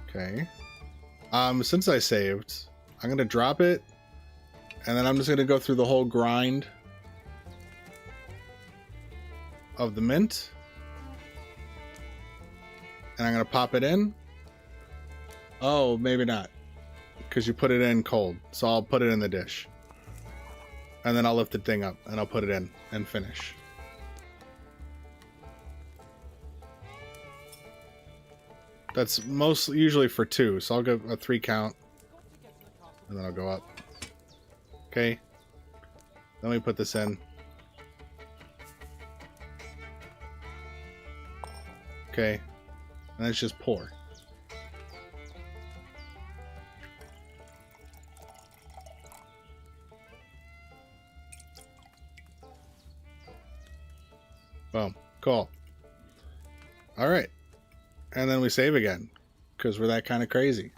Okay. Since I saved, I'm going to drop it. And then I'm just going to go through the whole grind of the mint. And I'm going to pop it in. Oh, maybe not. Because you put it in cold. So I'll put it in the dish. And then I'll lift the thing up and I'll put it in and finish. That's usually for 2. So I'll go a 3 count. And then I'll go up. Okay. Then we put this in. Okay. And then it's just pour. Boom. Cool. All right. And then we save again because we're that kind of crazy.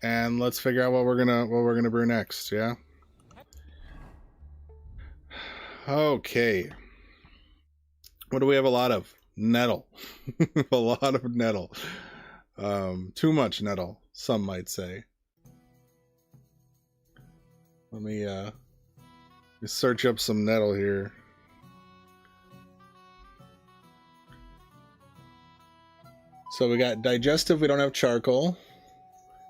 And let's figure out what we're gonna brew next, yeah? Okay. What do we have a lot of? Nettle. A lot of nettle. Too much nettle, some might say. Let me search up some nettle here. So we got digestive, we don't have charcoal.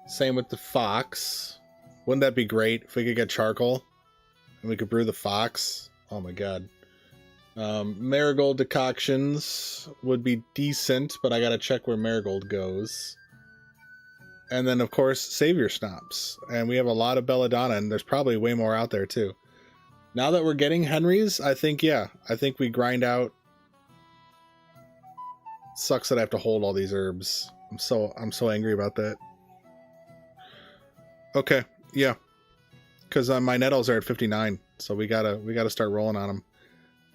Same with the fox. Wouldn't that be great if we could get charcoal and we could brew the fox? Oh my god. Marigold decoctions would be decent, but I gotta check where marigold goes. And then of course savior schnapps. And we have a lot of belladonna, and there's probably way more out there too. Now that we're getting Henry's, I think we grind out. Sucks that I have to hold all these herbs. I'm so angry about that. Okay, yeah, because my nettles are at 59, so we gotta start rolling on them.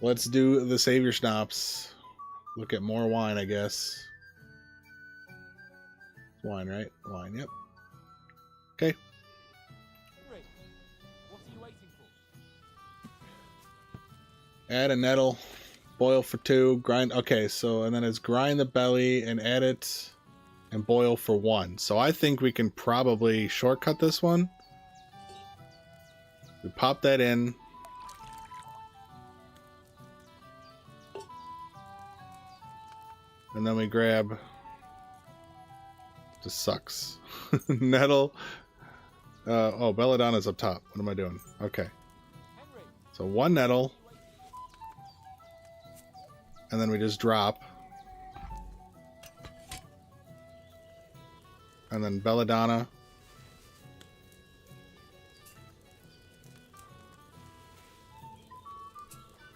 Let's do the savior schnapps. Look at more wine, I guess. Wine, right? Wine, yep. Okay. Henry, what are you waiting for? Add a nettle. Boil for 2. Grind. Okay, so and then it's grind the belly and add it and boil for 1. So I think we can probably shortcut this one. We pop that in. And then we grab... This sucks. Nettle. Oh, Belladonna's up top. What am I doing? Okay. So 1 nettle. And then we just drop. And then Belladonna.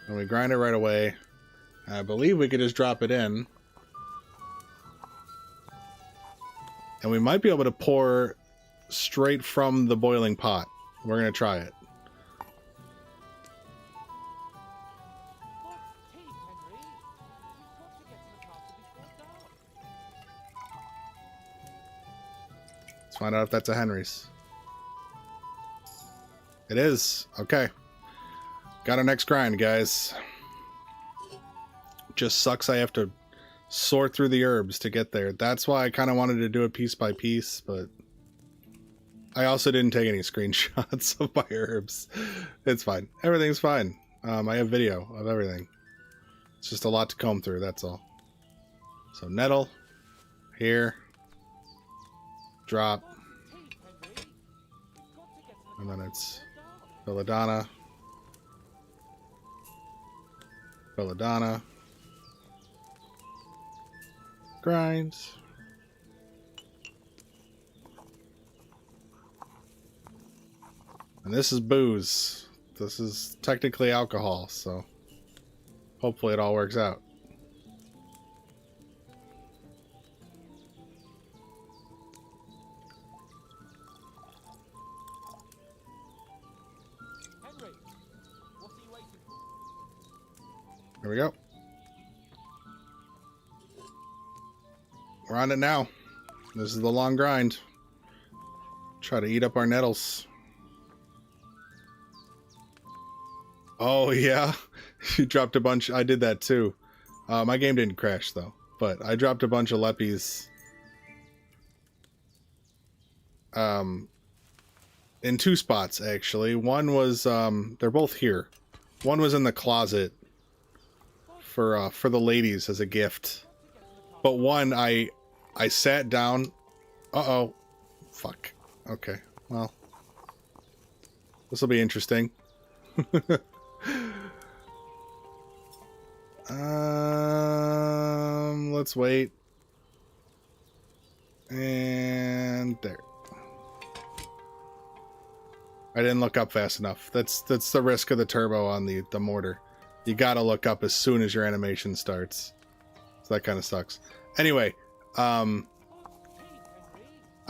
And we grind it right away. I believe we could just drop it in. And we might be able to pour straight from the boiling pot. We're going to try it. Let's find out if that's a Henry's. It is. Okay. Got our next grind, guys. Just sucks I have to sort through the herbs to get there. That's why I kind of wanted to do it piece by piece, but I also didn't take any screenshots of my herbs. It's fine. Everything's fine. I have video of everything. It's just a lot to comb through, that's all. So nettle. Here. Drop. And then it's Belladonna. Belladonna. Grinds. And this is booze. This is technically alcohol, so hopefully it all works out. Henry, what are you waiting for? Here we go. We're on it now. This is the long grind. Try to eat up our nettles. Oh, yeah. You dropped a bunch. I did that too. My game didn't crash, though. But I dropped a bunch of leppies. In 2 spots, actually. One was, they're both here. One was in the closet for the ladies as a gift. But one, I sat down. Uh-oh. Fuck. Okay. Well. This will be interesting. Let's wait. And there. I didn't look up fast enough. That's the risk of the turbo on the mortar. You gotta look up as soon as your animation starts. So that kind of sucks. Anyway, I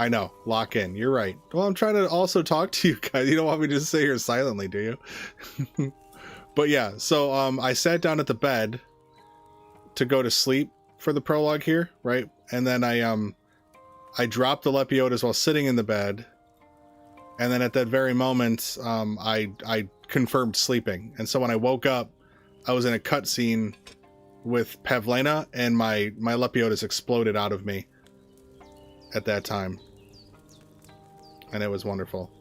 know, lock in. You're right. Well, I'm trying to also talk to you guys. You don't want me to just sit here silently, do you? But yeah, so I sat down at the bed to go to sleep for the prologue here, right? And then I dropped the Lepiotas while sitting in the bed. And then at that very moment, I confirmed sleeping. And so when I woke up, I was in a cutscene with Pavlena, and my Lepiotas exploded out of me at that time. And it was wonderful.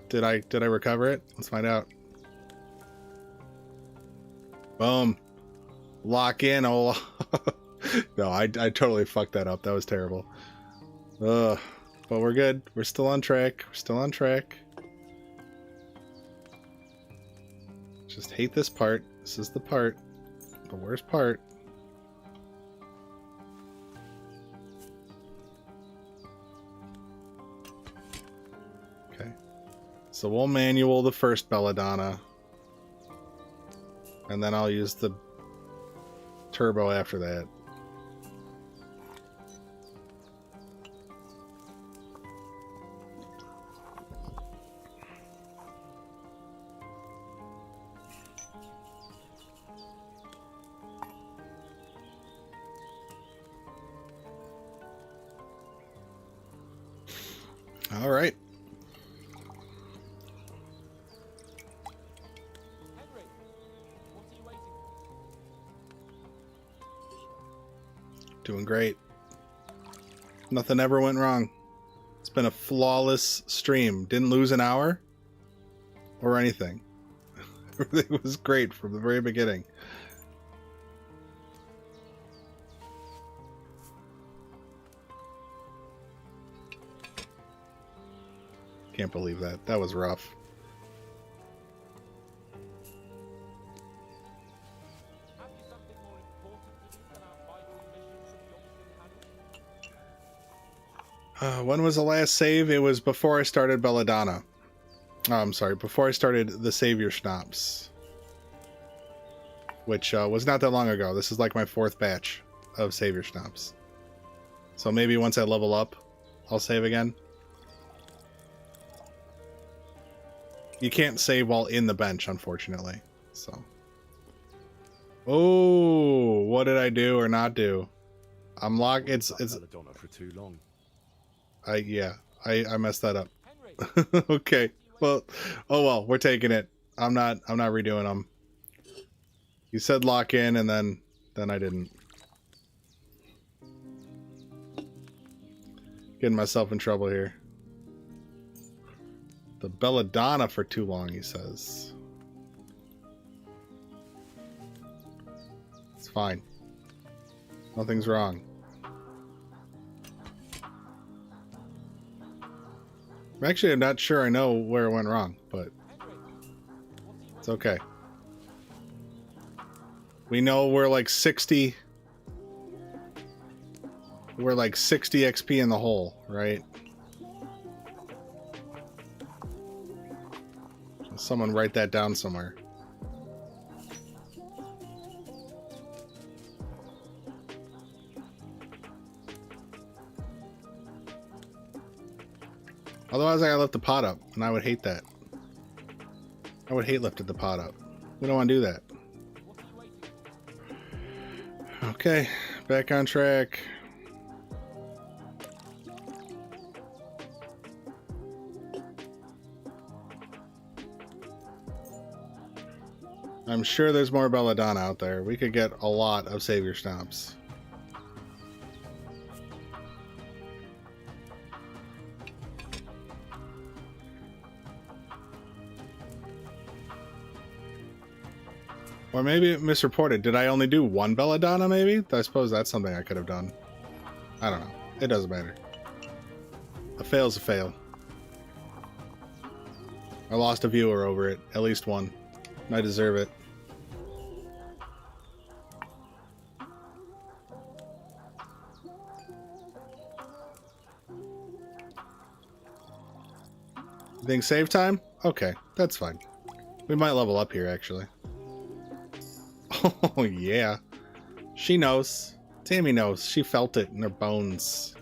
Did I recover it? Let's find out. Boom. Lock in. Oh. No, I totally fucked that up. That was terrible. Ugh. But we're good. We're still on track. We're still on track. Just hate this part. This is the part. The worst part. Okay. So we'll manual the first Belladonna. And then I'll use the turbo after that. All right. Henry, what are you waiting for? Doing great. Nothing ever went wrong. It's been a flawless stream. Didn't lose an hour or anything. Everything was great from the very beginning. Can't believe that. That was rough. Have you something more important to do than our vital mission from the Ocean Panel? When was the last save? It was before I started Belladonna. Oh, I'm sorry, before I started the Savior Schnapps. Which was not that long ago. This is like my 4th batch of Savior Schnapps. So maybe once I level up, I'll save again. You can't save while in the bench, unfortunately. So. Oh, what did I do or not do? I'm locked. It's. Belladonna for too long. I messed that up. Henry, Okay. Well, oh well, we're taking it. I'm not redoing them. You said lock in, and then I didn't. Getting myself in trouble here. The Belladonna for too long, he says. It's fine. Nothing's wrong. Actually, I'm not sure I know where it went wrong, but it's okay. We know we're like 60. We're like 60 XP in the hole, right? Someone write that down somewhere. Otherwise, I gotta lift the pot up, and I would hate that. I would hate lifting the pot up. We don't want to do that. Okay, back on track. I'm sure there's more Belladonna out there. We could get a lot of Savior Stomps. Or maybe it misreported. Did I only do 1 Belladonna, maybe? I suppose that's something I could have done. I don't know. It doesn't matter. A fail's a fail. I lost a viewer over it. At least one. I deserve it. You think save time? Okay, that's fine. We might level up here, actually. Oh, yeah. She knows. Tammy knows. She felt it in her bones.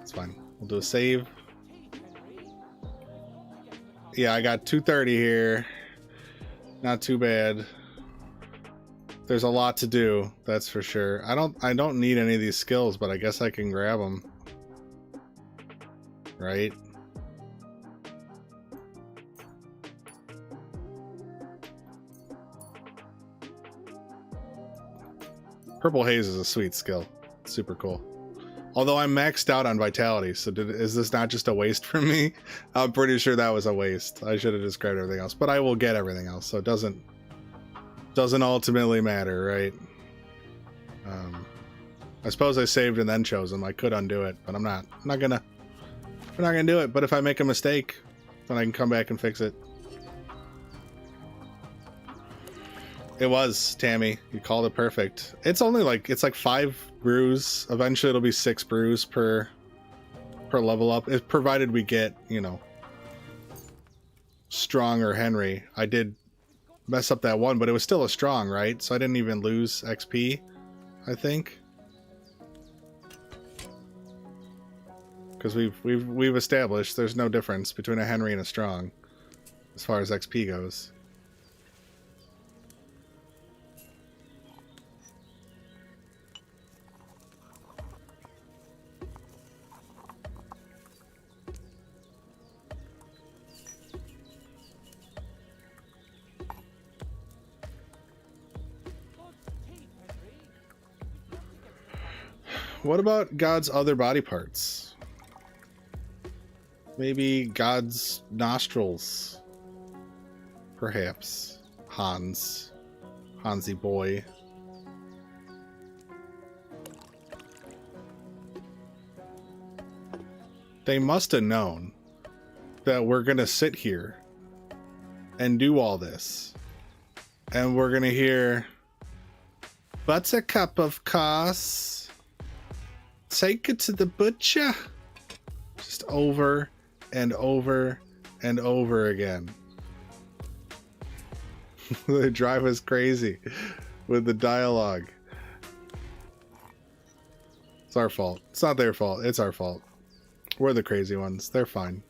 It's fine. We'll do a save. Yeah, I got 230 here. Not too bad. There's a lot to do, that's for sure. I don't need any of these skills, but I guess I can grab them. Right? Purple Haze is a sweet skill. Super cool. Although I'm maxed out on Vitality, so is this not just a waste for me? I'm pretty sure that was a waste. I should have described everything else, but I will get everything else, so it doesn't ultimately matter, right? I suppose I saved and then chose them. I could undo it, but I'm not. We're not gonna do it. But if I make a mistake, then I can come back and fix it. It was, Tammy. You called it perfect. It's only like, it's like 5 brews. Eventually it'll be 6 brews per level up. If provided we get, you know, strong or Henry. I did mess up that one, but it was still a strong, right? So I didn't even lose XP, I think. Because we've established there's no difference between a Henry and a strong as far as XP goes. What about God's other body parts? Maybe God's nostrils. Perhaps. Hansy boy. They must have known that we're gonna sit here and do all this. And we're gonna hear, Buttercup, of course. Take it to the butcher. Just over and over and over again. They drive us crazy with the dialogue. It's our fault. It's not their fault. It's our fault. We're the crazy ones. They're fine.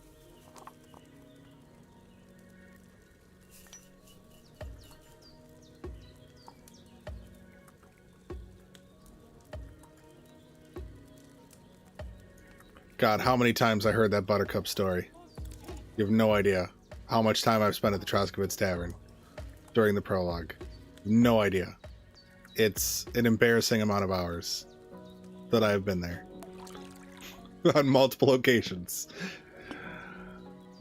God, how many times I heard that Buttercup story. You have no idea how much time I've spent at the Troskovitz Tavern during the prologue. No idea. It's an embarrassing amount of hours that I've been there. On multiple occasions.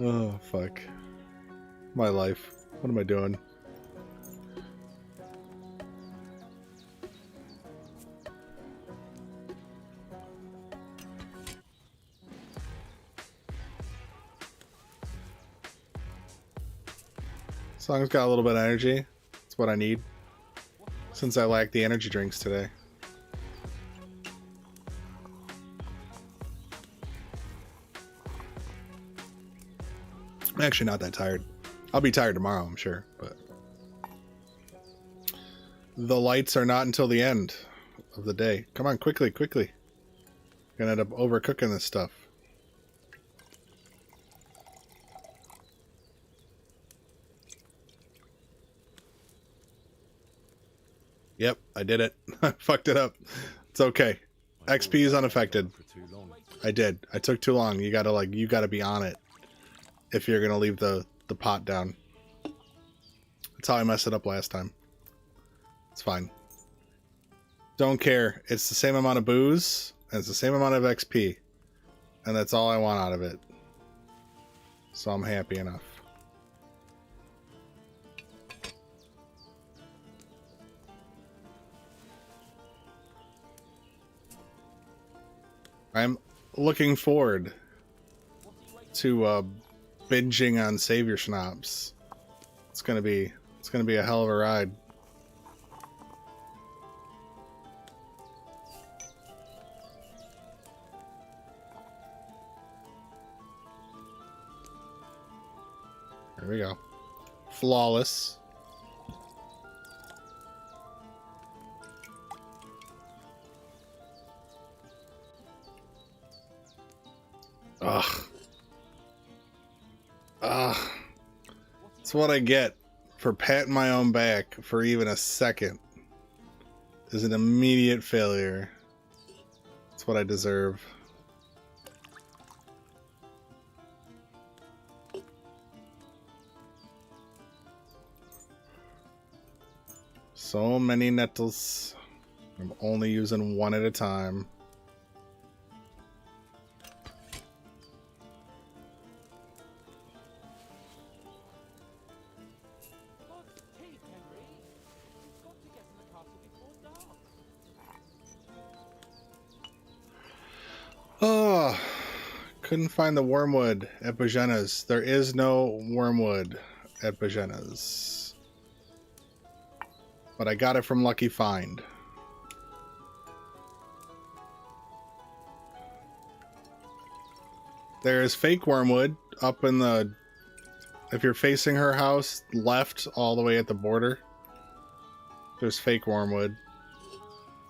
Oh, fuck. My life. What am I doing? Song's got a little bit of energy. That's what I need. Since I lack the energy drinks today. I'm actually not that tired. I'll be tired tomorrow, I'm sure, but the lights are not until the end of the day. Come on, quickly, quickly. Gonna end up overcooking this stuff. Yep, I did it. I fucked it up. It's okay. XP is unaffected. I did. I took too long. You gotta be on it if you're gonna leave the pot down. That's how I messed it up last time. It's fine. Don't care. It's the same amount of booze, and it's the same amount of XP. And that's all I want out of it. So I'm happy enough. I'm looking forward to binging on Savior Schnapps. It's gonna be a hell of a ride. There we go. Flawless. Ugh. Ugh. That's what I get for patting my own back for even a second. Is an immediate failure. That's what I deserve. So many nettles. I'm only using one at a time. God's teeth, Henry. You've got to get to the castle before dark. Oh, couldn't find the wormwood at Bozhena's. There is no wormwood at Bozhena's. But I got it from Lucky Find. There is fake wormwood up in the... If you're facing her house, left all the way at the border. There's fake wormwood.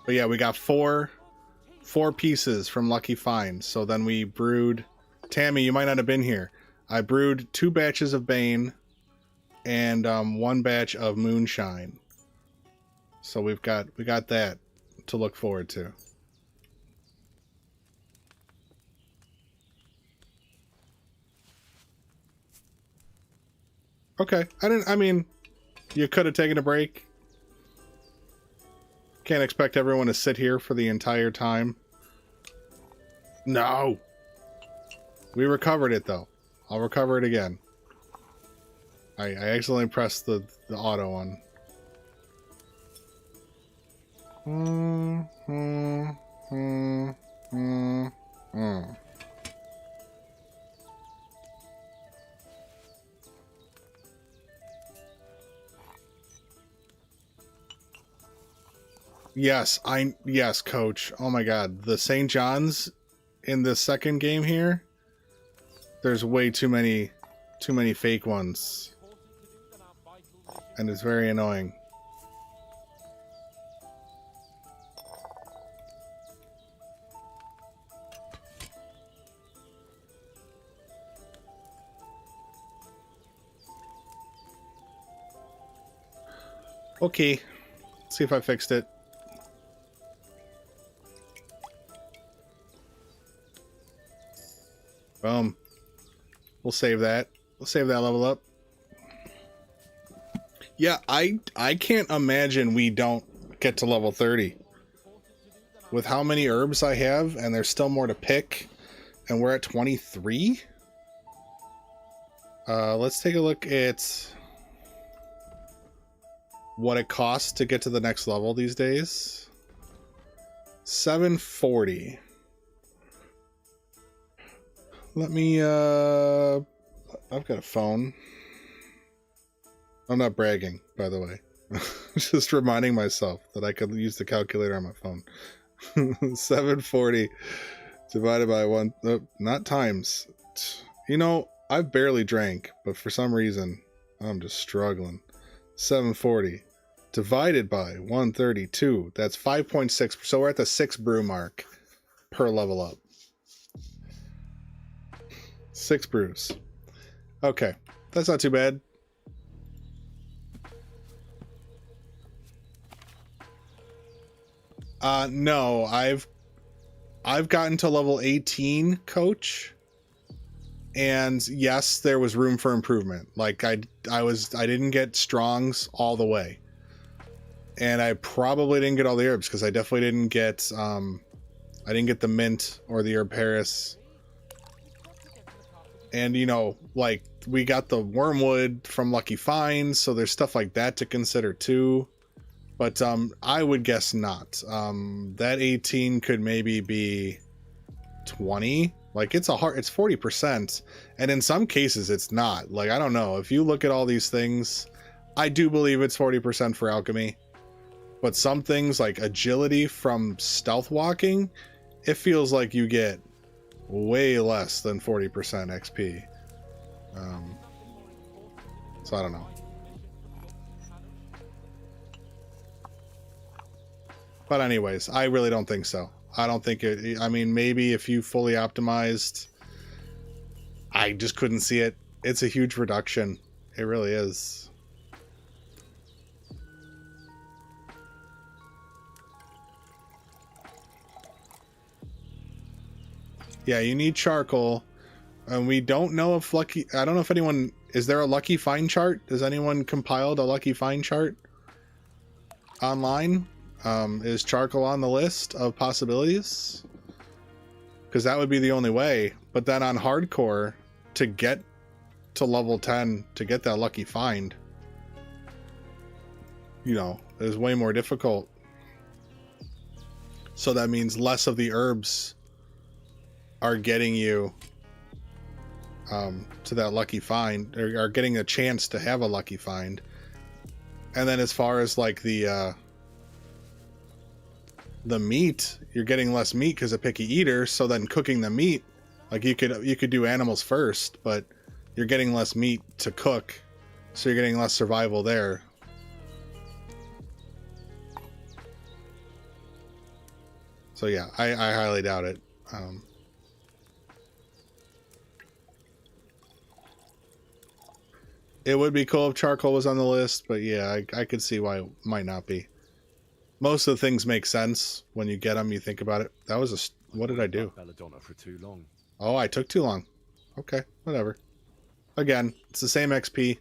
But yeah, we got four pieces from Lucky Find. So then we brewed... Tammy, you might not have been here. I brewed 2 batches of Bane and 1 batch of Moonshine. So we got that to look forward to. Okay. I mean, you could have taken a break. Can't expect everyone to sit here for the entire time No. We recovered it though. I'll recover it again. I accidentally pressed the auto one. Yes, coach. Oh my god. The St. John's in the second game here, there's way too many fake ones. And it's very annoying. Okay. Let's see if I fixed it. Boom. We'll save that. We'll save that level up. Yeah, I can't imagine we don't get to level 30. With how many herbs I have, and there's still more to pick, and we're at 23? Let's take a look at what it costs to get to the next level these days. 740. Let me, I've got a phone. I'm not bragging, by the way. Just reminding myself that I could use the calculator on my phone. 740 divided by 1, not times. You know, I barely drank, but for some reason, I'm just struggling. 740 divided by 132. That's 5.6. So we're at the 6 brew mark per level up. 6 brews. Okay, that's not too bad. No, I've gotten to level 18, coach. And yes, there was room for improvement. Like I didn't get strongs all the way. And I probably didn't get all the herbs because I definitely didn't get I didn't get the mint or the herb Paris. And you know, like we got the wormwood from Lucky Finds, so there's stuff like that to consider too. But I would guess not. That 18 could maybe be 20. Like it's 40%, and in some cases it's not. Like I don't know. If you look at all these things, I do believe it's 40% for alchemy. But some things like agility from stealth walking, it feels like you get way less than 40% XP. So I don't know. But anyways, I really don't think so. I don't think it, I mean, maybe if you fully optimized, I just couldn't see it. It's a huge reduction. It really is. Yeah, you need charcoal. And we don't know if Lucky, I don't know if anyone, is there a Lucky Find chart? Has anyone compiled a Lucky Find chart online? Is charcoal on the list of possibilities? Because that would be the only way. But then on hardcore, to get to level 10, to get that Lucky Find, you know, is way more difficult. So that means less of the herbs are getting you to that Lucky Find, or are getting a chance to have a Lucky Find. And then as far as like the meat, you're getting less meat because of picky eater, so then cooking the meat, like you could do animals first, but you're getting less meat to cook, so you're getting less survival there. So yeah, I highly doubt it. It would be cool if charcoal was on the list, but yeah, I could see why it might not be. Most of the things make sense when you get them. You think about it. That was a, what did I do? Belladonna for too long. Oh, I took too long. Okay, whatever. Again, it's the same XP,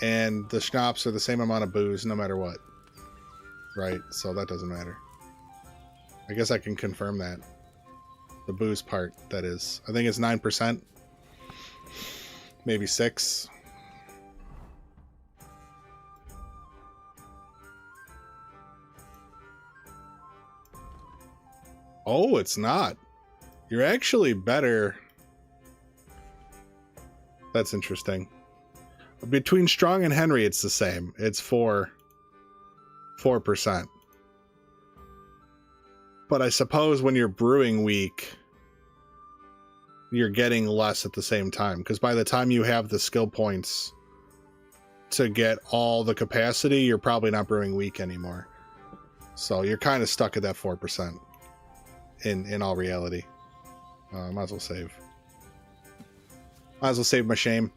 and the schnapps are the same amount of booze no matter what. Right, so that doesn't matter. I guess I can confirm that. The booze part, that is. I think it's 9%. Maybe 6. Oh, it's not. You're actually better. That's interesting. Between Strong and Henry, it's the same. It's 4%. But I suppose when you're brewing weak, you're getting less at the same time. Because by the time you have the skill points to get all the capacity, you're probably not brewing weak anymore. So you're kind of stuck at that 4% in all reality. Might as well save. Might as well save my shame.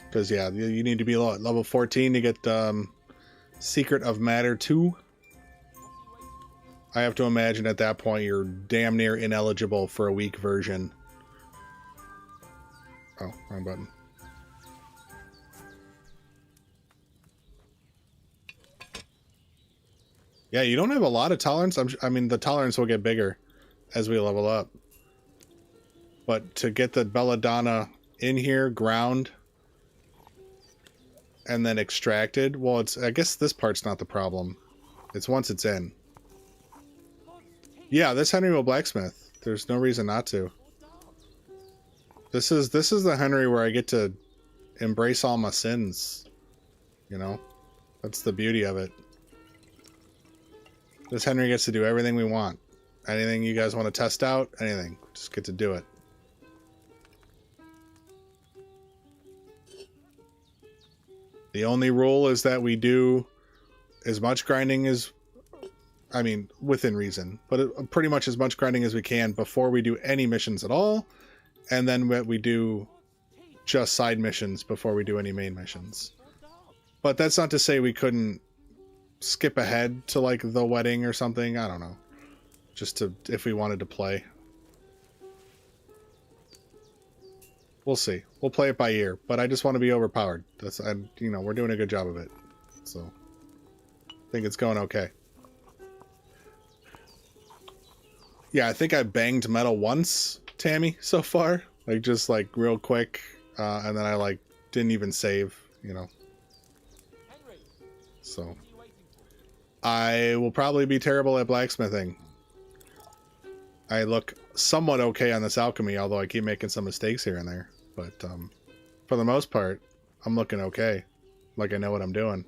Because, yeah, you need to be level 14 to get Secret of Matter 2. I have to imagine at that point you're damn near ineligible for a weak version. Oh, wrong button. Yeah, you don't have a lot of tolerance. I mean, the tolerance will get bigger as we level up. But to get the belladonna in here, ground, and then extracted, well, I guess this part's not the problem. It's once it's in. Yeah, this Henry will blacksmith. There's no reason not to. This is the Henry where I get to embrace all my sins. You know? That's the beauty of it. This Henry gets to do everything we want. Anything you guys want to test out, anything. Just get to do it. The only rule is that we do as much grinding as, I mean, within reason, but pretty much as much grinding as we can before we do any missions at all. And then we do just side missions before we do any main missions. But that's not to say we couldn't skip ahead to like the wedding or something. I don't know. Just to, if we wanted to play. We'll see. We'll play it by ear, but I just want to be overpowered. That's, and you know, we're doing a good job of it. So I think it's going okay. Yeah, I think I banged metal once, Tammy, so far. Like just like real quick. And then I like didn't even save, you know. So I will probably be terrible at blacksmithing. I look somewhat okay on this alchemy, although I keep making some mistakes here and there. But for the most part, I'm looking okay. Like I know what I'm doing.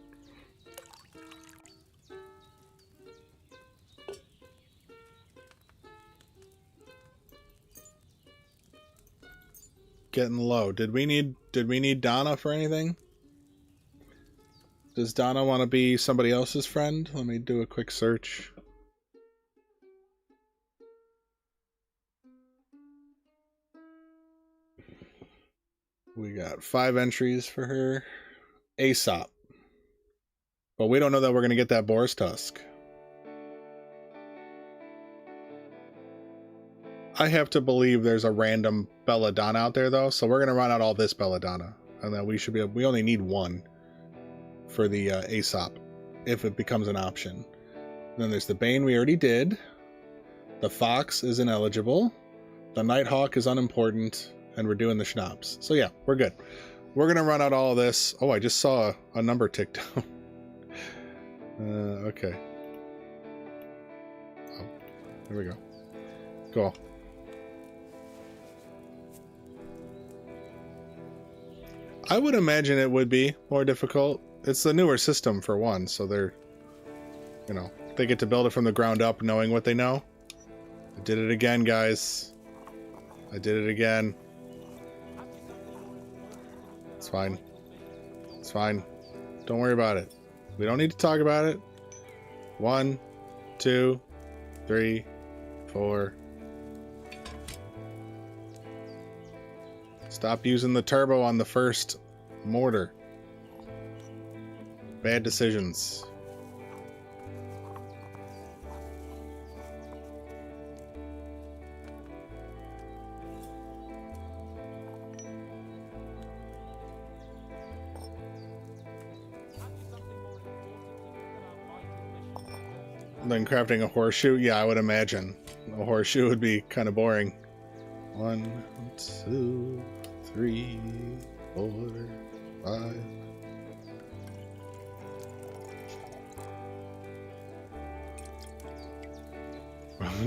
Getting low. Did we need Donna for anything? Does Donna want to be somebody else's friend? Let me do a quick search. We got 5 entries for her. Aesop. But we don't know that we're going to get that boar's tusk. I have to believe there's a random belladonna out there, though. So we're going to run out all this belladonna. And then we only need 1 for the Aesop, if it becomes an option. And then there's the Bane we already did. The Fox is ineligible. The Nighthawk is unimportant. And we're doing the schnapps. So yeah, we're good. We're going to run out all of this. Oh, I just saw a number tick down. Okay. Oh, there we go. Cool. I would imagine it would be more difficult. It's the newer system for one, so they're, you know, they get to build it from the ground up knowing what they know. I did it again, guys. I did it again. It's fine. It's fine. Don't worry about it. We don't need to talk about it. 1, 2, 3, 4. Stop using the turbo on the first mortar. Bad decisions. Then crafting a horseshoe? Yeah, I would imagine. A horseshoe would be kind of boring. 1, 2, 3, 4, 5.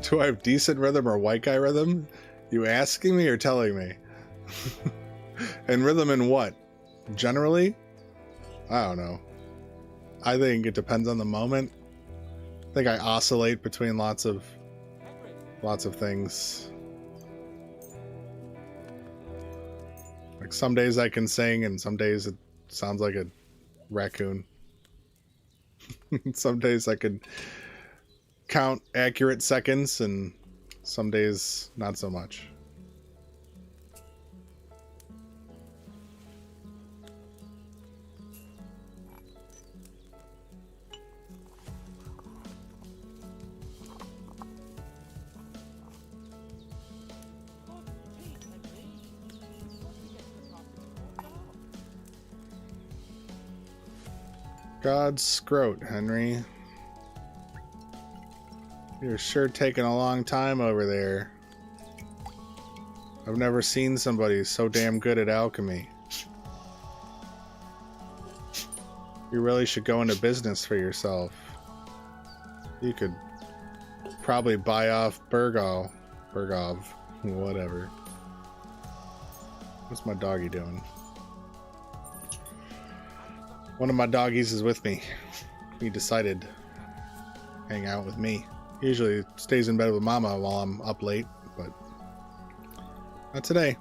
Do I have decent rhythm or white guy rhythm? You asking me or telling me? And rhythm in what? Generally? I don't know. I think it depends on the moment. I think I oscillate between lots of things. Like some days I can sing and some days it sounds like a raccoon. Some days I can count accurate seconds and some days not so much. God's scrote, Henry. You're sure taking a long time over there. I've never seen somebody so damn good at alchemy. You really should go into business for yourself. You could probably buy off Bergov, whatever. What's my doggy doing? One of my doggies is with me. He decided to hang out with me. He usually stays in bed with Mama while I'm up late, but not today.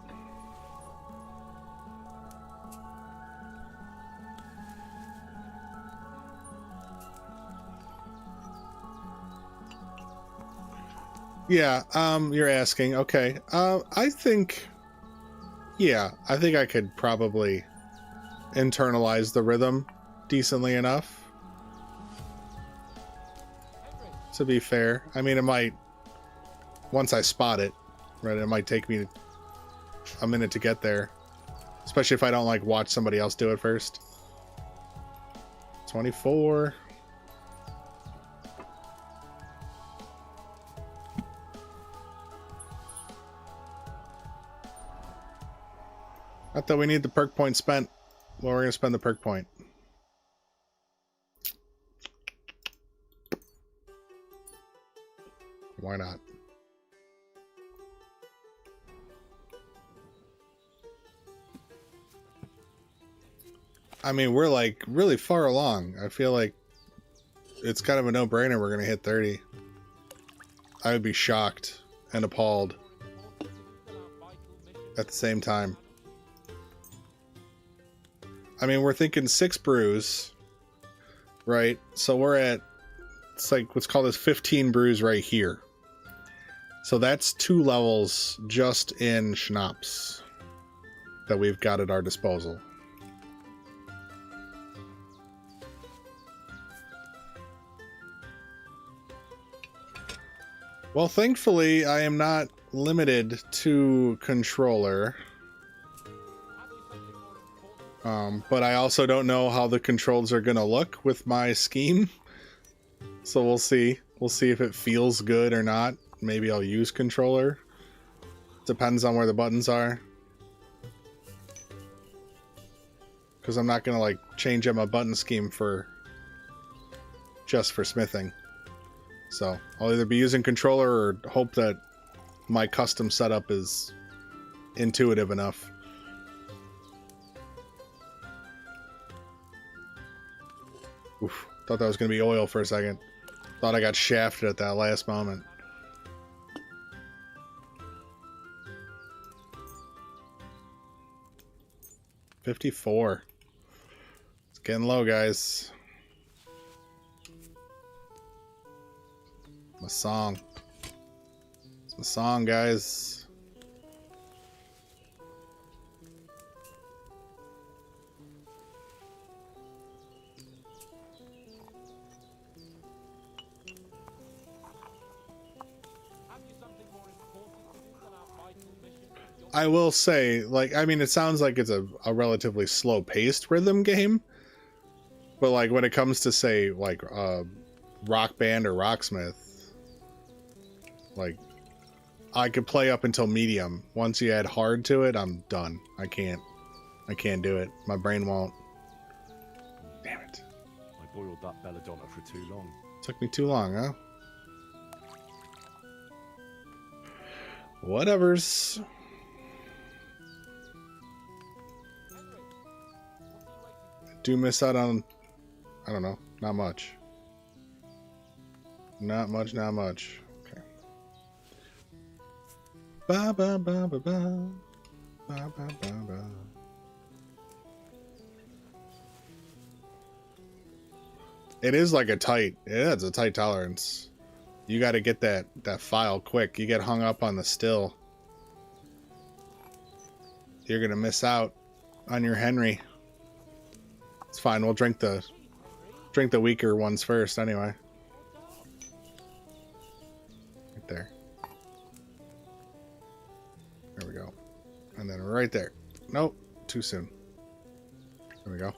Yeah, you're asking. Okay. I think I could probably internalize the rhythm decently enough. To be fair, I mean, it might, once I spot it, right, it might take me a minute to get there, especially if I don't like watch somebody else do it first. 24. Not that we need the perk point spent. Well, we're gonna spend the perk point. Why not? I mean, we're like really far along. I feel like it's kind of a no-brainer we're gonna hit 30. I would be shocked and appalled at the same time. I mean, we're thinking 6 brews, right? So we're at, it's like, let's call this 15 brews right here. So that's 2 levels just in schnapps that we've got at our disposal. Well, thankfully, I am not limited to controller. But I also don't know how the controls are going to look with my scheme. So we'll see. We'll see if it feels good or not. Maybe I'll use controller. Depends on where the buttons are. Because I'm not going to like change up my button scheme just for smithing. So I'll either be using controller or hope that my custom setup is intuitive enough. Oof, thought that was going to be oil for a second. Thought I got shafted at that last moment. $54. It's getting low, guys. My song. It's my song, guys. I will say, like, I mean, it sounds like it's a relatively slow-paced rhythm game, but like when it comes to say like Rock Band or Rocksmith. Like, I could play up until medium. Once you add hard to it, I'm done. I can't do it. My brain won't. Damn it. I boiled that belladonna for too long. Took me too long, huh? Whatevers. Do miss out on, I don't know, not much. Not much. Okay. Ba ba ba ba ba. Ba ba ba ba. It is like it's a tight tolerance. You got to get that file quick. You get hung up on the still, you're gonna miss out on your Henry. It's fine. We'll drink the weaker ones first anyway. Right there. There we go. And then right there. Nope. Too soon. There we go.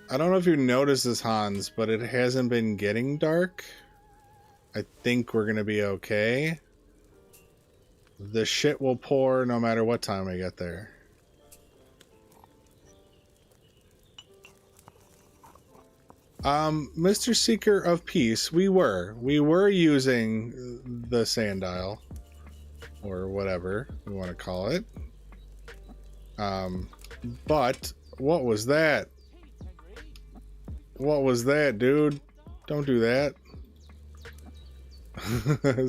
I don't know if you noticed this, Hans, but it hasn't been getting dark. I think we're gonna be okay. The shit will pour no matter what time we get there. Mr. Seeker of Peace, we were using the sandile, or whatever we want to call it. But what was that? What was that, dude? Don't do that.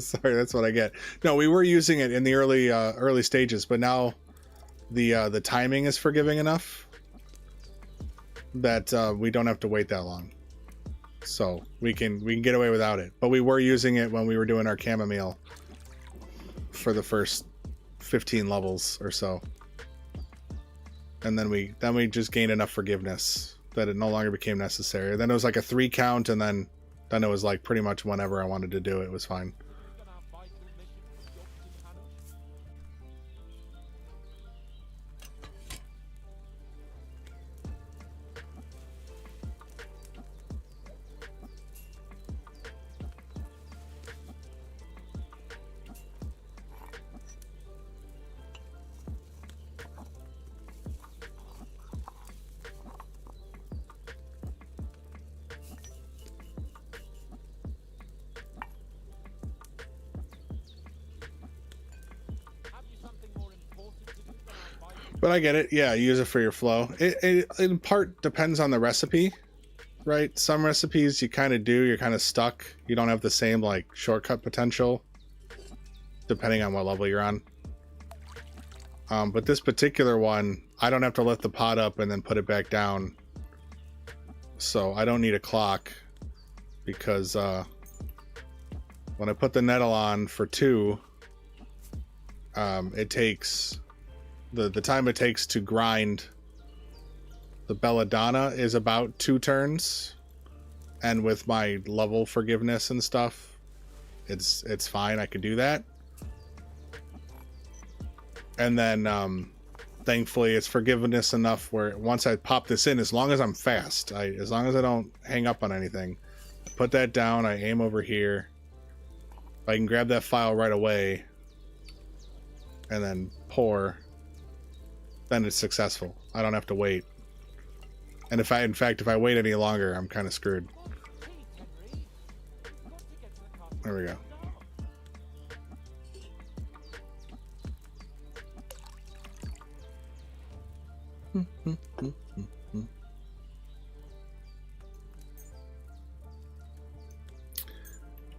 Sorry, that's what I get. No, we were using it in the early stages, but now the timing is forgiving enough that we don't have to wait that long. So we can get away without it. But we were using it when we were doing our chamomile for the first 15 levels or so. And then we just gained enough forgiveness that it no longer became necessary. Then it was like a 3 count, and then it was like pretty much whenever I wanted to do it was fine. But I get it. Yeah, use it for your flow. It in part depends on the recipe, right? Some recipes you kind of do, you're kind of stuck. You don't have the same like shortcut potential, depending on what level you're on. But this particular one, I don't have to lift the pot up and then put it back down. So I don't need a clock, because when I put the nettle on for 2, it takes... The time it takes to grind the belladonna is about 2 turns, and with my level forgiveness and stuff, it's fine. I could do that. And then thankfully it's forgiveness enough where once I pop this in, as long as I'm fast, as long as I don't hang up on anything, I put that down, I aim over here, I can grab that file right away and then pour, then it's successful. I don't have to wait. And if I wait any longer, I'm kind of screwed. There we go.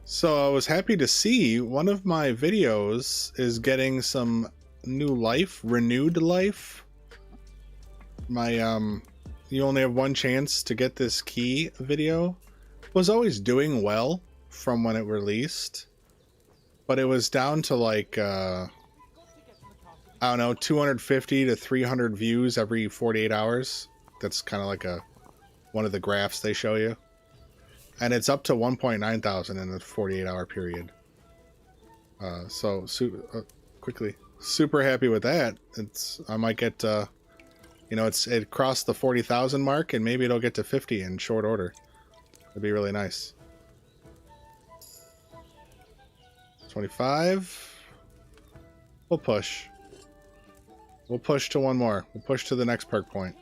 So I was happy to see one of my videos is getting some new life, renewed life. My you only have one chance to get this key video was always doing well from when it released, but it was down to like I don't know, 250 to 300 views every 48 hours. That's kind of like one of the graphs they show you. And it's up to 1.9 thousand in a 48-hour period. Quickly, super happy with that. I might get you know, it crossed the 40,000 mark, and maybe it'll get to 50 in short order. It'd be really nice. 25. We'll push. We'll push to one more. We'll push to the next perk point.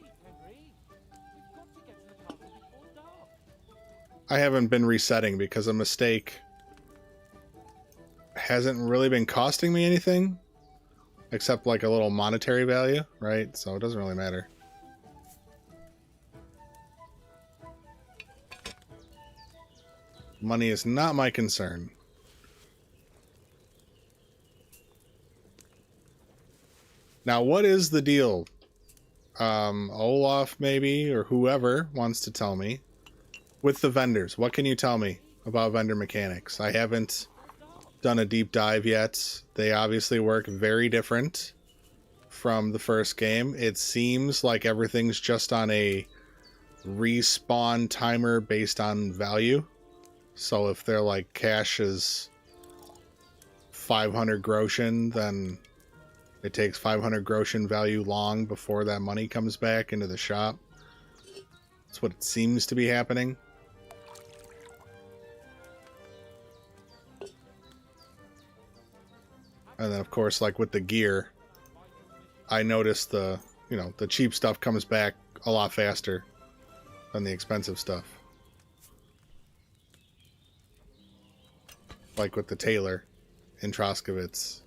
I haven't been resetting because a mistake hasn't really been costing me anything except like a little monetary value, right? So it doesn't really matter. Money is not my concern. Now, what is the deal? Olaf, maybe, or whoever wants to tell me. With the vendors, what can you tell me about vendor mechanics? I haven't done a deep dive yet. They obviously work very different from the first game. It seems like everything's just on a respawn timer based on value. So if they're like cash is 500 groschen, then it takes 500 groschen value long before that money comes back into the shop. That's what it seems to be happening. And then, of course, like with the gear, I noticed the cheap stuff comes back a lot faster than the expensive stuff. Like with the tailor in Troskowitz.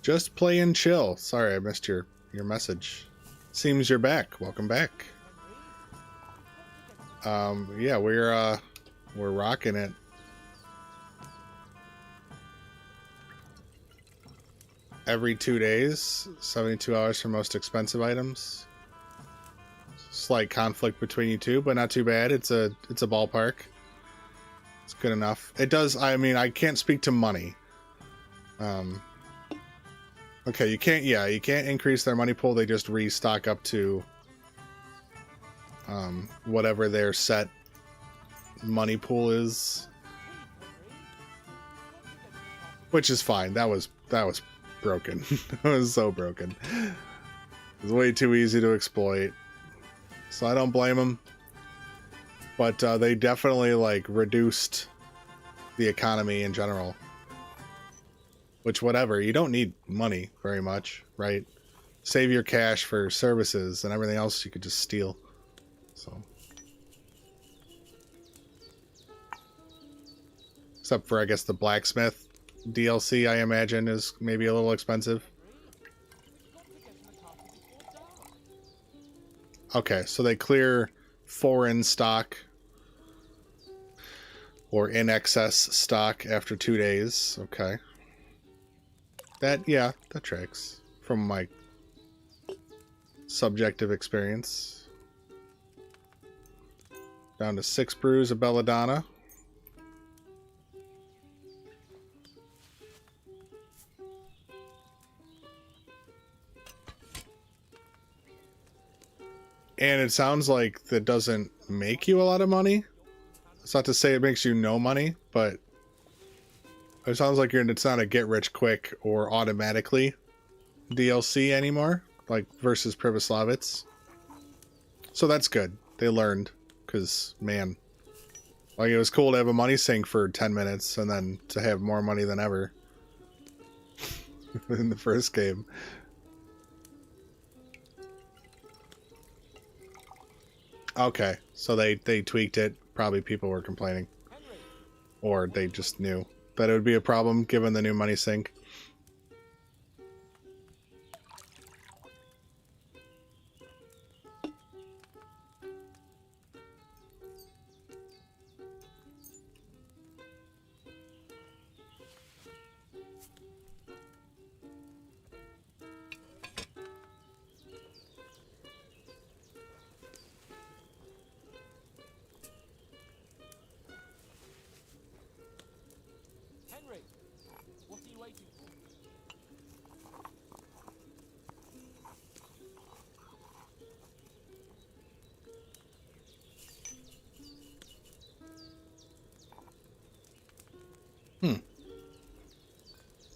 Just play and chill. Sorry, I missed your message. Seems you're back. Welcome back. Yeah, we're rocking it. Every 2 days, 72 hours for most expensive items. Slight conflict between you two, but not too bad. It's a ballpark. It's good enough. It does. I mean, I can't speak to money. Okay, you can't increase their money pool. They just restock up to whatever their set money pool is, which is fine. That was broken. It was so broken. It was way too easy to exploit, so I don't blame them. But they definitely like reduced the economy in general. Which, whatever, you don't need money very much, right? Save your cash for services, and everything else you could just steal. So, except for, I guess, the blacksmith DLC, I imagine, is maybe a little expensive. Okay, so they clear foreign stock or in excess stock after 2 days. Okay. That tracks from my subjective experience. Down to 6 brews of belladonna. And it sounds like that doesn't make you a lot of money. It's not to say it makes you no money, but it sounds like it's not a get-rich-quick or automatically DLC anymore, like versus Privoslavitz. So that's good. They learned, because, man, like it was cool to have a money sink for 10 minutes and then to have more money than ever in the first game. Okay, so they tweaked it. Probably people were complaining. Or they just knew that it would be a problem given the new money sink.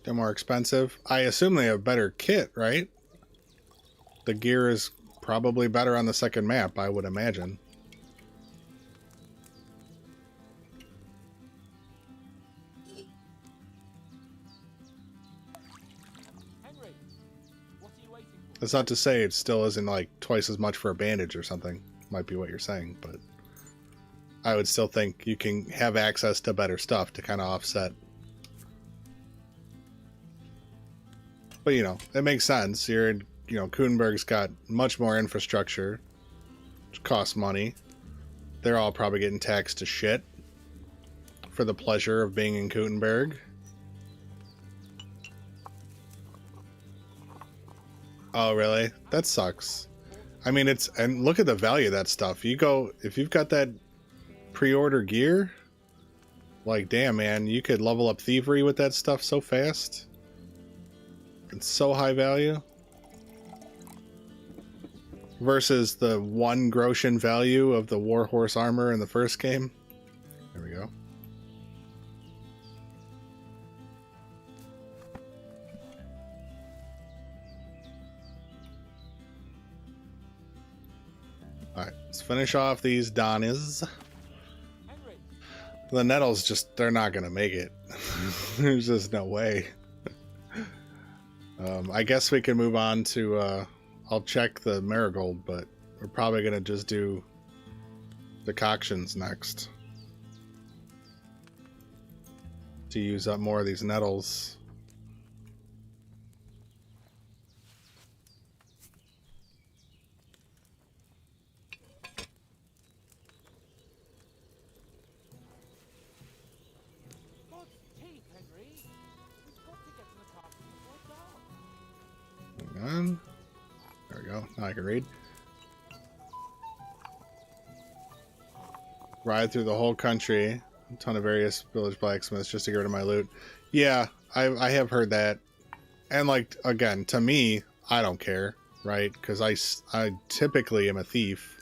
They're more expensive. I assume they have better kit, right? The gear is probably better on the second map, I would imagine. Henry, what are you waiting for? That's not to say it still isn't like twice as much for a bandage or something. Might be what you're saying, but I would still think you can have access to better stuff to kind of offset. But, you know, it makes sense. You're in, you know, Kuenberg's got much more infrastructure, which costs money. They're all probably getting taxed to shit for the pleasure of being in Kuenberg. Oh, really? That sucks. I mean, it's, and look at the value of that stuff. You go, if you've got that pre-order gear, like, damn, man, you could level up thievery with that stuff so fast. It's so high value. Versus the 1 groschen value of the Warhorse armor in the first game. There we go. Alright, let's finish off these Donnies. Henry, The Nettles just, they're not gonna make it. There's just no way. I guess we can move on to, I'll check the Marigold, but we're probably gonna just do decoctions next. To use up more of these Nettles. God's teeth, Henry. We've got to get to the castle before dark. Hang on. There we go. Now I can read. Ride through the whole country. A ton of various village blacksmiths just to get rid of my loot. Yeah, I have heard that. And, like, again, to me, I don't care, right? Because I typically am a thief.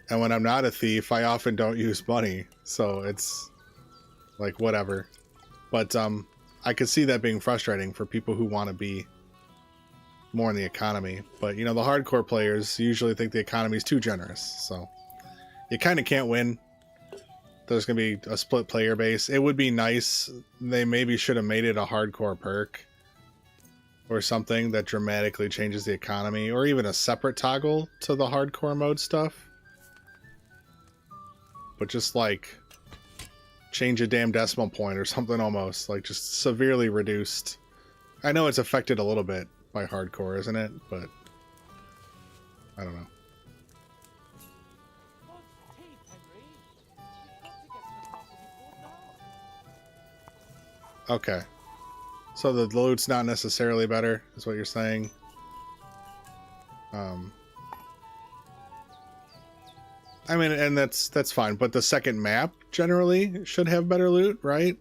And when I'm not a thief, I often don't use money. So it's, like, whatever. But I could see that being frustrating for people who want to be more in the economy. But, you know, the hardcore players usually think the economy is too generous. So you kind of can't win. There's going to be a split player base. It would be nice. They maybe should have made it a hardcore perk or something that dramatically changes the economy, or even a separate toggle to the hardcore mode stuff. But just like change a damn decimal point or something, almost like just severely reduced. I know it's affected a little bit by hardcore, isn't it? But I don't know. God's teeth, Henry. We've got to get to the castle before dark. Okay. So the loot's not necessarily better, is what you're saying. I mean, and that's fine, but the second map generally should have better loot, right?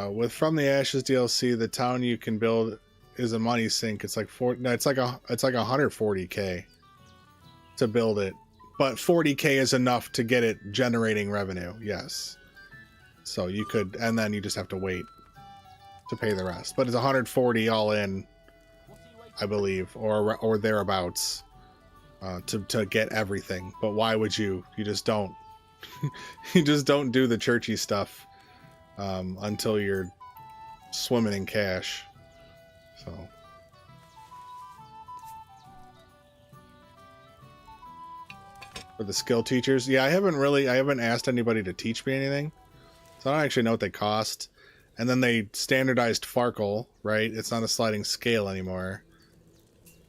With From the Ashes DLC, the town you can build is a money sink. It's like it's like 140k to build it, but 40k is enough to get it generating revenue. Yes, so you could, and then you just have to wait to pay the rest. But it's 140 all in, I believe, or thereabouts, to get everything. But why would you? You just don't. You just don't do the churchy stuff until you're swimming in cash. So. For the skill teachers, yeah, I haven't asked anybody to teach me anything, so I don't actually know what they cost. And then they standardized Farkle, right? It's not a sliding scale anymore.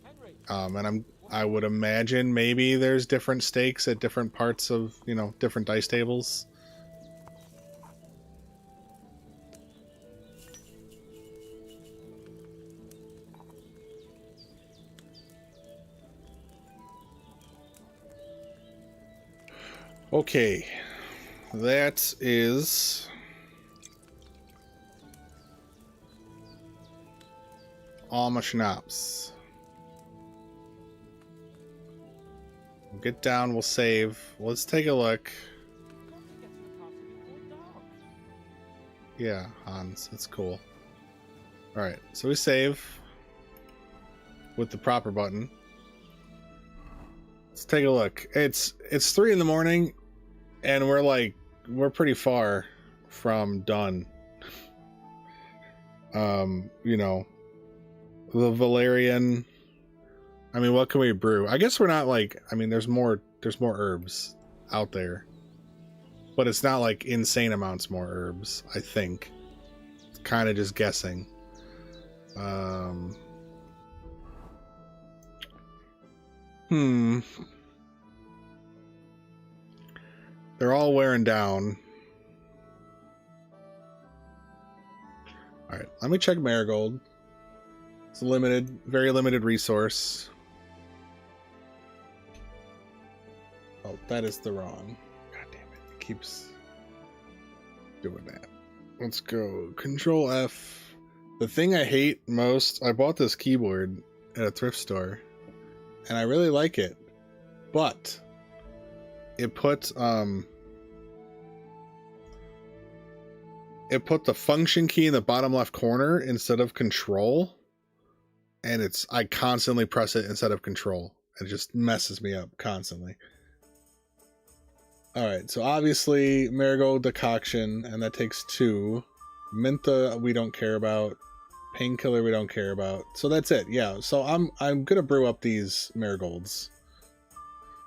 Henry, And I would imagine maybe there's different stakes at different parts of, you know, different dice tables. Okay, that is all my schnapps. get down. We'll save. Let's take a look. Yeah, Hans. That's cool. Alright, so we save with the proper button. Let's take a look. It's 3 in the morning, and we're pretty far from done. You know, the Valerian. I mean, what can we brew? I guess we're not like, I mean, there's more herbs out there, but it's not like insane amounts more herbs, I think. It's kind of just guessing. They're all wearing down. All right, let me check Marigold. It's a limited, very limited resource. Oh, that is the wrong. God damn it. It keeps doing that. Let's go. Control F. The thing I hate most, I bought this keyboard at a thrift store, and I really like it, but it put the function key in the bottom left corner instead of control, and I constantly press it instead of control. It just messes me up constantly. Alright, so obviously Marigold Decoction, and that takes 2. Mintha we don't care about. Painkiller we don't care about. So that's it, yeah. So I'm gonna brew up these Marigolds.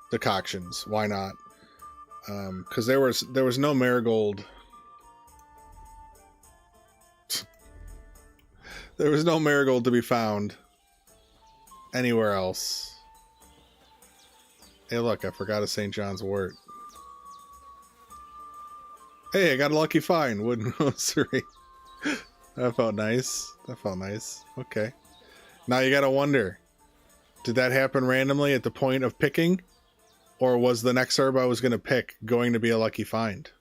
Decoctions. Why not? Because there was no Marigold. There was no Marigold to be found anywhere else. Hey look, I forgot a St. John's wort. Hey, I got a lucky find. Wooden rosary. That felt nice. That felt nice. Okay. Now you gotta wonder, did that happen randomly at the point of picking? Or was the next herb I was gonna pick going to be a lucky find?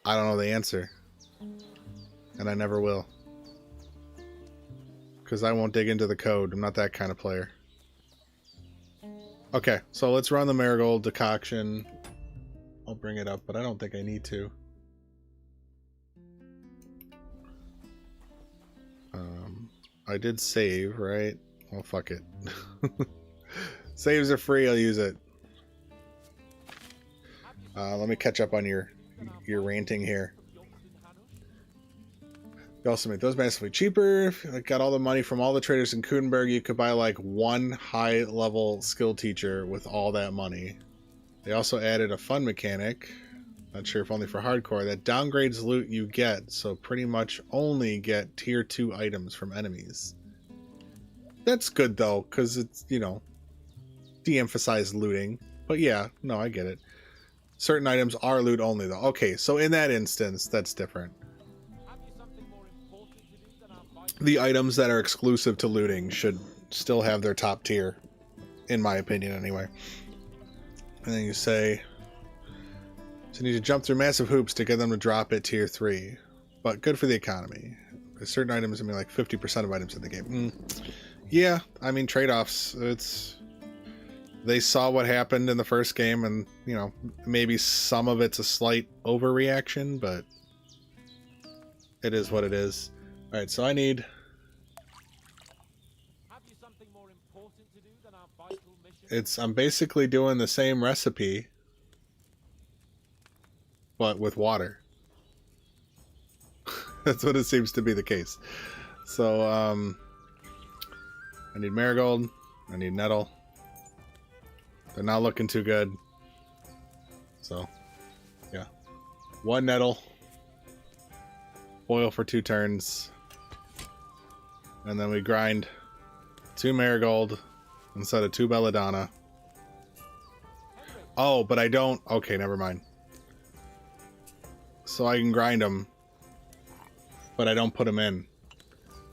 I don't know the answer. And I never will. Because I won't dig into the code. I'm not that kind of player. Okay, so let's run the Marigold Decoction. I'll bring it up, but I don't think I need to. I did save, right? Well, fuck it. Saves are free, I'll use it. Let me catch up on your ranting here. You also make those massively cheaper. If you got all the money from all the traders in Kudenberg, you could buy like 1 high-level skill teacher with all that money. They also added a fun mechanic, not sure if only for hardcore, that downgrades loot you get, so pretty much only get tier 2 items from enemies. That's good though, because it's, you know, de-emphasized looting. But yeah, no, I get it. Certain items are loot only though. Okay, so in that instance, that's different. The items that are exclusive to looting should still have their top tier, in my opinion anyway. And then you say, so you need to jump through massive hoops to get them to drop at tier 3. But good for the economy. There's certain items, I mean like 50% of items in the game. Yeah, I mean trade-offs. They saw what happened in the first game, and you know, maybe some of it's a slight overreaction, but it is what it is. Alright, so I need... I'm basically doing the same recipe, but with water. That's what it seems to be the case. So, I need marigold, I need nettle. They're not looking too good. So, yeah. 1 nettle. Boil for 2 turns. And then we grind 2 marigold instead of 2 belladonna. Oh, but I don't... Okay, never mind. So I can grind them, but I don't put them in.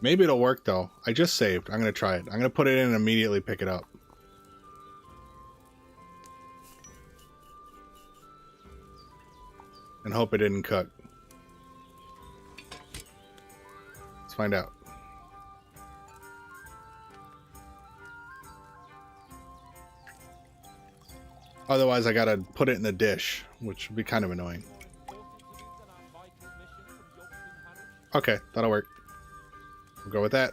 Maybe it'll work, though. I just saved. I'm going to try it. I'm going to put it in and immediately pick it up. And hope it didn't cook. Let's find out. Otherwise, I gotta put it in the dish, which would be kind of annoying. Okay, that'll work. We'll go with that.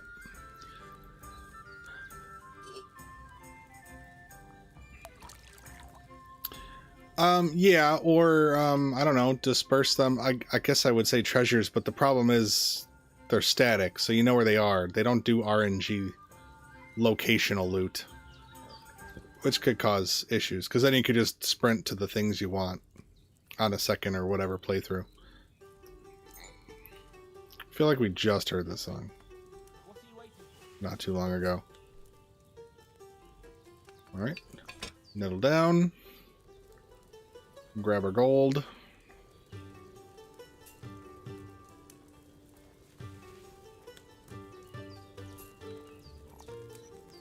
Yeah, or, I don't know, disperse them. I guess I would say treasures, but the problem is they're static, so you know where they are. They don't do RNG locational loot, which could cause issues, because then you could just sprint to the things you want on a second or whatever playthrough. I feel like we just heard this song not too long ago. Alright, nettle down. Grab our gold.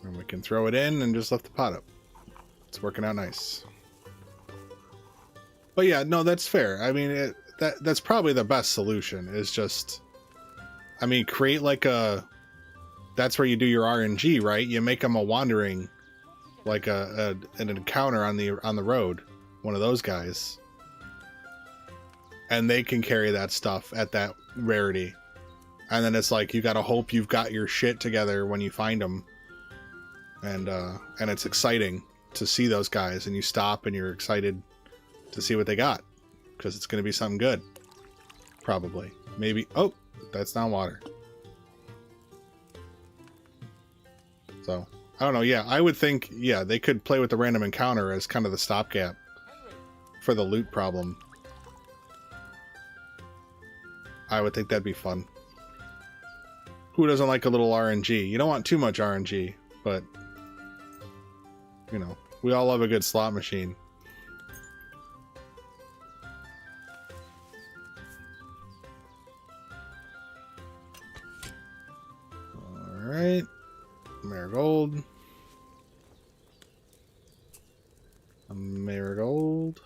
And we can throw it in and just lift the pot up. It's working out nice. But yeah, no, that's fair. I mean, that's probably the best solution, is just, I mean, create like a, that's where you do your RNG, right? You make them a wandering, like an encounter on the road. One of those guys, and they can carry that stuff at that rarity, and then it's like you gotta hope you've got your shit together when you find them, and it's exciting to see those guys, and you stop and you're excited to see what they got, because it's gonna be something good, probably, maybe. Oh, that's not water. So I don't know. Yeah, I would think, yeah, they could play with the random encounter as kind of the stopgap for the loot problem. I would think that'd be fun. Who doesn't like a little RNG? You don't want too much RNG, but you know, we all love a good slot machine. Alright. Marigold. A marigold.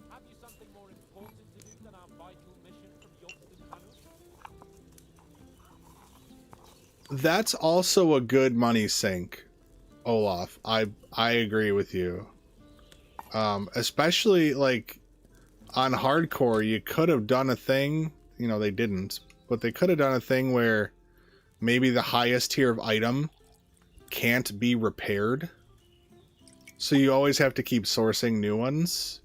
Have you something more important to do than our vital mission from the Obstinate Panel? That's also a good money sink, Olaf. I agree with you. Especially like on hardcore, you could have done a thing, you know, they didn't, but they could have done a thing where maybe the highest tier of item can't be repaired. So you always have to keep sourcing new ones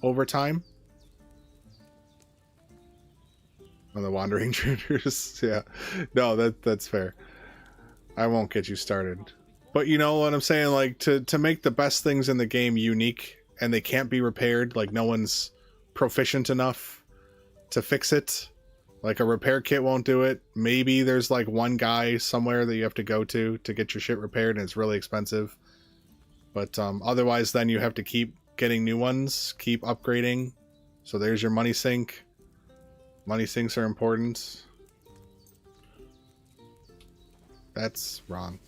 over time. On the wandering traders, yeah. No, that's fair. I won't get you started. But you know what I'm saying? Like, to make the best things in the game unique, and they can't be repaired, like no one's proficient enough to fix it. Like a repair kit won't do it. Maybe there's like one guy somewhere that you have to go to get your shit repaired, and it's really expensive. But otherwise, then you have to keep getting new ones, keep upgrading. So there's your money sink. Money sinks are important. That's wrong.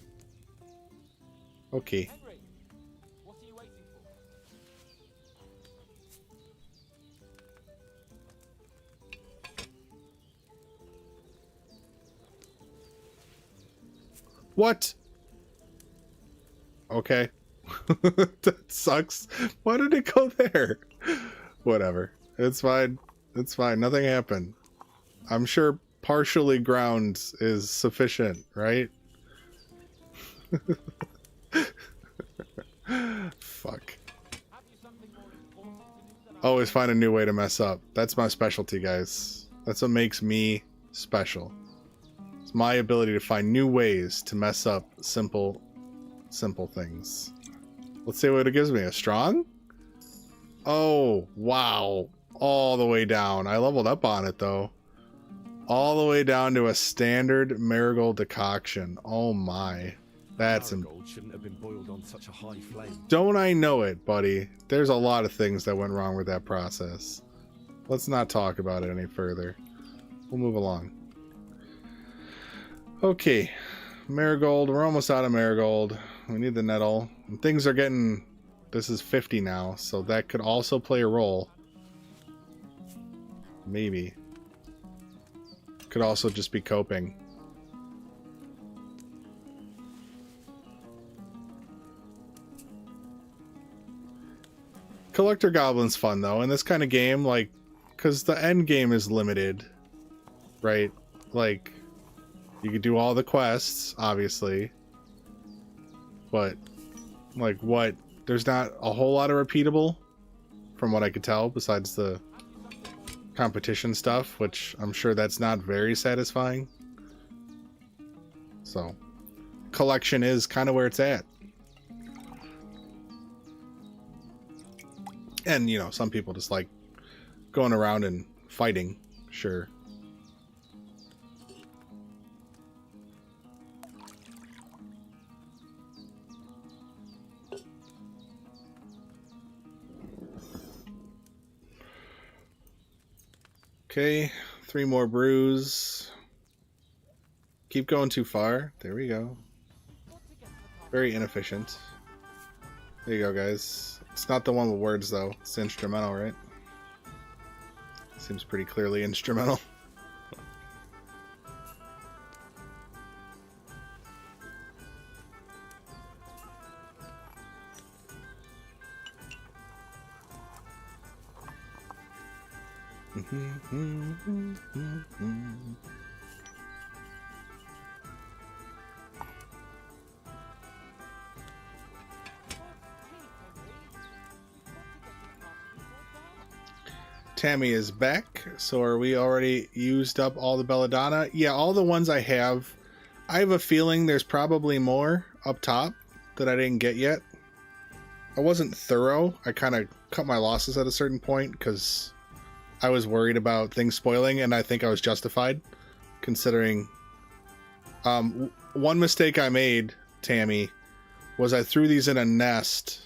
Okay. Henry, what are you waiting for? What? Okay. That sucks. Why did it go there? Whatever. It's fine. It's fine. Nothing happened. I'm sure partially ground is sufficient, right? Fuck. Always find a new way to mess up. That's my specialty, guys. That's what makes me special. It's my ability to find new ways to mess up simple things. Let's see what it gives me. A strong? Oh, wow. All the way down. I leveled up on it, though. All the way down to a standard marigold decoction. Oh, my. That's... Marigold shouldn't have been boiled on such a high flame. Don't I know it, buddy? There's a lot of things that went wrong with that process. Let's not talk about it any further. We'll move along. Okay. Marigold. We're almost out of marigold. We need the nettle. And things are getting... This is 50 now, so that could also play a role. Maybe. Could also just be coping. Collector Goblin's fun though in this kind of game, like, because the end game is limited, right? Like, you could do all the quests, obviously, but like, what? There's not a whole lot of repeatable, from what I could tell, besides the competition stuff, which I'm sure that's not very satisfying. So, collection is kind of where it's at. And, you know, some people just like going around and fighting, sure. Okay, 3 more brews. Keep going too far. There we go. Very inefficient. There you go, guys. It's not the one with words, though. It's instrumental, right? Seems pretty clearly instrumental. Tammy is back. So are we already used up all the belladonna? Yeah, all the ones I have. I have a feeling there's probably more up top that I didn't get yet. I wasn't thorough. I kind of cut my losses at a certain point because I was worried about things spoiling, and I think I was justified, considering one mistake I made, Tammy, was I threw these in a nest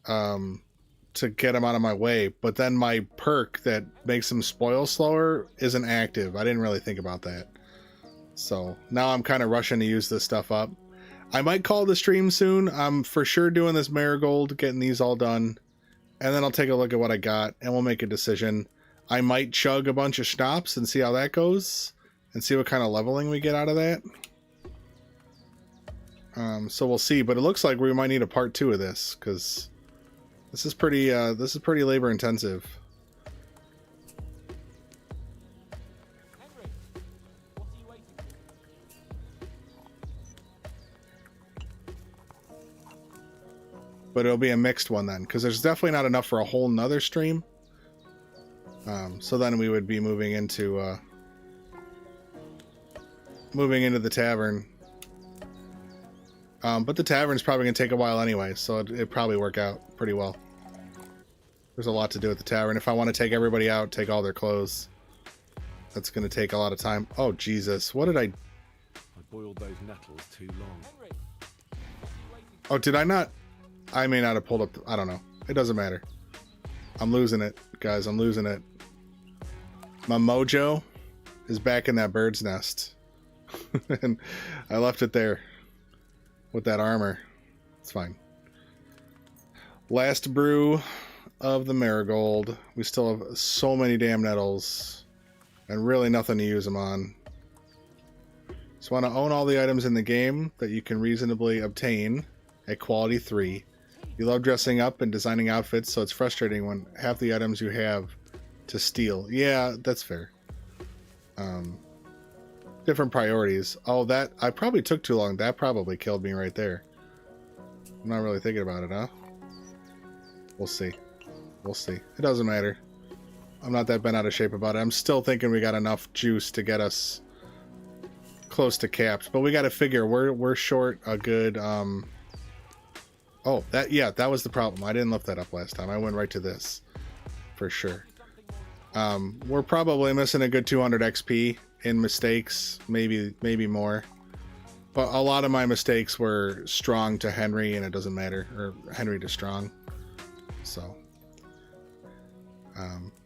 to get them out of my way, but then my perk that makes them spoil slower isn't active. I didn't really think about that. So now I'm kind of rushing to use this stuff up. I might call the stream soon. I'm for sure doing this marigold, getting these all done, and then I'll take a look at what I got, and we'll make a decision. I might chug a bunch of schnapps and see how that goes, and see what kind of leveling we get out of that. So we'll see, but it looks like we might need a part 2 of this, because this is pretty labor intensive. Henry, what are you waiting for? But it'll be a mixed one then, because there's definitely not enough for a whole nother stream. So then we would be moving into the tavern. But the tavern's probably going to take a while anyway, so it'd probably work out pretty well. There's a lot to do at the tavern. If I want to take everybody out, take all their clothes, that's going to take a lot of time. Oh, Jesus. What did I... I boiled those nettles too long. Henry, what are you waiting Oh, did I not... I may not have pulled up... I don't know. It doesn't matter. I'm losing it, guys. I'm losing it. My mojo is back in that bird's nest. And I left it there with that armor. It's fine. Last brew of the marigold. We still have so many damn nettles and really nothing to use them on. Just want to own all the items in the game that you can reasonably obtain at quality 3. You love dressing up and designing outfits, so it's frustrating when half the items you have to steal. Yeah, that's fair. Different priorities. Oh, that... I probably took too long. That probably killed me right there. I'm not really thinking about it, huh? We'll see. We'll see. It doesn't matter. I'm not that bent out of shape about it. I'm still thinking we got enough juice to get us close to capped, but we got to figure we're short a good... Oh, that was the problem. I didn't lift that up last time. I went right to this for sure. We're probably missing a good 200 XP in mistakes, maybe more. But a lot of my mistakes were strong to Henry, and it doesn't matter, or Henry to strong. So,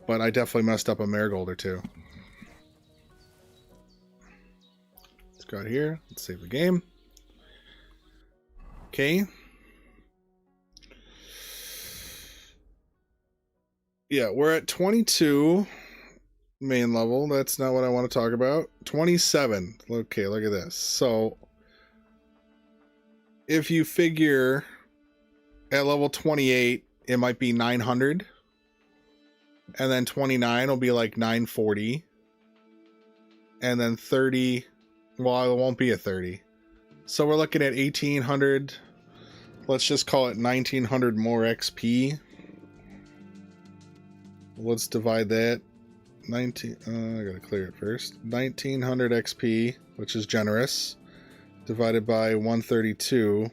but I definitely messed up a marigold or two. Let's go out here. Let's save the game. Okay. Yeah, we're at 22 main level. That's not what I want to talk about. 27. Okay, look at this. So, if you figure at level 28, it might be 900. And then 29 will be like 940. And then 30, well, it won't be a 30. So we're looking at 1800. Let's just call it 1900 more XP. Let's divide that. 19, I gotta clear it first. 1900 XP, which is generous, divided by 132.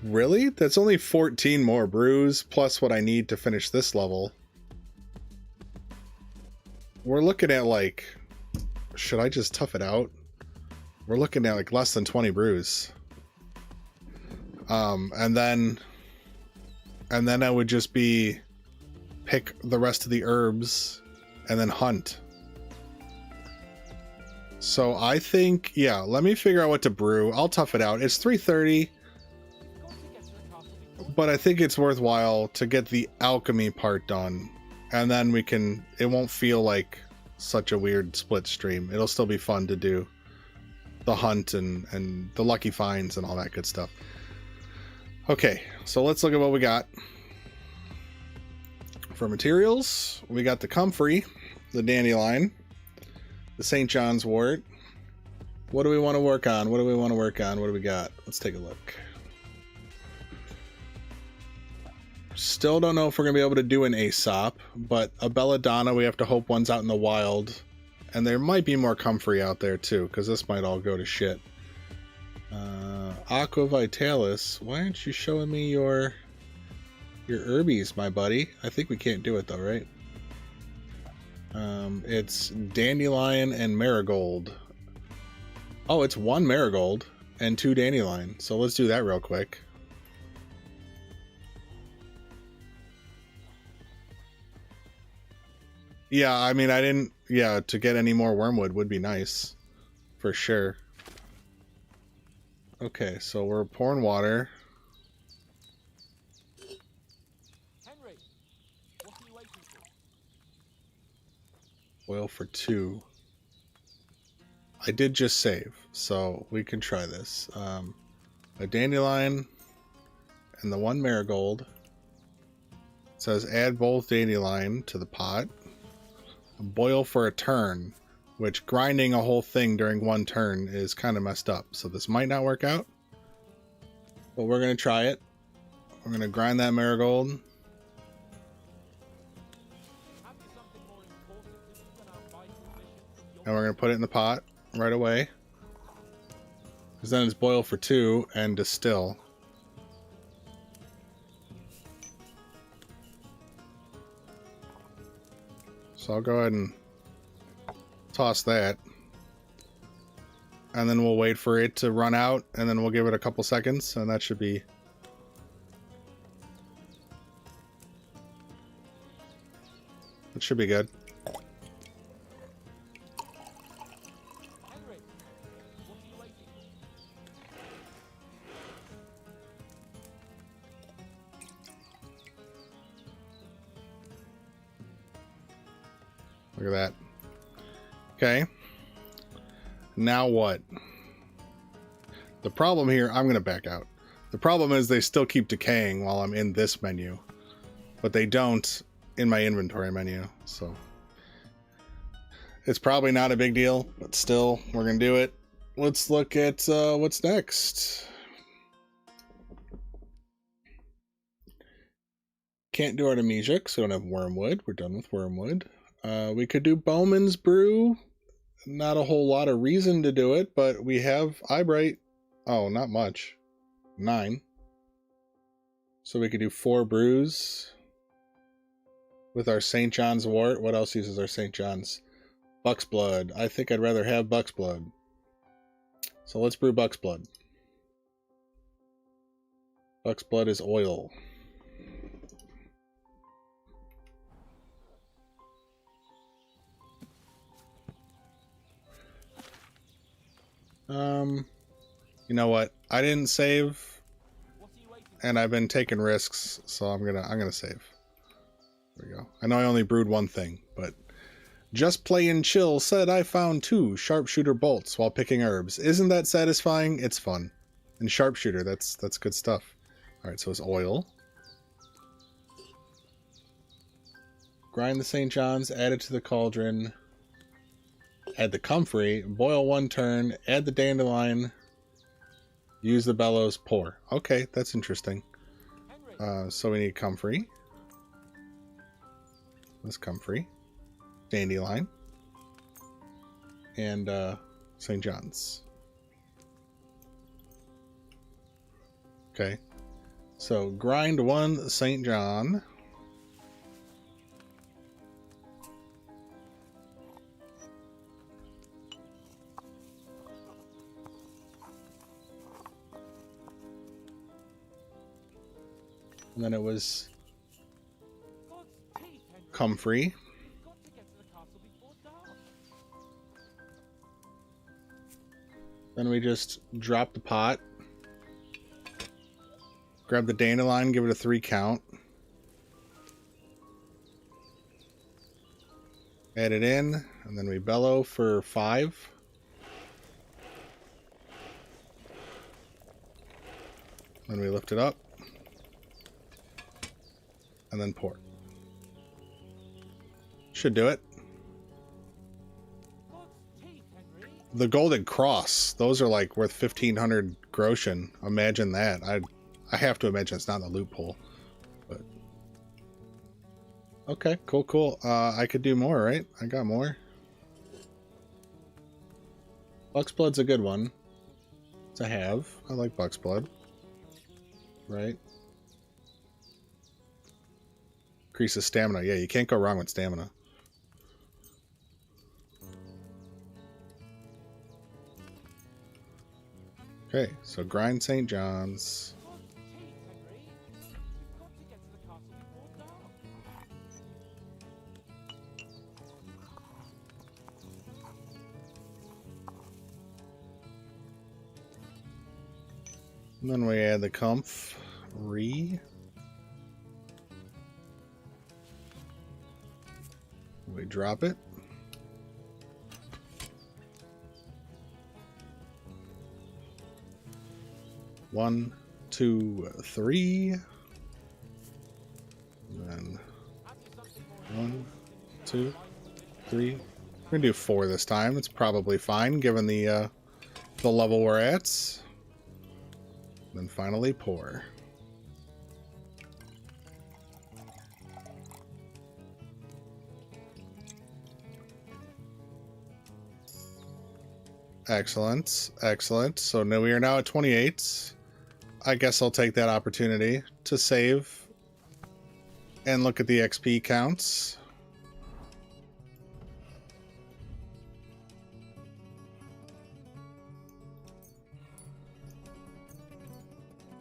Really? That's only 14 more brews, plus what I need to finish this level. We're looking at like... Should I just tough it out? We're looking at like less than 20 brews. And then I would just be... pick the rest of the herbs, and then hunt. So I think, yeah, let me figure out what to brew. I'll tough it out. It's 3:30. But I think it's worthwhile to get the alchemy part done, and then we can, it won't feel like such a weird split stream. It'll still be fun to do the hunt and the lucky finds and all that good stuff. Okay, so let's look at what we got. For materials, we got the comfrey, the dandelion, the St. John's wort. What do we want to work on? What do we want to work on? What do we got? Let's take a look. Still don't know if we're going to be able to do an Aesop, but a belladonna, we have to hope one's out in the wild. And there might be more comfrey out there too, because this might all go to shit. Aqua Vitalis, why aren't you showing me your herbies, my buddy? I think we can't do it though, right? It's dandelion and marigold. Oh, it's 1 marigold and 2 dandelion. So let's do that real quick. Yeah, I mean, I didn't... Yeah, to get any more wormwood would be nice. For sure. Okay, so we're pouring water. Henry, what are you waiting for? Oil for 2. I did just save, so we can try this. A dandelion and the 1 marigold. It says add both dandelion to the pot. Boil for a turn, which grinding a whole thing during 1 turn is kind of messed up. So this might not work out, but we're going to try it. We're going to grind that marigold. Have you something more important to do than our vital mission from your And we're going to put it in the pot right away. Because then it's boil for 2 and distill. So I'll go ahead and toss that. And then we'll wait for it to run out, and then we'll give it a couple seconds, and that should be... It should be good. Henry, what are you waiting for? Look at that. Okay. Now what? The problem here, I'm going to back out. The problem is they still keep decaying while I'm in this menu, but they don't in my inventory menu. So it's probably not a big deal, but still, we're going to do it. Let's look at what's next. Can't do Artemisia because we don't have wormwood. We're done with wormwood. We could do Bowman's brew. Not a whole lot of reason to do it, but we have Eyebright. Oh, not much. 9. So we could do 4 brews with our St. John's wort. What else uses our St. John's? Buck's blood. I think I'd rather have Buck's blood. So let's brew Buck's blood. Buck's blood is oil. You know what? I didn't save, What are you waiting for? and I've been taking risks, so I'm gonna save. There we go. I know I only brewed 1 thing, but Just Playin' Chill said I found 2 sharpshooter bolts while picking herbs. Isn't that satisfying? It's fun. And sharpshooter, that's good stuff. Alright, so it's oil. Grind the St. John's, add it to the cauldron. Add the comfrey, boil 1 turn, add the dandelion, use the bellows, pour. Okay, that's interesting. So we need comfrey. This comfrey. Dandelion. And St. John's. Okay. So grind 1 St. John. And then it was comfrey. Then we just drop the pot. Grab the dandelion, give it a 3 count. Add it in, and then we bellow for 5. Then we lift it up. And then pour. Should do it. The golden cross, those are like worth 1,500 groschen. Imagine that. I have to imagine it's not in the loophole. But okay, cool. I could do more, right? I got more. Buck's blood's a good one to have. I like buck's blood. Right? Increases stamina. Yeah, you can't go wrong with stamina. Okay, so grind St. John's. And then we add the comfrey. We drop it. One, 2, 3. And then 1, 2, 3. We're gonna do 4 this time. It's probably fine given the level we're at. Then finally pour. Excellent. So now we are now at 28. I guess I'll take that opportunity to save and look at the XP counts.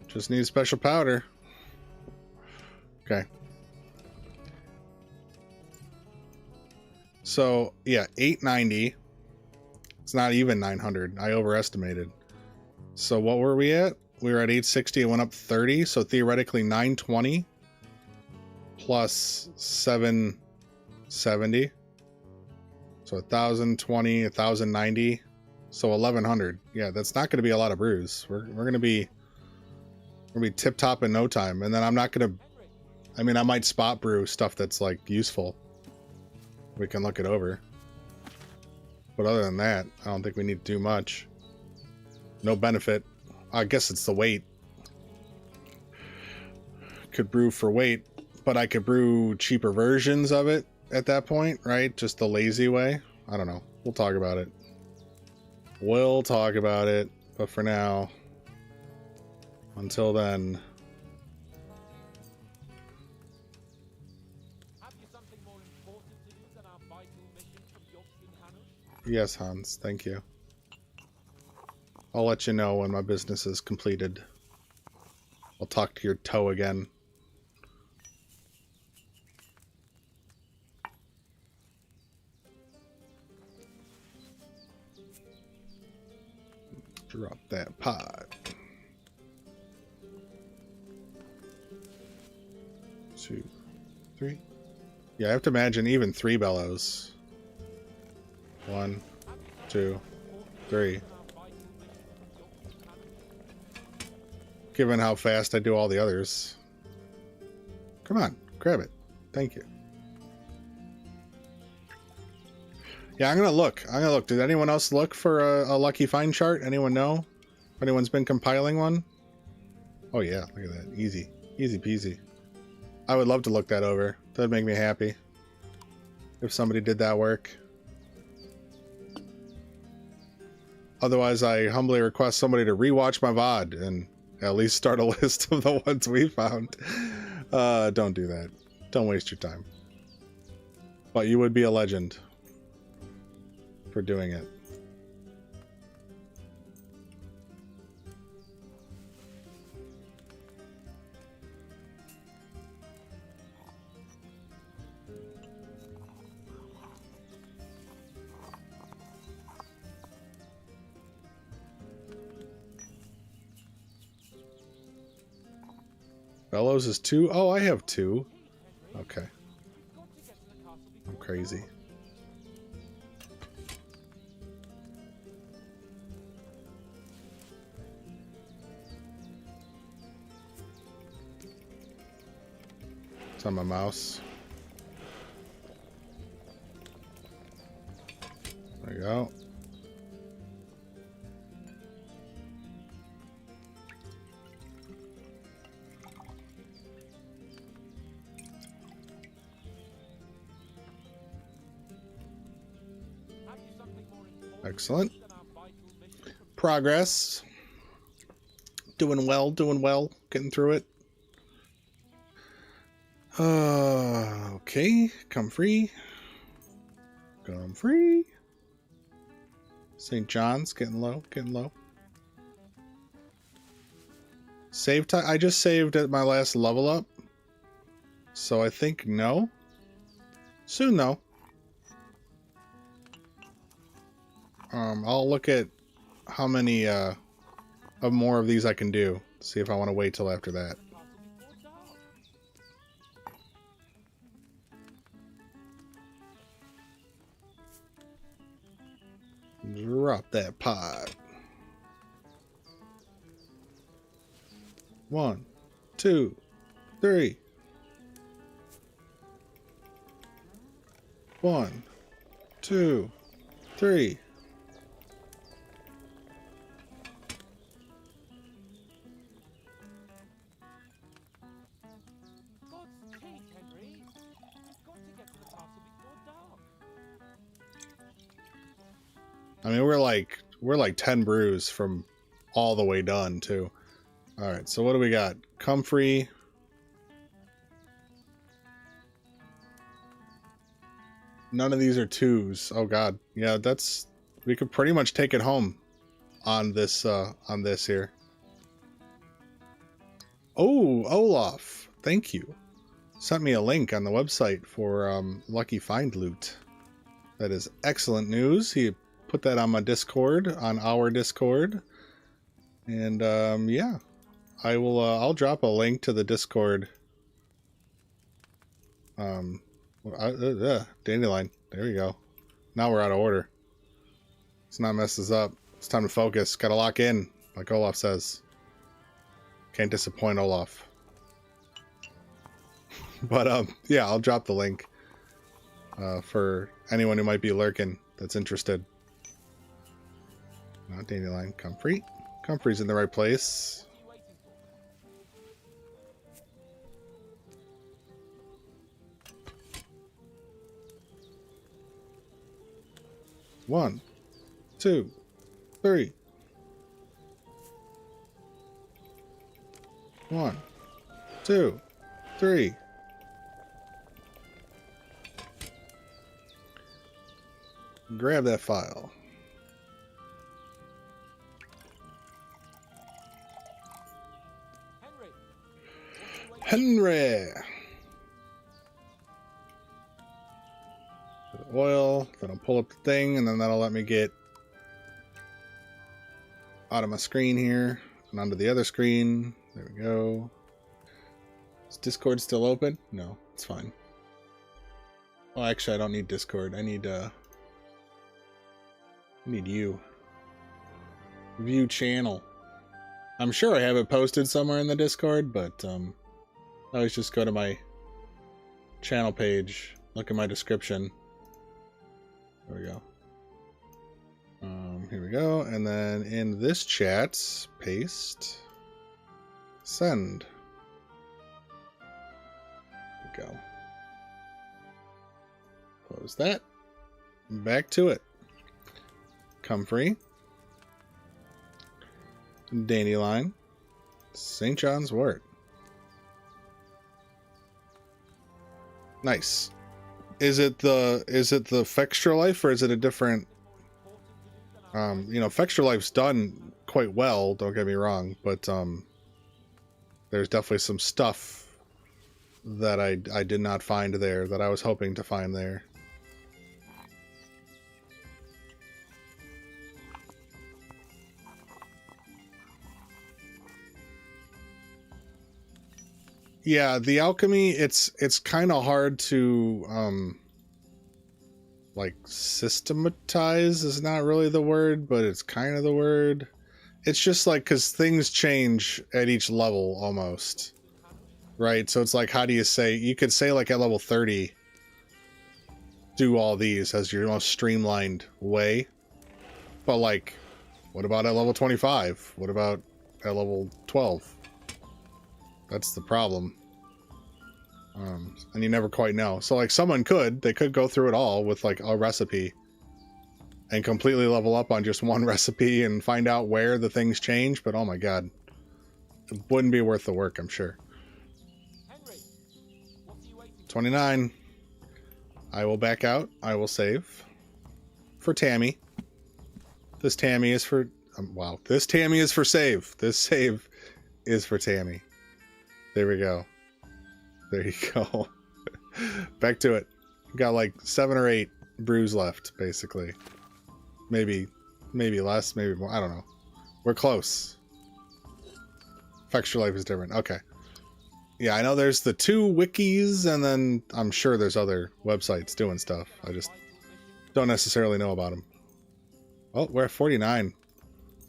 Just need special powder. Okay. So, yeah, 890. It's not even 900. I overestimated. So what were we at? We were at 860. It went up 30. So theoretically 920 plus 770. So 1,020, 1,090. So 1,100. Yeah, that's not going to be a lot of brews. We're going to be tip top in no time. And then I'm not going to, I mean, I might spot brew stuff that's like useful. We can look it over. But other than that, I don't think we need to do much. No benefit. I guess it's the weight. Could brew for weight, but I could brew cheaper versions of it at that point, right? Just the lazy way. I don't know. We'll talk about it. But for now, until then. Yes, Hans, thank you. I'll let you know when my business is completed. I'll talk to your toe again. Drop that pot. 2, 3. Yeah, I have to imagine even 3 bellows. 1, 2, 3. given how fast I do all the others. Come on, grab it. Thank you. Yeah, I'm gonna look. Did anyone else look for a lucky find chart? Anyone know? If anyone's been compiling one? Oh yeah, look at that. Easy. Easy peasy. I would love to look that over. That'd make me happy. If somebody did that work. Otherwise, I humbly request somebody to rewatch my VOD and at least start a list of the ones we found. Don't do that. Don't waste your time. But you would be a legend for doing it. Bellows is 2? Oh, I have 2. Okay. I'm crazy. It's on my mouse. There you go. Excellent. Progress. Doing well, getting through it. Okay, come free. Come free. St. John's, getting low, Save time. I just saved at my last level up. So I think no. Soon though. I'll look at how many of more of these I can do. See if I want to wait till after that. Drop that pot. 1, 2, 3. 1, 2, 3. I mean, we're like 10 brews from all the way done too. All right, so what do we got? Comfrey. None of these are 2s. Oh God, yeah, we could pretty much take it home on this here. Oh, Olaf, thank you. Sent me a link on the website for Lucky Find loot. That is excellent news. He put that on my Discord, on our Discord, and yeah, I will. I'll drop a link to the Discord. Dandelion. There we go. Now we're out of order. Let's not mess this up. It's time to focus. Gotta lock in, like Olaf says. Can't disappoint Olaf. But yeah, I'll drop the link for anyone who might be lurking that's interested. Not Dandelion. Comfrey. Comfrey's in the right place. One, 2, 3. 1, 2, 3. Grab that file. Henry. Oil. Then I'll pull up the thing, and then that'll let me get out of my screen here and onto the other screen. There we go. Is Discord still open? No, it's fine. Well, actually, I don't need Discord. I need you. View channel. I'm sure I have it posted somewhere in the Discord, but I always just go to my channel page, look at my description. There we go. Here we go, and then in this chat, paste, send. There we go. Close that. Back to it. Comfrey. Dandelion. St. John's wort. Nice. Is it the Fextra Life, or is it a different? You know, Fextra Life's done quite well. Don't get me wrong, but there's definitely some stuff that I did not find there that I was hoping to find there. Yeah, the alchemy, it's kind of hard to like systematize is not really the word, but it's kind of the word. It's just like, because things change at each level almost, right? So it's like, how do you say, you could say like at level 30 do all these as your most streamlined way, but like, what about at level 25? What about at level 12? That's the problem. And you never quite know. So like they could go through it all with like a recipe and completely level up on just one recipe and find out where the things change, but oh my god, it wouldn't be worth the work, I'm sure. 29. I will back out. I will save for Tammy. This Tammy is for wow, this Tammy is for save. This save is for Tammy. There we go. There you go. Back to it. We've got like 7 or 8 brews left, basically. Maybe less, maybe more. I don't know. We're close. Fextra Life is different. Okay. Yeah, I know there's the 2 wikis, and then I'm sure there's other websites doing stuff. I just don't necessarily know about them. Oh, we're at 49.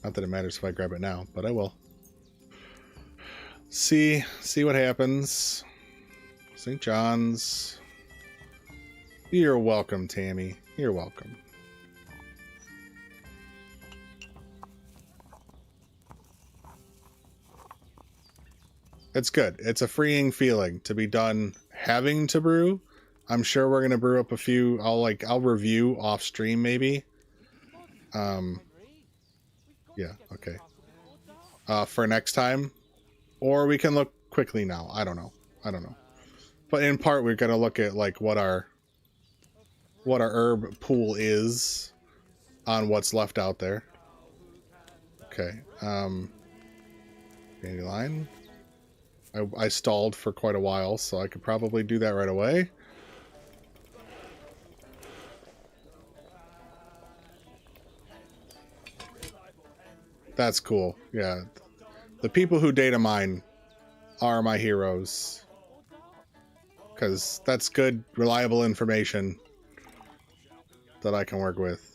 Not that it matters if I grab it now, but I will. See what happens. St. John's. You're welcome, Tammy. You're welcome. It's good. It's a freeing feeling to be done having to brew. I'm sure we're gonna brew up a few. I'll review off stream maybe. Yeah, okay. For next time. Or we can look quickly now. I don't know. But in part, we're gonna look at like what our herb pool is on what's left out there. Okay. Dandelion. I stalled for quite a while, so I could probably do that right away. That's cool. Yeah. The people who data mine are my heroes. Because that's good, reliable information that I can work with.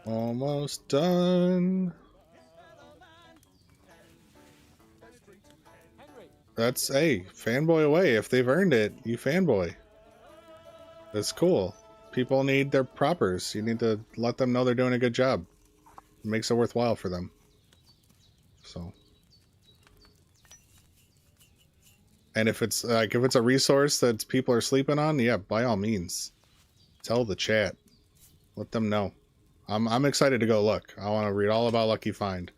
Almost done. That's, hey, fanboy away. If they've earned it, you fanboy. That's cool. People need their propers. You need to let them know they're doing a good job. It makes it worthwhile for them. So. And if it's like, if it's a resource that people are sleeping on, yeah, by all means, tell the chat. Let them know. I'm excited to go look. I want to read all about Lucky Find.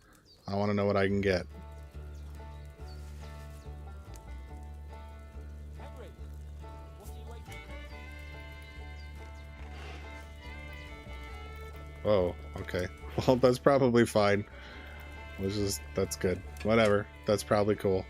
I want to know what I can get. Oh, okay. Well, that's probably fine. That's good. Whatever. That's probably cool.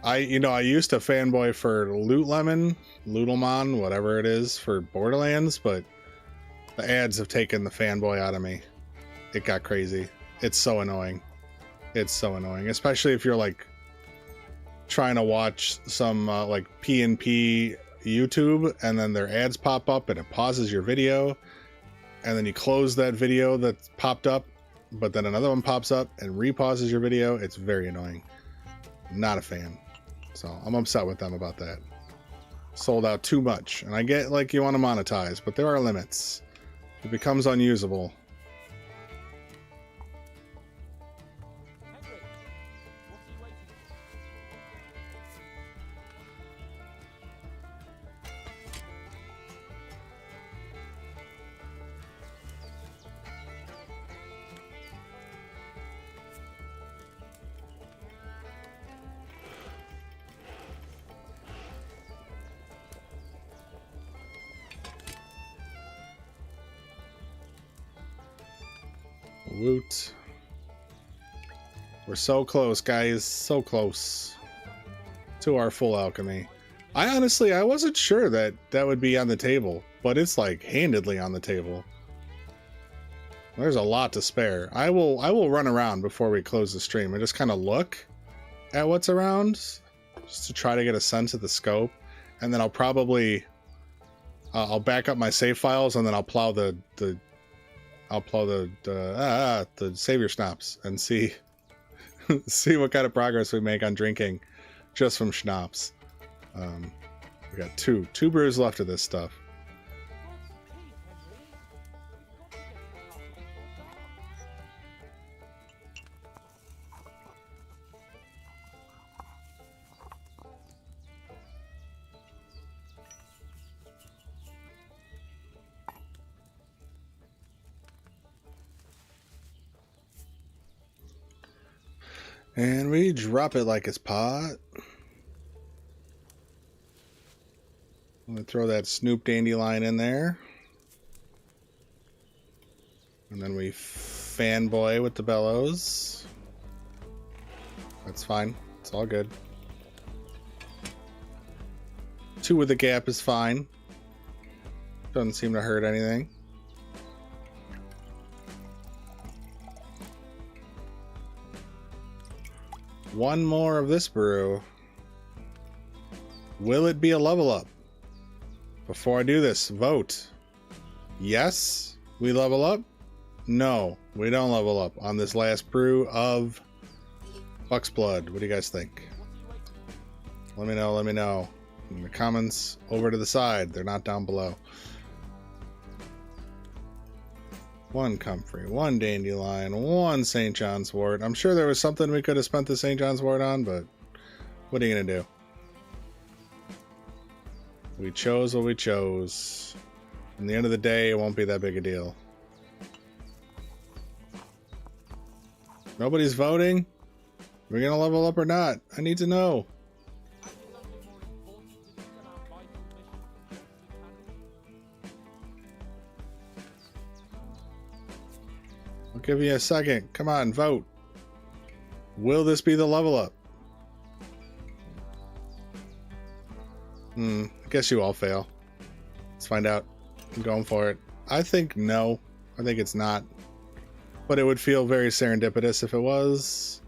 I used to fanboy for Loot Lemon, Lootlemon, whatever it is for Borderlands, but the ads have taken the fanboy out of me. It got crazy. It's so annoying. It's so annoying, especially if you're like trying to watch some like P&P YouTube and then their ads pop up and it pauses your video and then you close that video that popped up, but then another one pops up and repauses your video. It's very annoying. Not a fan. So I'm upset with them about that. Sold out too much. And I get like you want to monetize, but there are limits. It becomes unusable. Henry, what are you waiting Woot. We're so close, guys. So close to our full alchemy. I wasn't sure that would be on the table, but it's like handedly on the table. There's a lot to spare. I will run around before we close the stream and just kind of look at what's around just to try to get a sense of the scope, and then I'll probably I'll back up my save files and then I'll plow the savior schnapps and see see what kind of progress we make on drinking just from schnapps. We got two brews left of this stuff. And we drop it like it's pot. I'm gonna throw that Snoop Dandelion in there. And then we fanboy with the bellows. That's fine. It's all good. 2 with the gap is fine. Doesn't seem to hurt anything. One more of this brew. Will it be a level up? Before I do this, vote. Yes, we level up. No, we don't level up on this last brew of Buck's Blood. What do you guys think? Let me know. Let me know in the comments over to the side. They're not down below. 1 comfrey, 1 dandelion, 1 St. John's wort. I'm sure there was something we could have spent the St. John's wort on, but what are you gonna do? We chose what we chose. In the end of the day, it won't be that big a deal. Nobody's voting? We're gonna level up or not? I need to know. I'll give you a second. Come on, vote. Will this be the level up? I guess you all fail. Let's find out. I'm going for it. I think no. I think it's not. But it would feel very serendipitous if it was.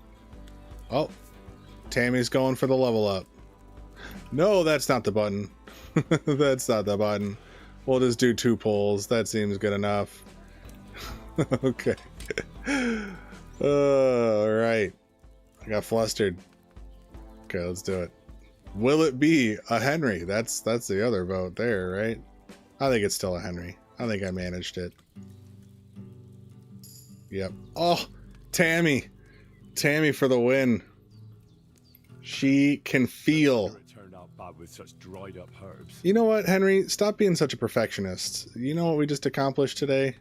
Oh, Tammy's going for the level up. No, that's not the button. That's not the button. We'll just do 2 pulls. That seems good enough. Okay. All right. I got flustered. Okay, let's do it. Will it be a Henry? That's the other vote there, right? I think it's still a Henry. I think I managed it. Yep. Oh, Tammy. Tammy for the win. She can feel. It turned out bad with such dried up herbs. You know what, Henry? Stop being such a perfectionist. You know what we just accomplished today?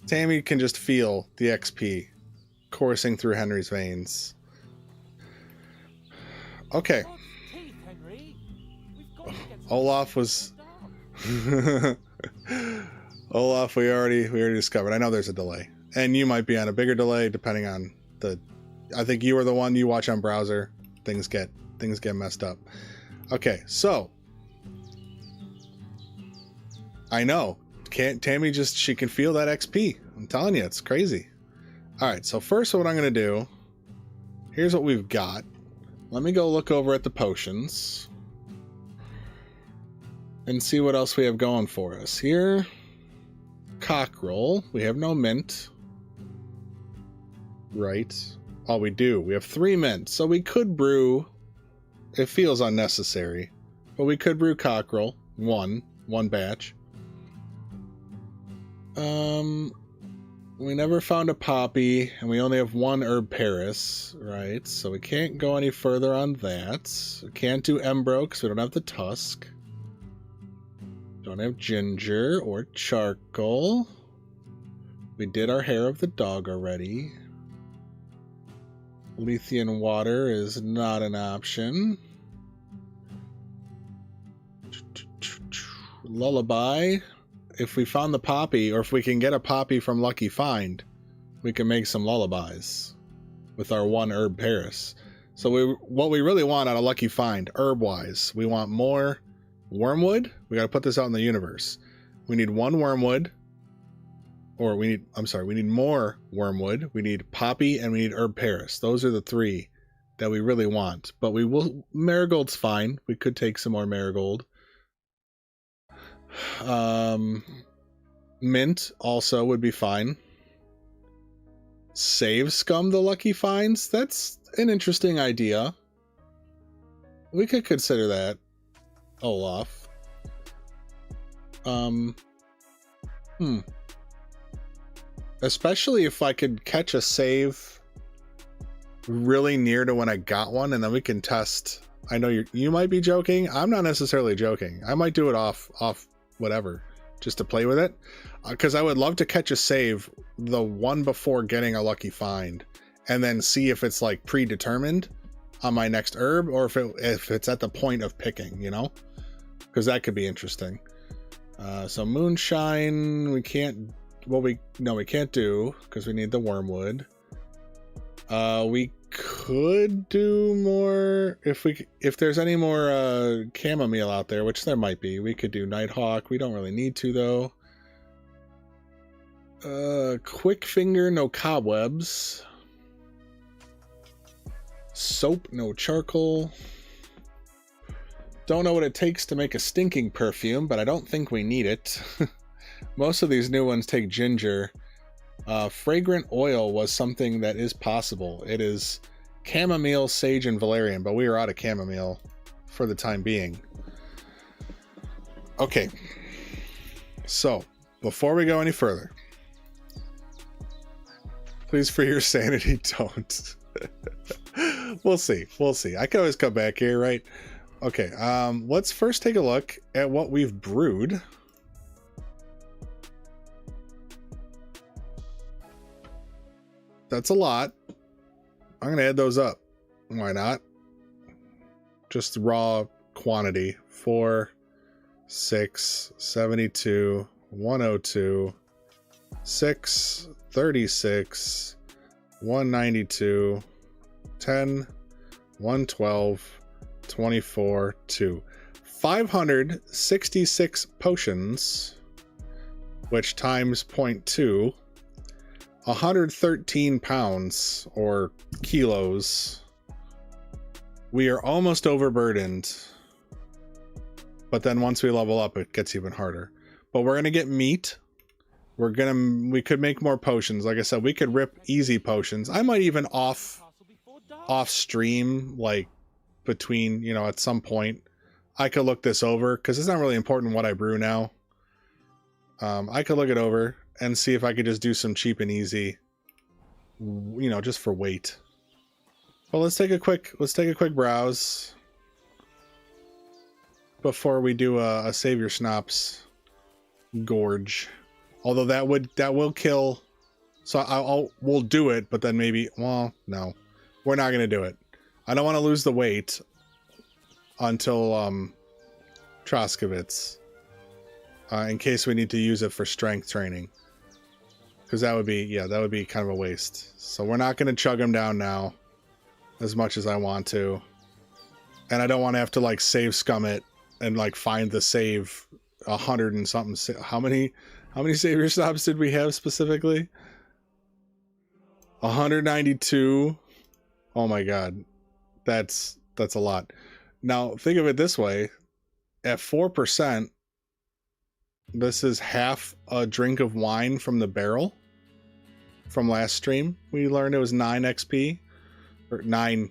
Tammy can just feel the XP coursing through Henry's veins. Okay. Olaf was Olaf we already discovered. I know there's a delay. And you might be on a bigger delay depending on the I think you are the one you watch on browser. Things get things get messed up. Okay, so I know. Can't Tammy just, she can feel that XP. I'm telling you, it's crazy. All right, so first what I'm going to do, here's what we've got. Let me go look over at the potions and see what else we have going for us. Here, cockerel. We have no mint. Right. Oh, we do. We have 3 mint. So we could brew. It feels unnecessary, but we could brew cockerel. One batch. We never found a poppy, and we only have 1 herb Paris, right? So we can't go any further on that. We can't do Embro because we don't have the tusk. Don't have ginger or charcoal. We did our hair of the dog already. Lethean water is not an option. Lullaby. If we found the poppy, or if we can get a poppy from Lucky Find, we can make some lullabies with our 1 herb Paris. So what we really want out of Lucky Find, herb-wise, we want more wormwood. We got to put this out in the universe. We need 1 wormwood, or we need more wormwood. We need poppy and we need herb Paris. Those are the 3 that we really want. But marigold's fine. We could take some more marigold. Mint also would be fine. Save scum the Lucky Finds. That's an interesting idea. We could consider that. Olaf. Especially if I could catch a save really near to when I got one, and then we can test. I know you might be joking. I'm not necessarily joking. I might do it off whatever, just to play with it, because I would love to catch a save the one before getting a Lucky Find, and then see if it's like predetermined on my next herb, or if it's at the point of picking, you know, because that could be interesting. So moonshine we can't. Well, we can't do because we need the wormwood. We could do more if there's any more chamomile out there, which there might be. We could do Nighthawk. We don't really need to though. Quick finger, no cobwebs. Soap, no charcoal. Don't know what it takes to make a stinking perfume, but I don't think we need it. Most of these new ones take ginger. Fragrant oil was something that is possible. It is chamomile, sage, and valerian, but we are out of chamomile for the time being. Okay, so before we go any further, please, for your sanity, don't. We'll see. I can always come back here, right? Okay, let's first take a look at what we've brewed. That's a lot. I'm going to add those up. Why not? Just raw quantity. 4, 6, 72, 102, 6, 36, 192, 10, 112, 24, 2. 566 potions, which times 0.2. 113 pounds or kilos. We are almost overburdened, but then once we level up it gets even harder. But we're gonna get meat. We could make more potions. Like I said, we could rip easy potions. I might even off stream, like between, you know, at some point I could look this over, because it's not really important what I brew now. I could look it over and see if I could just do some cheap and easy, you know, just for weight. Well, let's take a quick browse before we do a Save Your Schnapps gorge. Although that will kill. So we'll do it, but then maybe, well, no, we're not gonna do it. I don't want to lose the weight until Troskovitz, in case we need to use it for strength training. Because that would be kind of a waste. So we're not going to chug them down now as much as I want to. And I don't want to have to like save scum it and like find the save 100 and something. How many savior stops did we have specifically? 192. Oh my god. That's a lot. Now think of it this way. At 4%, this is half a drink of wine from the barrel. From last stream, we learned it was 9 XP or 9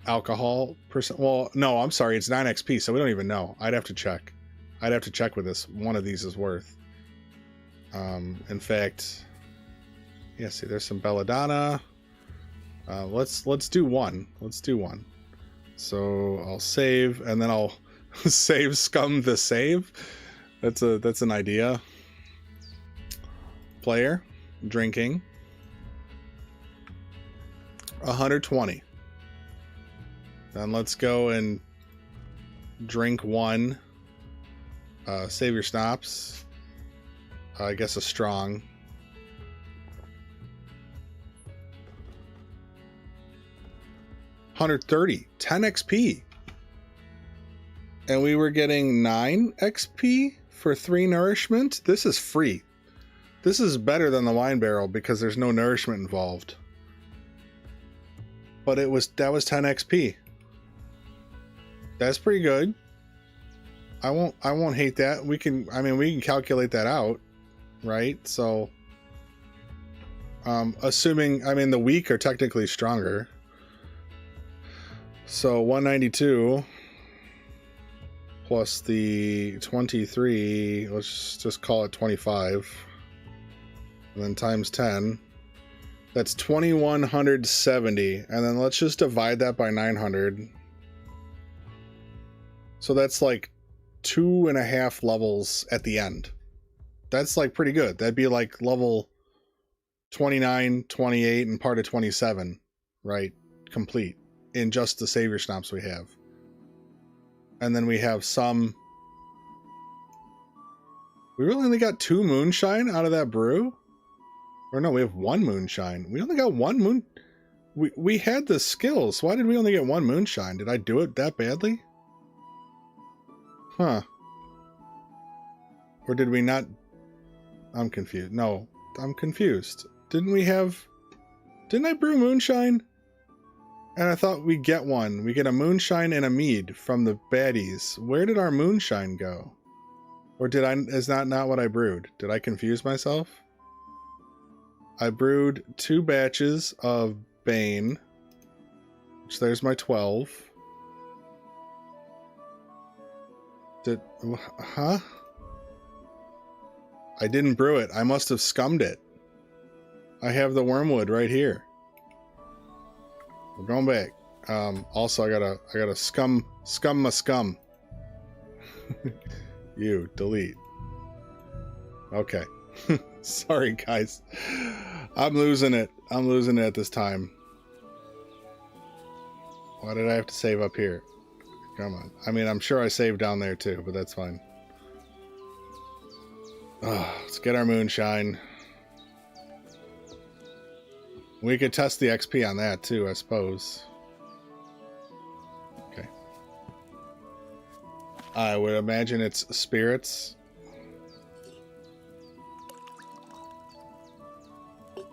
alcohol percent. Well, no, I'm sorry, it's 9 XP, so we don't even know. I'd have to check. I'd have to check what this one of these is worth. In fact, yeah, see, there's some belladonna. Let's do one. Let's do one. So I'll save, and then I'll save scum the save. That's an idea. Player drinking 120. Then let's go and drink one. Save your stops. I guess a strong. $130, 10 XP. And we were getting 9 XP for 3 nourishment. This is free. This is better than the wine barrel because there's no nourishment involved. But that was 10 XP. That's pretty good. I won't hate that. We can calculate that out, right? So assuming the weak are technically stronger. So 192 plus the 23, let's just call it 25. And then times 10. That's 2170. And then let's just divide that by 900. So that's like 2.5 levels at the end. That's like pretty good. That'd be like level 29, 28, and part of 27, right? Complete in just the savior stomps we have. And then we have some. We really only got 2 moonshine out of that brew? Or no, we have 1 moonshine. We only got 1 moon. We had the skills. Why did we only get 1 moonshine? Did I do it that badly? Huh. Or did we not? I'm confused. No, I'm confused. Didn't I brew moonshine? And I thought we get one. We get a moonshine and a mead from the baddies. Where did our moonshine go? Or is that not what I brewed? Did I confuse myself? I brewed 2 batches of Bane. Which there's my 12. Huh? I didn't brew it. I must have scummed it. I have the wormwood right here. We're going back. Also, I gotta scum my scum. You delete. Okay. Sorry, guys. I'm losing it. I'm losing it at this time. Why did I have to save up here? Come on. I'm sure I saved down there too, but that's fine. Let's get our moonshine. We could test the XP on that too, I suppose. Okay. I would imagine it's spirits. So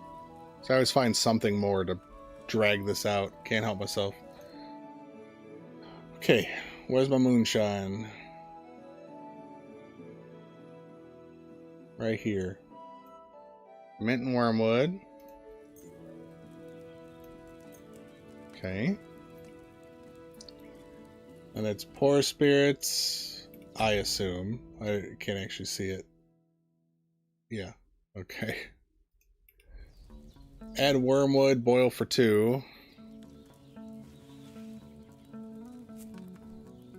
I always find something more to drag this out. Can't help myself. Okay, where's my moonshine? Right here. Mint and wormwood. Okay. And it's pour spirits, I assume. I can't actually see it. Yeah, okay. Add wormwood, boil for 2.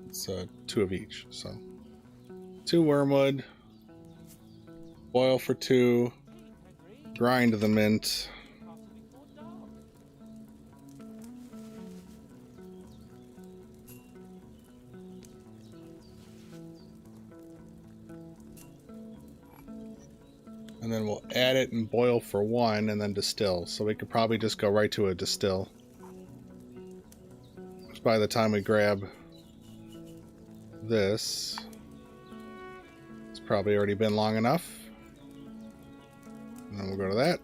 It's 2 of each, so 2 wormwood, boil for 2, grind the mint. And then we'll add it and boil for 1 and then distill. So we could probably just go right to a distill. By the time we grab this. It's probably already been long enough. And then we'll go to that.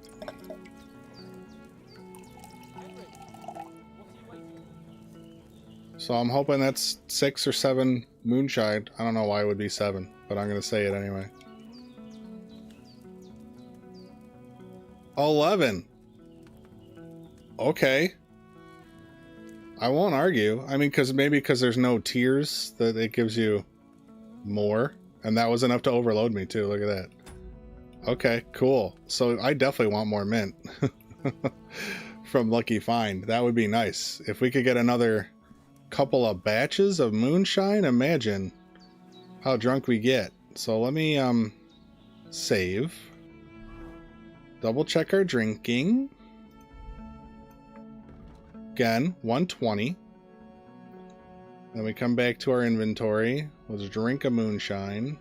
So I'm hoping that's 6 or 7 moonshine. I don't know why it would be 7, but I'm going to say it anyway. 11. Okay. I won't argue. I mean, maybe because there's no tiers that it gives you more. And that was enough to overload me too. Look at that. Okay, cool. So I definitely want more mint from Lucky Find. That would be nice. If we could get another couple of batches of moonshine, imagine how drunk we get. So let me save. Double check our drinking. Again, 120. Then we come back to our inventory. Let's drink a moonshine.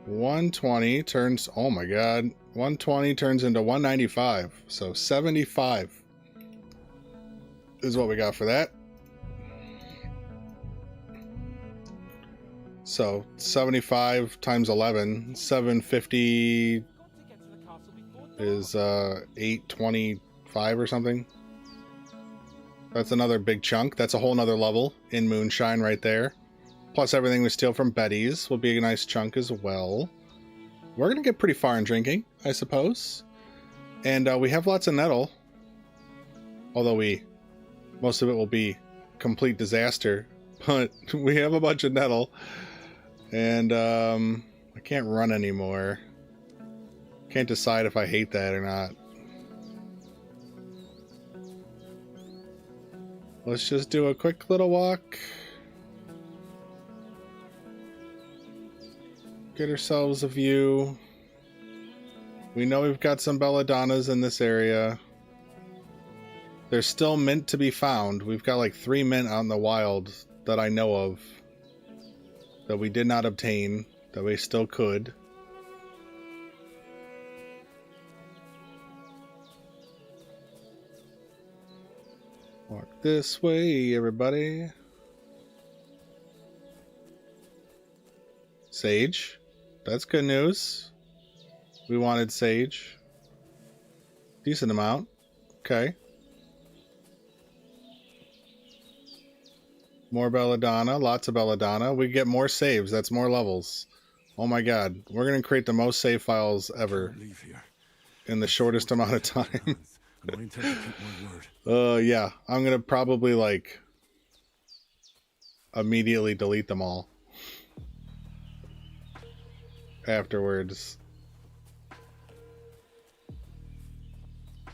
$120 turns, oh my god, 120 turns into 195. So 75 is what we got for that. So 75 times 11, 750 is 825 or something. That's another big chunk. That's a whole nother level in moonshine right there. Plus everything we steal from Betty's will be a nice chunk as well. We're going to get pretty far in drinking, I suppose. And we have lots of nettle. Although most of it will be complete disaster. But we have a bunch of nettle. And I can't run anymore. Can't decide if I hate that or not. Let's just do a quick little walk. Get ourselves a view. We know we've got some belladonnas in this area. There's still mint to be found. We've got like 3 mint out in the wild that I know of that we did not obtain, that we still could. Walk this way, everybody. Sage. That's good news. We wanted sage. Decent amount. Okay. More belladonna. Lots of belladonna. We get more saves. That's more levels. Oh my god. We're going to create the most save files ever in the shortest amount of time. Yeah. I'm going to probably like immediately delete them all afterwards.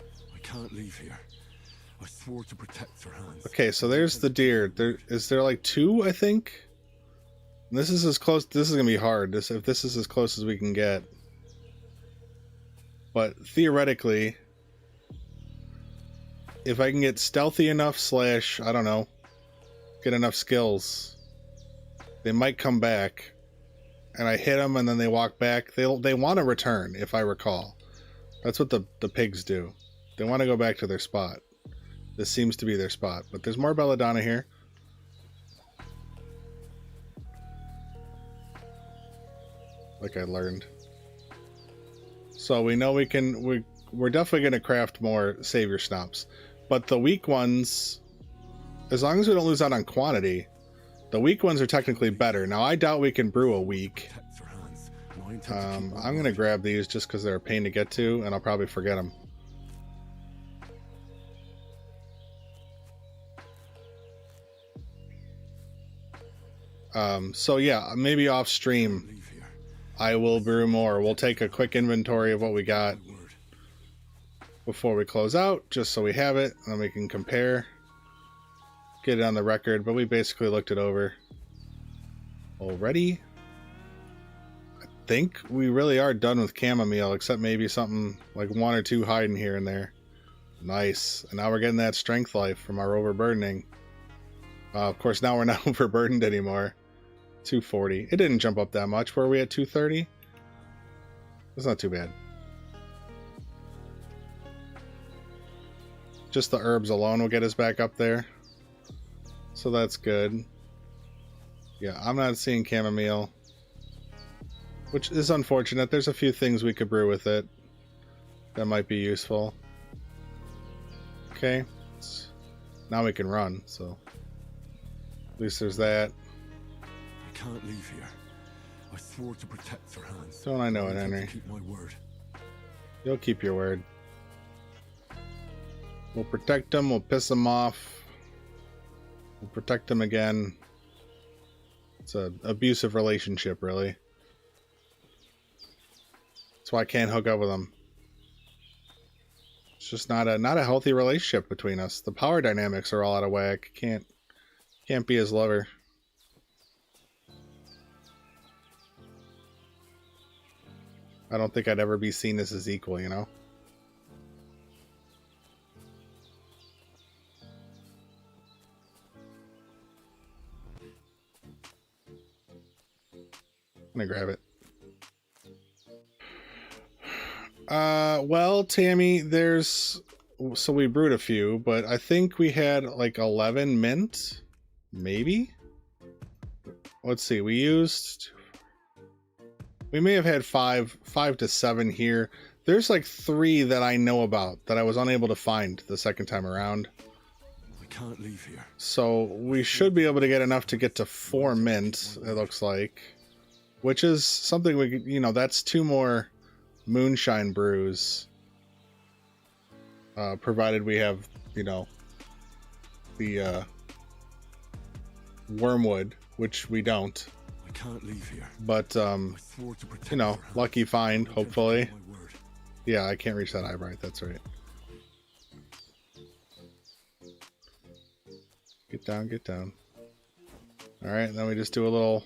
I can't leave here. I swore to protect her hands. Okay, so there's the deer. Is there like 2, I think? This is as close. This is gonna be hard. If this is as close as we can get. But theoretically, if I can get stealthy enough / I don't know, get enough skills, they might come back. And I hit them, and then they walk back. They want to return, if I recall. That's what the pigs do. They want to go back to their spot. This seems to be their spot. But there's more belladonna here. Like I learned. So we know we can... We're definitely going to craft more savior schnapps. But the weak ones... As long as we don't lose out on quantity... The weak ones are technically better. Now, I doubt we can brew a weak. I'm going to grab these just because they're a pain to get to, and I'll probably forget them. So yeah, maybe off stream, I will brew more. We'll take a quick inventory of what we got before we close out, just so we have it, and then we can compare. Get it on the record, but we basically looked it over already. I think we really are done with chamomile, except maybe something like 1 or 2 hiding here and there. Nice. And now we're getting that strength life from our overburdening. Of course, now we're not overburdened anymore. 240. It didn't jump up that much. Were we at 230? That's not too bad. Just the herbs alone will get us back up there. So that's good. Yeah, I'm not seeing chamomile, which is unfortunate. There's a few things we could brew with it that might be useful. Okay. Now we can run, so at least there's that. I can't leave here. I swore to protect your hands. Don't I know it, intend to Henry? keep my word. You'll keep your word. We'll protect them, we'll piss them off. We'll protect them again. It's an abusive relationship, really. That's why I can't hook up with them. It's just not a healthy relationship between us. The power dynamics are all out of whack. Can't be his lover. I don't think I'd ever be seen as his equal, you know? I'm gonna grab it. Well, Tammy, so we brewed a few, but I think we had like 11 mint, maybe? Let's see, we may have had five to 7 here. There's like 3 that I know about that I was unable to find the second time around. I can't leave here. So we should be able to get enough to get to 4 mint, it looks like. Which is something we could, you know, that's 2 more moonshine brews. Provided we have, you know, the wormwood, which we don't. I can't leave here. But, I swore to protect you know, your hands. lucky find, I intend to hopefully. keep my word. Yeah, I can't reach that eyebright, that's right. Get down, get down. Alright, then we just do a little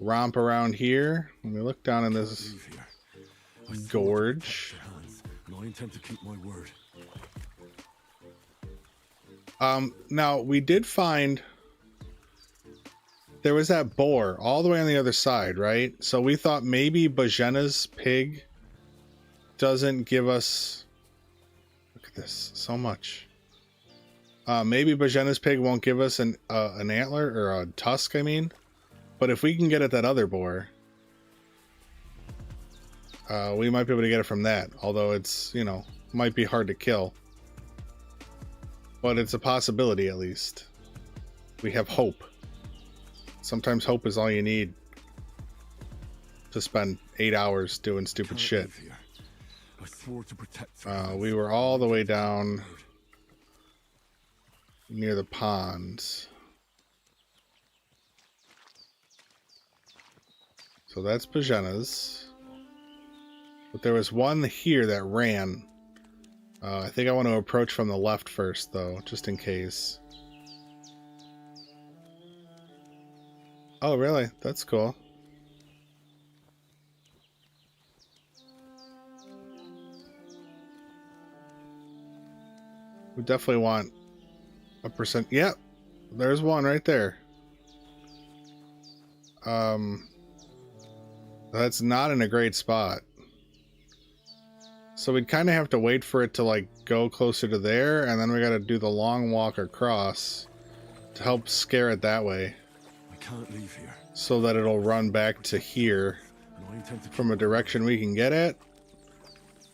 romp around here. When we look down in this Leave here. I swore to protect gorge. your hands, and I intend to keep my word. Now we did find there was that boar all the way on the other side, right? So we thought maybe Bozhena's pig doesn't give us, look at this, so much. Maybe Bozhena's pig won't give us an antler or a tusk, I mean. But if we can get at that other boar, we might be able to get it from that. Although it's, you know, might be hard to kill. But it's a possibility, at least. We have hope. Sometimes hope is all you need to spend 8 hours doing stupid Can't shit. leave here. I swore to protect your hands. We were all the way down near the pond. So that's Bozhena's. But there was one here that ran. I think I want to approach from the left first, though, just in case. Oh, really? That's cool. We definitely want a percent. Yep, there's one right there. That's not in a great spot. So we'd kind of have to wait for it to like go closer to there, and then we got to do the long walk across to help scare it that way, I can't leave here. so that it'll run back to here And I intend to from a direction we can get at.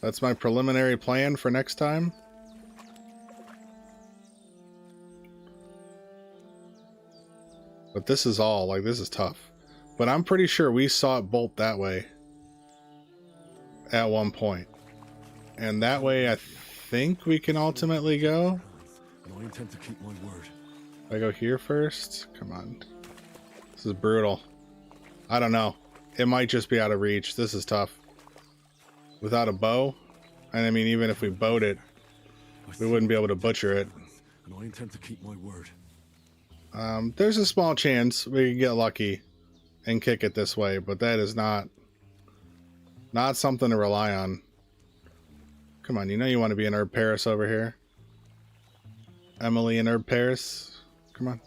That's my preliminary plan for next time. But this is all, like, this is tough. But I'm pretty sure we saw it bolt that way at one point. And that way I think we can ultimately go. and I intend to keep my word. I go here first? Come on. This is brutal. I don't know. It might just be out of reach. This is tough. Without a bow? And I mean, even if we bowed it, we wouldn't be able to butcher it. And I intend to keep my word. There's a small chance we can get lucky and kick it this way, but that is not something to rely on. Come on, you know you want to be in Herb Paris over here. Emily in Herb Paris. Come on.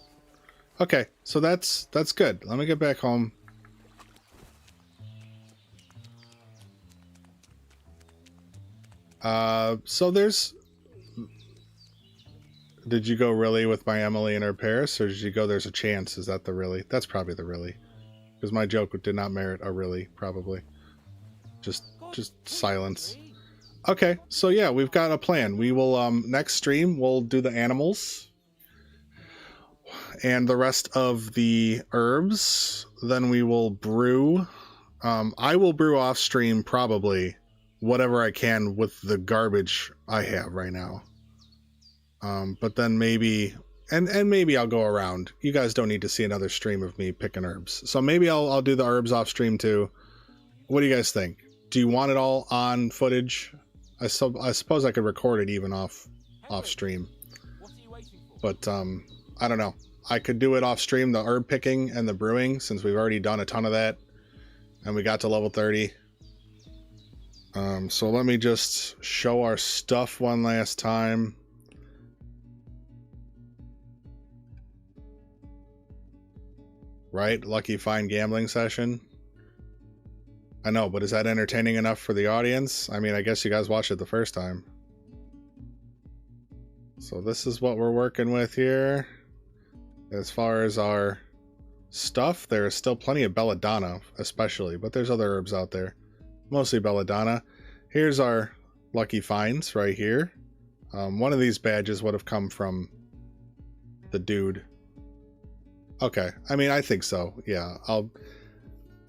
Okay, so that's good. Let me get back home. So there's Did you go really with my Emily and her Paris, or did you go there's a chance? Is that the really? That's probably the really. Because my joke did not merit a really, probably. Just silence. Okay, so yeah, we've got a plan. We will, next stream, we'll do the animals. And the rest of the herbs. Then we will brew. I will brew off stream, probably, whatever I can with the garbage I have right now. But then maybe, and maybe I'll go around. You guys don't need to see another stream of me picking herbs. So maybe I'll do the herbs off stream too. What do you guys think? Do you want it all on footage? I suppose I could record it even off stream. But I don't know. I could do it off stream, the herb picking and the brewing, since we've already done a ton of that. And we got to level 30. So let me just show our stuff one last time. Right? Lucky Fine Gambling Session. I know, but is that entertaining enough for the audience? I mean, I guess you guys watched it the first time. So this is what we're working with here. As far as our stuff, there is still plenty of belladonna, especially, but there's other herbs out there. Mostly belladonna. Here's our Lucky Finds right here. One of these badges would have come from the dude. Okay, I mean, I think so. Yeah,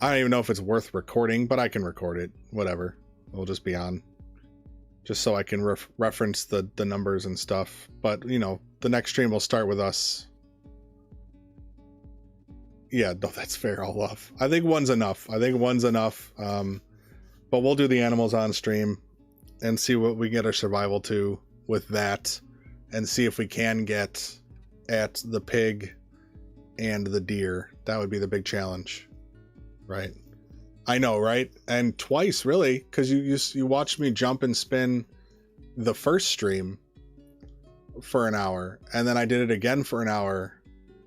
I don't even know if it's worth recording, but I can record it. Whatever. It'll just be on. Just so I can reference the numbers and stuff. But, you know, the next stream will start with us. Yeah, no, that's fair, all love. I think one's enough. But we'll do the animals on stream and see what we get our survival to with that. And see if we can get at the pig and the deer. That would be the big challenge. Right? I know, right? And twice, really, because you watched me jump and spin the first stream for an hour, and then I did it again for an hour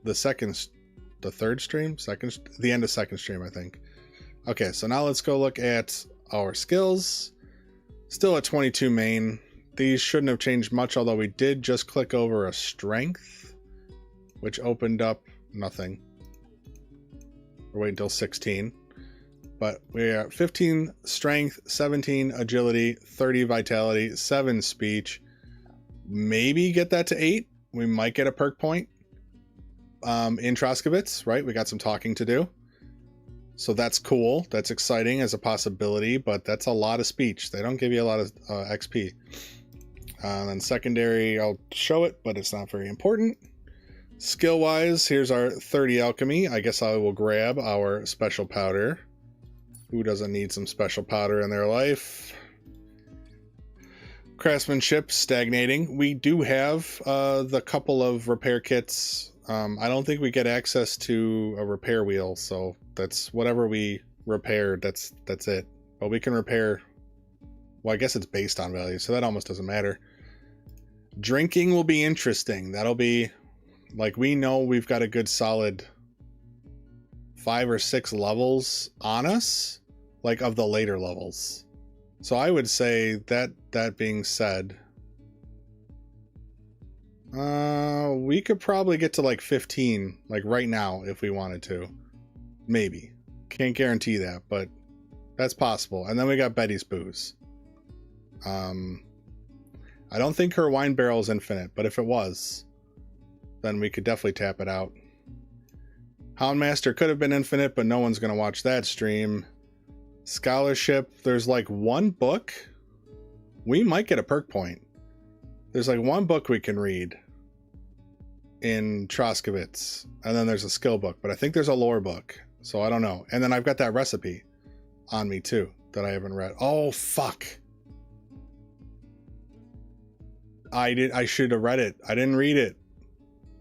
the third stream? The end of second stream, I think. Okay, so now let's go look at our skills. Still at 22 main. These shouldn't have changed much, although we did just click over a strength, which opened up nothing. We're waiting until 16. But we're at 15 strength, 17 agility, 30 vitality, 7 speech. Maybe get that to 8. We might get a perk point. In Troskowitz, right? We got some talking to do. So that's cool. That's exciting as a possibility, but that's a lot of speech. They don't give you a lot of XP. And secondary, I'll show it, but it's not very important. Skill-wise, here's our 30 alchemy. I guess I will grab our special powder. Who doesn't need some special powder in their life? Craftsmanship, stagnating. We do have the couple of repair kits. I don't think we get access to a repair wheel, so that's whatever we repaired, that's it. But we can repair... Well, I guess it's based on value, so that almost doesn't matter. Drinking will be interesting. That'll be... Like, we know we've got a good solid 5 or 6 levels on us, like of the later levels. So I would say that being said, we could probably get to like 15, like right now, if we wanted to. Maybe. Can't guarantee that, but that's possible. And then we got Betty's booze. I don't think her wine barrel is infinite, but if it was, then we could definitely tap it out. Houndmaster could have been infinite, but no one's going to watch that stream. Scholarship, there's like one book. We might get a perk point. There's like one book we can read in Troskowitz, and then there's a skill book, but I think there's a lore book, so I don't know. And then I've got that recipe on me too that I haven't read. Oh, fuck. I should have read it. I didn't read it.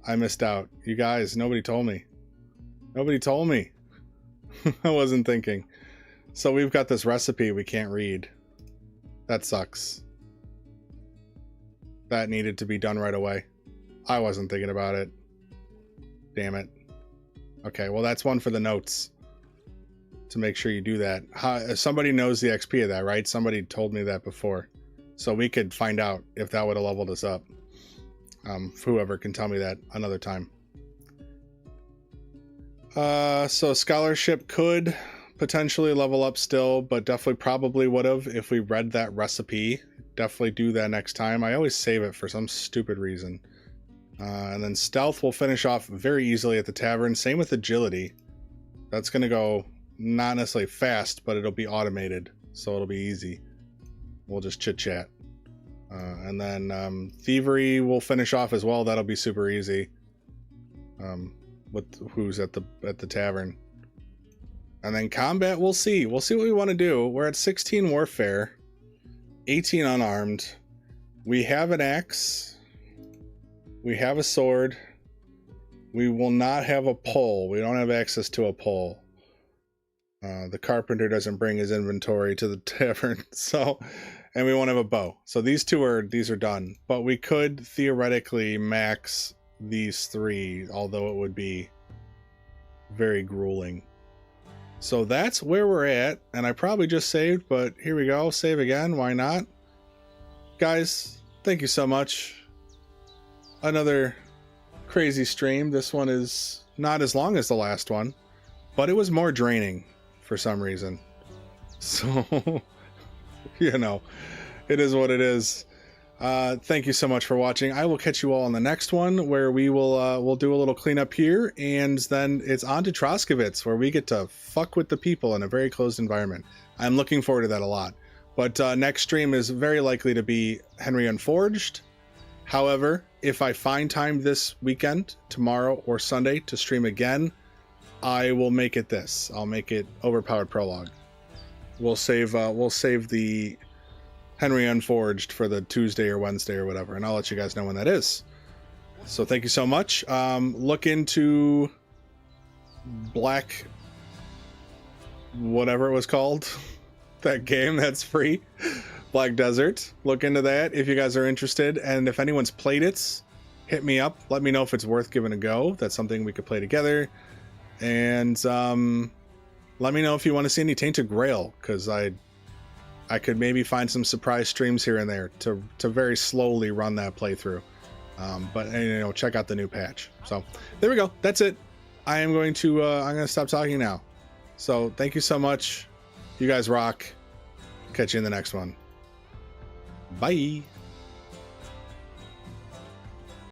I missed out. You guys, nobody told me. Nobody told me. I wasn't thinking. So we've got this recipe we can't read. That sucks. That needed to be done right away. I wasn't thinking about it. Damn it. Okay, well that's one for the notes. To make sure you do that. Somebody knows the XP of that, right? Somebody told me that before. So we could find out if that would have leveled us up. Whoever can tell me that another time. So scholarship could potentially level up still, but definitely probably would have if we read that recipe. Definitely do that next time. I always save it for some stupid reason. And then stealth will finish off very easily at the tavern. Same with agility. That's going to go not necessarily fast, but it'll be automated, so it'll be easy. We'll just chit chat. And then thievery will finish off as well. That'll be super easy. With who's at the tavern. And then combat, we'll see. We'll see what we want to do. We're at 16 warfare, 18 unarmed. We have an axe. We have a sword. We will not have a pole. We don't have access to a pole. The carpenter doesn't bring his inventory to the tavern, so, and we won't have a bow. So these are done. But we could theoretically max these 3, although it would be very grueling. So that's where we're at, and I probably just saved, but here we go. Save again, why not? Guys, thank you so much. Another crazy stream. This one is not as long as the last one, but it was more draining for some reason. So, you know, it is what it is. Thank you so much for watching. I will catch you all on the next one, where we will we'll do a little cleanup here, and then it's on to Troskowitz, where we get to fuck with the people in a very closed environment. I'm looking forward to that a lot. But next stream is very likely to be Henry Unforged. However, if I find time this weekend, tomorrow or Sunday, to stream again, I will make it this. I'll make it Overpowered Prologue. We'll save the Henry Unforged for the Tuesday or Wednesday or whatever, and I'll let you guys know when that is. So thank you so much. Look into Black, whatever it was called, that game that's free, Black Desert. Look into that if you guys are interested, and if anyone's played it, hit me up. Let me know if it's worth giving a go. That's something we could play together. And let me know if you want to see any Tainted Grail, because I could maybe find some surprise streams here and there to very slowly run that playthrough. But you know, check out the new patch. So there we go. That's it. I am going to I'm going to stop talking now. So thank you so much. You guys rock. Catch you in the next one. Bye.